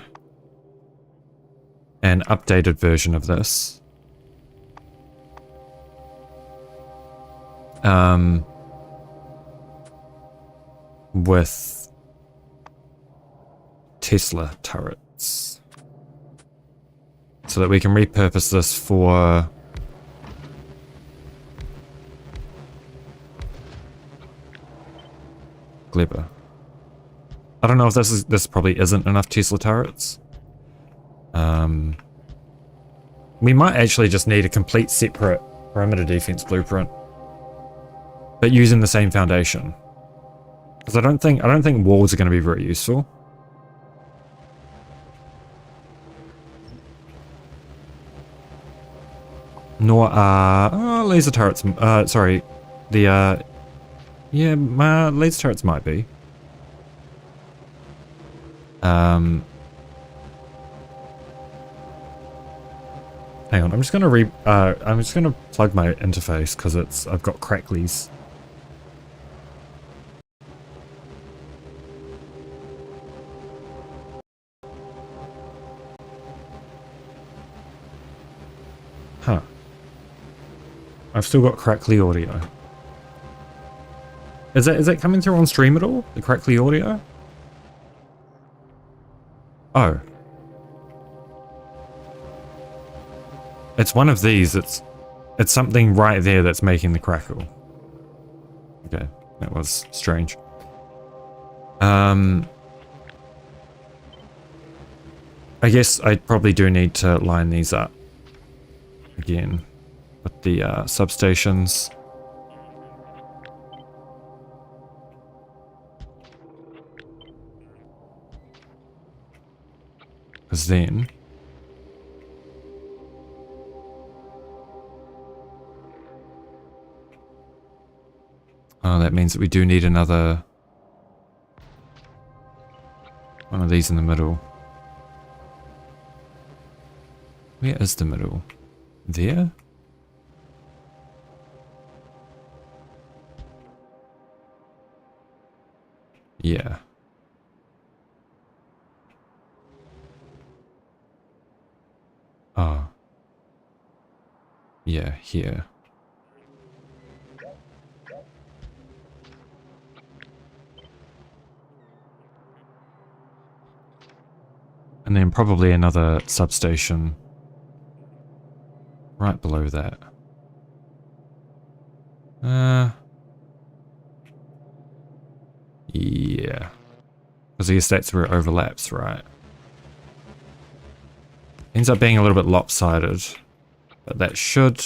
S1: an updated version of this. With Tesla turrets. So that we can repurpose this for Gleba. I don't know if this probably isn't enough Tesla turrets. We might actually just need a complete separate perimeter defense blueprint, but using the same foundation. Because I don't think walls are going to be very useful. Nor are laser turrets. Sorry, the yeah, my laser turrets might be. Hang on, I'm just gonna plug my interface because I've got cracklies. Huh. I've still got crackly audio. Is that coming through on stream at all? The crackly audio? Oh. It's one of these. It's It's something right there that's making the crackle. Okay, that was strange. I guess I probably do need to line these up again with the substations. Because then that means that we do need another one of these in the middle. Where is the middle? There? Yeah. Oh. Yeah, here. And then probably another substation right below that. Yeah. Because I guess that's where it overlaps, right? Ends up being a little bit lopsided. But that should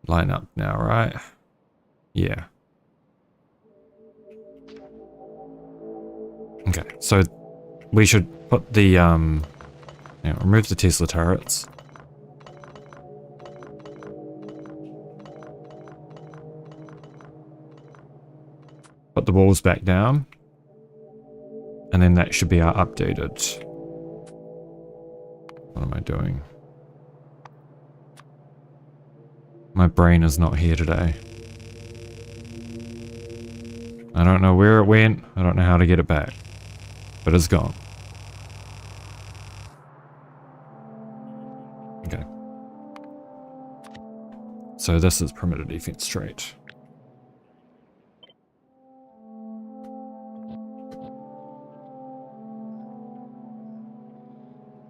S1: line up now, right? Yeah. Okay, so we should put the, remove the Tesla turrets. Put the walls back down. And then that should be our updated. What am I doing? My brain is not here today. I don't know where it went. I don't know how to get it back. But it's gone. Okay. So this is perimeter defense straight.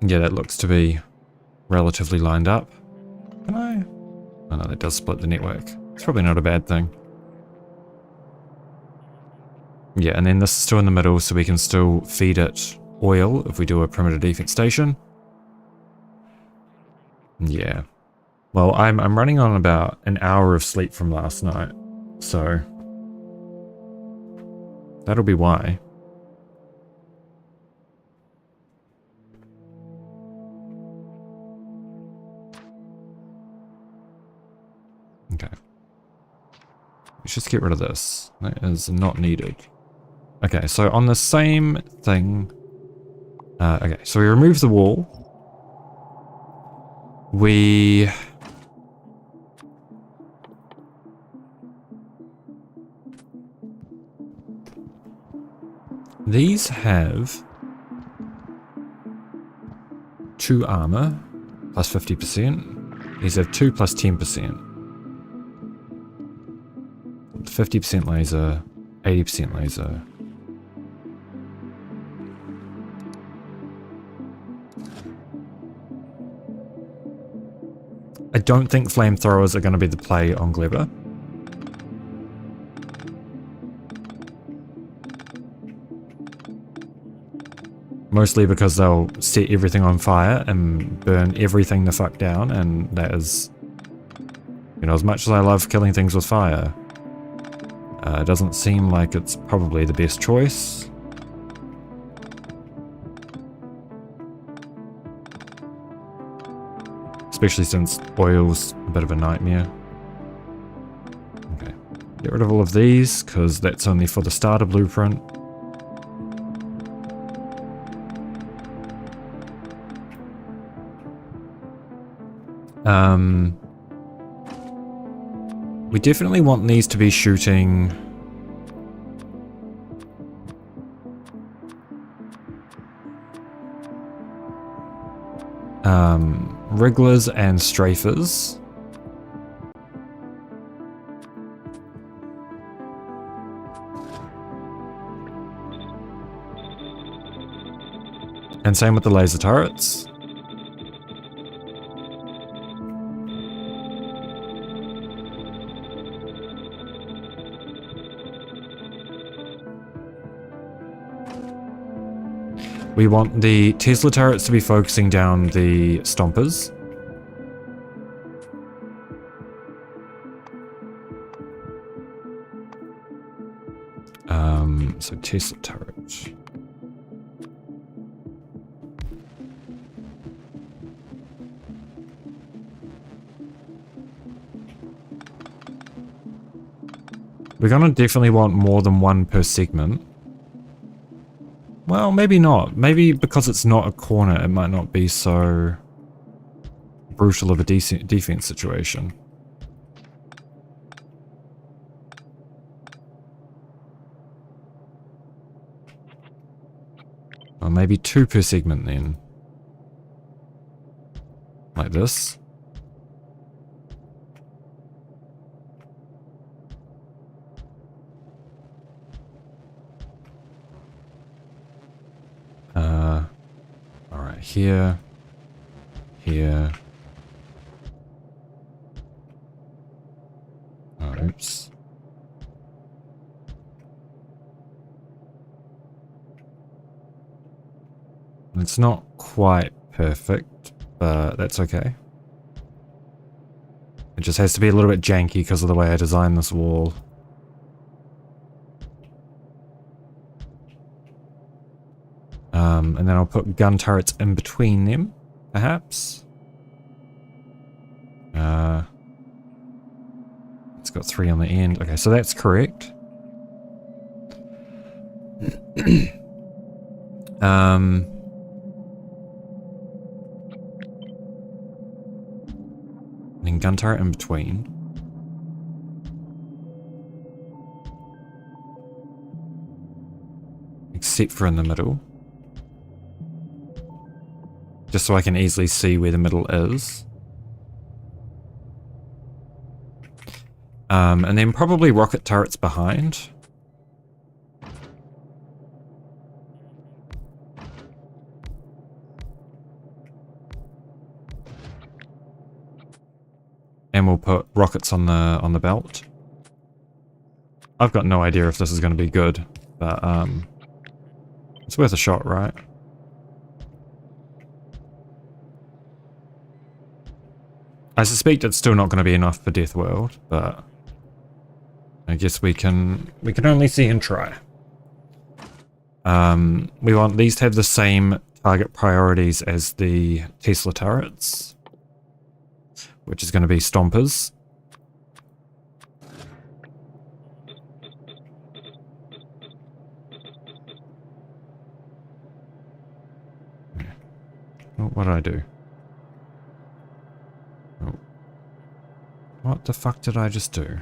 S1: Yeah, that looks to be relatively lined up. Can I? Oh no, that does split the network. It's probably not a bad thing. Yeah, and then this is still in the middle, so we can still feed it oil if we do a perimeter defense station. Yeah. Well, I'm running on about an hour of sleep from last night, so that'll be why. Okay. Let's just get rid of this. That is not needed. Okay, so on the same thing... okay, so we remove the wall. We... These have 2 armor plus 50%. These have 2 plus 10%. 50% laser, 80% laser. I don't think flamethrowers are going to be the play on Gleba. Mostly because they'll set everything on fire and burn everything the fuck down, and that is, you know, as much as I love killing things with fire, it doesn't seem like it's probably the best choice. Especially since oil's a bit of a nightmare. Okay, get rid of all of these, because that's only for the starter blueprint. We definitely want these to be shooting... Wrigglers and strafers. And same with the laser turrets. We want the Tesla turrets to be focusing down the stompers. So Tesla turret. We're gonna definitely want more than one per segment. Well, maybe not. Maybe because it's not a corner, it might not be so brutal of a defense situation. Or maybe 2 per segment then. Like this. Alright, here. Here. Oh, oops. It's not quite perfect, but that's okay. It just has to be a little bit janky because of the way I designed this wall. And then I'll put gun turrets in between them, perhaps. It's got 3 on the end. Okay, so that's correct. And gun turret in between. Except for in the middle. Just so I can easily see where the middle is. And then probably rocket turrets behind. And we'll put rockets on the belt. I've got no idea if this is going to be good, but it's worth a shot, right? I suspect it's still not going to be enough for Deathworld, but I guess we can only see and try. We want these to have the same target priorities as the Tesla turrets, which is going to be stompers. Oh, what did I do? Oh. What the fuck did I just do?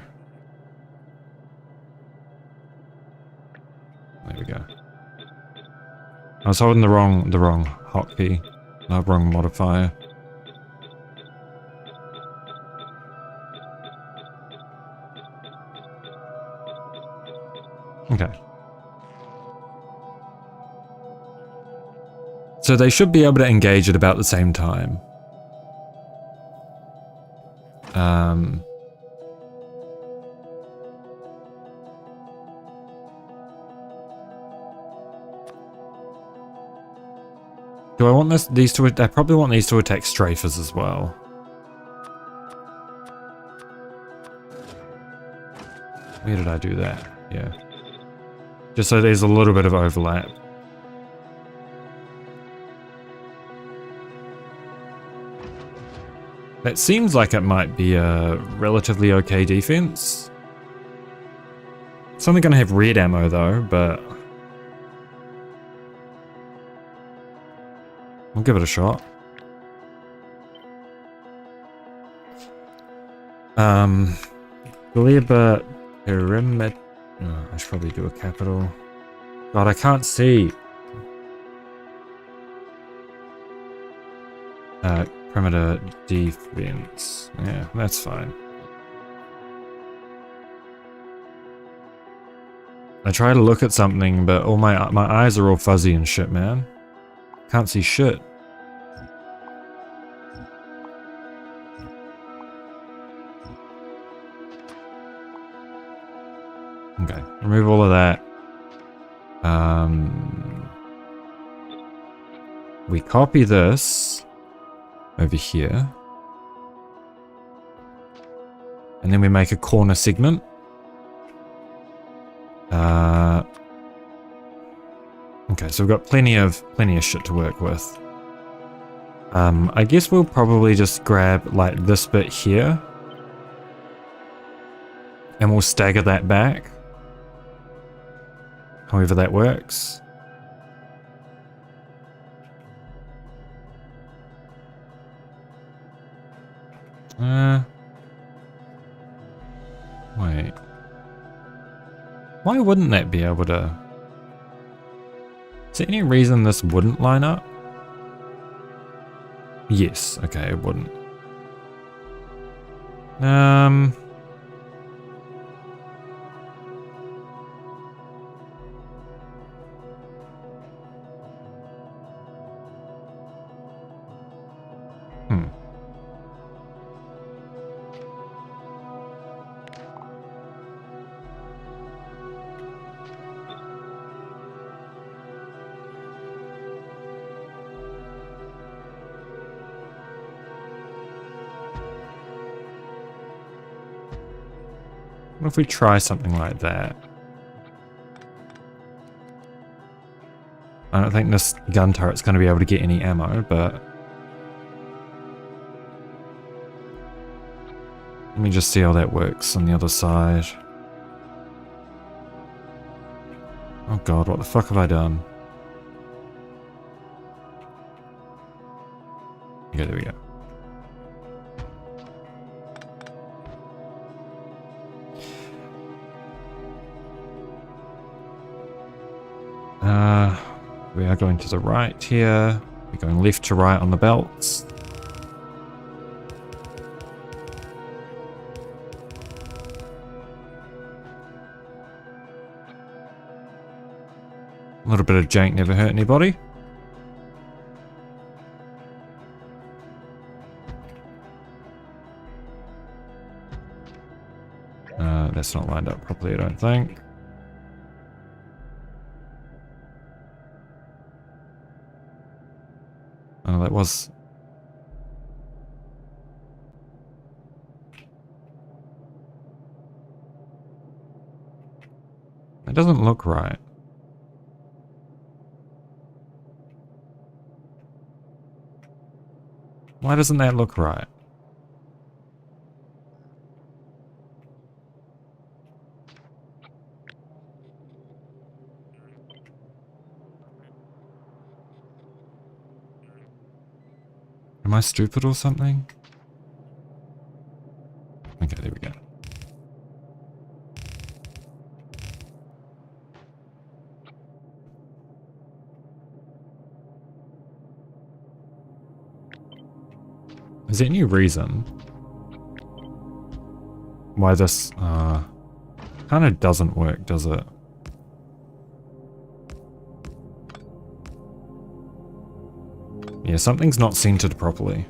S1: There we go. I was holding the wrong hotkey. No, wrong modifier. Okay. So they should be able to engage at about the same time. Do I want these to... I probably want these to attack strafers as well. Where did I do that? Yeah. Just so there's a little bit of overlap. That seems like it might be a relatively okay defense. It's only going to have red ammo though, but... we'll give it a shot. Gleba Pyramid. Oh, I should probably do a capital. God, I can't see. Perimeter defense. Yeah, that's fine. I try to look at something, but all my eyes are all fuzzy and shit, man. Can't see shit. Okay, remove all of that. We copy this over here. And then we make a corner segment. Okay, so we've got plenty of shit to work with. I guess we'll probably just grab like this bit here. And we'll stagger that back. However that works. Wait. Why wouldn't that be able to... Is there any reason this wouldn't line up? Yes, okay, it wouldn't. What if we try something like that? I don't think this gun turret's going to be able to get any ammo, but... Let me just see how that works on the other side. Oh god, what the fuck have I done? Okay, there we go. We are going to the right here. We're going left to right on the belts. A little bit of jank never hurt anybody. That's not lined up properly, I don't think. Oh, that was... That doesn't look right. Why doesn't that look right? Am I stupid or something? Okay, there we go. Is there any reason why this kind of doesn't work, does it? Yeah, something's not centered properly.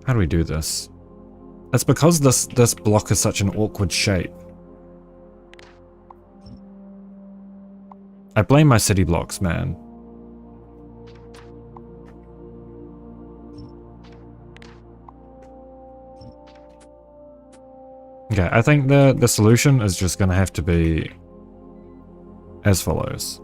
S1: How do we do this? It's because this block is such an awkward shape. I blame my city blocks, man. Okay, I think the solution is just going to have to be as follows.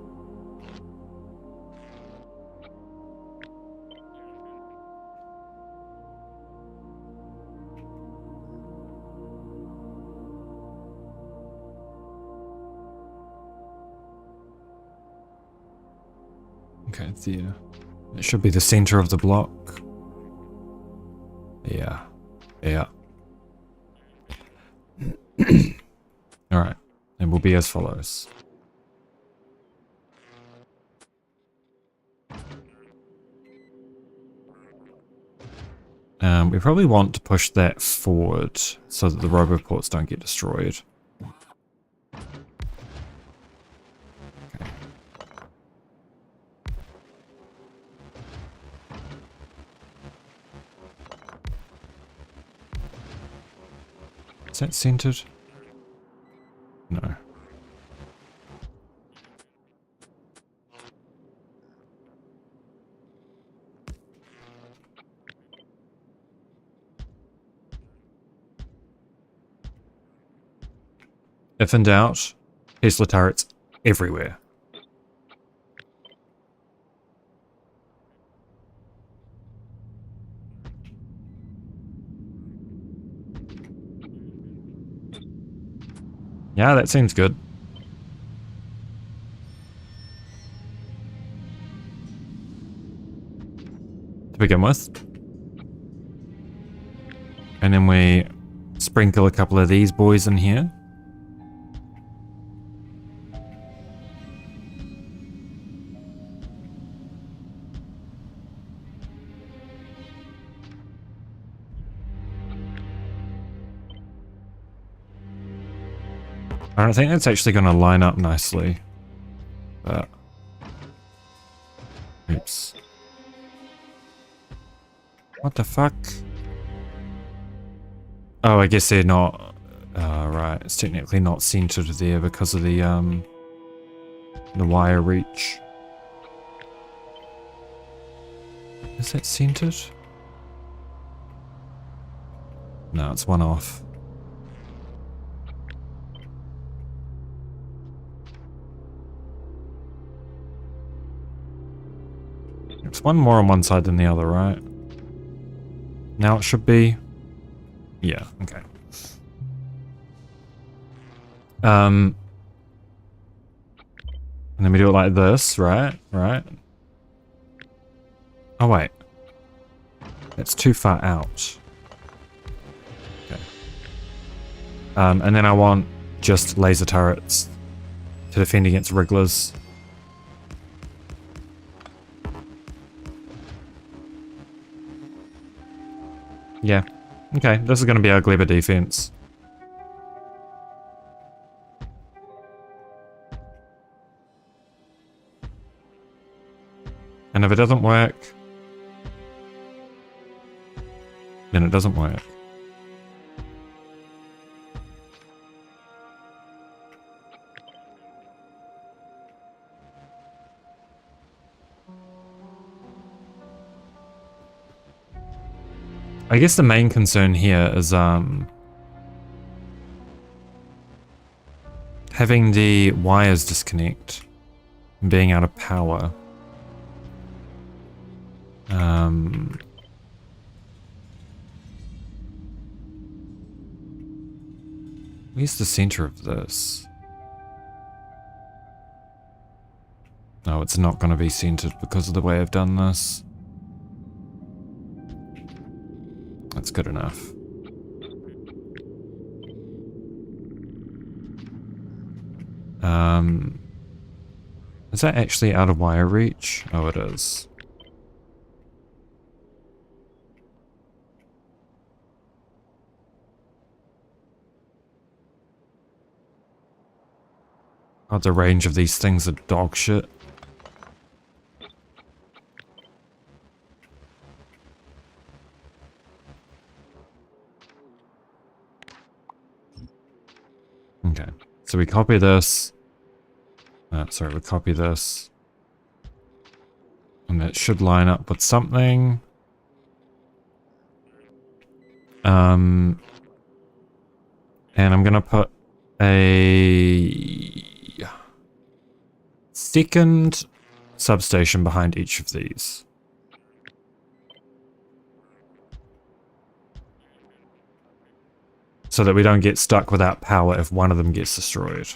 S1: Okay, it's there. It should be the center of the block. Yeah. Yeah. Alright, and will be as follows. We probably want to push that forward so that the roboports don't get destroyed. Okay. that centered? No. If in doubt, Tesla turrets everywhere. Yeah, that seems good. To begin with. And then we sprinkle a couple of these boys in here. I don't think that's actually going to line up nicely. But... oops. What the fuck? Oh, I guess they're not... right, it's technically not centered there because of the wire reach. Is that centered? No, it's one off. It's one more on one side than the other, right? Now it should be... yeah, okay. And then we do it like this, right? Right. Oh, wait. That's too far out. Okay. And then I want just laser turrets to defend against wrigglers. Yeah. Okay, this is going to be our Gleba defense. And if it doesn't work, then it doesn't work. I guess the main concern here is having the wires disconnect and being out of power. Where's the center of this? No, it's not going to be centered because of the way I've done this. That's good enough. Is that actually out of wire reach? Oh, it is. Oh, the range of these things are dog shit. Okay, so we copy this. Sorry, we copy this. And it should line up with something. And I'm gonna put a second substation behind each of these. So that we don't get stuck without power if one of them gets destroyed.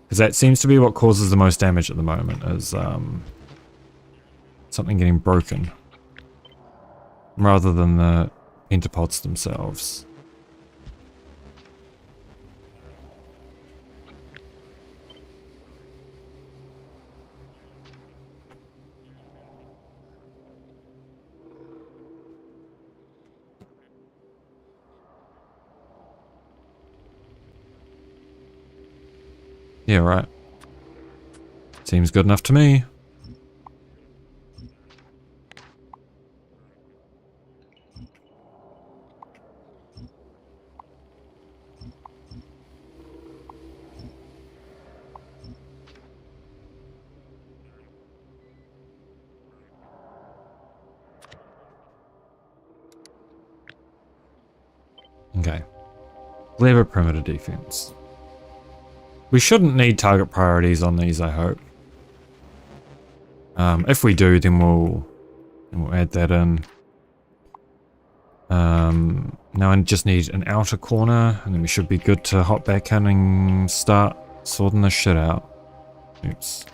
S1: Because that seems to be what causes the most damage at the moment, is something getting broken. Rather than the pentapods themselves. Yeah, right. Seems good enough to me. Gleba perimeter defense. We shouldn't need target priorities on these, I hope. If we do, then we'll add that in. Now I just need an outer corner, and then we should be good to hop back in and start sorting this shit out. Oops.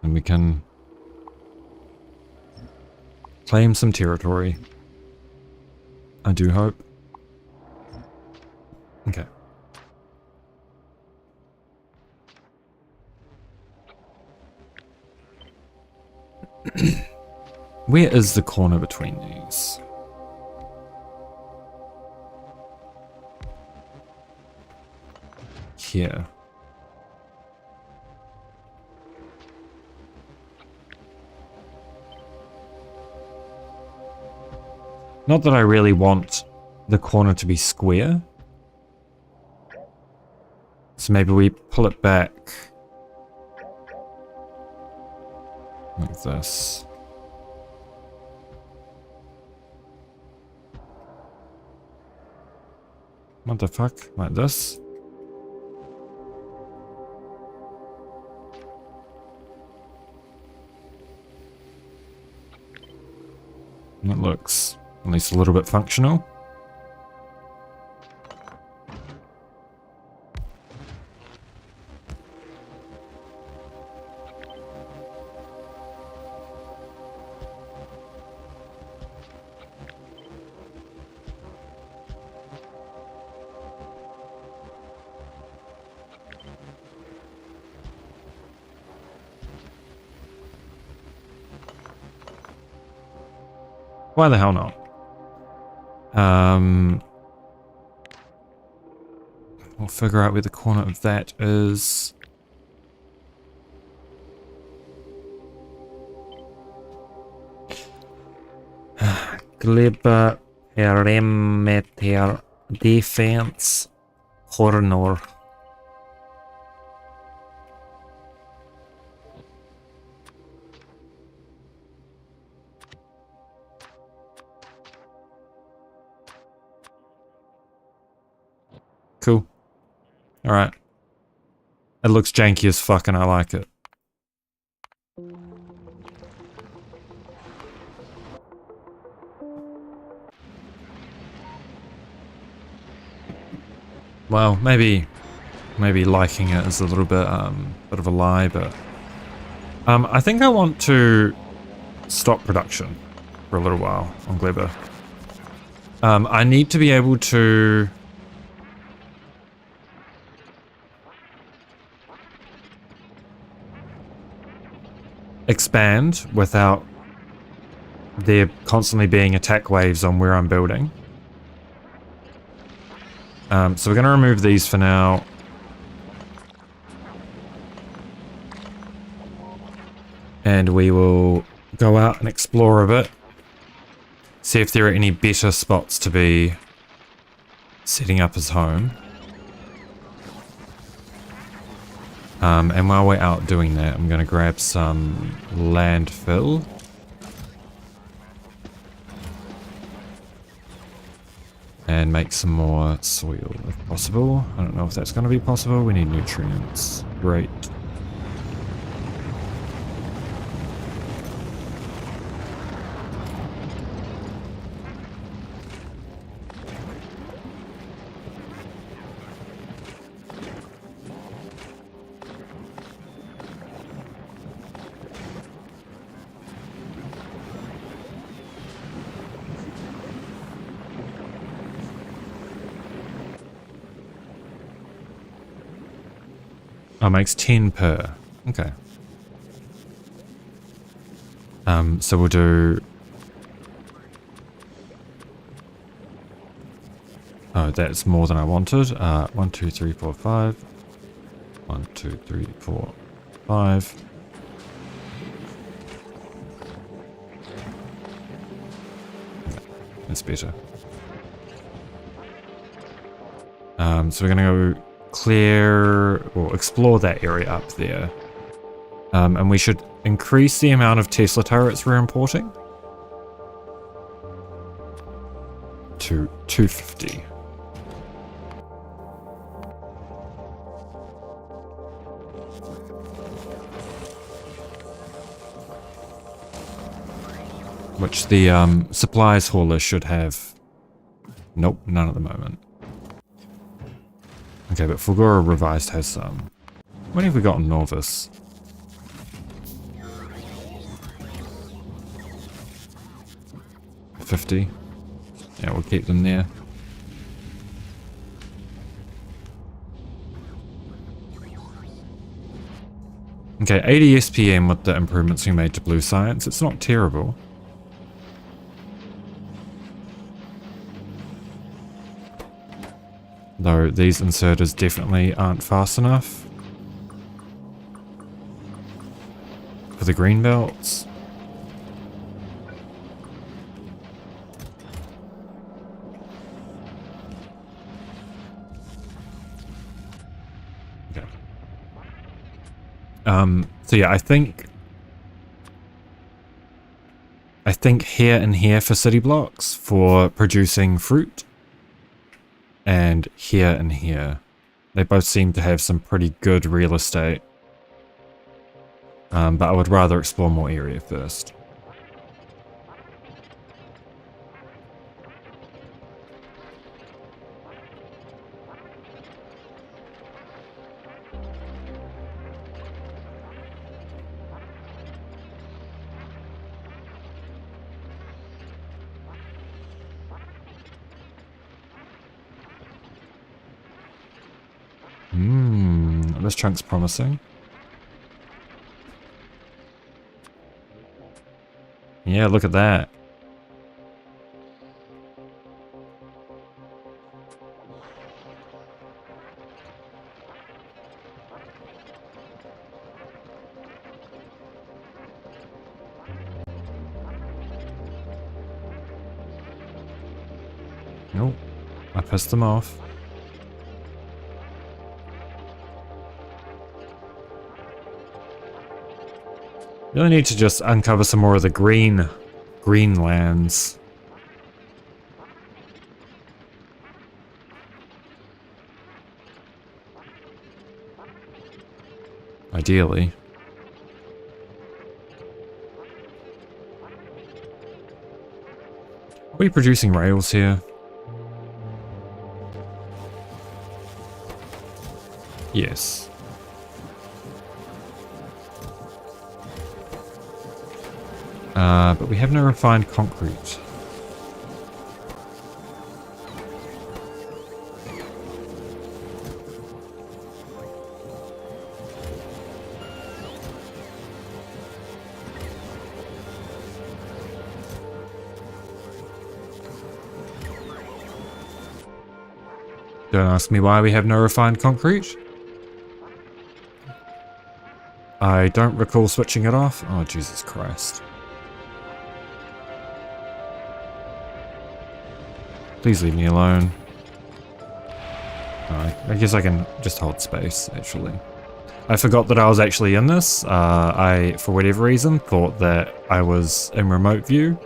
S1: And we can claim some territory. I do hope. Okay. Where is the corner between these? Here. Not that I really want the corner to be square. So maybe we pull it back like this. What the fuck? Like this? And it looks at least a little bit functional. Why the hell not? We'll figure out where the corner of that is. Gleba perimeter defense corner. Cool. Alright. It looks janky as fuck and I like it. Well, maybe liking it is a little bit of a lie, but I think I want to stop production for a little while on Gleba. I need to be able to expand without there constantly being attack waves on where I'm building. So we're going to remove these for now. And we will go out and explore a bit. See if there are any better spots to be setting up as home. And while we're out doing that, I'm going to grab some landfill. And make some more soil if possible. I don't know if that's going to be possible. We need nutrients. Great. Oh, makes 10 per. Okay. So we'll do... Oh, that's more than I wanted. 1, 2, 3, 4, 5. 1, 2, 3, 4, 5. Okay, that's better. So we're gonna go clear or explore that area up there. And we should increase the amount of Tesla turrets we're importing. to 250. Which the supplies hauler should have. Nope, none at the moment. Okay, but Fulgura Revised has some. When have we got Nauvis? $50. Yeah, we'll keep them there. Okay, 80 SPM with the improvements we made to Blue Science. It's not terrible. Though these inserters definitely aren't fast enough for the green belts. Okay. So yeah, I think here and here for city blocks for producing fruit. And here and here. They both seem to have some pretty good real estate. But I would rather explore more area first. This chunk's promising. Yeah, look at that. Nope. I pissed them off. Really need to just uncover some more of the green lands. Ideally. Are we producing rails here? Yes. But we have no refined concrete. Don't ask me why we have no refined concrete. I don't recall switching it off. Oh, Jesus Christ. Please leave me alone. I guess I can just hold space, actually. I forgot that I was actually in this. I, for whatever reason, thought that I was in remote view.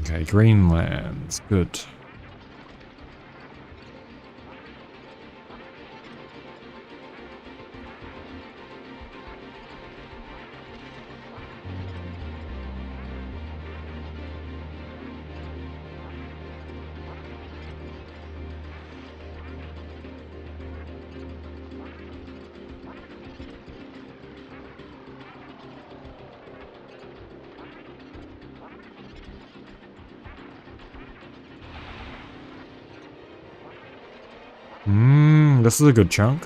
S1: Okay, Greenlands, good. This is a good chunk.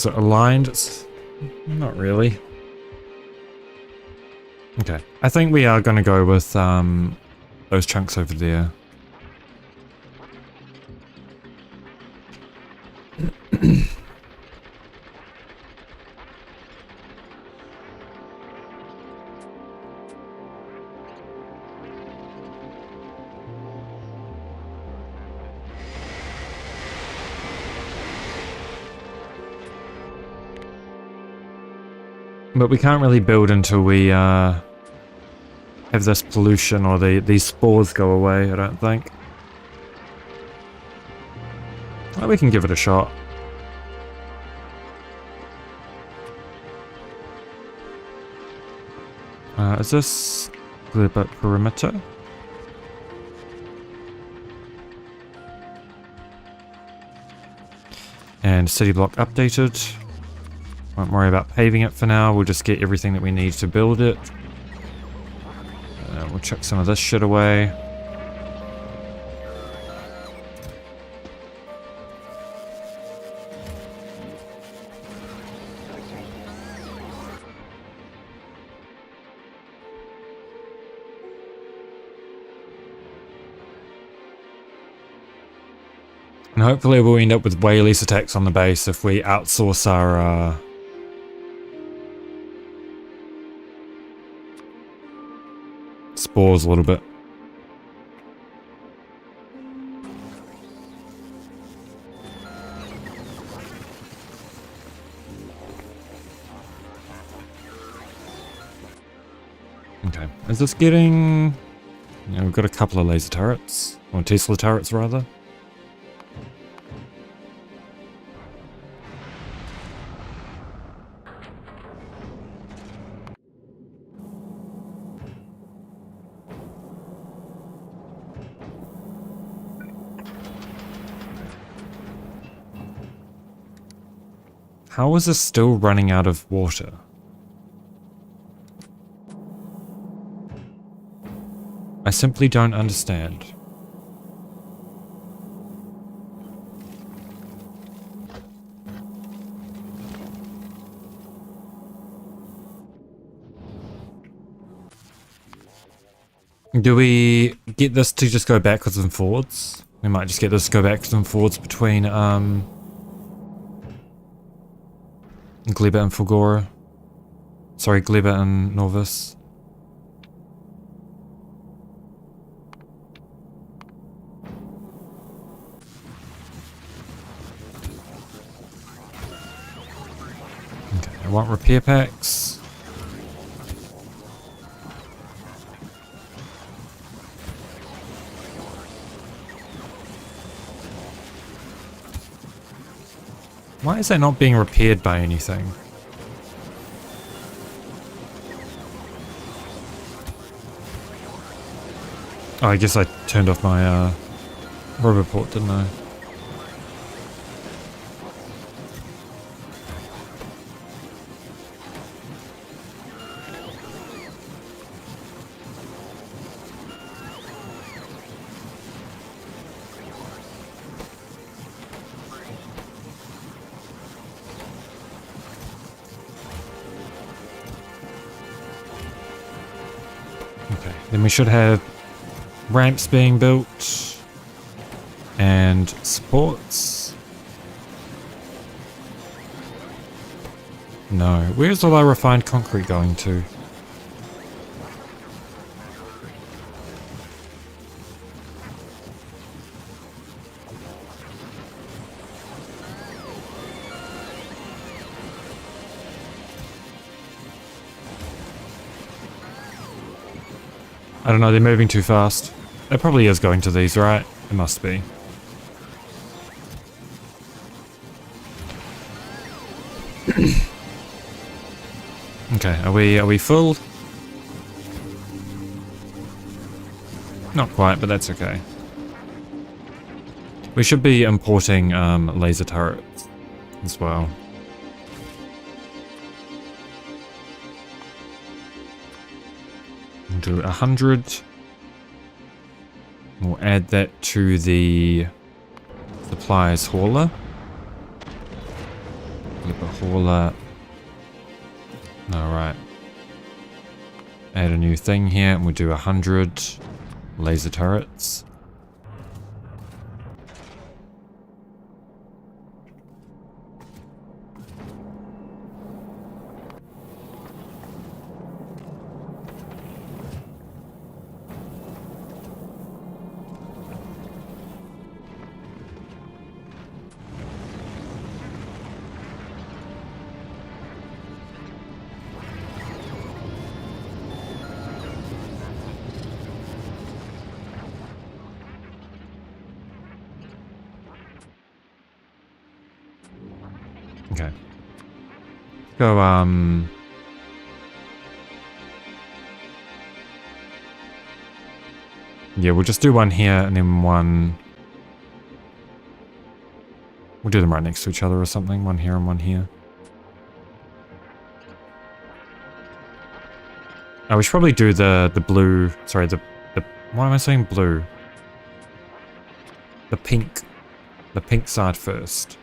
S1: Is it aligned? It's not really. Okay, I think we are going to go with those chunks over there. But we can't really build until we have this pollution or these spores go away, I don't think. Well, we can give it a shot. Is this the perimeter? And city block updated. Won't worry about paving it for now, we'll just get everything that we need to build it. We'll chuck some of this shit away. And hopefully we'll end up with way less attacks on the base if we outsource our spores a little bit. Okay, is this getting... Yeah, we've got a couple of laser turrets, or Tesla turrets rather. How is this still running out of water? I simply don't understand. Do we get this to just go backwards and forwards? We might just get this to go backwards and forwards between Gleba and Fulgora. Sorry, Gleba and Nauvis. Okay, I want repair packs. Why is that not being repaired by anything? Oh, I guess I turned off my roboport, didn't I? Okay, then we should have ramps being built and supports. No, where's all our refined concrete going to? I don't know, they're moving too fast. It probably is going to these, right? It must be. Okay, are we full? Not quite, but that's okay. We should be importing laser turrets as well. We'll do 100. We'll add that to the supplies hauler. hauler. Alright. Add a new thing here and we'll do 100 laser turrets. Okay. Go, yeah, we'll just do one here and then one... We'll do them right next to each other or something. One here and one here. Oh, we should probably do the blue... Sorry, the... Why am I saying blue? The pink. The pink side first.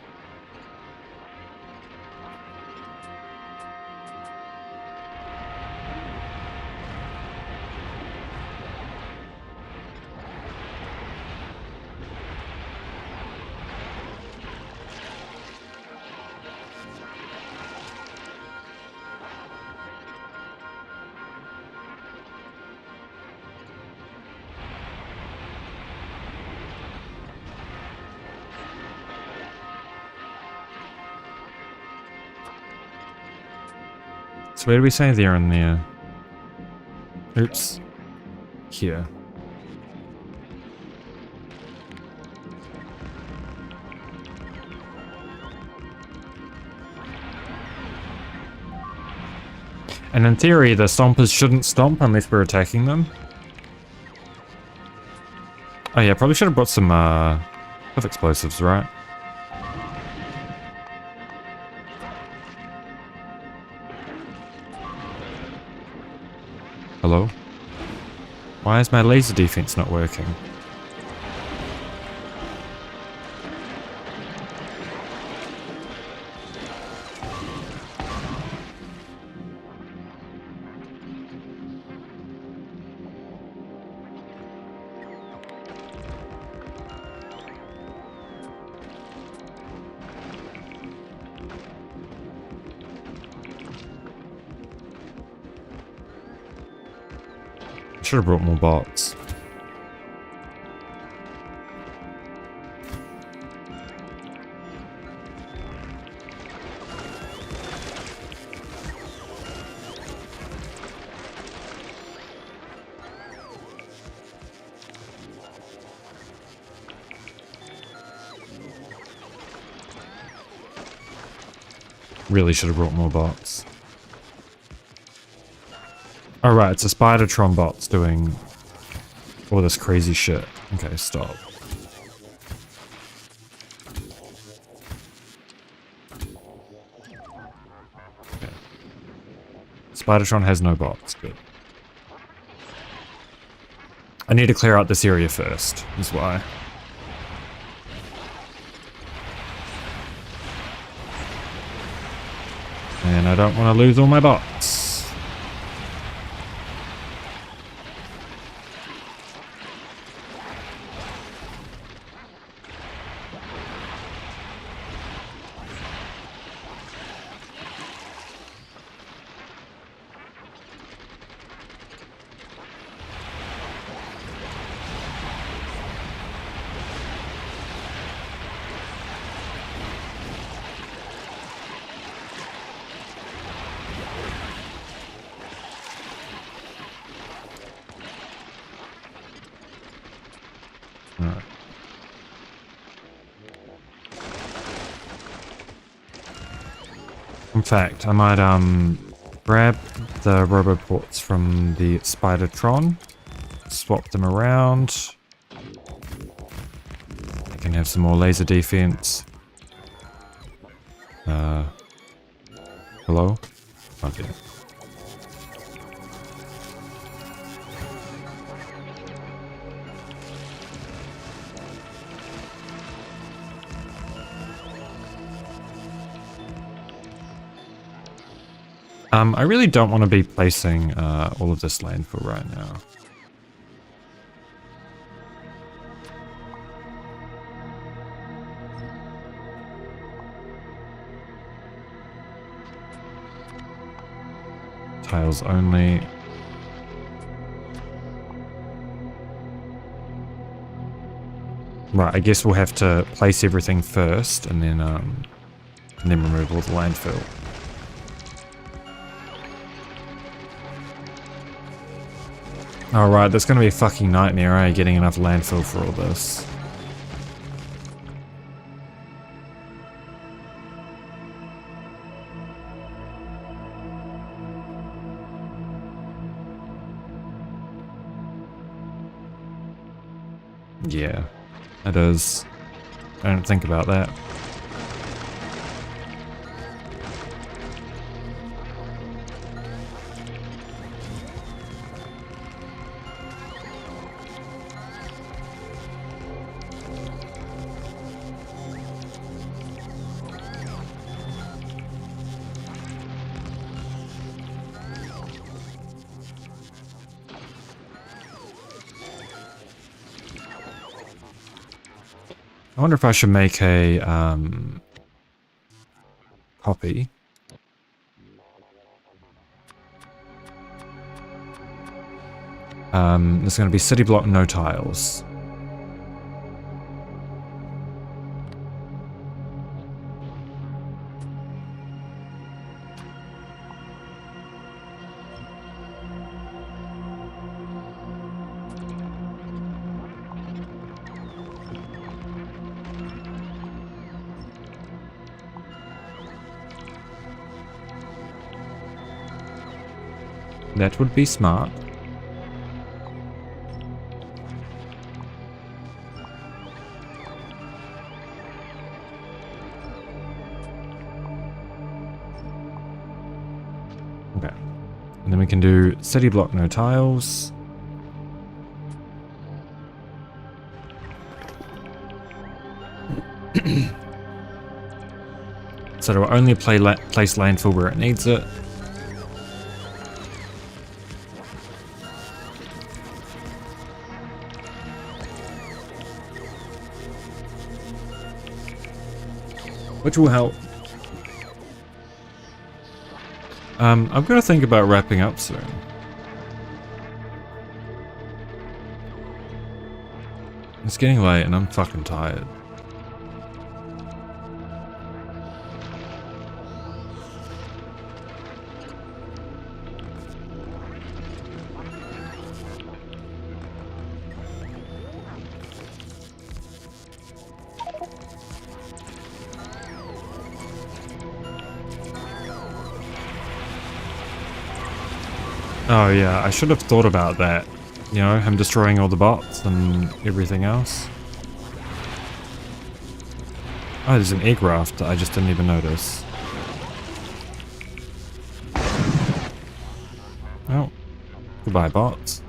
S1: So where do we say there and there? Oops. Here. And in theory, the stompers shouldn't stomp unless we're attacking them. Oh yeah, probably should have brought some of explosives, right? Hello? Why is my laser defense not working? Should have brought more bots. Really should have brought more bots. Oh right, it's a Spidertron bot's doing all this crazy shit. Okay, stop. Okay. Spidertron has no bots, good. I need to clear out this area first, is why. And I don't want to lose all my bots. Alright. In fact, I might grab the roboports from the Spidertron, swap them around. I can have some more laser defense. Hello? Okay. I really don't want to be placing all of this landfill right now. Tiles only. Right, I guess we'll have to place everything first and then remove all the landfill. Alright, that's gonna be a fucking nightmare, eh? Getting enough landfill for all this. Yeah, it is. I don't think about that. I wonder if I should make a copy. There's going to be city block, no tiles. That would be smart. Okay. And then we can do city block, no tiles. So it'll only place landfill where it needs it. Which will help. I'm gonna think about wrapping up soon. It's getting late and I'm fucking tired. Oh yeah, I should have thought about that. You know, him destroying all the bots and everything else. Oh, there's an egg raft that I just didn't even notice. Oh, goodbye bots.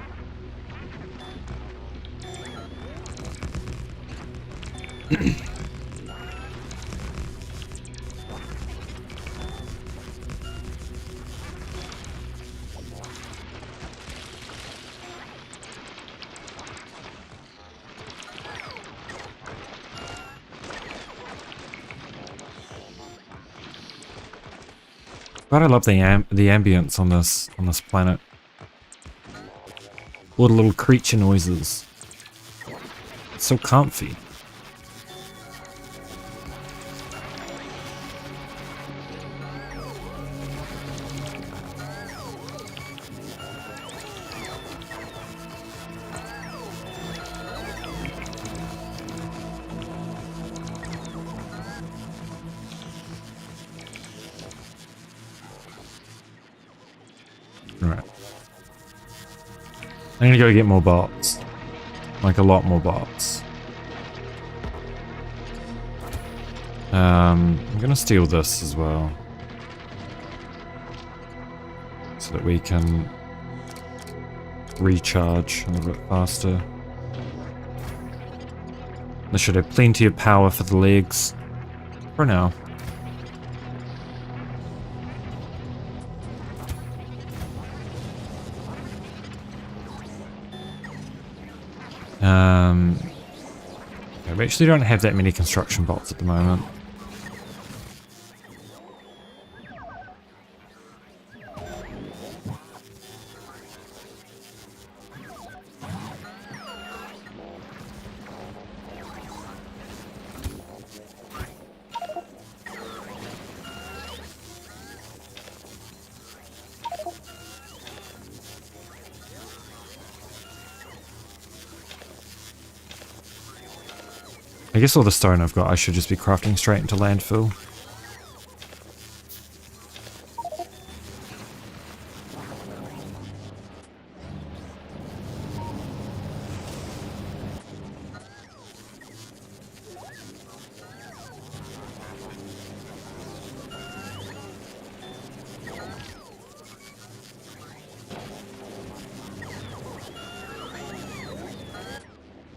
S1: God, I love the ambience on this planet. All the little creature noises. It's so comfy. Alright. I'm gonna go get more bots. Like a lot more bots. I'm gonna steal this as well. So that we can recharge a little bit faster. This should have plenty of power for the legs. For now. Okay, we actually don't have that many construction bots at the moment. I guess all the stone I've got I should just be crafting straight into landfill.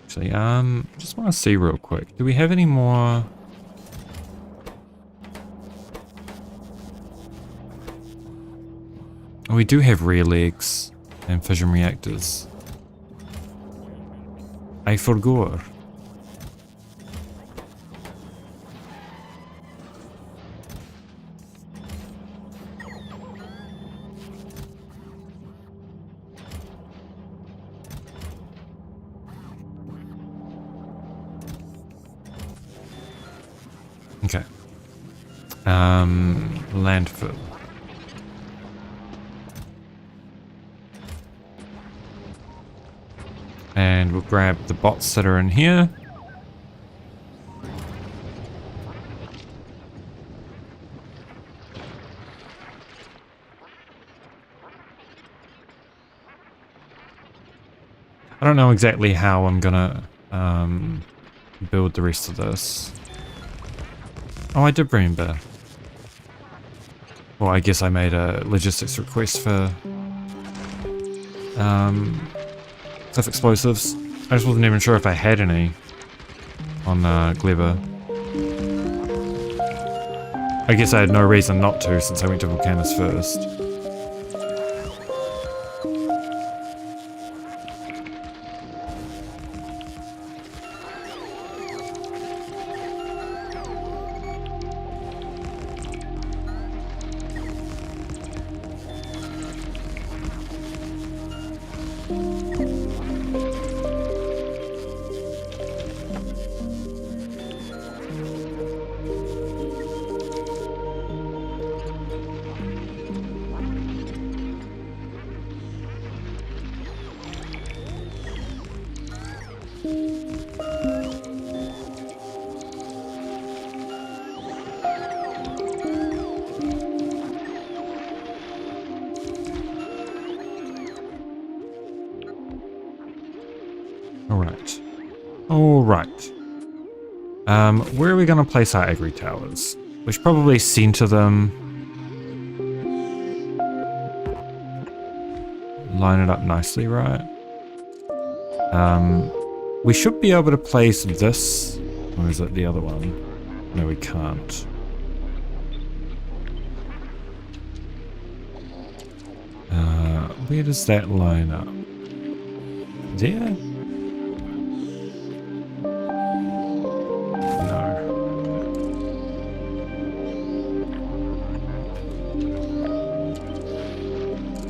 S1: Actually, just want to see real quick. Do we have any more? Oh, we do have rear legs and fission reactors. I forgot. Okay. Landfill. And we'll grab the bots that are in here. I don't know exactly how I'm gonna build the rest of this. Oh, I did remember. Well, I guess I made a logistics request for cliff explosives. I just wasn't even sure if I had any on Gleba. I guess I had no reason not to since I went to Volcanus first. Alright. Alright. Where are we going to place our agri towers? We should probably center them. Line it up nicely, right? We should be able to place this. Or is it the other one? No, we can't. Where does that line up? There?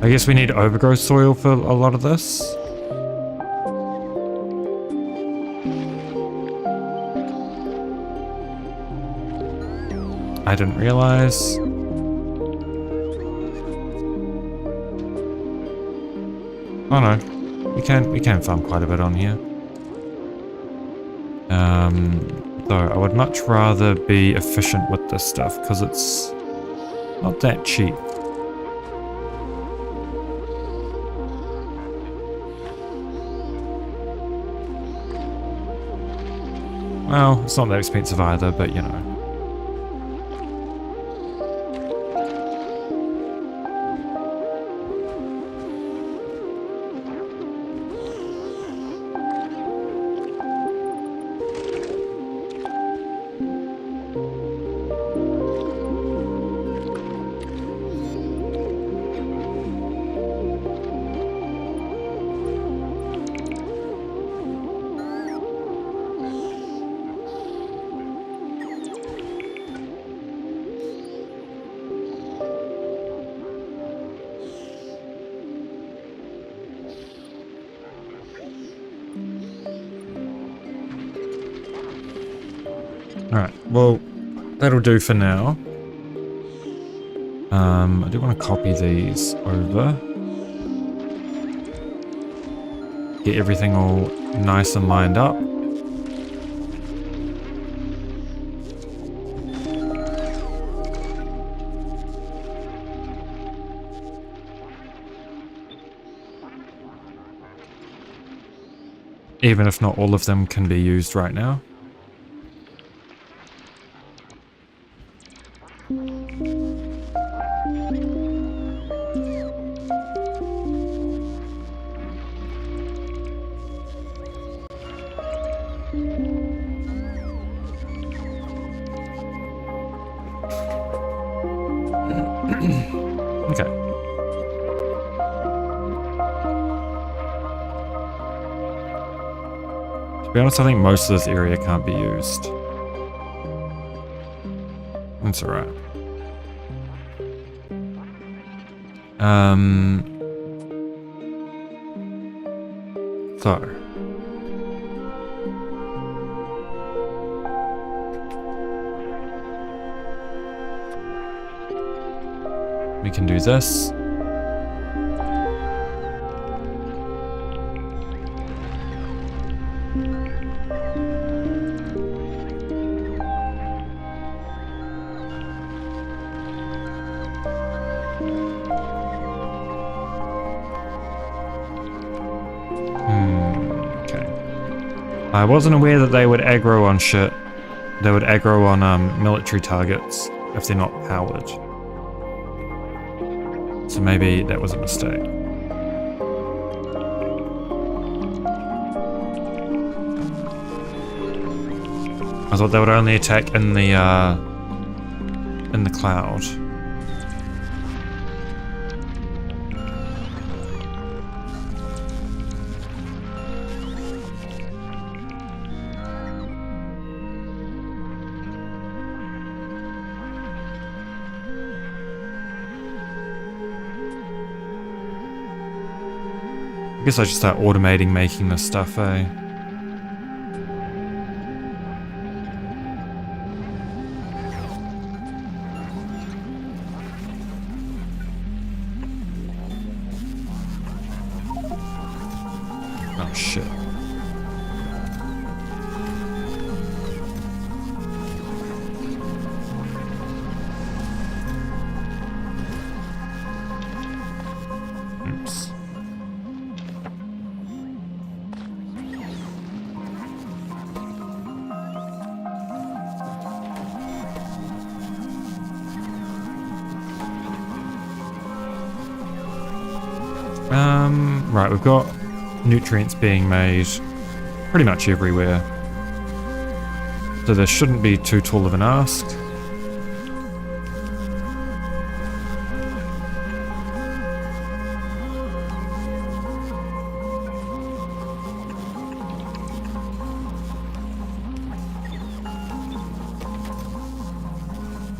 S1: I guess we need overgrowth soil for a lot of this. I didn't realize. Oh no, we can farm quite a bit on here. Though I would much rather be efficient with this stuff because it's not that cheap. Well, it's not that expensive either, but you know. Alright, well, that'll do for now. I do want to copy these over. Get everything all nice and lined up. Even if not all of them can be used right now. Okay. To be honest, I think most of this area can't be used. That's alright. So. We can do this. Okay. I wasn't aware that they would aggro on shit. They would aggro on military targets if they're not powered. So maybe that was a mistake. I thought they would only attack in the cloud. I guess I should start automating making this stuff, eh? Oh shit. Oops. Right, we've got nutrients being made pretty much everywhere. So this shouldn't be too tall of an ask.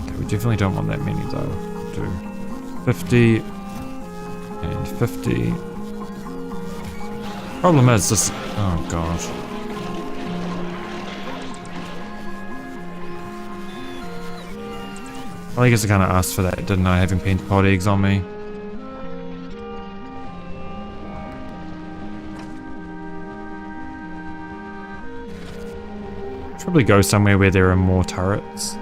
S1: Okay, we definitely don't want that many though. Do 50 and 50. Problem is this. Oh god. Well, I guess I kind of asked for that, didn't I? Having pentapod eggs on me. Should probably go somewhere where there are more turrets.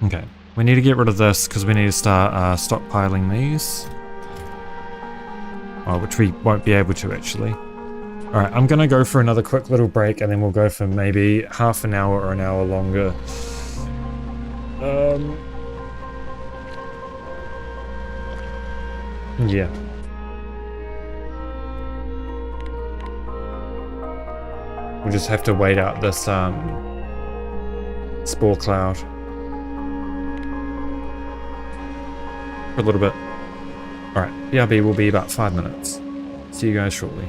S1: Okay, we need to get rid of this because we need to start stockpiling these. Oh, which we won't be able to actually. Alright, I'm gonna go for another quick little break and then we'll go for maybe half an hour or an hour longer. Yeah. We'll just have to wait out this spore cloud for a little bit. Alright, BRB will be about 5 minutes. See you guys shortly.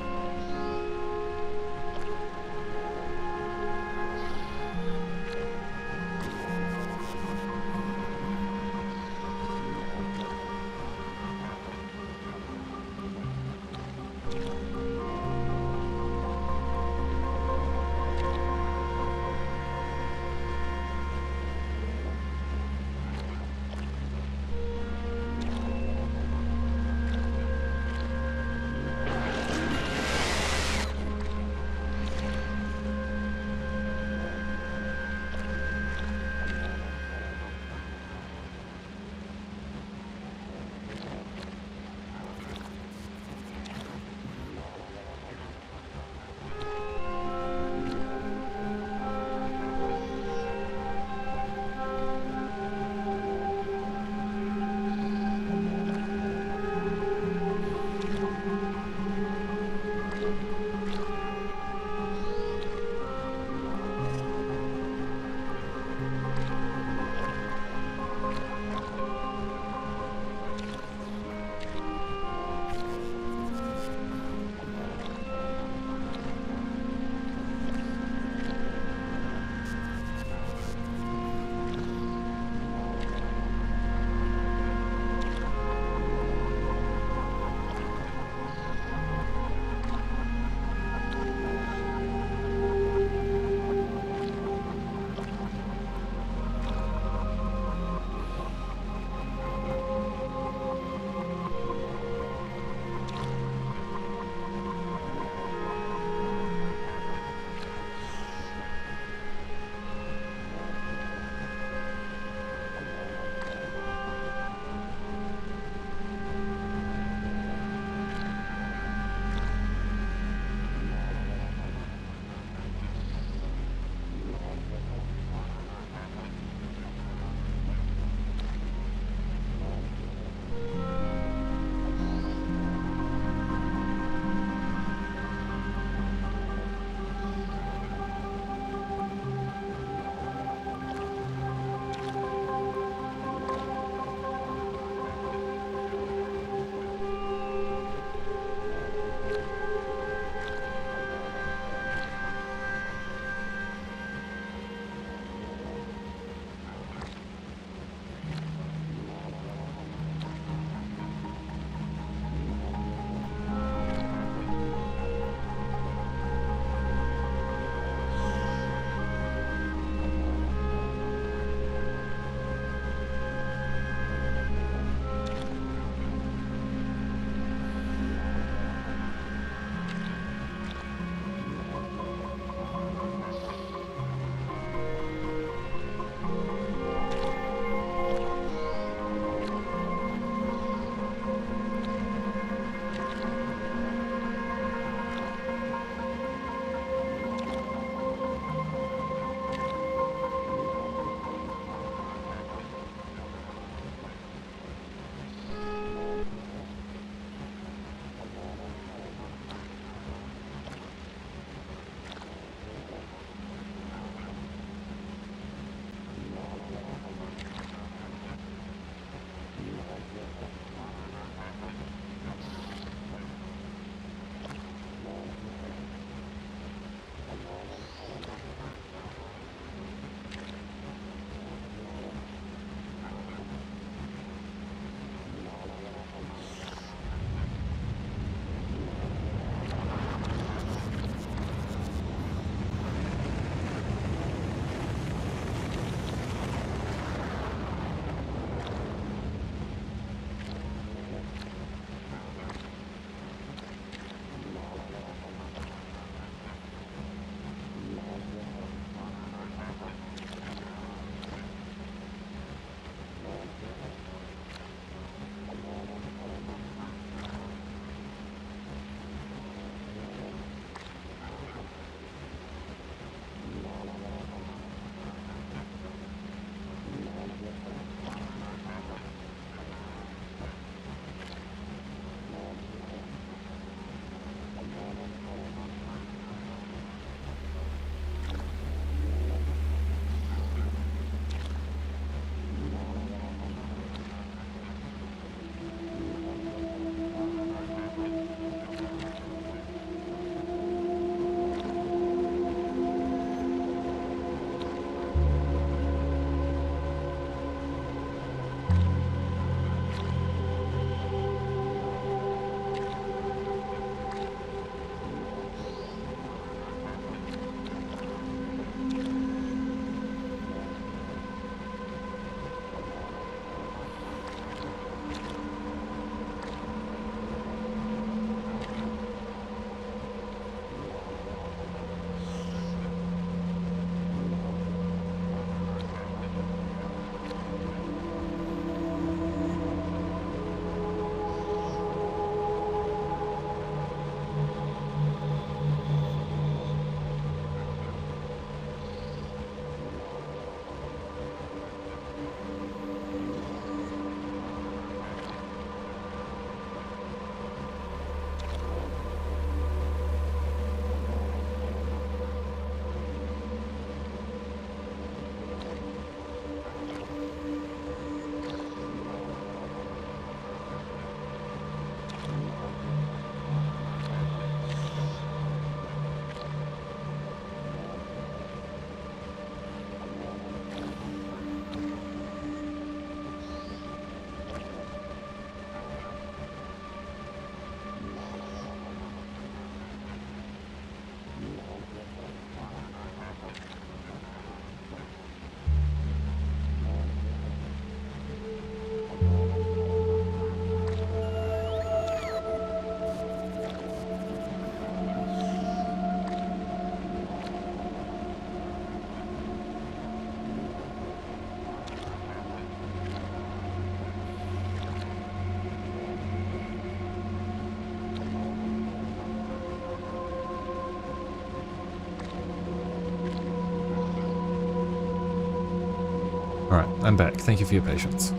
S1: Alright, I'm back. Thank you for your patience.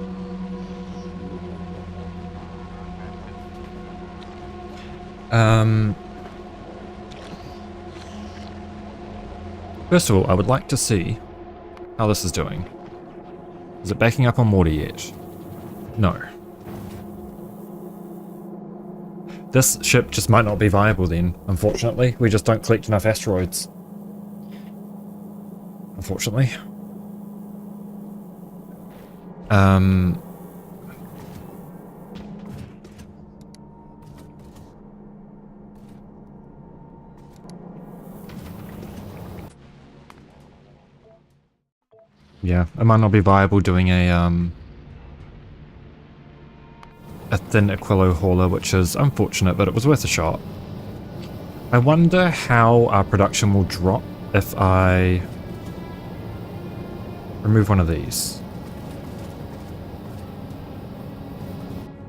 S1: First of all, I would like to see how this is doing. Is it backing up on water yet? No. This ship just might not be viable then, unfortunately. We just don't collect enough asteroids. Unfortunately. Yeah, it might not be viable doing a thin Aquilo hauler, which is unfortunate, but it was worth a shot. I wonder how our production will drop if I remove one of these.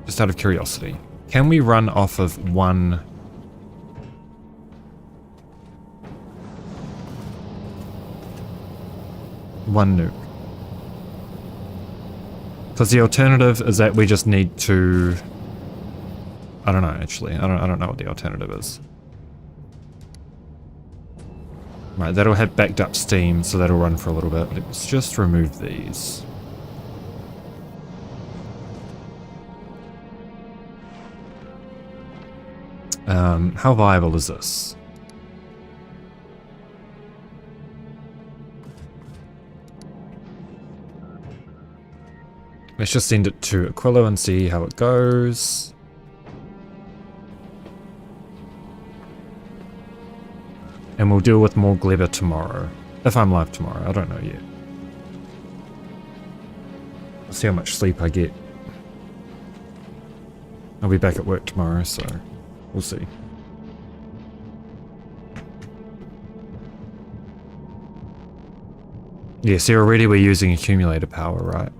S1: Just out of curiosity. Can we run off of one nuke? Because the alternative is that we just need to... I don't know, actually. I don't know what the alternative is. Right, that'll have backed up steam, so that'll run for a little bit. Let's just remove these. How viable is this? Let's just send it to Aquilo and see how it goes. And we'll deal with more Gleba tomorrow. If I'm live tomorrow, I don't know yet. I'll see how much sleep I get. I'll be back at work tomorrow, so we'll see. Yeah, see, already we're using accumulator power, right?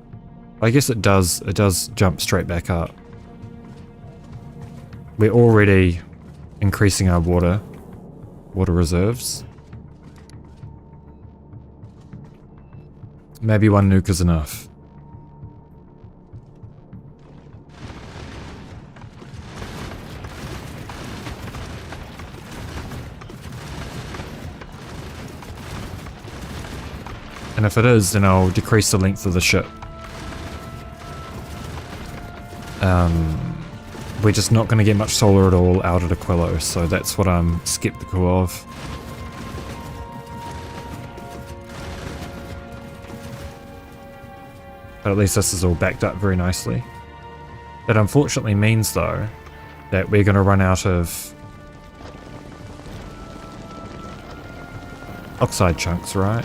S1: I guess it does jump straight back up. We're already increasing our water reserves. Maybe one nuke is enough. And if it is, then I'll decrease the length of the ship. We're just not going to get much solar at all out at Aquilo, so that's what I'm skeptical of. But at least this is all backed up very nicely. That unfortunately means, though, that we're going to run out of oxide chunks, right?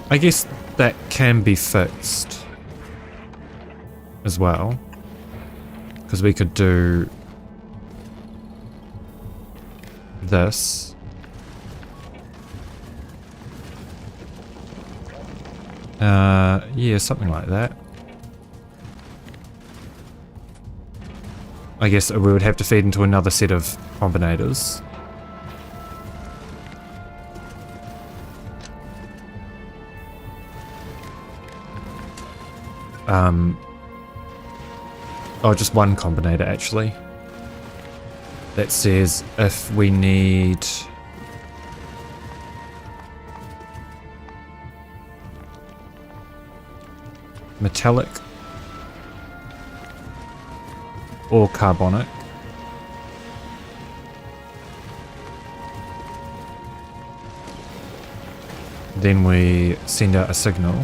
S1: I guess that can be fixed as well, because we could do this. Yeah, something like that. I guess we would have to feed into another set of combinators. Oh, just one combinator actually. That says if we need metallic or carbonic, then we send out a signal.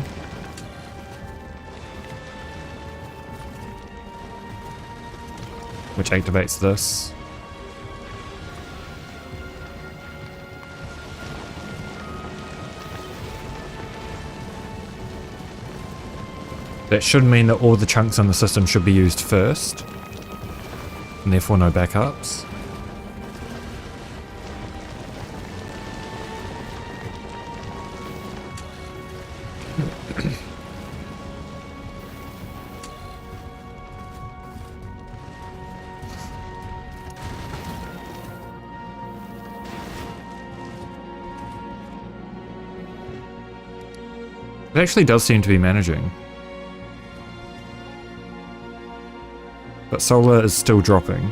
S1: Which activates this. That should mean that all the chunks in the system should be used first, and therefore no backups. It actually does seem to be managing. But solar is still dropping.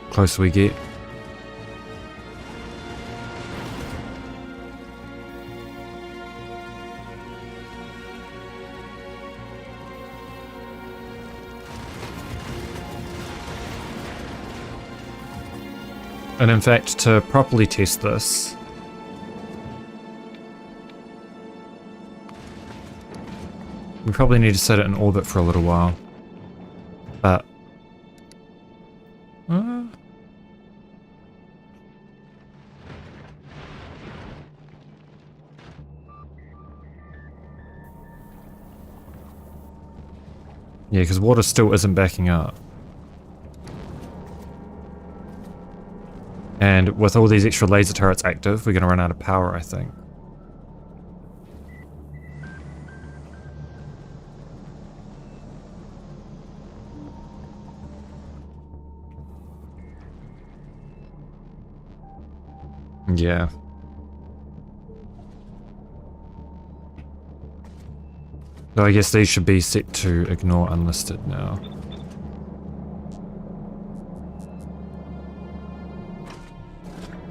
S1: Closer we get. And in fact, to properly test this, we probably need to set it in orbit for a little while. But yeah, because water still isn't backing up. And with all these extra laser turrets active, we're going to run out of power, I think. Yeah. So I guess these should be set to ignore unlisted now.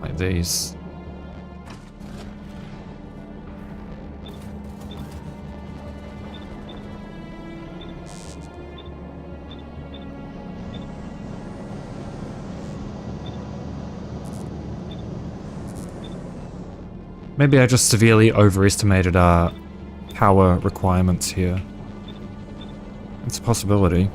S1: Like these. Maybe I just severely overestimated our power requirements here. It's a possibility.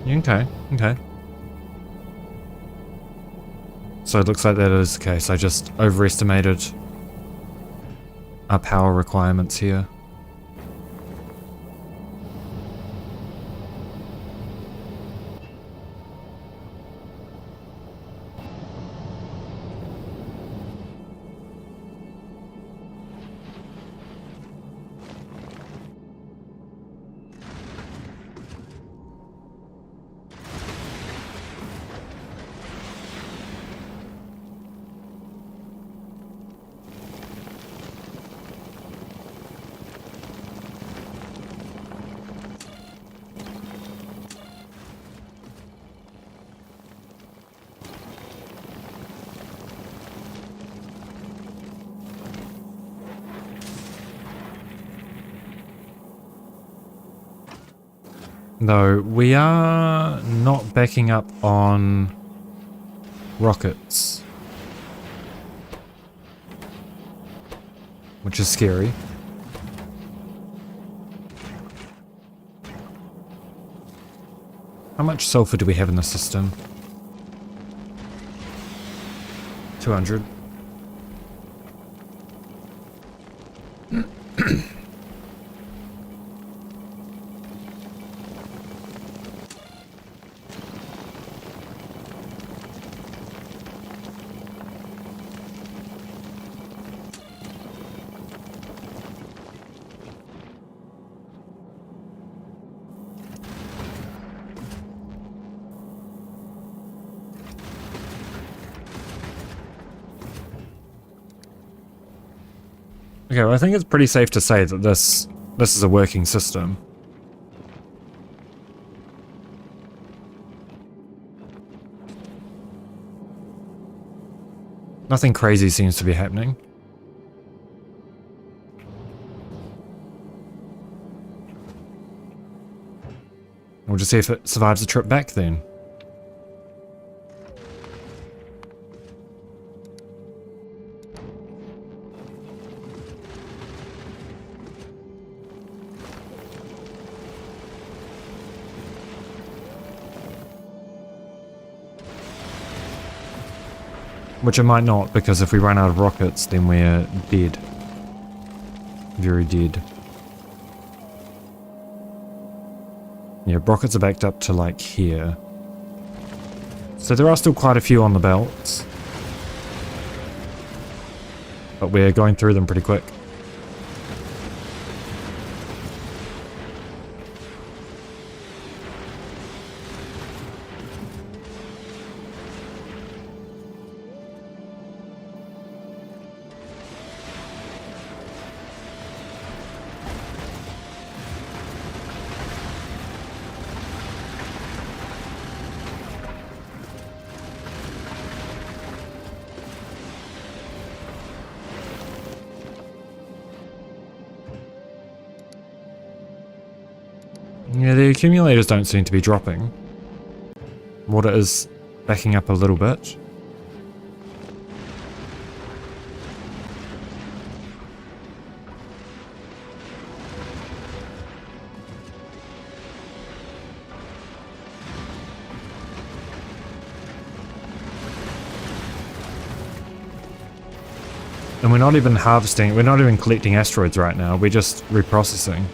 S1: Okay, okay. So it looks like that is the case. I just overestimated our power requirements here. Though we are not backing up on rockets, which is scary. How much sulfur do we have in the system? 200. Okay, well, I think it's pretty safe to say that this is a working system. Nothing crazy seems to be happening. We'll just see if it survives the trip back then. Which it might not, because if we run out of rockets, then we're dead. Very dead. Yeah, rockets are backed up to like here. So there are still quite a few on the belts. But we're going through them pretty quick. Yeah, the accumulators don't seem to be dropping. Water is backing up a little bit. And we're not even harvesting, we're not even collecting asteroids right now, we're just reprocessing.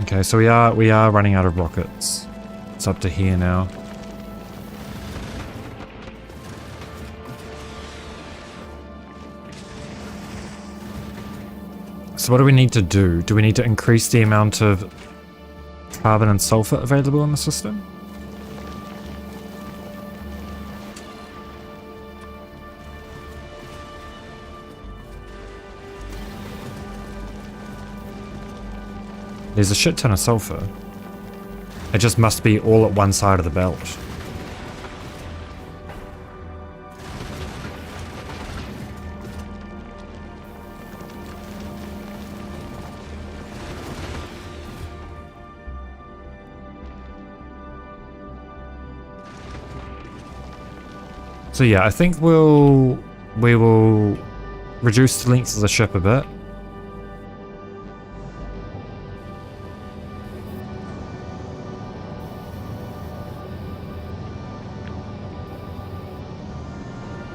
S1: Okay, so we are running out of rockets. It's up to here now. So what do we need to do? Do we need to increase the amount of carbon and sulfur available in the system? There's a shit ton of sulfur. It just must be all at one side of the belt. So yeah, I think we will reduce the length of the ship a bit.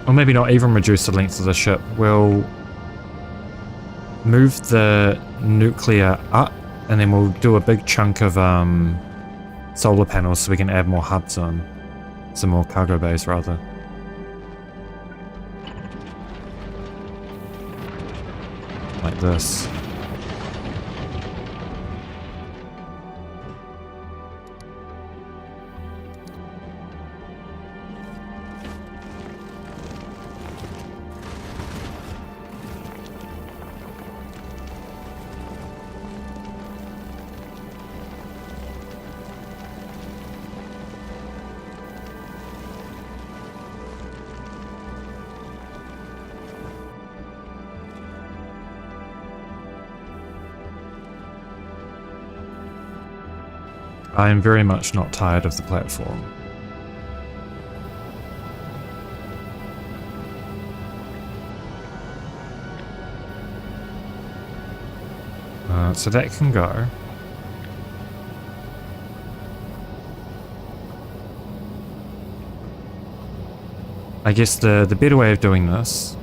S1: Or maybe not even reduce the length of the ship. We'll move the nuclear up, and then we'll do a big chunk of solar panels so we can add more hubs on. Some more cargo bays, rather. Like this. I am very much not tired of the platform. So that can go. I guess the better way of doing this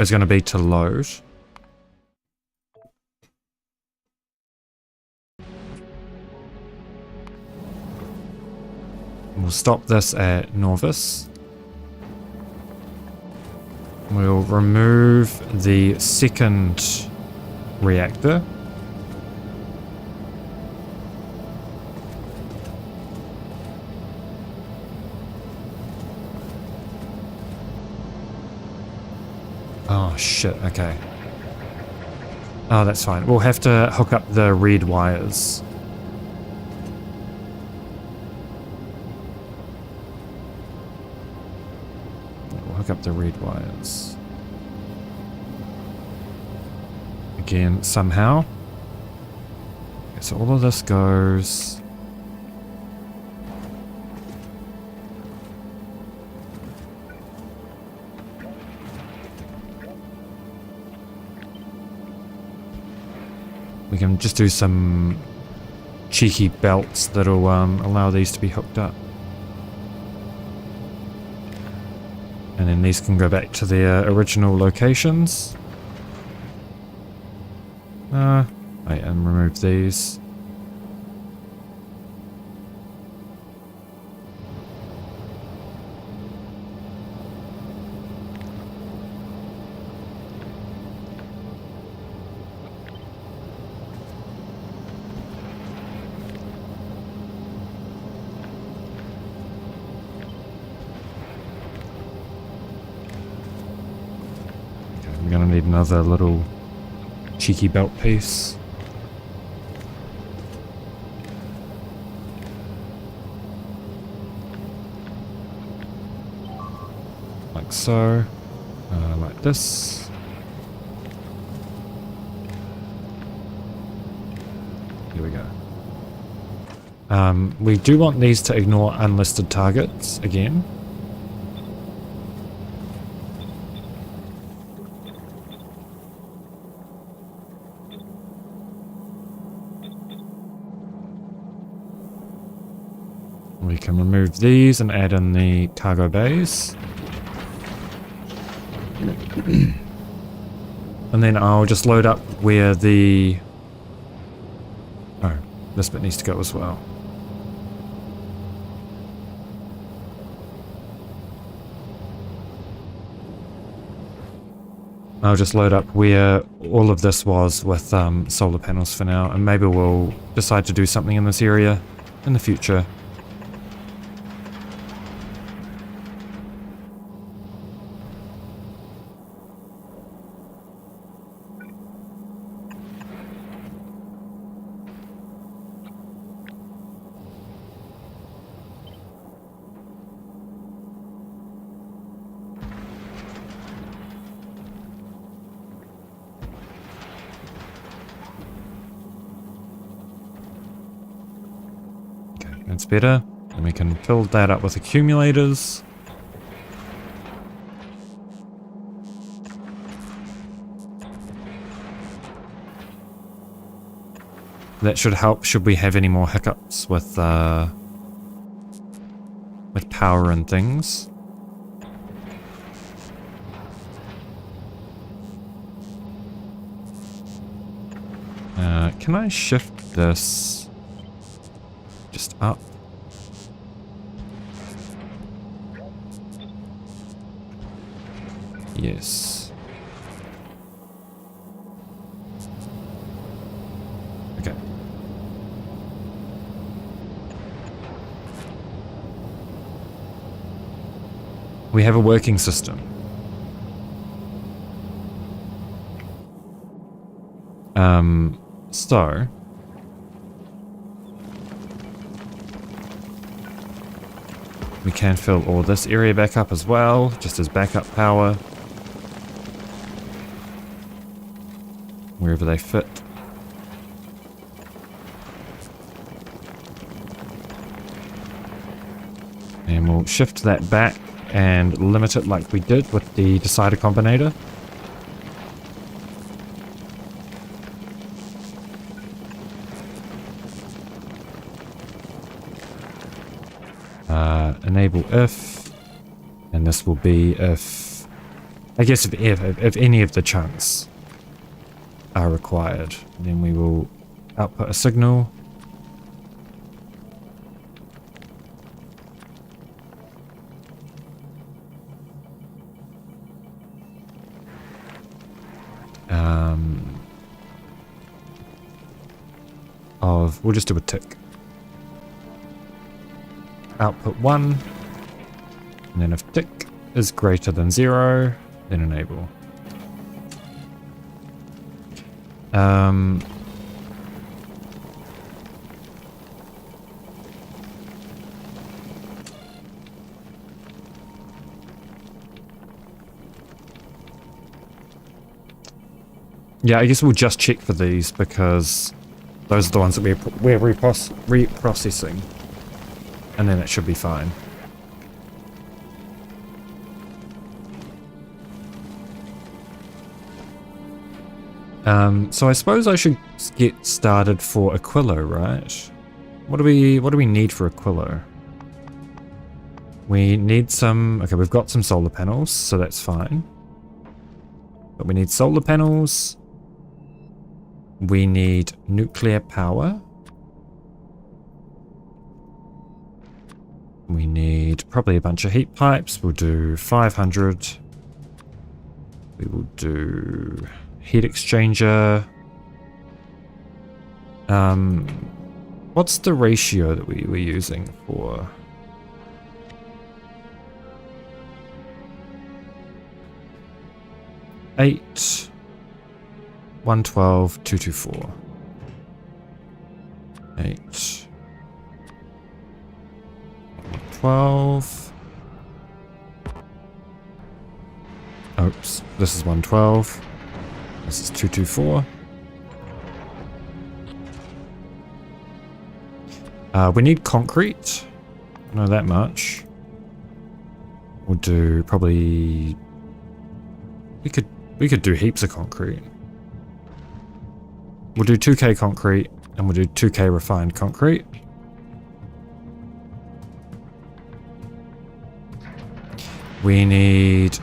S1: is going to be to load. We'll stop this at Nauvis. We'll remove the second reactor. Oh shit, okay. Oh, that's fine. We'll have to hook up the red wires. We'll hook up the red wires. Again, somehow. Okay, so all of this goes... We can just do some cheeky belts that'll allow these to be hooked up. And then these can go back to their original locations. Wait, and remove these. I'm gonna need another little cheeky belt piece. Like so. Like this. Here we go. We do want these to ignore unlisted targets again. We can remove these and add in the cargo bays. And then I'll just load up where the... Oh, this bit needs to go as well. I'll just load up where all of this was with solar panels for now, and maybe we'll decide to do something in this area in the future. That's better. And we can fill that up with accumulators. That should help should we have any more hiccups with power and things. Can I shift this just up? Yes. Okay. We have a working system. So we can fill all this area back up as well, just as backup power. Wherever they fit. And we'll shift that back and limit it like we did with the decider combinator. Enable if, and this will be if, I guess if any of the chunks are required, then we will output a signal. We'll just do a tick. Output 1, and then if tick is greater than 0, then enable. Yeah, I guess we'll just check for these because those are the ones that we're reprocessing, and then it should be fine. So I suppose I should get started for Aquilo, right? What do we need for Aquilo? We need some. Okay, we've got some solar panels, so that's fine. But we need solar panels. We need nuclear power. We need probably a bunch of heat pipes. We'll do 500. We will do heat exchanger. What's the ratio that we were using for? Eight. 112, 224. 8. 12. Oops, this is 112. This is 224. We need concrete. I know that much. We'll do probably. We could do heaps of concrete. We'll do 2k concrete, and we'll do 2k refined concrete. We need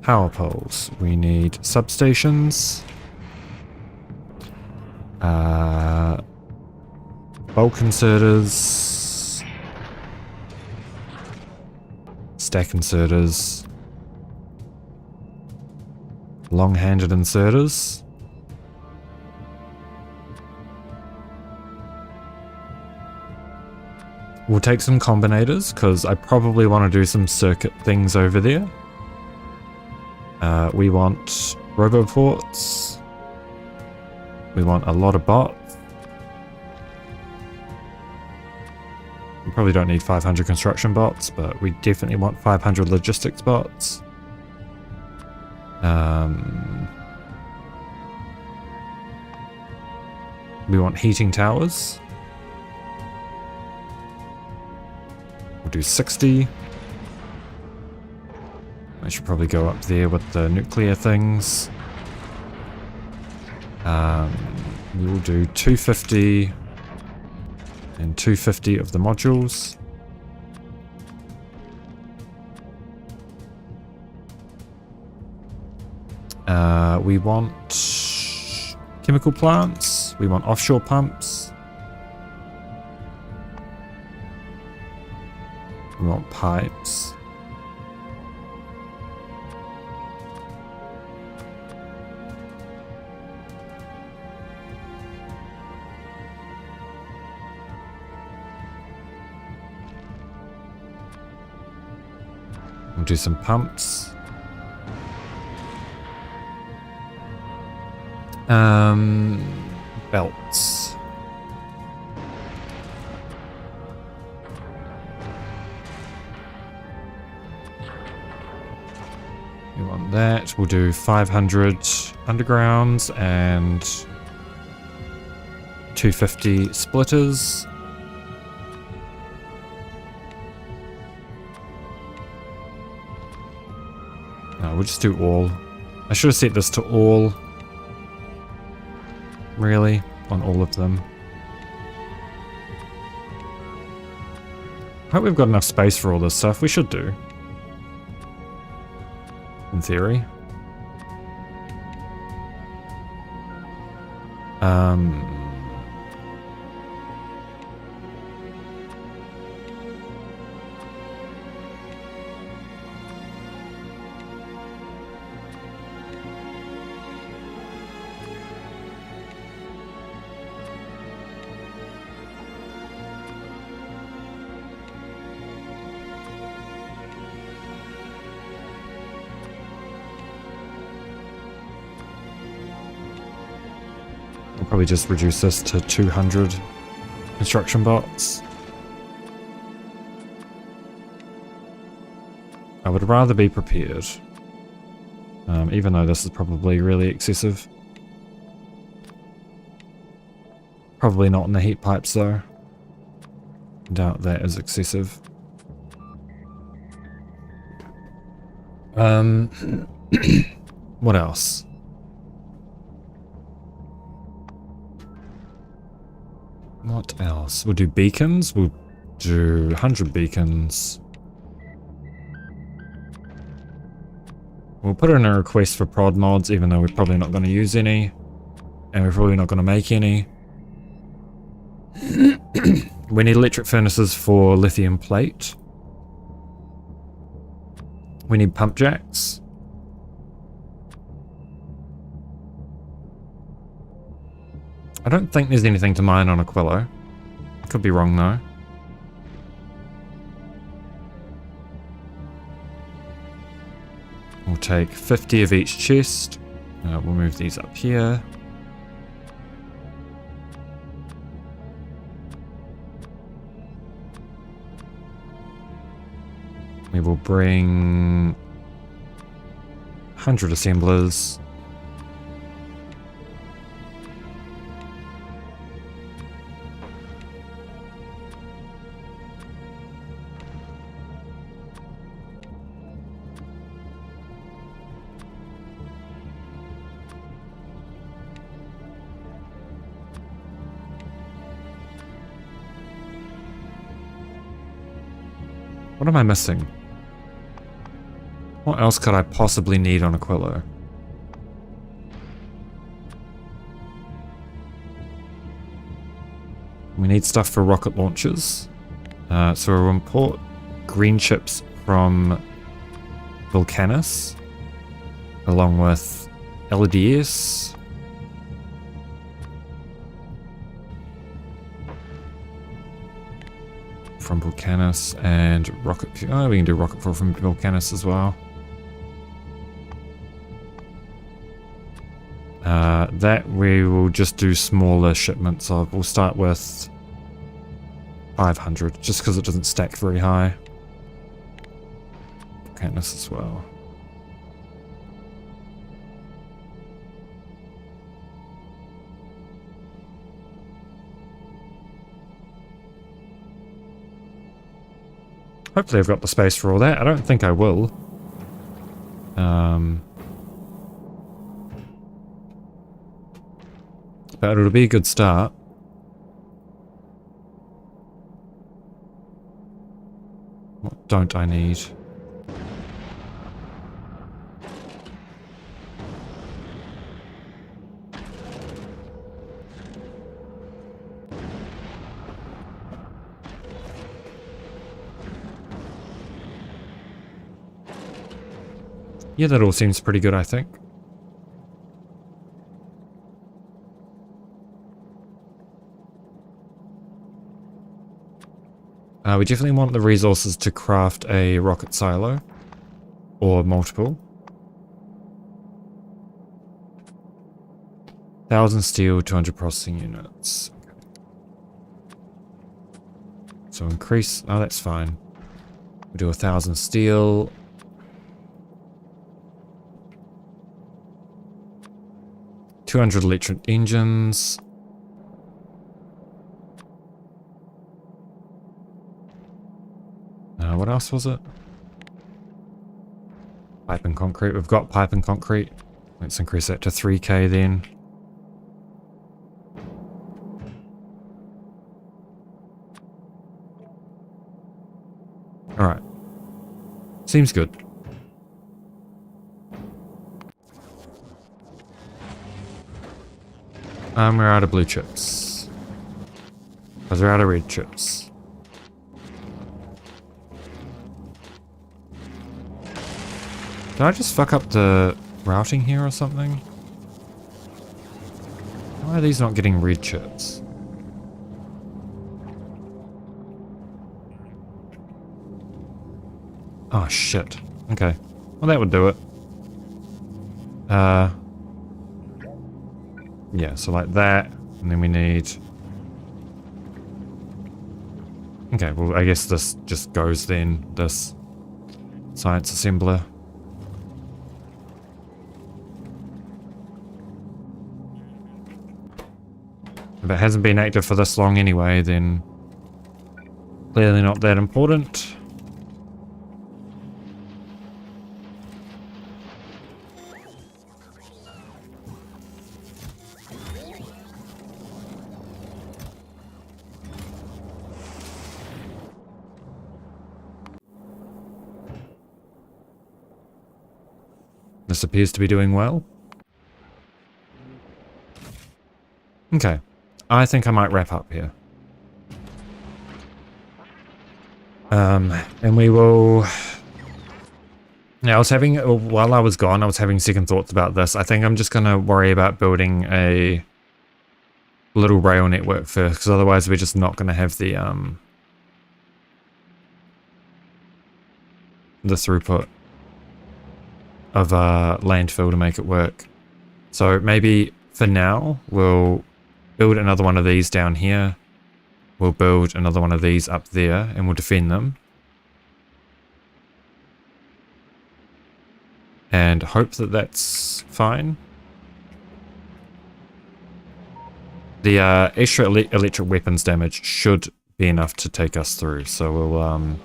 S1: power poles. We need substations. Bulk inserters. Stack inserters. Long-handed inserters. We'll take some combinators, because I probably want to do some circuit things over there. We want roboports. We want a lot of bots. We probably don't need 500 construction bots, but we definitely want 500 logistics bots. We want heating towers. We'll do 60. I should probably go up there with the nuclear things. We will do 250 and 250 of the modules. We want chemical plants. We want offshore pumps. We want pipes. We'll do some pumps. Belts. We want that. We'll do 500 undergrounds and 250 splitters. No, we'll just do all. I should have set this to all. Really, on all of them. I hope we've got enough space for all this stuff. We should do. In theory. Probably just reduce this to 200 construction bots. I would rather be prepared. Even though this is probably really excessive. Probably not in the heat pipes though. Doubt that is excessive. What else? What else? We'll do beacons. We'll do 100 beacons. We'll put in a request for prod mods, even though we're probably not going to use any. And we're probably not going to make any. We need electric furnaces for lithium plate. We need pump jacks. I don't think there's anything to mine on Aquilo. Could be wrong though. We'll take 50 of each chest. We'll move these up here. We will bring 100 assemblers. What am I missing? What else could I possibly need on Aquilo? We need stuff for rocket launchers. So we'll import green chips from Vulcanus, along with LDS. From Vulcanus and rocket fuel. Oh, we can do rocket fuel from Vulcanus as well. That we will just do smaller shipments of. We'll start with 500, just because it doesn't stack very high. Vulcanus as well. Hopefully I've got the space for all that. I don't think I will. But it'll be a good start. What don't I need? Yeah, that all seems pretty good, I think. We definitely want the resources to craft a rocket silo. Or multiple. 1,000 steel, 200 processing units. Okay. So increase... Oh, that's fine. We'll do 1,000 steel. $200 electric engines. What else was it? Pipe and concrete. We've got pipe and concrete. Let's increase that to 3k then. Alright. Seems good. We're out of blue chips. Because we're out of red chips. Did I just fuck up the routing here or something? Why are these not getting red chips? Oh shit. Okay. Well, that would do it. Yeah, so like that. And then we need... Okay, well, I guess this just goes then, this science assembler. If it hasn't been active for this long anyway, then clearly not that important. This appears to be doing well. Okay, I think I might wrap up here. And we will... Yeah, I was having... While I was gone, I was having second thoughts about this. I think I'm just going to worry about building a little rail network first, because otherwise we're just not going to have the throughput of landfill to make it work. So maybe for now we'll build another one of these down here. We'll build another one of these up there and we'll defend them. And hope that that's fine. The extra electric weapons damage should be enough to take us through. So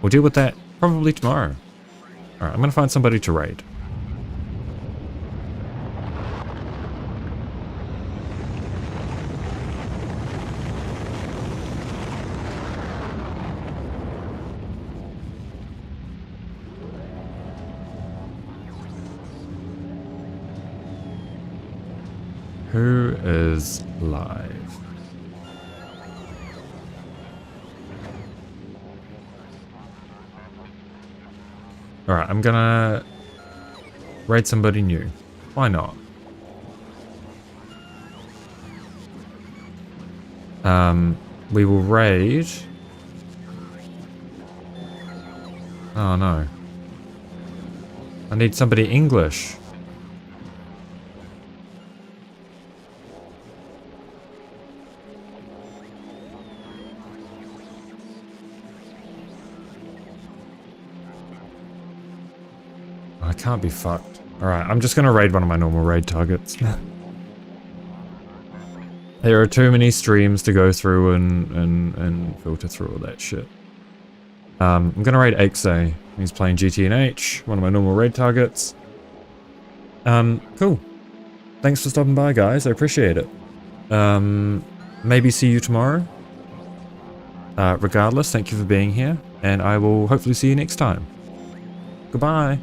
S1: we'll deal with that probably tomorrow. Alright, I'm going to find somebody to raid. Who is live? Alright, I'm gonna raid somebody new. Why not? We will raid... Oh no. I need somebody English. I can't be fucked. Alright, I'm just gonna raid one of my normal raid targets. There are too many streams to go through and filter through all that shit. I'm gonna raid Axe. He's playing GTNH, one of my normal raid targets. Cool. Thanks for stopping by, guys. I appreciate it. Maybe see you tomorrow. Regardless, thank you for being here, and I will hopefully see you next time. Goodbye.